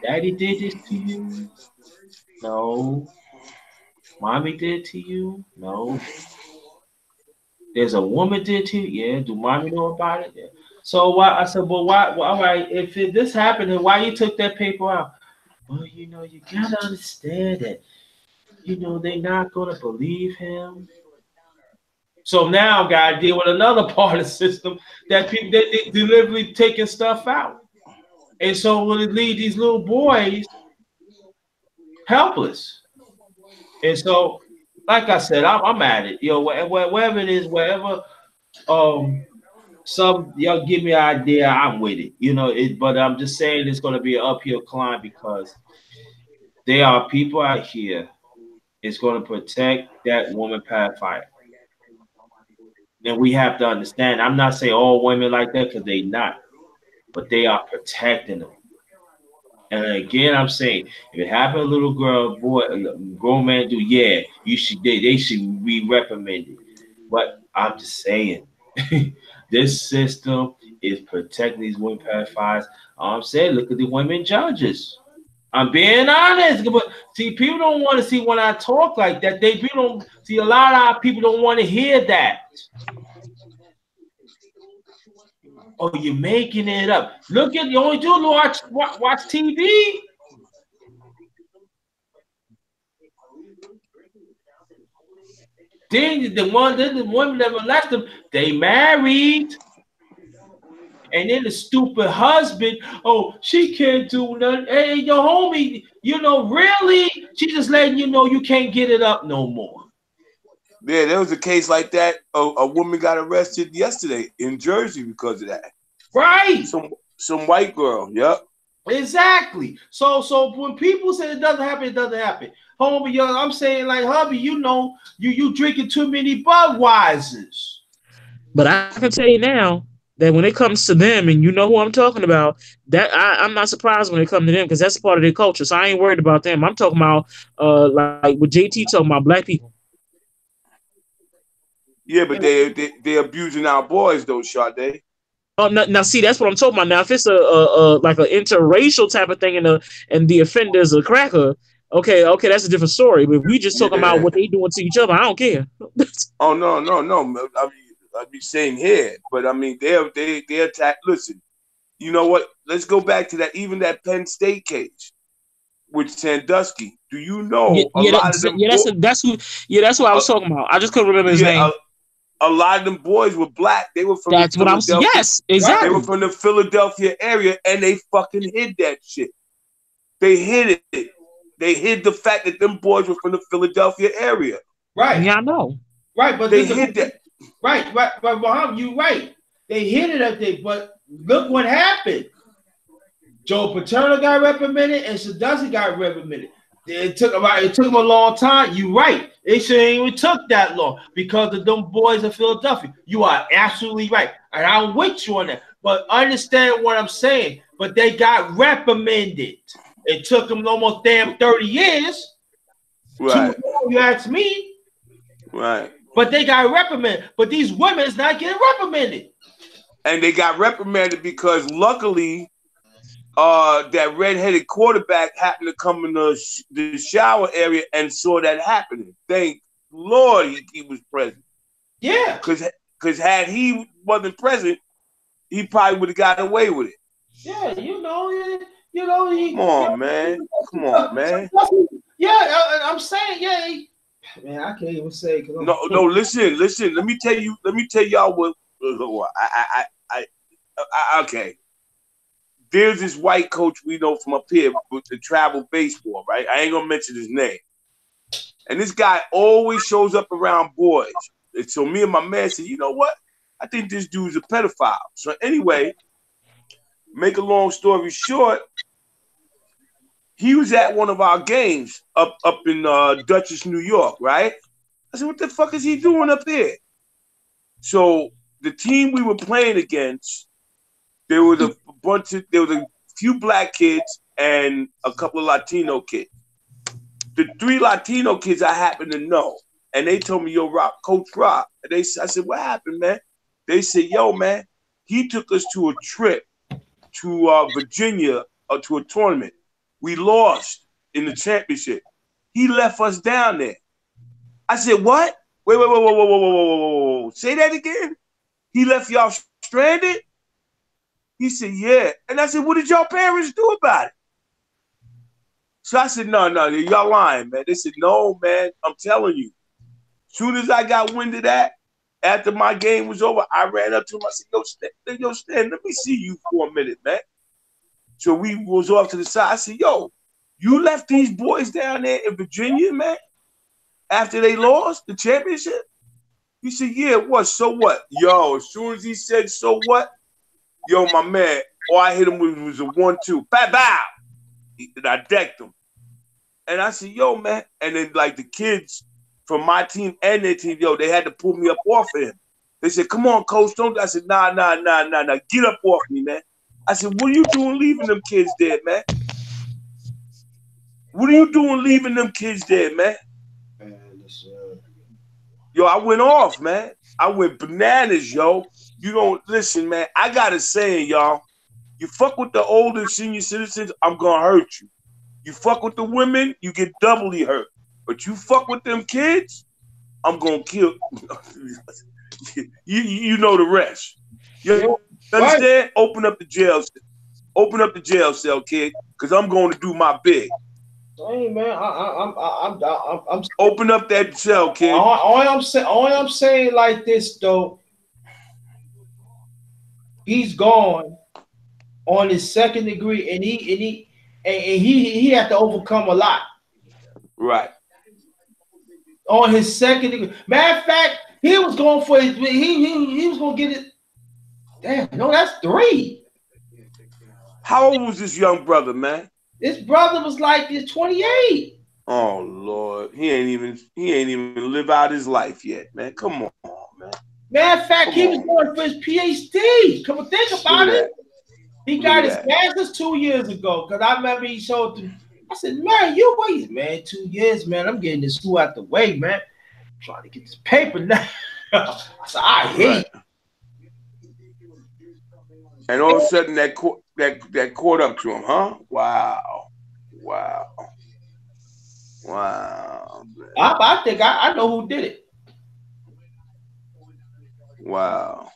Daddy did this to you? No. Mommy did to you? No. There's a woman did to you? Yeah. Do mommy know about it? Yeah. So why? I said, well, why? Well, all right. If this happened, then why you took that paper out? Well, you gotta understand that. They're not gonna believe him. So now, got to deal with another part of the system that people they deliberately taking stuff out, and so will it leave these little boys helpless? And so, like I said, I'm at it. Wherever it is, wherever some y'all give me an idea, I'm with it. But I'm just saying it's going to be an uphill climb because there are people out here. It's going to protect that woman pacifier. And we have to understand. I'm not saying all women like that because they not, but they are protecting them. And again, I'm saying if it happened, a little girl, boy, a grown man do, yeah, they should be reprimanded. But I'm just saying, this system is protecting these women pedophiles. I'm saying, look at the women judges. I'm being honest, but see, people don't want to see when I talk like that. People don't see a lot of our people don't want to hear that. Oh, you're making it up. Look at you only do watch TV. Then the women that left them, they married. And then the stupid husband, oh, she can't do nothing. Hey, your homie, really? She just letting you know you can't get it up no more. Yeah, there was a case like that. A woman got arrested yesterday in Jersey because of that. Right. Some white girl. Yep. Exactly. So when people say it doesn't happen, it doesn't happen. Homie, I'm saying like, hubby, you drinking too many Budweisers. But I can tell you now that when it comes to them, and you know who I'm talking about, that I'm not surprised when it comes to them because that's part of their culture. So I ain't worried about them. I'm talking about like what JT talking about, black people. Yeah, but they abusing our boys though, Sade. Oh, now see, that's what I'm talking about. Now, if it's a like an interracial type of thing, and the offender is a cracker, okay, that's a different story. But if we just talking about what they doing to each other, I don't care. Oh no. I be saying here, but I mean they attack. Listen, you know what? Let's go back to that. Even that Penn State case with Sandusky. Do you know a lot of them? That's what I was talking about. I just couldn't remember his name. A lot of them boys were black. They were from That's what I'm saying. Yes, exactly. They were from the Philadelphia area, and they fucking hid that shit. They hid it. They hid the fact that them boys were from the Philadelphia area. Right. Yeah, I know. Right, but they hid that. Right, Muhammad, you right. They hid it up there, but look what happened. Joe Paterno got reprimanded, and Sandusky got reprimanded. It took them a long time. You right. It shouldn't even took that long because of them boys in Philadelphia. You are absolutely right. And I'm with you on that. But understand what I'm saying. But they got reprimanded. It took them almost damn 30 years. Right. You ask me. Right. But they got reprimanded. But these women is not getting reprimanded. And they got reprimanded because luckily that redheaded quarterback happened to come in the shower area and saw that happening. Thank Lord he was present. Yeah. Because had he wasn't present, he probably would have gotten away with it. Yeah, Come on, man. Yeah, I'm saying, yeah. Man, I can't even say. No. Listen. Let me tell y'all what. Okay. There's this white coach we know from up here with the travel baseball, right? I ain't gonna mention his name. And this guy always shows up around boys. And so me and my man said, you know what? I think this dude's a pedophile. So anyway, make a long story short, he was at one of our games up in Dutchess, New York, right? I said, what the fuck is he doing up here? So the team we were playing against, there was a few black kids and a couple of Latino kids. The 3 Latino kids I happen to know, and they told me, yo, Coach Rob. And I said, what happened, man? They said, yo, man, he took us to a trip to Virginia to a tournament. We lost in the championship. He left us down there. I said, what? Wait. Say that again? He left y'all stranded? He said, yeah. And I said, what did y'all parents do about it? So I said, no, y'all lying, man. They said, no, man, I'm telling you. Soon as I got wind of that, after my game was over, I ran up to him. I said, yo, Stan, let me see you for a minute, man. So we was off to the side. I said, yo, you left these boys down there in Virginia, man, after they lost the championship? He said, yeah, what? So what? Yo, as soon as he said, so what? Yo, my man, all I hit him with was a 1-2. Bow! And I decked him. And I said, yo, man. And then, like, the kids from my team and their team, yo, they had to pull me up off of him. They said, come on, coach, don't. I said, nah. Get up off me, man. I said, what are you doing leaving them kids there, man? What are you doing leaving them kids there, man? Yo, I went off, man. I went bananas, yo. You don't listen, man. I got a saying, y'all. You fuck with the older senior citizens, I'm gonna hurt you. You fuck with the women, you get doubly hurt. But you fuck with them kids, I'm gonna kill. you know the rest. You Right. understand? Open up the jail cell, kid, because I'm going to do my big. Hey man, I'm Open up that cell, kid. all I'm saying like this though, he's gone on his second degree, and he had to overcome a lot Right. on his second degree. Matter of fact, he was going for his he was gonna get it. Damn, no, that's three. How old was this young brother, man? His brother was like this 28. Oh Lord, he ain't even live out his life yet, man. Come on, man. Matter of fact, Come he was on, going for his PhD. Come on, think Look about at it. that. He Look got at his that. master's 2 years ago. Cause I remember he showed them. I said, man, you wait, man, 2 years, man. I'm getting this school out the way, man. I'm trying to get this paper now. I said, I hate. Right. And all of a sudden that caught up to him, huh? Wow. Wow. Wow. Man. I think I know who did it. Wow.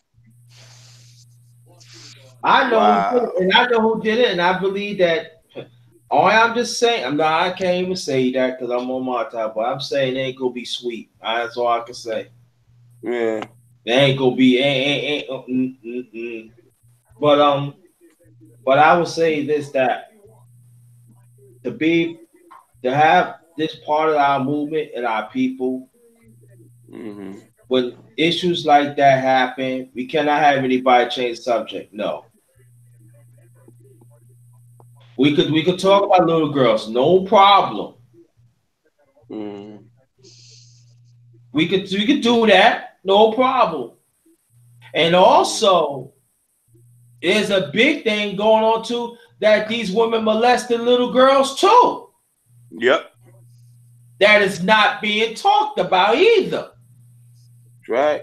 I know who did it, Wow. and I know who did it, and I believe that. All I'm just saying, I can't even say that because I'm on my time, but I'm saying it ain't gonna be sweet. That's all I can say. Yeah. It ain't gonna be But but I would say this that to be to have this part of our movement and our people, Mm-hmm. when issues like that happen, we cannot have anybody change the subject. No. We could talk about little girls, no problem. Mm-hmm. We could do that, no problem. And also, there's a big thing going on too that these women molesting little girls too. Yep. That is not being talked about either. That's right.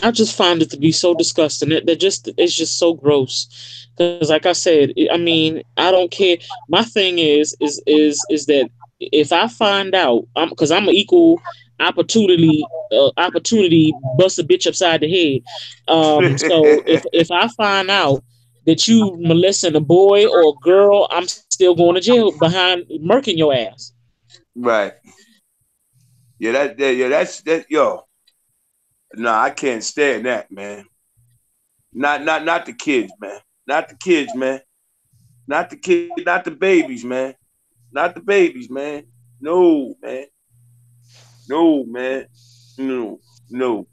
I just find it to be so disgusting. It's just so gross. Because, like I said, I mean, I don't care. My thing is that if I find out, because I'm an equal opportunity bust a bitch upside the head. So if I find out that you molesting a boy or a girl, I'm still going to jail behind murking your ass. Right. That's that. Yo, no, I can't stand that, man. Not the kids, man. Not the kids, man. Not the babies, man. Not the babies, man. No, man. No, man. No, no,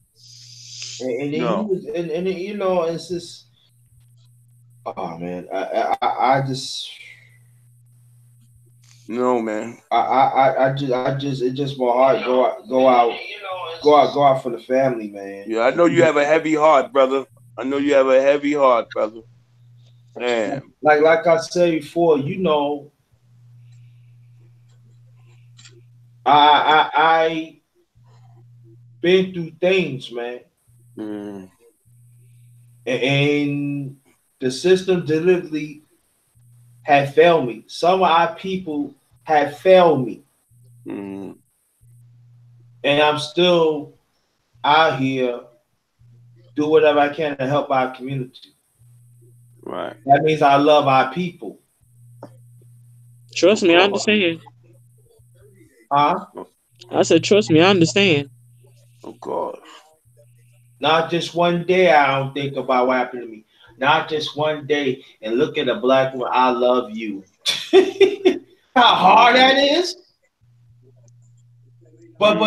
And then he no, was, and then, it's just, oh man, I just, no, man. it just my heart go out for the family, man. Yeah, I know you have a heavy heart, brother. I know you have a heavy heart, brother. Man. Like I said before, I been through things, man, Mm, and the system deliberately had failed me. Some of our people have failed me, mm, and I'm still out here do whatever I can to help our community. right. That means I love our people. Trust Of me, I course. understand. Huh? I said, trust me, I understand. Of course. Not just one day I don't think about what happened to me. Not just one day and look at a black woman, I love you. How hard that is. But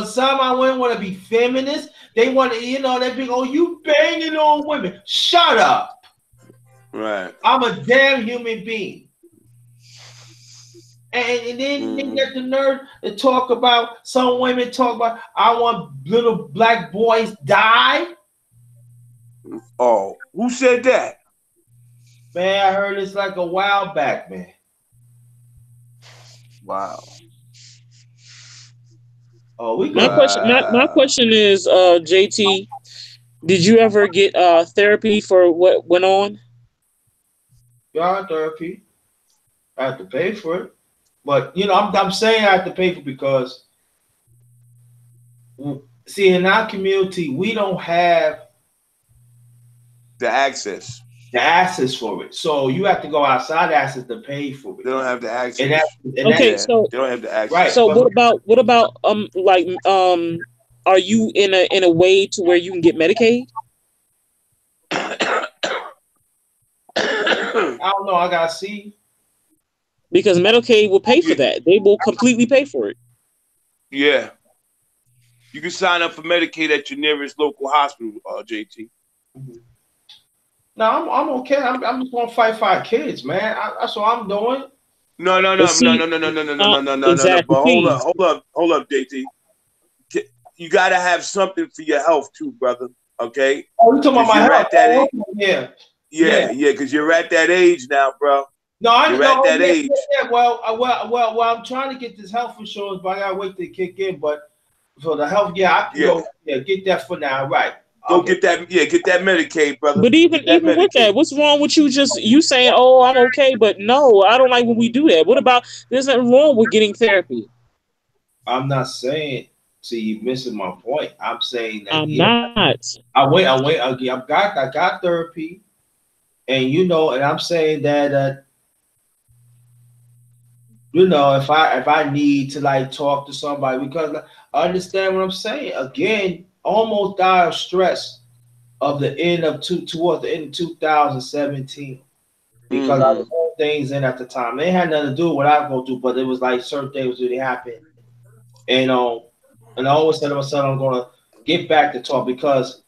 some I women want to be feminists. They want to, they be, oh, you banging on women. Shut up. Right. I'm a damn human being. And then they get the nerve to talk about, some women talk about, I want little black boys die. Oh, who said that? Man, I heard it's like a while back, man. Wow. Oh, we My got question is, JT, did you ever get therapy for what went on? yard therapy. I have to pay for it. But I'm saying I have to pay for it because see, in our community, we don't have The access. The access for it. So you have to go outside access to pay for it. They don't have the access. Okay, so they don't have the access. Right. So what about like are you in a way to where you can get Medicaid? I don't know. I gotta see. Because Medicaid will pay for that. They will completely pay for it. Yeah. You can sign up for Medicaid at your nearest local hospital, JT. No, I'm okay. I'm just gonna fight for our kids, man. That's what I'm doing. No. Exactly. But hold up, JT. You gotta have something for your health too, brother. Okay. Oh, you talking about my health? At that age. Yeah, because you're at that age now, bro. No, you're at that age. Yeah. Well, I'm trying to get this health insurance, but I gotta wait to kick in. But for the health, I can go. Yeah, get that for now, right? Go get that. Yeah, get that Medicaid, brother. But even with that, what's wrong with you saying, "Oh, I'm okay," but no, I don't like when we do that. What about there's nothing wrong with getting therapy? I'm not saying. See, you're missing my point. I'm saying that I'm not. I got therapy, and and I'm saying that if I need to like talk to somebody, because I understand what I'm saying. Again, almost died of stress of the end of towards the end of 2017 because I was doing things in at the time. They had nothing to do with what I was gonna do, but it was like certain things really happened, and I always said to myself, I'm gonna get back to talk because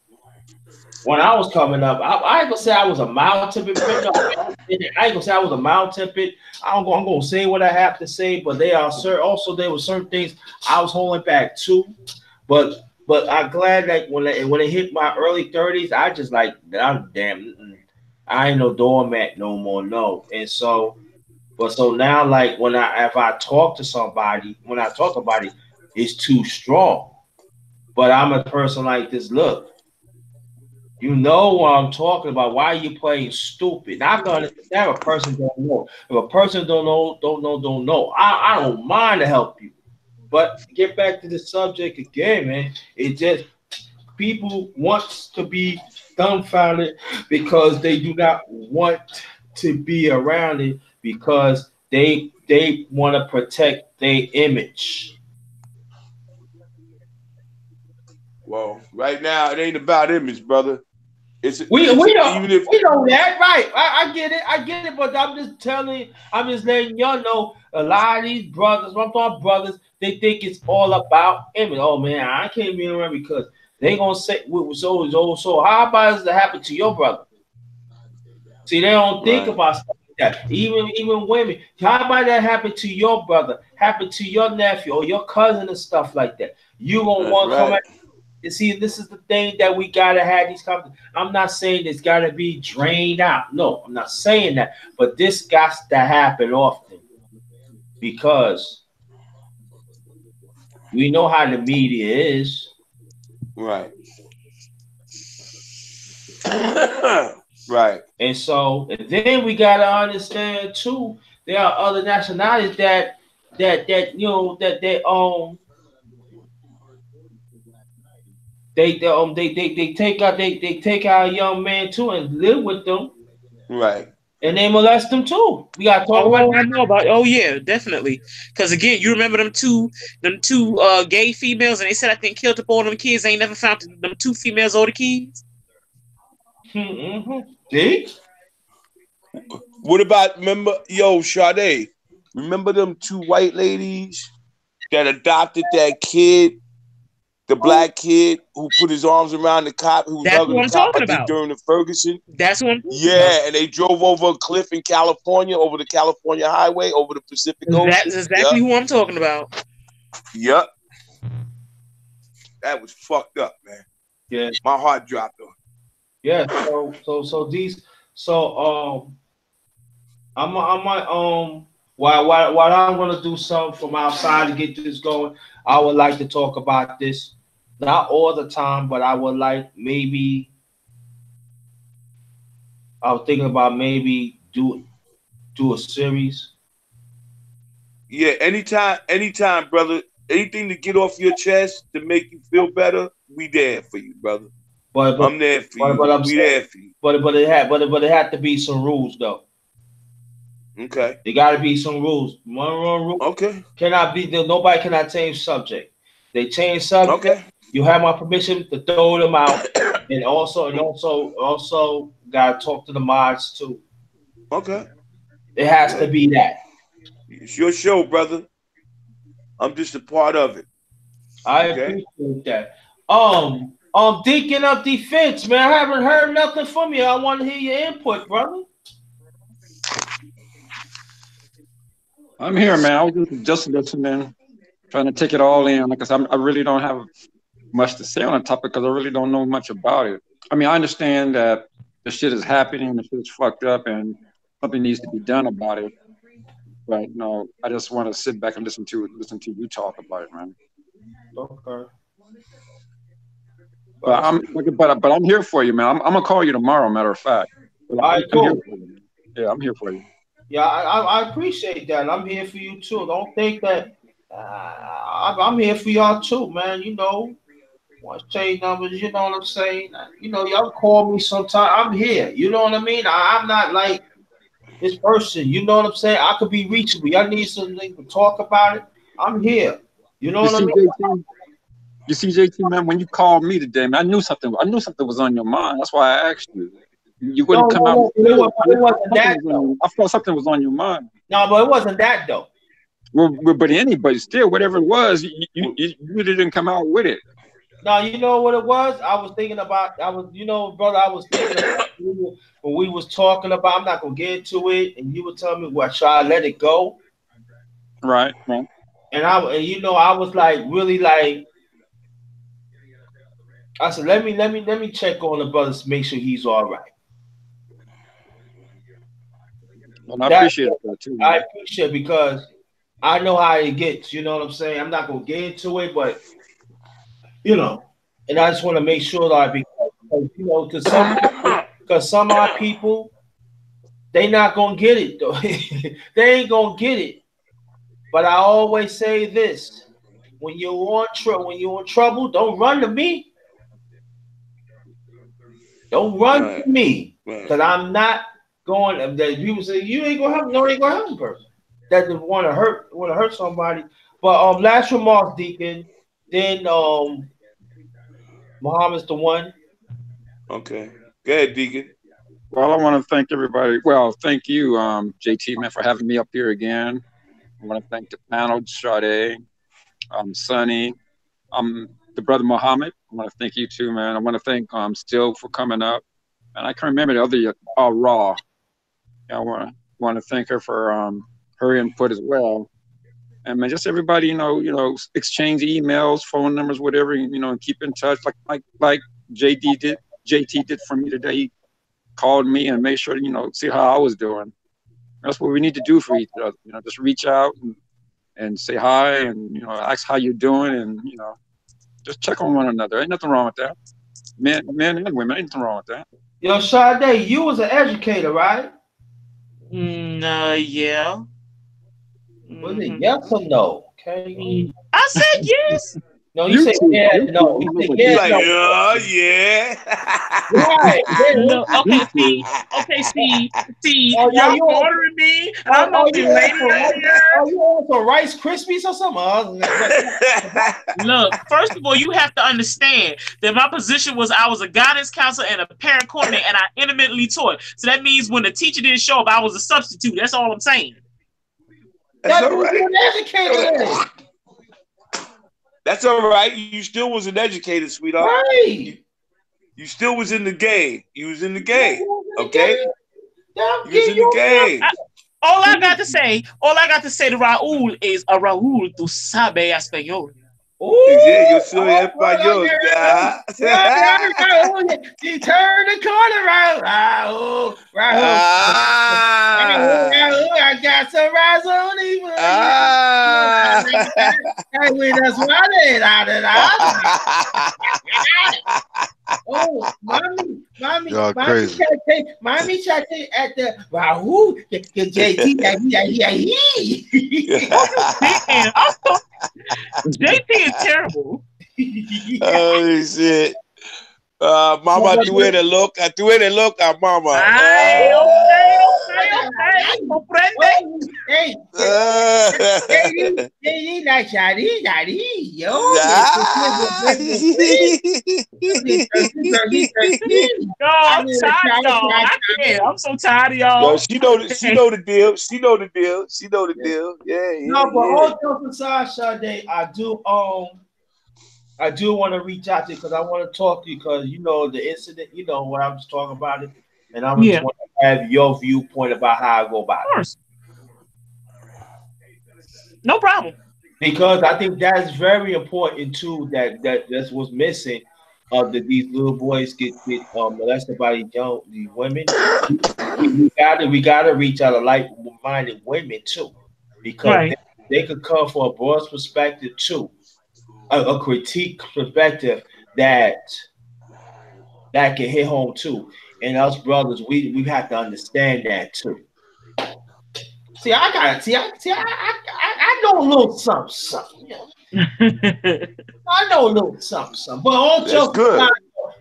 when I was coming up, I ain't gonna say I was a mild-tempered. I ain't gonna say I was a mild-tempered. I'm gonna say what I have to say, but there were certain things I was holding back too. But I'm glad that when it hit my early 30s, I just like I'm damn. I ain't no doormat no more, no. And so now like if I talk to somebody, it's too strong. But I'm a person like this. Look, you know what I'm talking about. Why are you playing stupid? Now, I can understand if a person don't know. If a person don't know. I don't mind to help you. But get back to the subject again, man. It just people want to be dumbfounded because they do not want to be around it because they want to protect their image. Well, right now it ain't about image, brother. We know that, right? I get it, but I'm just letting y'all know a lot of these brothers, I'm talking brothers, they think it's all about image. Oh man, I can't be around because they gonna say so how about it happen to your brother? See, they don't think about stuff like that. Even women, how about that happen to your brother, happen to your nephew or your cousin and stuff like that? You gonna want to come at. You see, this is the thing that we gotta have these conversations. I'm not saying it's gotta be drained out. No, I'm not saying that. But this got to happen often because we know how the media is. Right. Right. And so, and then we gotta understand too, there are other nationalities that they take our young man too and live with them. Right. And they molest them too. We gotta talk about that. I know about. Oh yeah, definitely. Because again, you remember them two gay females, and they said I think killed up all them kids. They ain't never found them two females or the kids. See? What about Sade? Remember them two white ladies that adopted that kid? The black kid who put his arms around the cop who was hugging the cop during the Ferguson. That's what I'm talking about. And they drove over a cliff in California, over the California highway, over the Pacific Ocean. That's exactly who I'm talking about. Yep. That was fucked up, man. Yeah. My heart dropped on. Yeah, while I'm gonna do something from outside to get this going, I would like to talk about this. Not all the time, but I would like maybe. I was thinking about maybe do a series. Yeah, anytime, brother. Anything to get off your chest to make you feel better, we there for you, brother. But I'm there for you. We there for you. But it had to be some rules though. Okay. There got to be some rules. One rule Okay. cannot be nobody cannot change subject. They change subject. Okay. You have my permission to throw them out, and also got to talk to the mods too. Okay. It has to be that. It's your show, brother. I'm just a part of it. I appreciate that. Deacon of Defense, man. I haven't heard nothing from you. I want to hear your input, brother. I'm here, man. I was just listening, trying to take it all in. Like I said, I really don't have much to say on the topic because I really don't know much about it. I mean, I understand that the shit is happening, the shit is fucked up, and something needs to be done about it. But no, I just want to sit back and listen to you talk about it, man. Okay. But I'm here for you, man. I'm gonna call you tomorrow. Matter of fact. All right, cool. Yeah, I'm here for you. Yeah, I appreciate that. I'm here for you too. Don't think that I'm here for y'all too, man. You know, want to change numbers. You know what I'm saying? You know, y'all call me sometime. I'm here. You know what I mean? I'm not like this person. You know what I'm saying? I could be reachable. Y'all need something to talk about it. I'm here. You know what I mean? You see, JT, man, when you called me today, man, I knew something was on your mind. That's why I asked you. You wouldn't come out. It wasn't that though. I thought something was on your mind. No, but it wasn't that though. Well, but still, whatever it was, you really didn't come out with it. No, you know what it was? I was thinking about. Brother, I was thinking about when we was talking about. I'm not gonna get into it, and you were telling me, "What should I let it go?" Right. And I was like, really like. I said, let me check on the brothers to make sure he's all right. Well, I appreciate that too. Man. I appreciate it because I know how it gets. You know what I'm saying? I'm not gonna get into it, but and I just want to make sure that because some of our people, they not gonna get it though. They ain't gonna get it. But I always say this: when you're in trouble, don't run to me. Don't run to me, because I'm not going. That people say you ain't gonna help. No, ain't gonna help a person that want to hurt somebody. But last remarks, Deacon. Then Muhammad's the one. Okay, go ahead, Deacon. Well, I want to thank everybody. Well, thank you, JT, man, for having me up here again. I want to thank the panel, Sade, Sonny, the brother Muhammad. I want to thank you too, man. I want to thank Still for coming up, and I can remember the other Raw. I want to thank her for her input as well, and man, just everybody, exchange emails, phone numbers, whatever, and keep in touch. Like JT did for me today. He called me and made sure to see how I was doing. That's what we need to do for each other. Just reach out and say hi and ask how you're doing and just check on one another. Ain't nothing wrong with that. Men and women, ain't nothing wrong with that. Yo, Sade, you was an educator, right? Yeah. Was it yes or no? Okay. I said yes. No, you said yeah. No, you said yeah. Like, no. Yeah. Right. Look, okay, see, y'all ordering me. I'm gonna be late. Are you on some Rice Krispies or something? Look, first of all, you have to understand that my position was I was a guidance counselor and a parent coordinator, and I intermittently taught. So that means when the teacher didn't show up, I was a substitute. That's all I'm saying. That's all right. You're an educator. That's all right. You still was an educator, sweetheart. Right. You still was in the game. You was in the game. Okay? You was in the game. All I got to say to Raul is Raul, tu sabes español. Yeah, yo soy español. She turned the corner around. Raul. I got some razzoni. That's oh, mommy chatting at the Raul. JT. JT is terrible. Oh shit. Mama threw in a look. I threw in a look at Mama. Ay, okay. Comprende? Hey, like Shadi, yo, Yo, I'm tired, y'all. I can't. I'm so tired of y'all. Yo, she know the deal. She know the deal. She know the deal. Yeah. No, but all jokes aside, Sade, I do want to reach out to you because I want to talk to you because you know the incident, you know what I'm just talking about it, and I just Yeah, want to have your viewpoint about how I go of about it. course. No problem. Because I think that's very important too. That's what's missing. That these little boys get molested by these women. We gotta reach out to like-minded women too, because Right. they could come from a broad perspective too, a critique perspective that that can hit home too. And us brothers, we have to understand that too. See, I got see, I know a little something, something. I know a little something, something. That's good.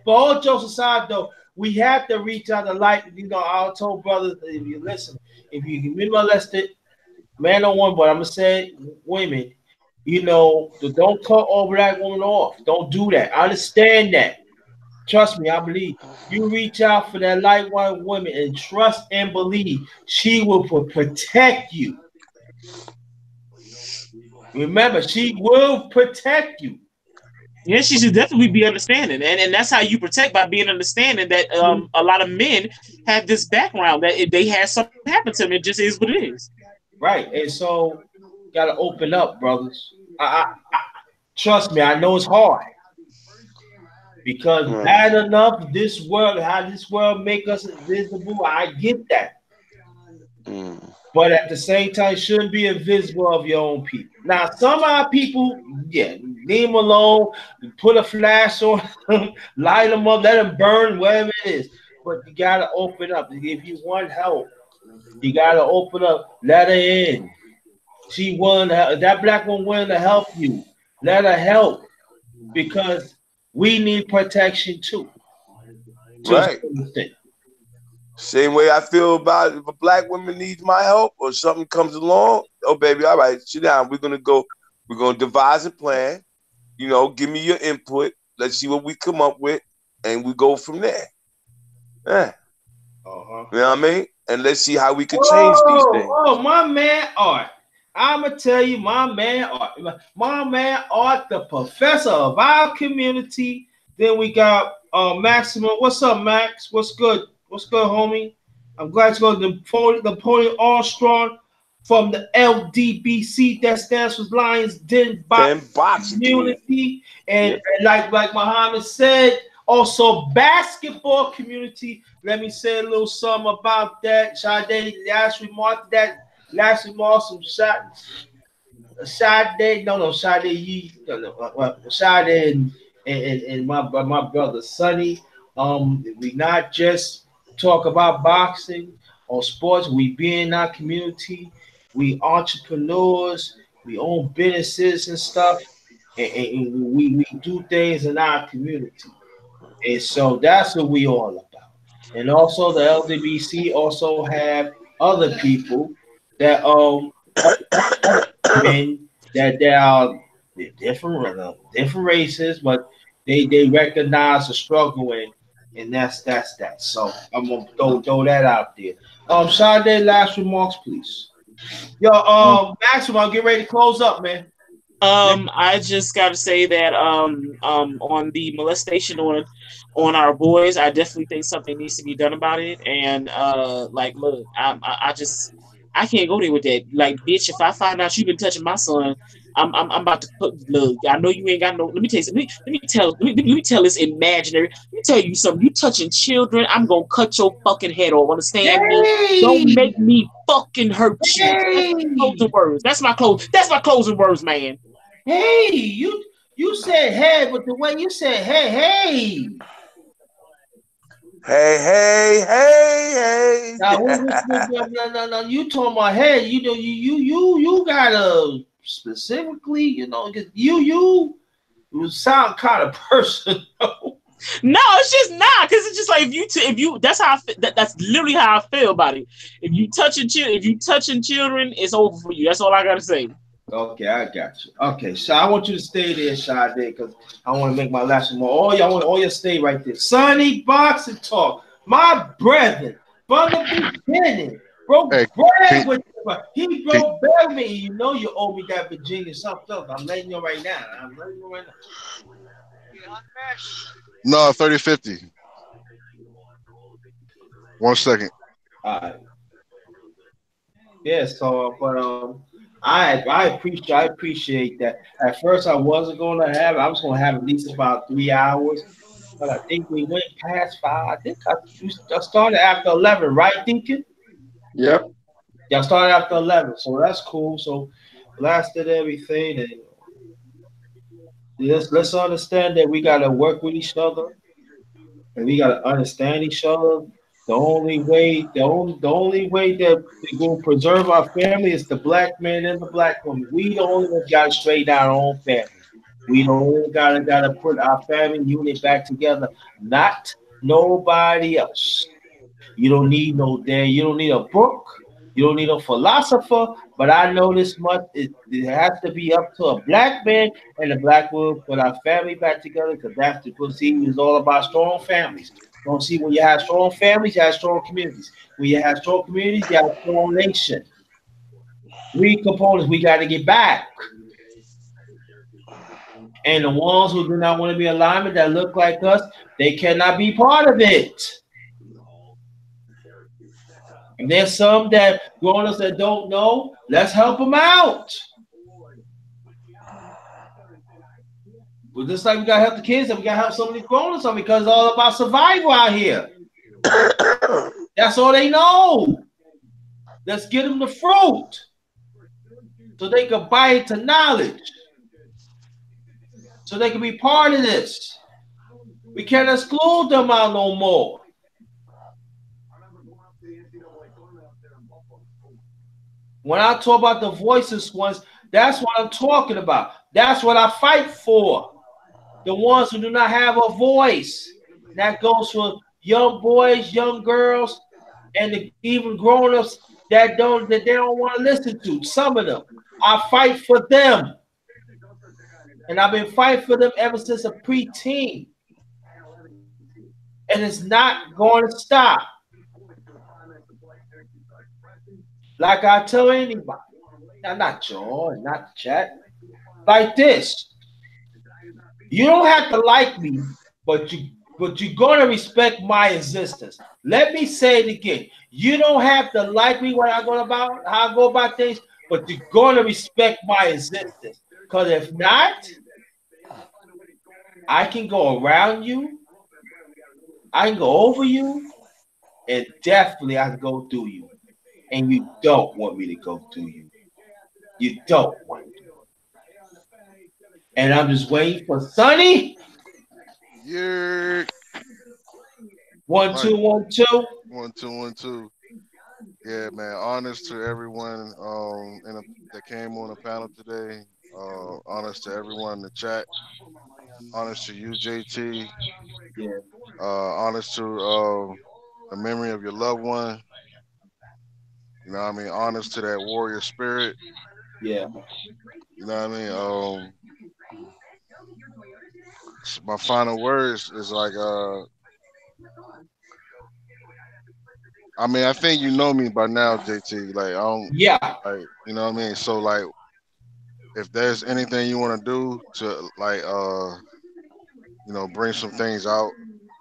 But all jokes aside, though, we have to reach out to like, you know, I told brothers, if you listen, if you get molested, man or woman, but I'm gonna say women, you know, don't cut all black women off. Don't do that. I understand that. Trust me, I believe. You reach out for that light white woman and trust and believe she will protect you. Remember, she will protect you. Yeah, she should definitely be understanding, and that's how you protect by being understanding that a lot of men have this background that if they had something happen to them, it just is what it is. Right. And so gotta open up, brothers. I trust me, I know it's hard. Because bad enough, this world, how this world make us invisible, I get that. But at the same time, shouldn't be invisible of your own people. Now, some of our people, yeah, leave them alone, put a flash on them, light them up, let them burn, whatever it is. But you gotta open up. If you want help, you gotta open up. Let her in. She willing to, that black one willing to help you. Let her help because we need protection too. Right. Same way I feel about if a black woman needs my help or something comes along. Oh, baby, all right, sit down. We're gonna devise a plan. You know, give me your input. Let's see what we come up with, and we go from there. Yeah. You know what I mean? And let's see how we can change these things. Oh, my man Art. I'ma tell you, my man Art, the professor of our community. Then we got Maximum. What's up, Max? What's good? What's good, homie? I'm glad to go to Napoleon Armstrong from the LDBC, that stands for Lions Den Box Community. And like Muhammad said, also basketball community. Let me say a little something about that. Sade, last remark, some Sade and my brother Sonny. We not just talk about boxing or sports. We be in our community. We entrepreneurs. We own businesses and stuff, and we do things in our community. And so that's what we all about. And also the LDBC also have other people that men that they are different races, but they recognize the struggle and that's that. So I'm gonna throw that out there. Sade, last remarks, please. Yo, Maxwell, get ready to close up, man. I just got to say that on the molestation on our boys, I definitely think something needs to be done about it. And like, look, I can't go there with that. Like, bitch, if I find out you've been touching my son, I'm about to put. Look, I know you ain't got no. Let me tell you something. Let me tell this imaginary. Let me tell you something. You touching children, I'm gonna cut your fucking head off. Understand me? Don't make me fucking hurt you. That's my closing words. That's my closing words, man. Hey, you said hey, but the way you said hey. Hey. Now, no. You talking about hey? You know, you gotta specifically, you know, because you sound kind of personal. No, it's just not because it's just like if you that's how that's literally how I feel about it. If you touching children, it's over for you. That's all I gotta say. Okay, I got you. Okay, so I want you to stay there, Sade, because I want to make my last one more. All you stay right there. Sonny Boxing Talk, my brethren, from the beginning, broke Hey, bread can, with he can, broke bread with me. You know you owe me that Virginia something else. I'm letting you know right now. I'm letting you know right now. no, 30-50. 1 second. All right. Yeah, so but I appreciate that. At first I wasn't gonna have it. I was gonna have at least about 3 hours, but I think we went past five. I think I started after 11, right, Deacon? Yep. Y'all started after 11, so that's cool. So blasted everything, and let's understand that we gotta work with each other and we gotta understand each other. The only way that we gonna preserve our family is the black man and the black woman. We the only ones gotta straighten our own family. We the only gotta put our family unit back together, not nobody else. You don't need no there. You don't need a book. You don't need a philosopher. But I know this much: it has to be up to a black man and a black woman put our family back together because that's the see is all about strong families. Don't see when you have strong families, you have strong communities. When you have strong communities, you have strong nation. Three components we got to get back. And the ones who do not want to be alignment that look like us, they cannot be part of it. And there's some that grown-ups that don't know. Let's help them out. Well, just like we gotta help the kids, and we gotta help some of these grown-ups because it's all about survival out here. That's all they know. Let's get them the fruit so they can bite to knowledge, so they can be part of this. We can't exclude them out no more. When I talk about the voices ones, that's what I'm talking about. That's what I fight for. The ones who do not have a voice. That goes for young boys, young girls, and even grown-ups that they don't want to listen to. Some of them. I fight for them. And I've been fighting for them ever since a preteen. And it's not going to stop. Like I tell anybody. Now, not John, not the chat. Like this. You don't have to like me, but you're gonna respect my existence. Let me say it again. You don't have to like me when I go about how I go about things, but you're gonna respect my existence. Because if not, I can go around you, I can go over you, and definitely I can go through you. And you don't want me to go through you. You don't want to. And I'm just waiting for Sonny. Yeah. 1 Right. 2 1 2. 1 2 1 2. Yeah, man. Honors to everyone that came on the panel today. Honors to everyone in the chat. Honors to you, JT. Yeah. Honors to the memory of your loved one. You know what I mean? Honors to that warrior spirit. Yeah. You know what I mean? My final words is like I mean, I think you know me by now, JT. Like I don't Yeah. like you know what I mean? So like if there's anything you want to do to like bring some things out,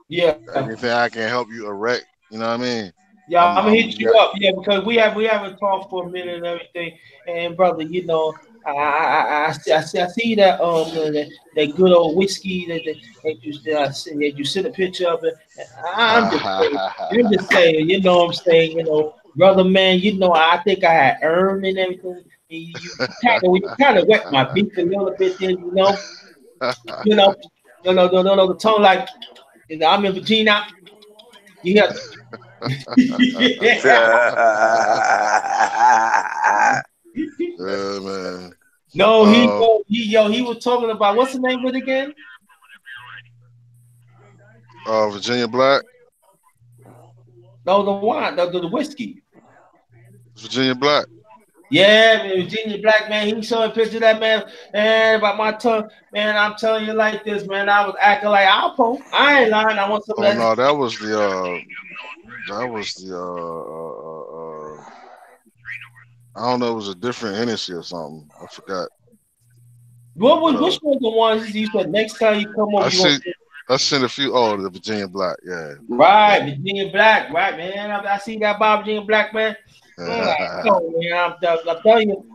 Yeah. anything I can help you erect, you know what I mean? Yeah, I'm gonna hit Yeah. you up. Yeah, because we haven't talked for a minute and everything. And brother, I see that that good old whiskey that you sent a picture of it. I'm just saying, you know what I'm saying, brother man, I think I had earned and everything. You kind of wet my beak a little bit there, you know, no, the tone like I'm in Virginia. You have Yeah, man. No, he was talking about what's the name of it again? Virginia Black. No, the wine, the whiskey. Virginia Black. Yeah, man, Virginia Black, man. He showing a picture of that man, man, about my tongue. Man, I'm telling you like this, man. I was acting like Alpo. I ain't lying. I want some Oh of that. no, that was the I don't know, it was a different Hennessy or something. I forgot. What But was which one of the ones you said next time you come over, I you gonna sent I sent a few. Oh, the Virginia Black, yeah, right, Virginia Black, right, man. I see that Bob Virginia Black, man. Like, yeah. oh, man,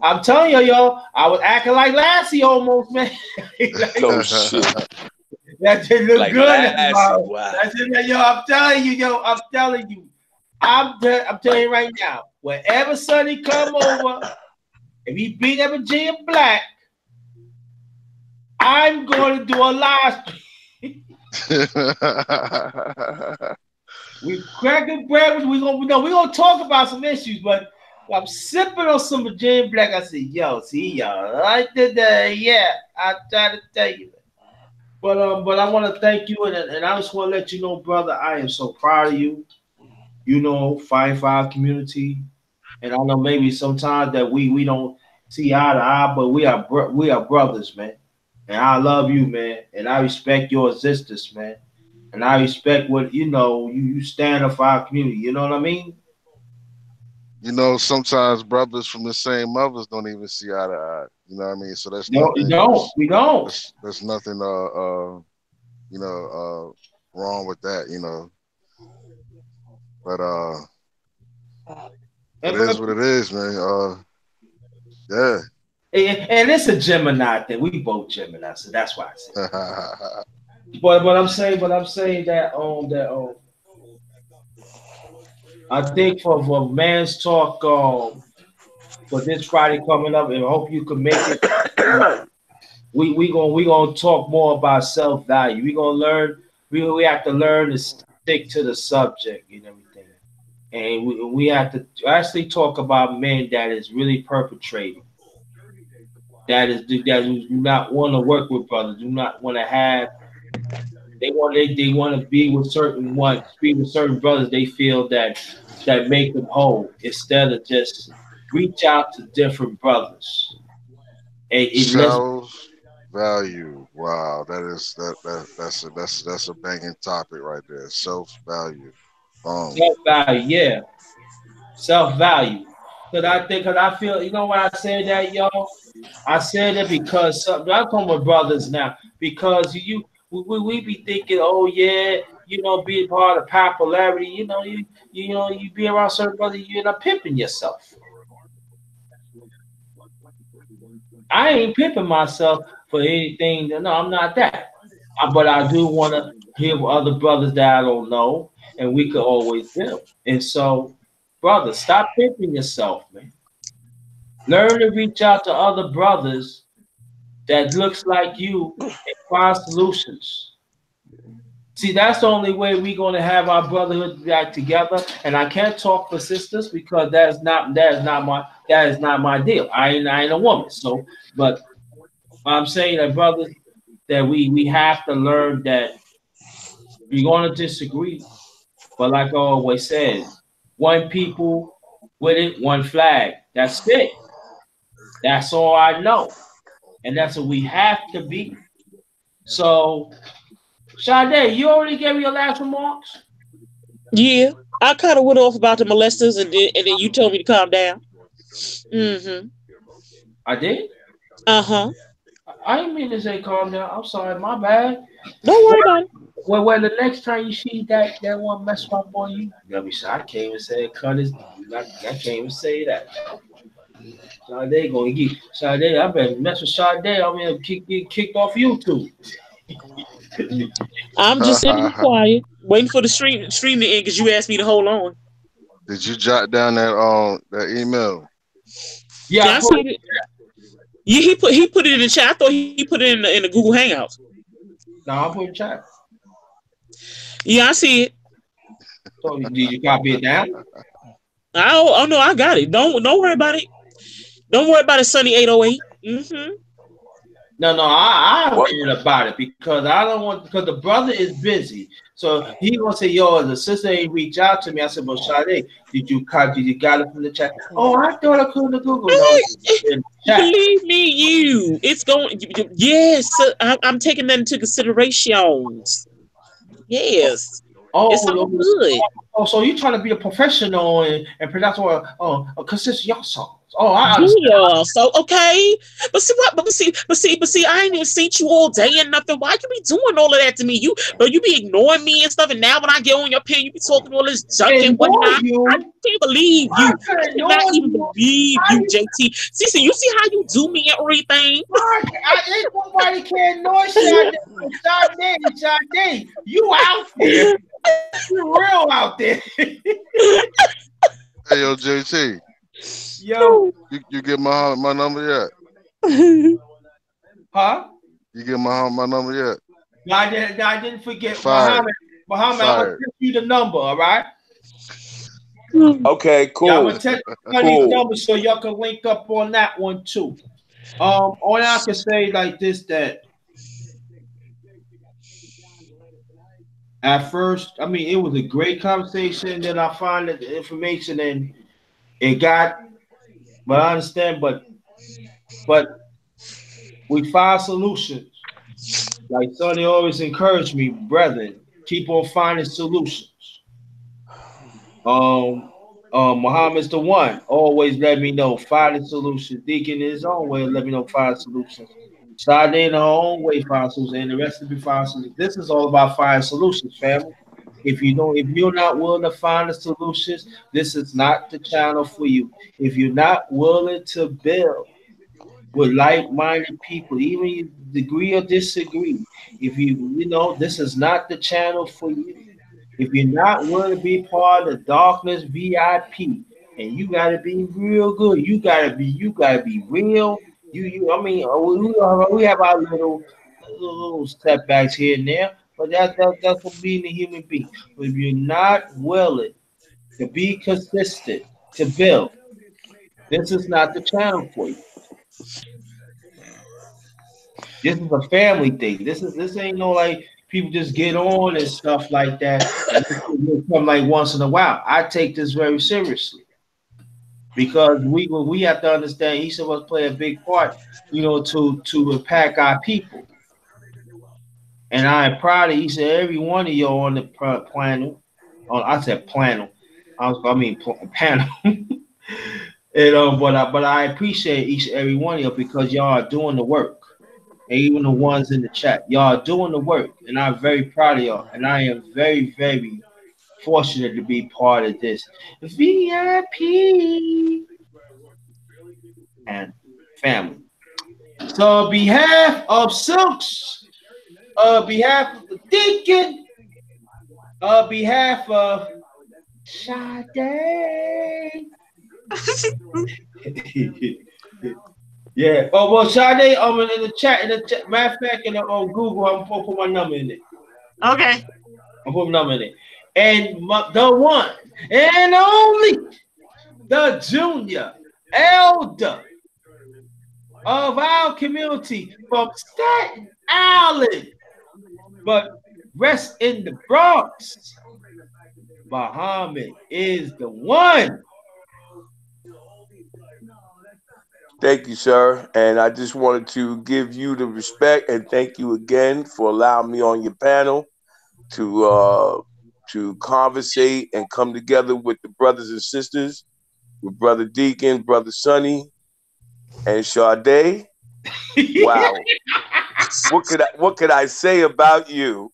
I'm telling you, yo, I was acting like Lassie almost, man. Oh shit. That didn't look Like good. Lassie, wow. That's it, yo. I'm telling you, yo. I'm telling you. I'm telling you right now. Whenever Sonny come over, if he beat that Virginia Black, I'm going to do a live stream. We cracking bread. We gonna talk about some issues, but I'm sipping on some Virginia Black. I said, yo, see y'all. I did that. Yeah, I try to tell you. But I want to thank you, and I just want to let you know, brother, I am so proud of you. You know, fighting for our community, and I know maybe sometimes that we don't see eye to eye, but we are brothers, man. And I love you, man, and I respect your existence, man, and I respect what you stand up for our community. You know what I mean? You know, sometimes brothers from the same mothers don't even see eye to eye. You know what I mean? So that's No, we nothing. don't. We don't. There's nothing wrong with that. You know, but it is what it is, man. Yeah. And it's a Gemini thing. We both Gemini, so that's why I say. But I'm saying that I think for man's talk for this Friday coming up, and I hope you can make it. We gonna talk more about self value. We gonna learn. We have to learn to stick to the subject and everything, and we have to actually talk about men that is really perpetrating. That do not want to work with brothers. Do not want to have. They want to be with certain ones. Be with certain brothers. They feel that make them whole instead of just reach out to different brothers. And let's Self value. Wow, that's a banging topic right there. Self value. self value. Yeah, self value. Cause I feel, you know why I say that, y'all? I said it because I'm talking with brothers now. Because we be thinking, oh yeah, being part of popularity, you be around certain brothers, you end up pimping yourself. I ain't pimping myself for anything. No, I'm not that. But I do want to hear other brothers that I don't know, and we could always build. And so, brother, stop pimping yourself, man. Learn to reach out to other brothers that looks like you and find solutions. See, that's the only way we're gonna have our brotherhood back together. And I can't talk for sisters because that is not my deal. I ain't a woman. So, but I'm saying that brothers that we have to learn that we're gonna disagree. But like I always said, one people with it, one flag. That's it. That's all I know. And that's what we have to be. So, Sade, you already gave me your last remarks? Yeah, I kind of went off about the molesters, and then you told me to calm down. I did? Uh-huh. I didn't mean to say calm down. I'm sorry, my bad. Don't worry about it. Well, the next time you see that one mess up on you, let me say, I can't even say cut his. I can't even say that. Sade gonna get Sade. I better mess with Sade. I'm gonna get kicked off YouTube. I'm just sitting here quiet, waiting for the stream to end because you asked me to hold on. Did you jot down that email? Yeah, I see it. Yeah, he put it in the chat. I thought he put it in the Google Hangouts. No, I'll put it in chat. Yeah, I see it. So did you copy it down? Oh no, I got it. Don't worry about it. Don't worry about it, Sunny 808. No, I What? worried about it because I don't want because the brother is busy. So he gonna say, "Yo, the sister ain't reach out to me." I said, "Well, Sade, did you got it from the chat?" Oh, I thought I couldn't Google. No, it's in the chat. Believe me, it's going. Yes, I'm taking that into considerations. Yes, it's Oh, all good. so you trying to be a professional and produce a consistent y'all songs. Oh, I understand. Yeah. So okay, but see what? But see, I ain't even seen you all day and nothing. Why you be doing all of that to me? You be ignoring me and stuff. And now when I get on your pen, you be talking all this junk and Ignore whatnot. I you. can't believe I you. I can cannot ignore even you. believe you, JT. See, you see how you do me and everything. Ain't nobody can know Sade. Sade, you out there. You real out there. Hey, yo, JT, Yo, you get my number yet? huh? You get my number yet? No, I didn't forget Fired. Muhammad. Muhammad, I'm gonna Fired. text you the number, all right? Okay, Yeah, I'm cool, gonna text you these cool. numbers so y'all can link up on that one too. All I can say like this that at first, I mean, it was a great conversation. Then I find that the information and it got, but I understand, but we find solutions. Like Sonny always encouraged me, brethren, keep on finding solutions. Um, Muhammad's the one. Always let me know. Find the solutions. Deacon in his own way, let me know. Find solutions. Sade in her own way, find solutions, and the rest of you find solutions. This is all about finding solutions, family. If you're not willing to find the solutions, this is not the channel for you. If you're not willing to build with like-minded people, even if you agree or disagree, if this is not the channel for you. If you're not willing to be part of the darkness VIP, and you gotta be real good, you gotta be real. I mean, we have our little setbacks here and there, but that's what being a human being. But if you're not willing to be consistent to build, this is not the channel for you. This is a family thing. This ain't no like people just get on and stuff like that. And this will come like once in a while. I take this very seriously because we have to understand each of us play a big part, to impact our people. And I am proud of each and every one of y'all on the panel. I said panel. Panel. But I appreciate each and every one of you because y'all are doing the work. And even the ones in the chat. Y'all are doing the work, and I'm very proud of y'all. And I am very, very fortunate to be part of this VIP and family. So, on behalf of Silks, on behalf of the Deacon, on behalf of Sade. Yeah. Oh well, Sade. In the chat. Matter of fact, on Google, I'm gonna put my number in it. Okay. I'm putting my number in it. And the one and only, the junior elder of our community from Staten Island, but rest in the Bronx. Muhammad is the one. Thank you, sir. And I just wanted to give you the respect and thank you again for allowing me on your panel to conversate and come together with the brothers and sisters, with Brother Deacon, Brother Sonny, and Sade. Wow. What could I say about you?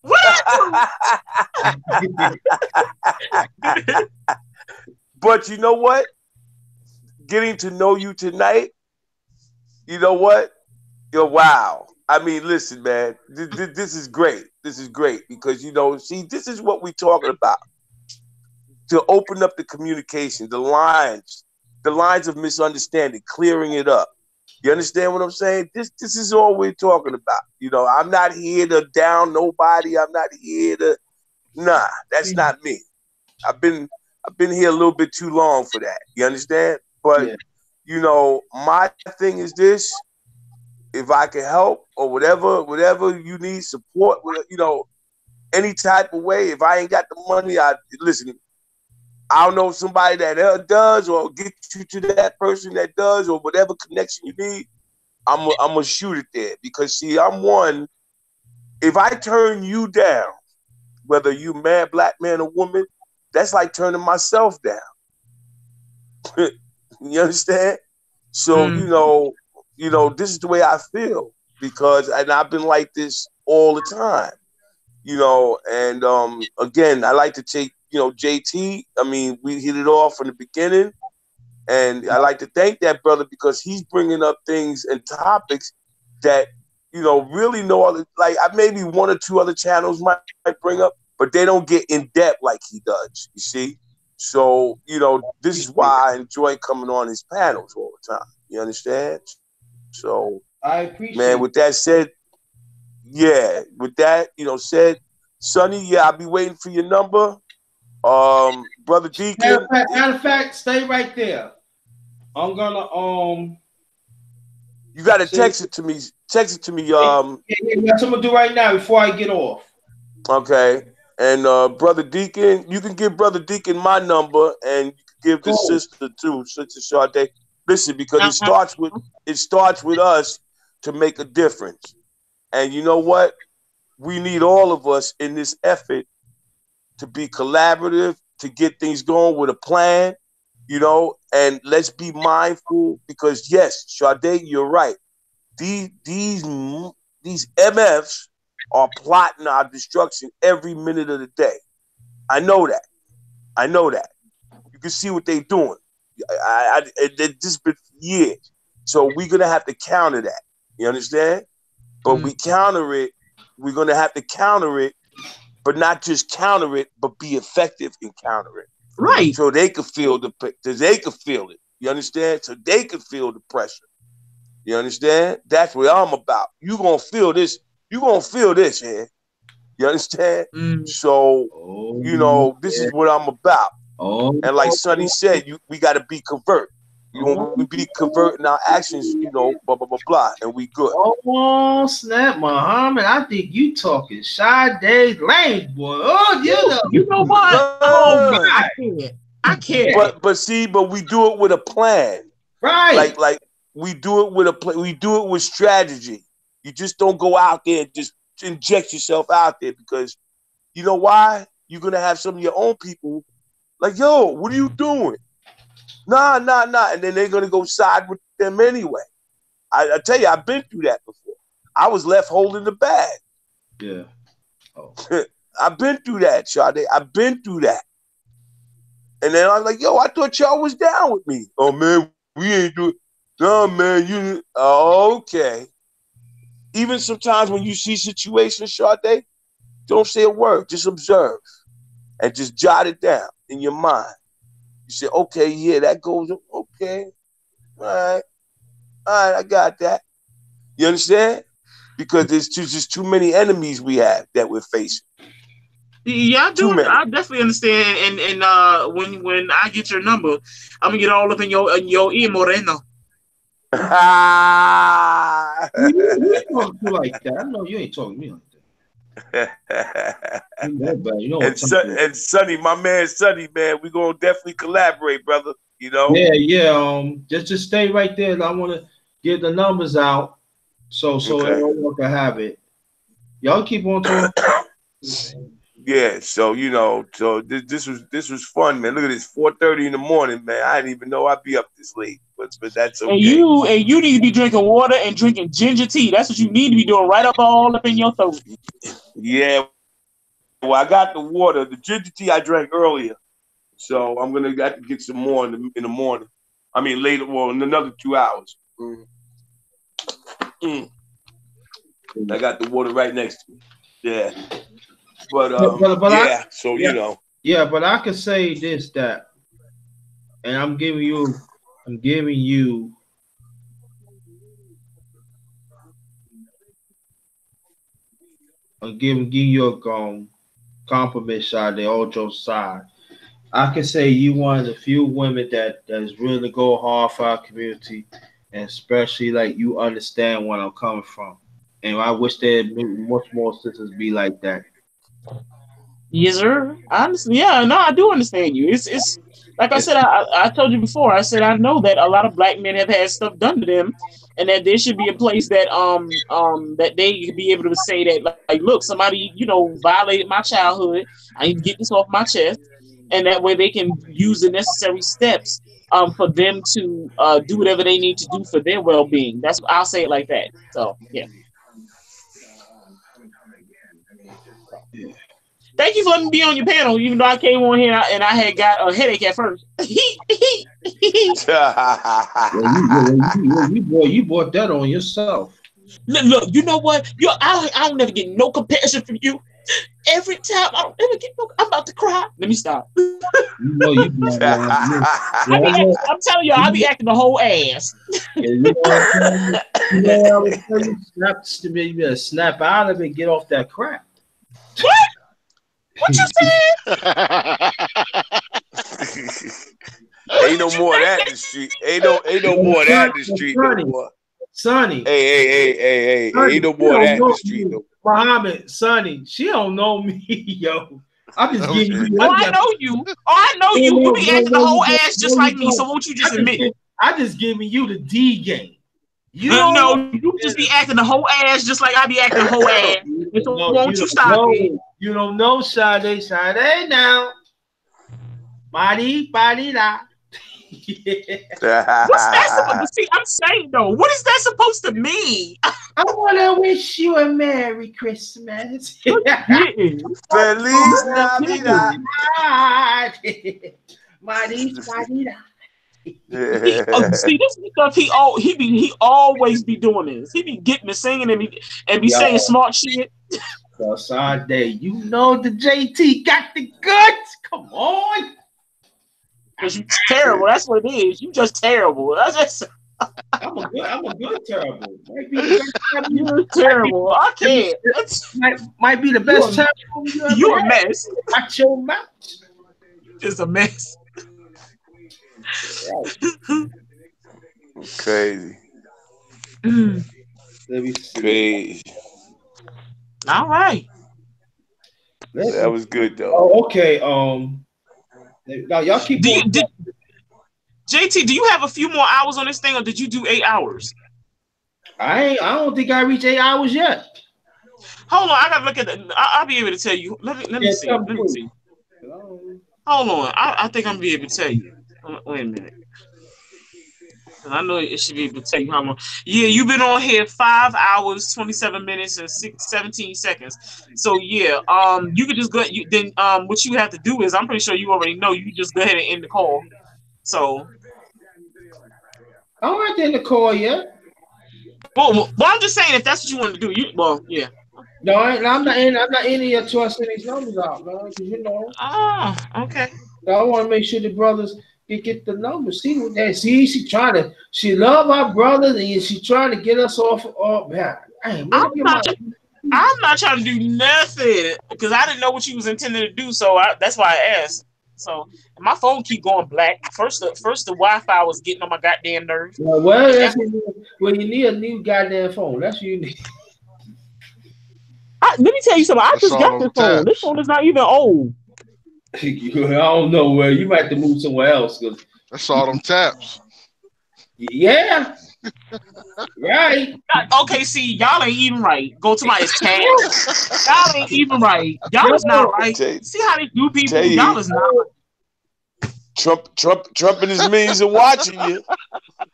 But you know what? Getting to know you tonight, you know what? Wow. I mean, listen, man, this is great. This is great because, see, this is what we're talking about. To open up the communication, the lines of misunderstanding, clearing it up. You understand what I'm saying? This is all we're talking about. I'm not here to down nobody. I'm not here to, that's not me. I've been here a little bit too long for that. You understand? But, Yeah. my thing is this. if I can help or whatever you need support, any type of way. If I ain't got the money, I listen. I don't know somebody that does, or get you to that person that does, or whatever connection you need. I'm gonna shoot it there because see, I'm one. If I turn you down, whether you man, black man, or woman, that's like turning myself down. You understand? So this is the way I feel because, and I've been like this all the time. And again, I like to take JT. I mean, we hit it off from the beginning, and I like to thank that brother because he's bringing up things and topics that really no other, like maybe one or two other channels might bring up, but they don't get in depth like he does. You see, so this is why I enjoy coming on his panels all the time. You understand? So I appreciate. Man, with that said, said, Sonny, I'll be waiting for your number. Brother Deacon. Matter of fact, stay right there. I'm gonna You gotta text it to me. Text it to me. That's what I'm gonna do right now before I get off. Okay. And Brother Deacon, you can give Brother Deacon my number, and you can give the sister too, Sister Sade. Listen, because it starts with us to make a difference. And you know what? We need all of us in this effort to be collaborative, to get things going with a plan, and let's be mindful because yes, Sade, you're right. These MFs are plotting our destruction every minute of the day. I know that. You can see what they're doing. It's just been years. So we're gonna have to counter that. You understand? But we counter it. We're gonna have to counter it, but not just counter it, but be effective in countering it. Right. So they could feel it. You understand? So they could feel the pressure. You understand? That's what I'm about. You gonna feel this. You gonna feel this here. You understand? So this is what I'm about. And like Sonny said, we got to be covert. We be converting our actions, blah, blah, blah, blah, and we good. Oh, snap, Muhammad. I think you talking Sade's lane, boy. Oh, you know what? Oh, God. I can't. But we do it with a plan. Right. Like we do it with a plan. We do it with strategy. You just don't go out there and just inject yourself out there because you know why? You're going to have some of your own people like, yo, what are you doing? Nah. And then they're going to go side with them anyway. I tell you, I've been through that before. I was left holding the bag. Yeah. Oh. I've been through that, Sade. I've been through that. And then I was like, yo, I thought y'all was down with me. Oh, man, we ain't doing it. No, man, you. Okay. Even sometimes when you see situations, Sade, don't say a word. Just observe. And just jot it down in your mind. You say, okay, yeah, that goes, okay. All right, I got that. You understand? Because there's just too many enemies we have that we're facing. Yeah, I do. I definitely understand. And when I get your number, I'm gonna get all up in your ear, Moreno. You ain't talking to me like that. I know you ain't talking to me like that. And Sonny, my man Sonny, man, we gonna definitely collaborate, brother. Yeah. Just stay right there. I want to get the numbers out, so everyone can have it. Y'all keep on talking. Yeah, so this was fun, man. Look at this, 4:30 in the morning, man. I didn't even know I'd be up this late, but that's okay. And you need to be drinking water and drinking ginger tea. That's what you need to be doing, right up all up in your throat. Yeah, well, I got the water. The ginger tea I drank earlier, so I'm gonna have to get some more in the morning. I mean later, well, in another 2 hours. I got the water right next to me. Yeah. But Yeah, but I could say this, that, and I'm giving you a compliment side, the Ojo side. I can say you one of the few women that is willing to go hard for our community. and especially like you understand where I'm coming from. And I wish there much more sisters be like that. Yes, sir. Honestly, yeah, no, I do understand you. It's like I It's, said. I told you before. I said I know that a lot of black men have had stuff done to them, and that there should be a place that that they could be able to say that like look, somebody violated my childhood. I need to get this off my chest, and that way they can use the necessary steps for them to do whatever they need to do for their well being. That's I'll say it like that. So yeah. Thank you for letting me be on your panel, even though I came on here and I had got a headache at first. you bought that on yourself. Look, you know what? I don't never get no compassion from you. Every time I don't ever get no. I'm about to cry. Let me stop. You know you be I'm telling you, I be acting the whole ass. You know what I'm saying? You better snap out of it and get off that crap. What? What you said? Ain't no more of that in the street. Ain't no more of that in the street no more. Sonny. Hey. Sonny, ain't no more of that in the street no more. Muhammad, Sonny, she don't know me, yo. I'm just giving you. I know you. I know you. You be acting the whole ass just like me. So won't you just admit it? I just giving you the D game. You just be acting the whole ass just like I be acting the whole ass. So won't you stop me? You don't know Sade now. Body da. What's that supposed to see? I'm saying though, what is that supposed to mean? I wanna wish you a Merry Christmas. Feliz Navidad. See, this is stuff he always be doing this. He be getting to singing and be saying smart shit. So Sade, you know the JT got the goods. Come on. Because you terrible. That's what it is. You just terrible. That's just. I'm a good terrible. You're terrible. I can't. Might be the best terrible. You're a mess. Watch your mouth. Just a mess. Crazy. Let me see. Crazy. All right. That was good though. Oh, okay. Now y'all keep. JT, do you have a few more hours on this thing, or did you do 8 hours? I don't think I reached 8 hours yet. Hold on, I gotta look at it. I'll be able to tell you. Let me see. Let me see. Hold on, I think I'm gonna be able to tell you. Wait a minute. I know it should be able to tell you how long. Yeah, you've been on here 5 hours, 27 minutes, and 17 seconds. So yeah, you could just go. What you have to do is, I'm pretty sure you already know. You just go ahead and end the call. So. I don't end the call yet. Well, I'm just saying if that's what you want to do. Yeah. No, I'm not in. I'm not in here until I send these numbers out, man. Because Oh, okay. So I want to make sure the brothers get the numbers. See what they see. She love our brothers, and she trying to get us off. Man, I'm not trying to do nothing because I didn't know what you was intending to do. So that's why I asked. So my phone keep going black. First the Wi-Fi was getting on my goddamn nerves. Well, you need a new goddamn phone. That's what you need. Let me tell you something. I just got this phone. This phone is not even old. I don't know where you might have to move somewhere else. That's all them taps. Yeah. Right. Okay, see, y'all ain't even right. Go to my tabs. Y'all ain't even right. Y'all is not right. See how they do people? Y'all is not right. Trump and his millions are watching you.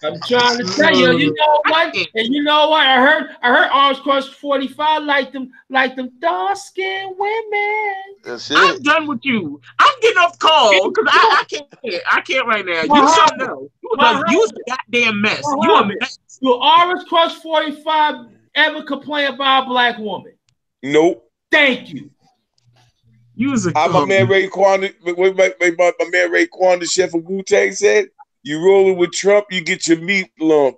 I'm trying to tell you, you know what? And you know what? I heard Arms Cross 45 like them dark-skinned women. That's it. I'm done with you. I'm getting off the call because I can't right now. You should know. You're a goddamn mess. You a mess. Will Arms Cross 45 ever complain about a black woman? Nope. Thank you. My man Raekwon, the chef of Wu-Tang said, you rolling with Trump, you get your meat lump.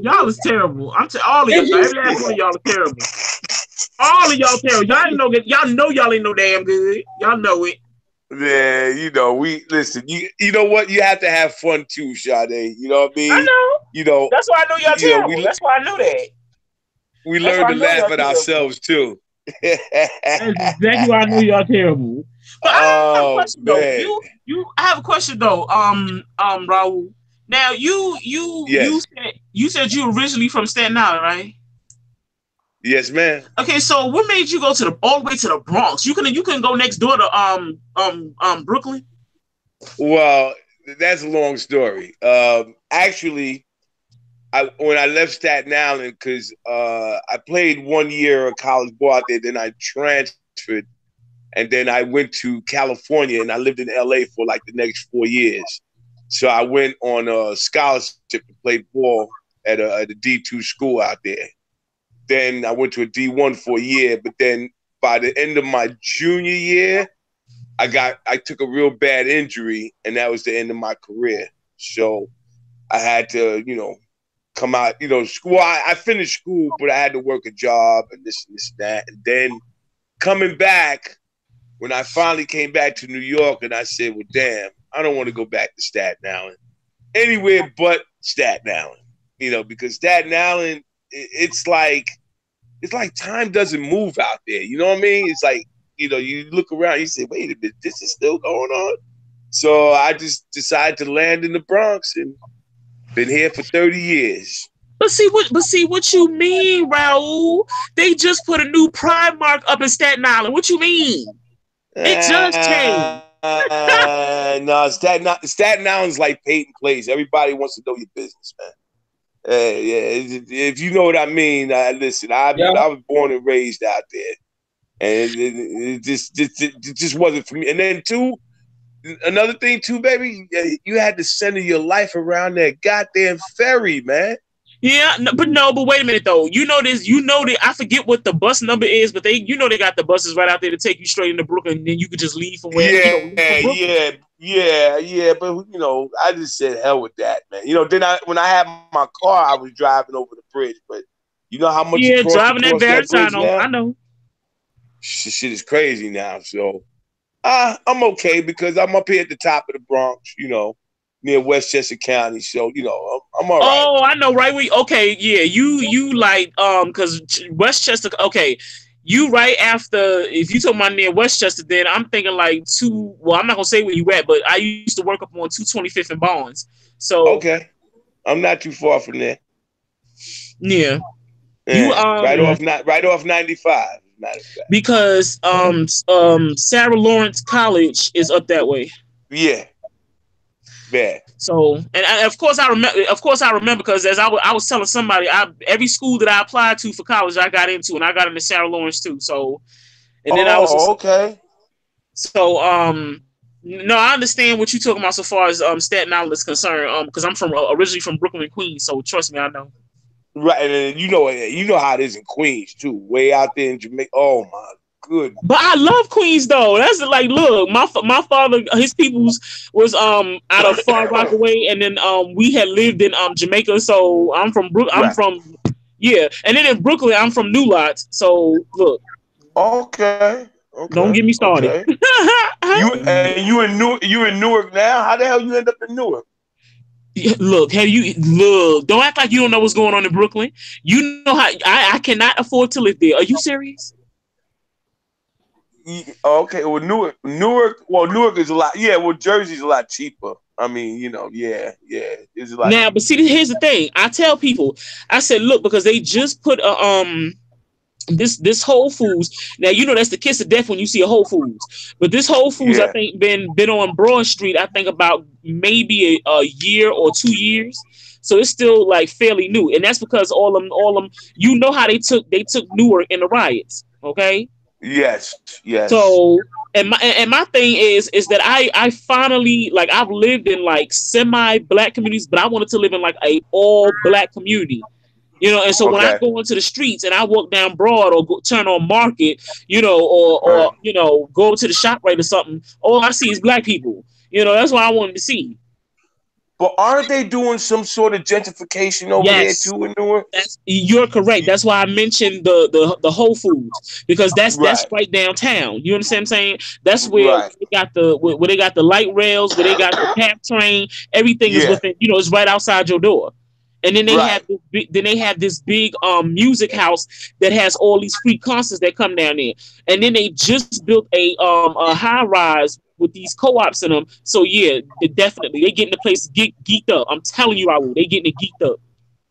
Y'all is terrible. All of y'all. Every last one of y'all are terrible. All of y'all terrible. Y'all ain't know that. Y'all know y'all ain't no damn good. Y'all know it. Yeah, we listen. You know what? You have to have fun too, Sade. You know what I I mean? know. You know, That's why I know y'all terrible. we That's why I know that. That's learn why I to know laugh y'all at terrible. ourselves too. That's exactly why I know y'all terrible. But I have a Oh question though. man, I have a question though. Raul. Now yes, you said you originally from Staten Island, right? yes, man. Okay, so what made you go to the all the way to the Bronx? You can go next door to Brooklyn. Well, that's a long story. Actually, when I left Staten Island, because I played 1 year of college ball out there, then I transferred, and then I went to California, and I lived in LA for like the next 4 years. So I went on a scholarship to play ball at a D2 school out there. Then I went to a D1 for a year, but then by the end of my junior year, I took a real bad injury, and that was the end of my career. So I had to, come out, school. I finished school, but I had to work a job and this and that. And then coming back, when I finally came back to New York, and I said, well, damn, I don't want to go back to Staten Island. Anywhere but Staten Island, because Staten Island, it's like time doesn't move out there. You know what I mean? It's like, you look around, you say, wait a minute, this is still going on. So I just decided to land in the Bronx and been here for 30 years. But see what you mean, Raul? They just put a new Primark up in Staten Island. What you mean? It just changed. No, Staten Island's like Peyton Place. Everybody wants to know your business, man. Yeah, if you know what I mean, listen. I was born and raised out there, and it just wasn't for me. And then another thing too, baby, you had to center your life around that goddamn ferry, man. Yeah, but wait a minute though. You know that I forget what the bus number is, but they got the buses right out there to take you straight into Brooklyn, and then you could just leave from where yeah. But I just said hell with that, man. Then when I had my car, I was driving over the bridge, but you know how much it costs to driving that cross that bridge now? I know. Shit is crazy now. So I'm okay because I'm up here at the top of the Bronx, near Westchester County. So, I'm all right. Oh, I know, right? Okay, yeah. You like because Westchester. Okay, you right after. If you talking about near Westchester, then I'm thinking like two. Well, I'm not gonna say where you at, but I used to work up on 225th and Barnes. So okay, I'm not too far from there. Yeah. You right off 95. Because Sarah Lawrence College is up that way. Yeah. Yeah. So, and of course I remember because as I was telling somebody, every school that I applied to for college I got into, and I got into Sarah Lawrence too. So, and then okay. So no, I understand what you're talking about so far as Staten Island is concerned. Because I'm originally from Brooklyn, Queens, so trust me, I know. Right, and you know how it is in Queens too, way out there in Jamaica. Oh my goodness! But I love Queens though. That's like, look, my father, his peoples was out of Far Rockaway, and then we had lived in Jamaica. So I'm from yeah, and then in Brooklyn, I'm from New Lots. So look, okay. Don't get me started. Okay. you in Newark now? How the hell you end up in Newark? Look, don't act like you don't know what's going on in Brooklyn. You know how I cannot afford to live there. Are you serious? Okay, well Newark is a lot. Yeah, well Jersey's a lot cheaper. I mean, yeah, it's a lot. Now, but see, here's the thing. I tell people, I said, look, because they just put this Whole Foods. Now that's the kiss of death when you see a Whole Foods. But this Whole Foods, I think, been on Broad Street. I think about maybe a year or 2 years. So it's still like fairly new, and that's because all them. How they took Newark in the riots. Okay. Yes. So and my thing is that I finally, like, I've lived in like semi-black communities, but I wanted to live in like a all-black community. And so when I go into the streets and I walk down Broad or turn on Market, or go to the ShopRite or something, all I see is black people. That's what I wanted to see. But aren't they doing some sort of gentrification over there Yes, too in Newark? you're correct. That's why I mentioned the Whole Foods, because that's Right, right downtown. You understand what I'm saying? That's where right, they got where they got the light rails, where they got the PATH train. Everything is yeah, within. It's right outside your door. And then they have right. this big music house that has all these free concerts that come down there. And then they just built a high rise with these co-ops in them. So yeah, definitely they getting the place geeked up. I'm telling you, I will. They getting it geeked up.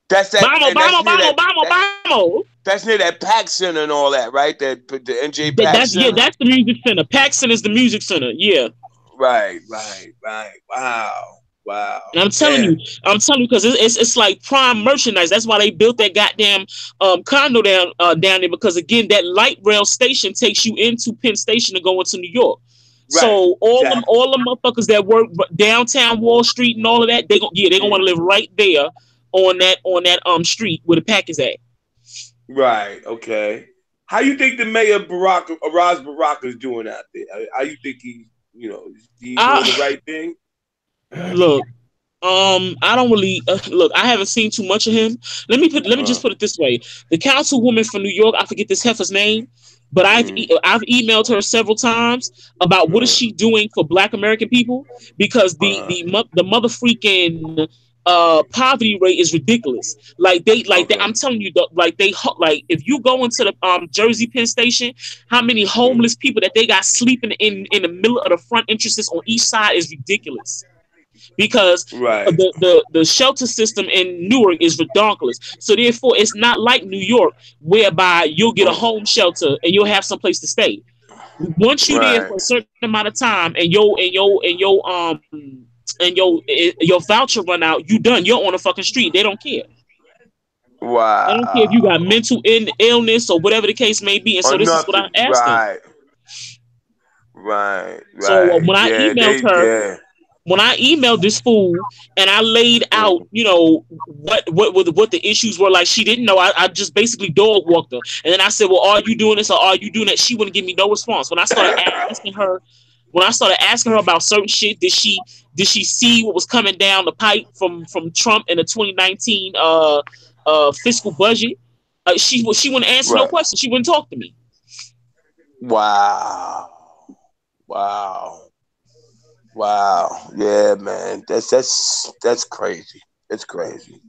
That's that, Bamo, and that's bamo, near bamo, that. bamo, bamo. That's near that Pack Center and all that, right? That the NJ Pack Center. That's the music center. Paxson is the music center. Yeah. Right, right, right. Wow, wow. And Yeah, I'm telling you, because it's like prime merchandise. That's why they built that goddamn condo down there. Because again, that light rail station takes you into Penn Station to go into New York. right. So Exactly. all the motherfuckers that work downtown Wall Street and all of that, they gonna want to live right there on that street where the pack is at. Right. Okay. How you think the mayor Barack Raz Barack is doing out there? How you think is he doing the I right thing? look. I don't really look. I haven't seen too much of him. Let me Uh, just put it this way: the councilwoman from New York, I forget this heifer's name, but mm, I've emailed her several times about what is uh, she doing for Black American people, because uh, the mother freaking poverty rate is ridiculous. okay. I'm telling you, like if you go into the Jersey Penn Station, how many Mm, homeless people that they got sleeping in the middle of the front entrances on each side is ridiculous, because right. the shelter system in Newark is redonkulous. So therefore, it's not like New York, whereby you'll get a Mm, home shelter and you'll have some place to stay. Once you're there right. for a certain amount of time, and your voucher run out, you done. You're on the fucking street. They don't care. They don't care if you got Wow. mental illness or whatever the case may be. And Or so this is what I nothing. asked them. Right. Right. So Right. when I Yeah. emailed They. her, Yeah. when I emailed this fool and I laid out, Mm, what the issues were, like, she didn't know. I just basically dog walked her, and then I said, "Well, are you doing this or are you doing that?" She wouldn't give me no response. Asking her, when I started asking her about certain shit, did she see what was coming down the pipe from Trump in the 2019 fiscal budget? She wouldn't answer no right. questions. She wouldn't talk to me. Wow. Wow. Wow. Yeah, man. That's crazy. That's crazy.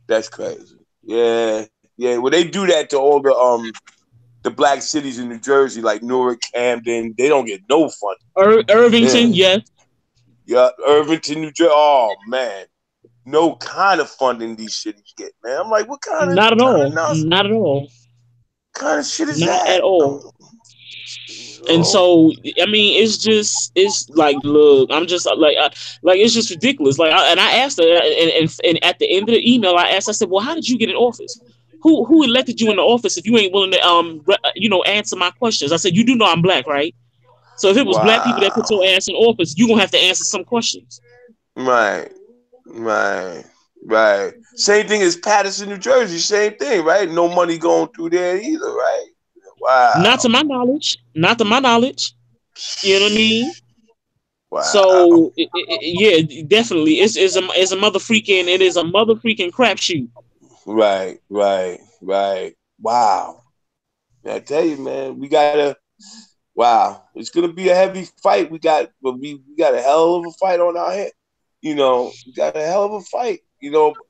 That's crazy. Yeah. Yeah. Well, they do that to all the black cities in New Jersey, like Newark, Camden. They don't get no funding. Yeah. Irvington, yes, Yeah. Irvington, New Jersey. Oh man. No kind of funding these cities get, man. I'm like, what not at kind of all, nonsense not at all, kind of shit is not at that? all. You And know? so, I mean, it's like, look, I'm just like, it's just ridiculous. Like, and I asked her, and at the end of the email, I asked, I said, well, how did you get in office? Who elected you in the office if you ain't willing to answer my questions? I said, you do know I'm black, right? So if it was black people that put Wow. your ass in office, you gonna have to answer some questions. Right. Right. Right. Same thing as Patterson, New Jersey. Same thing, right? No money going through there either, right? Not Wow. to my knowledge. Not to my knowledge. You know what I mean? Wow. So yeah, definitely, it's a mother freaking it is a mother freaking crapshoot. Right. Right. Right. Wow. I tell you, man, we gotta. Wow, it's gonna be a heavy fight. We got a hell of a fight on our head. We got a hell of a fight.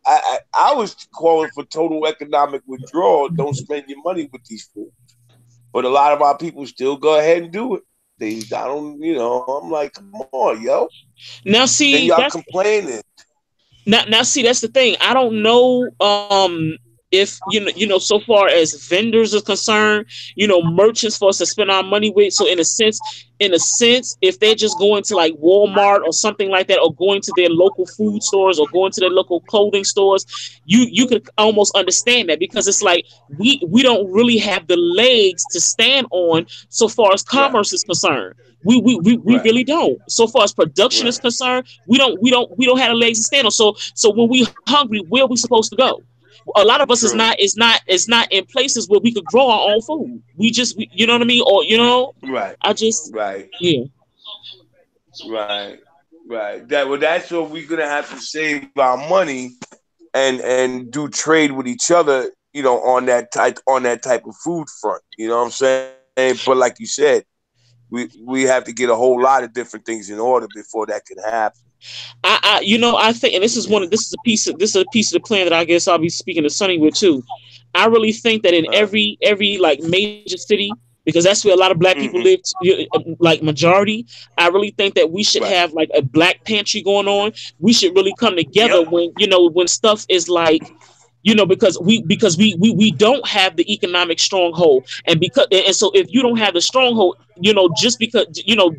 I was calling for total economic withdrawal. Don't spend your money with these fools. But a lot of our people still go ahead and do it. I don't, I'm like, come on, yo. Now Then see y'all that's complaining. now see that's the thing. I don't know if so far as vendors are concerned, merchants for us to spend our money with. So in a sense, if they're just going to like Walmart or something like that, or going to their local food stores or going to their local clothing stores, you could almost understand that, because it's like we don't really have the legs to stand on so far as Right, commerce is concerned. We right, really don't. So far as production is right. concerned, we don't have the legs to stand on. So when we hungry, where are we supposed to go? A lot of us True. is not in places where we could grow our own food. You know what I mean? Or Right, I just right, yeah. right. Right. That's what we're gonna have to save our money and do trade with each other, on that type of food front. You know what I'm saying? But like you said, we have to get a whole lot of different things in order before that can happen. I think, and this is a piece of the plan that I guess I'll be speaking to Sonny with too. I really think that in every like major city, because that's where a lot of black people live, like majority. I really think that we should have like a black pantry going on. We should really come together when stuff is like, because we don't have the economic stronghold, and so if you don't have the stronghold, just because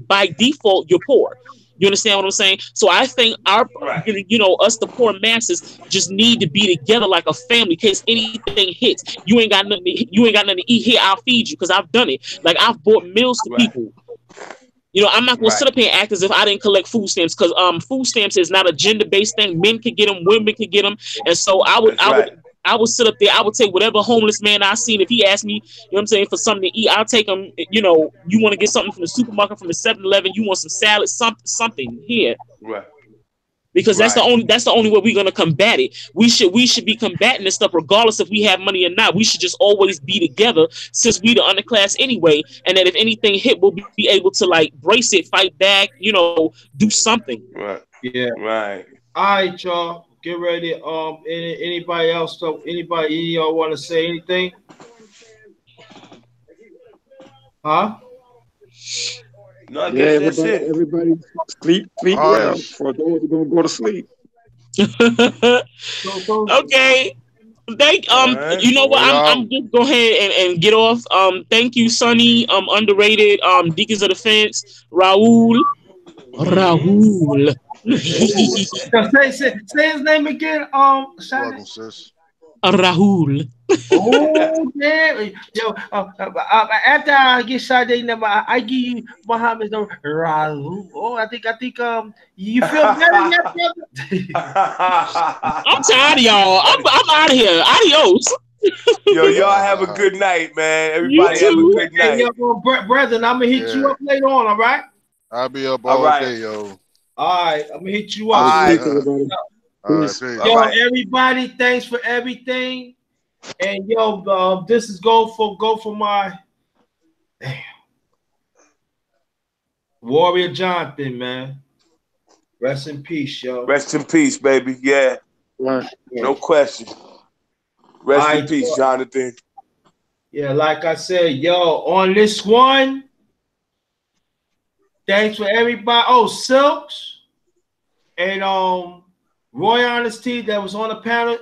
by default you're poor. You understand what I'm saying? So I think us, the poor masses, just need to be together like a family in case anything hits. You ain't got nothing to eat. Here, I'll feed you, because I've done it. Like, I've bought meals to people. I'm not gonna sit up here and act as if I didn't collect food stamps, because food stamps is not a gender-based thing. Men can get them, women can get them, and so I would sit up there. I would take whatever homeless man I seen. If he asked me, what I'm saying, for something to eat, I'll take him. You want to get something from the supermarket, from the 7-Eleven, you want some salad, something here. Right. Because that's the only way we're gonna combat it. We should be combating this stuff regardless if we have money or not. We should just always be together, since we the underclass anyway. And that if anything hit, we'll be able to like brace it, fight back, do something. Right. Yeah. Right. All right, y'all. Get ready. Anybody else? Anybody y'all want to say anything? Huh? No, I guess that's it. Everybody sleep well for those who are gonna go to sleep. Okay. You know what? I'm just go ahead and get off. Thank you, Sonny. Underrated. Deacons of the Fence. Raul. Say his name again. Welcome, sis. Rahul. Oh damn! Yo, after I get Sade number, I give you Muhammad's number. Raul. Oh, I think you feel better yet, brother? I'm tired of y'all. I'm out of here. Adios. Yo, y'all have a good night, man. Everybody have a good night. Hey, yo, brethren, I'm gonna hit you up later on. All right. I'll be up all day, yo. All right, I'm gonna hit you up. All right. Yo, everybody, thanks for everything. And yo, this is go for my Warrior Jonathan, man. Rest in peace, yo. Rest in peace, baby. Yeah. Right. No question. Rest in peace, Jonathan. Yeah, like I said, yo, on this one, thanks for everybody. Oh, Silks and Roy Honesty that was on the panel.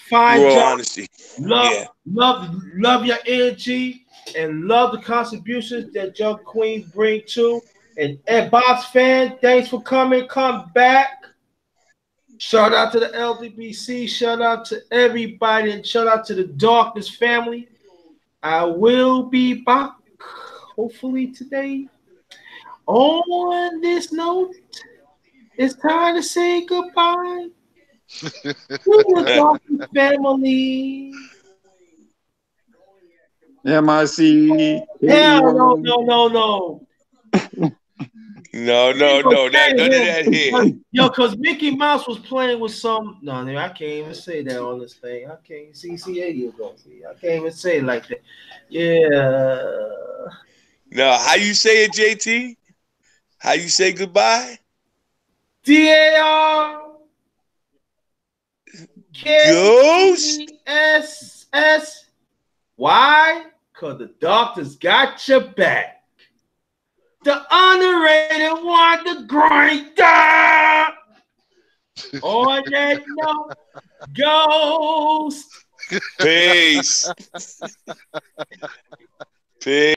Fine Roy job. Honesty. Love your energy and love the contributions that your queens bring too. And Box fan, thanks for coming. Come back. Shout out to the LDBC. Shout out to everybody, and shout out to the Darkness family. I will be back hopefully today. On this note, it's time to say goodbye to the Darkness family. MIC. Hell no. No, none of that here. Yo, because Mickey Mouse was playing with some. No, I can't even say that on this thing. I can't see. There you go. See, I can't even say it like that. Yeah. No, how you say it, JT? How you say goodbye? DAR. KSS. Why? Because the doctors got your back. The underrated one, the grinder. On that note, Ghost. Peace. Peace.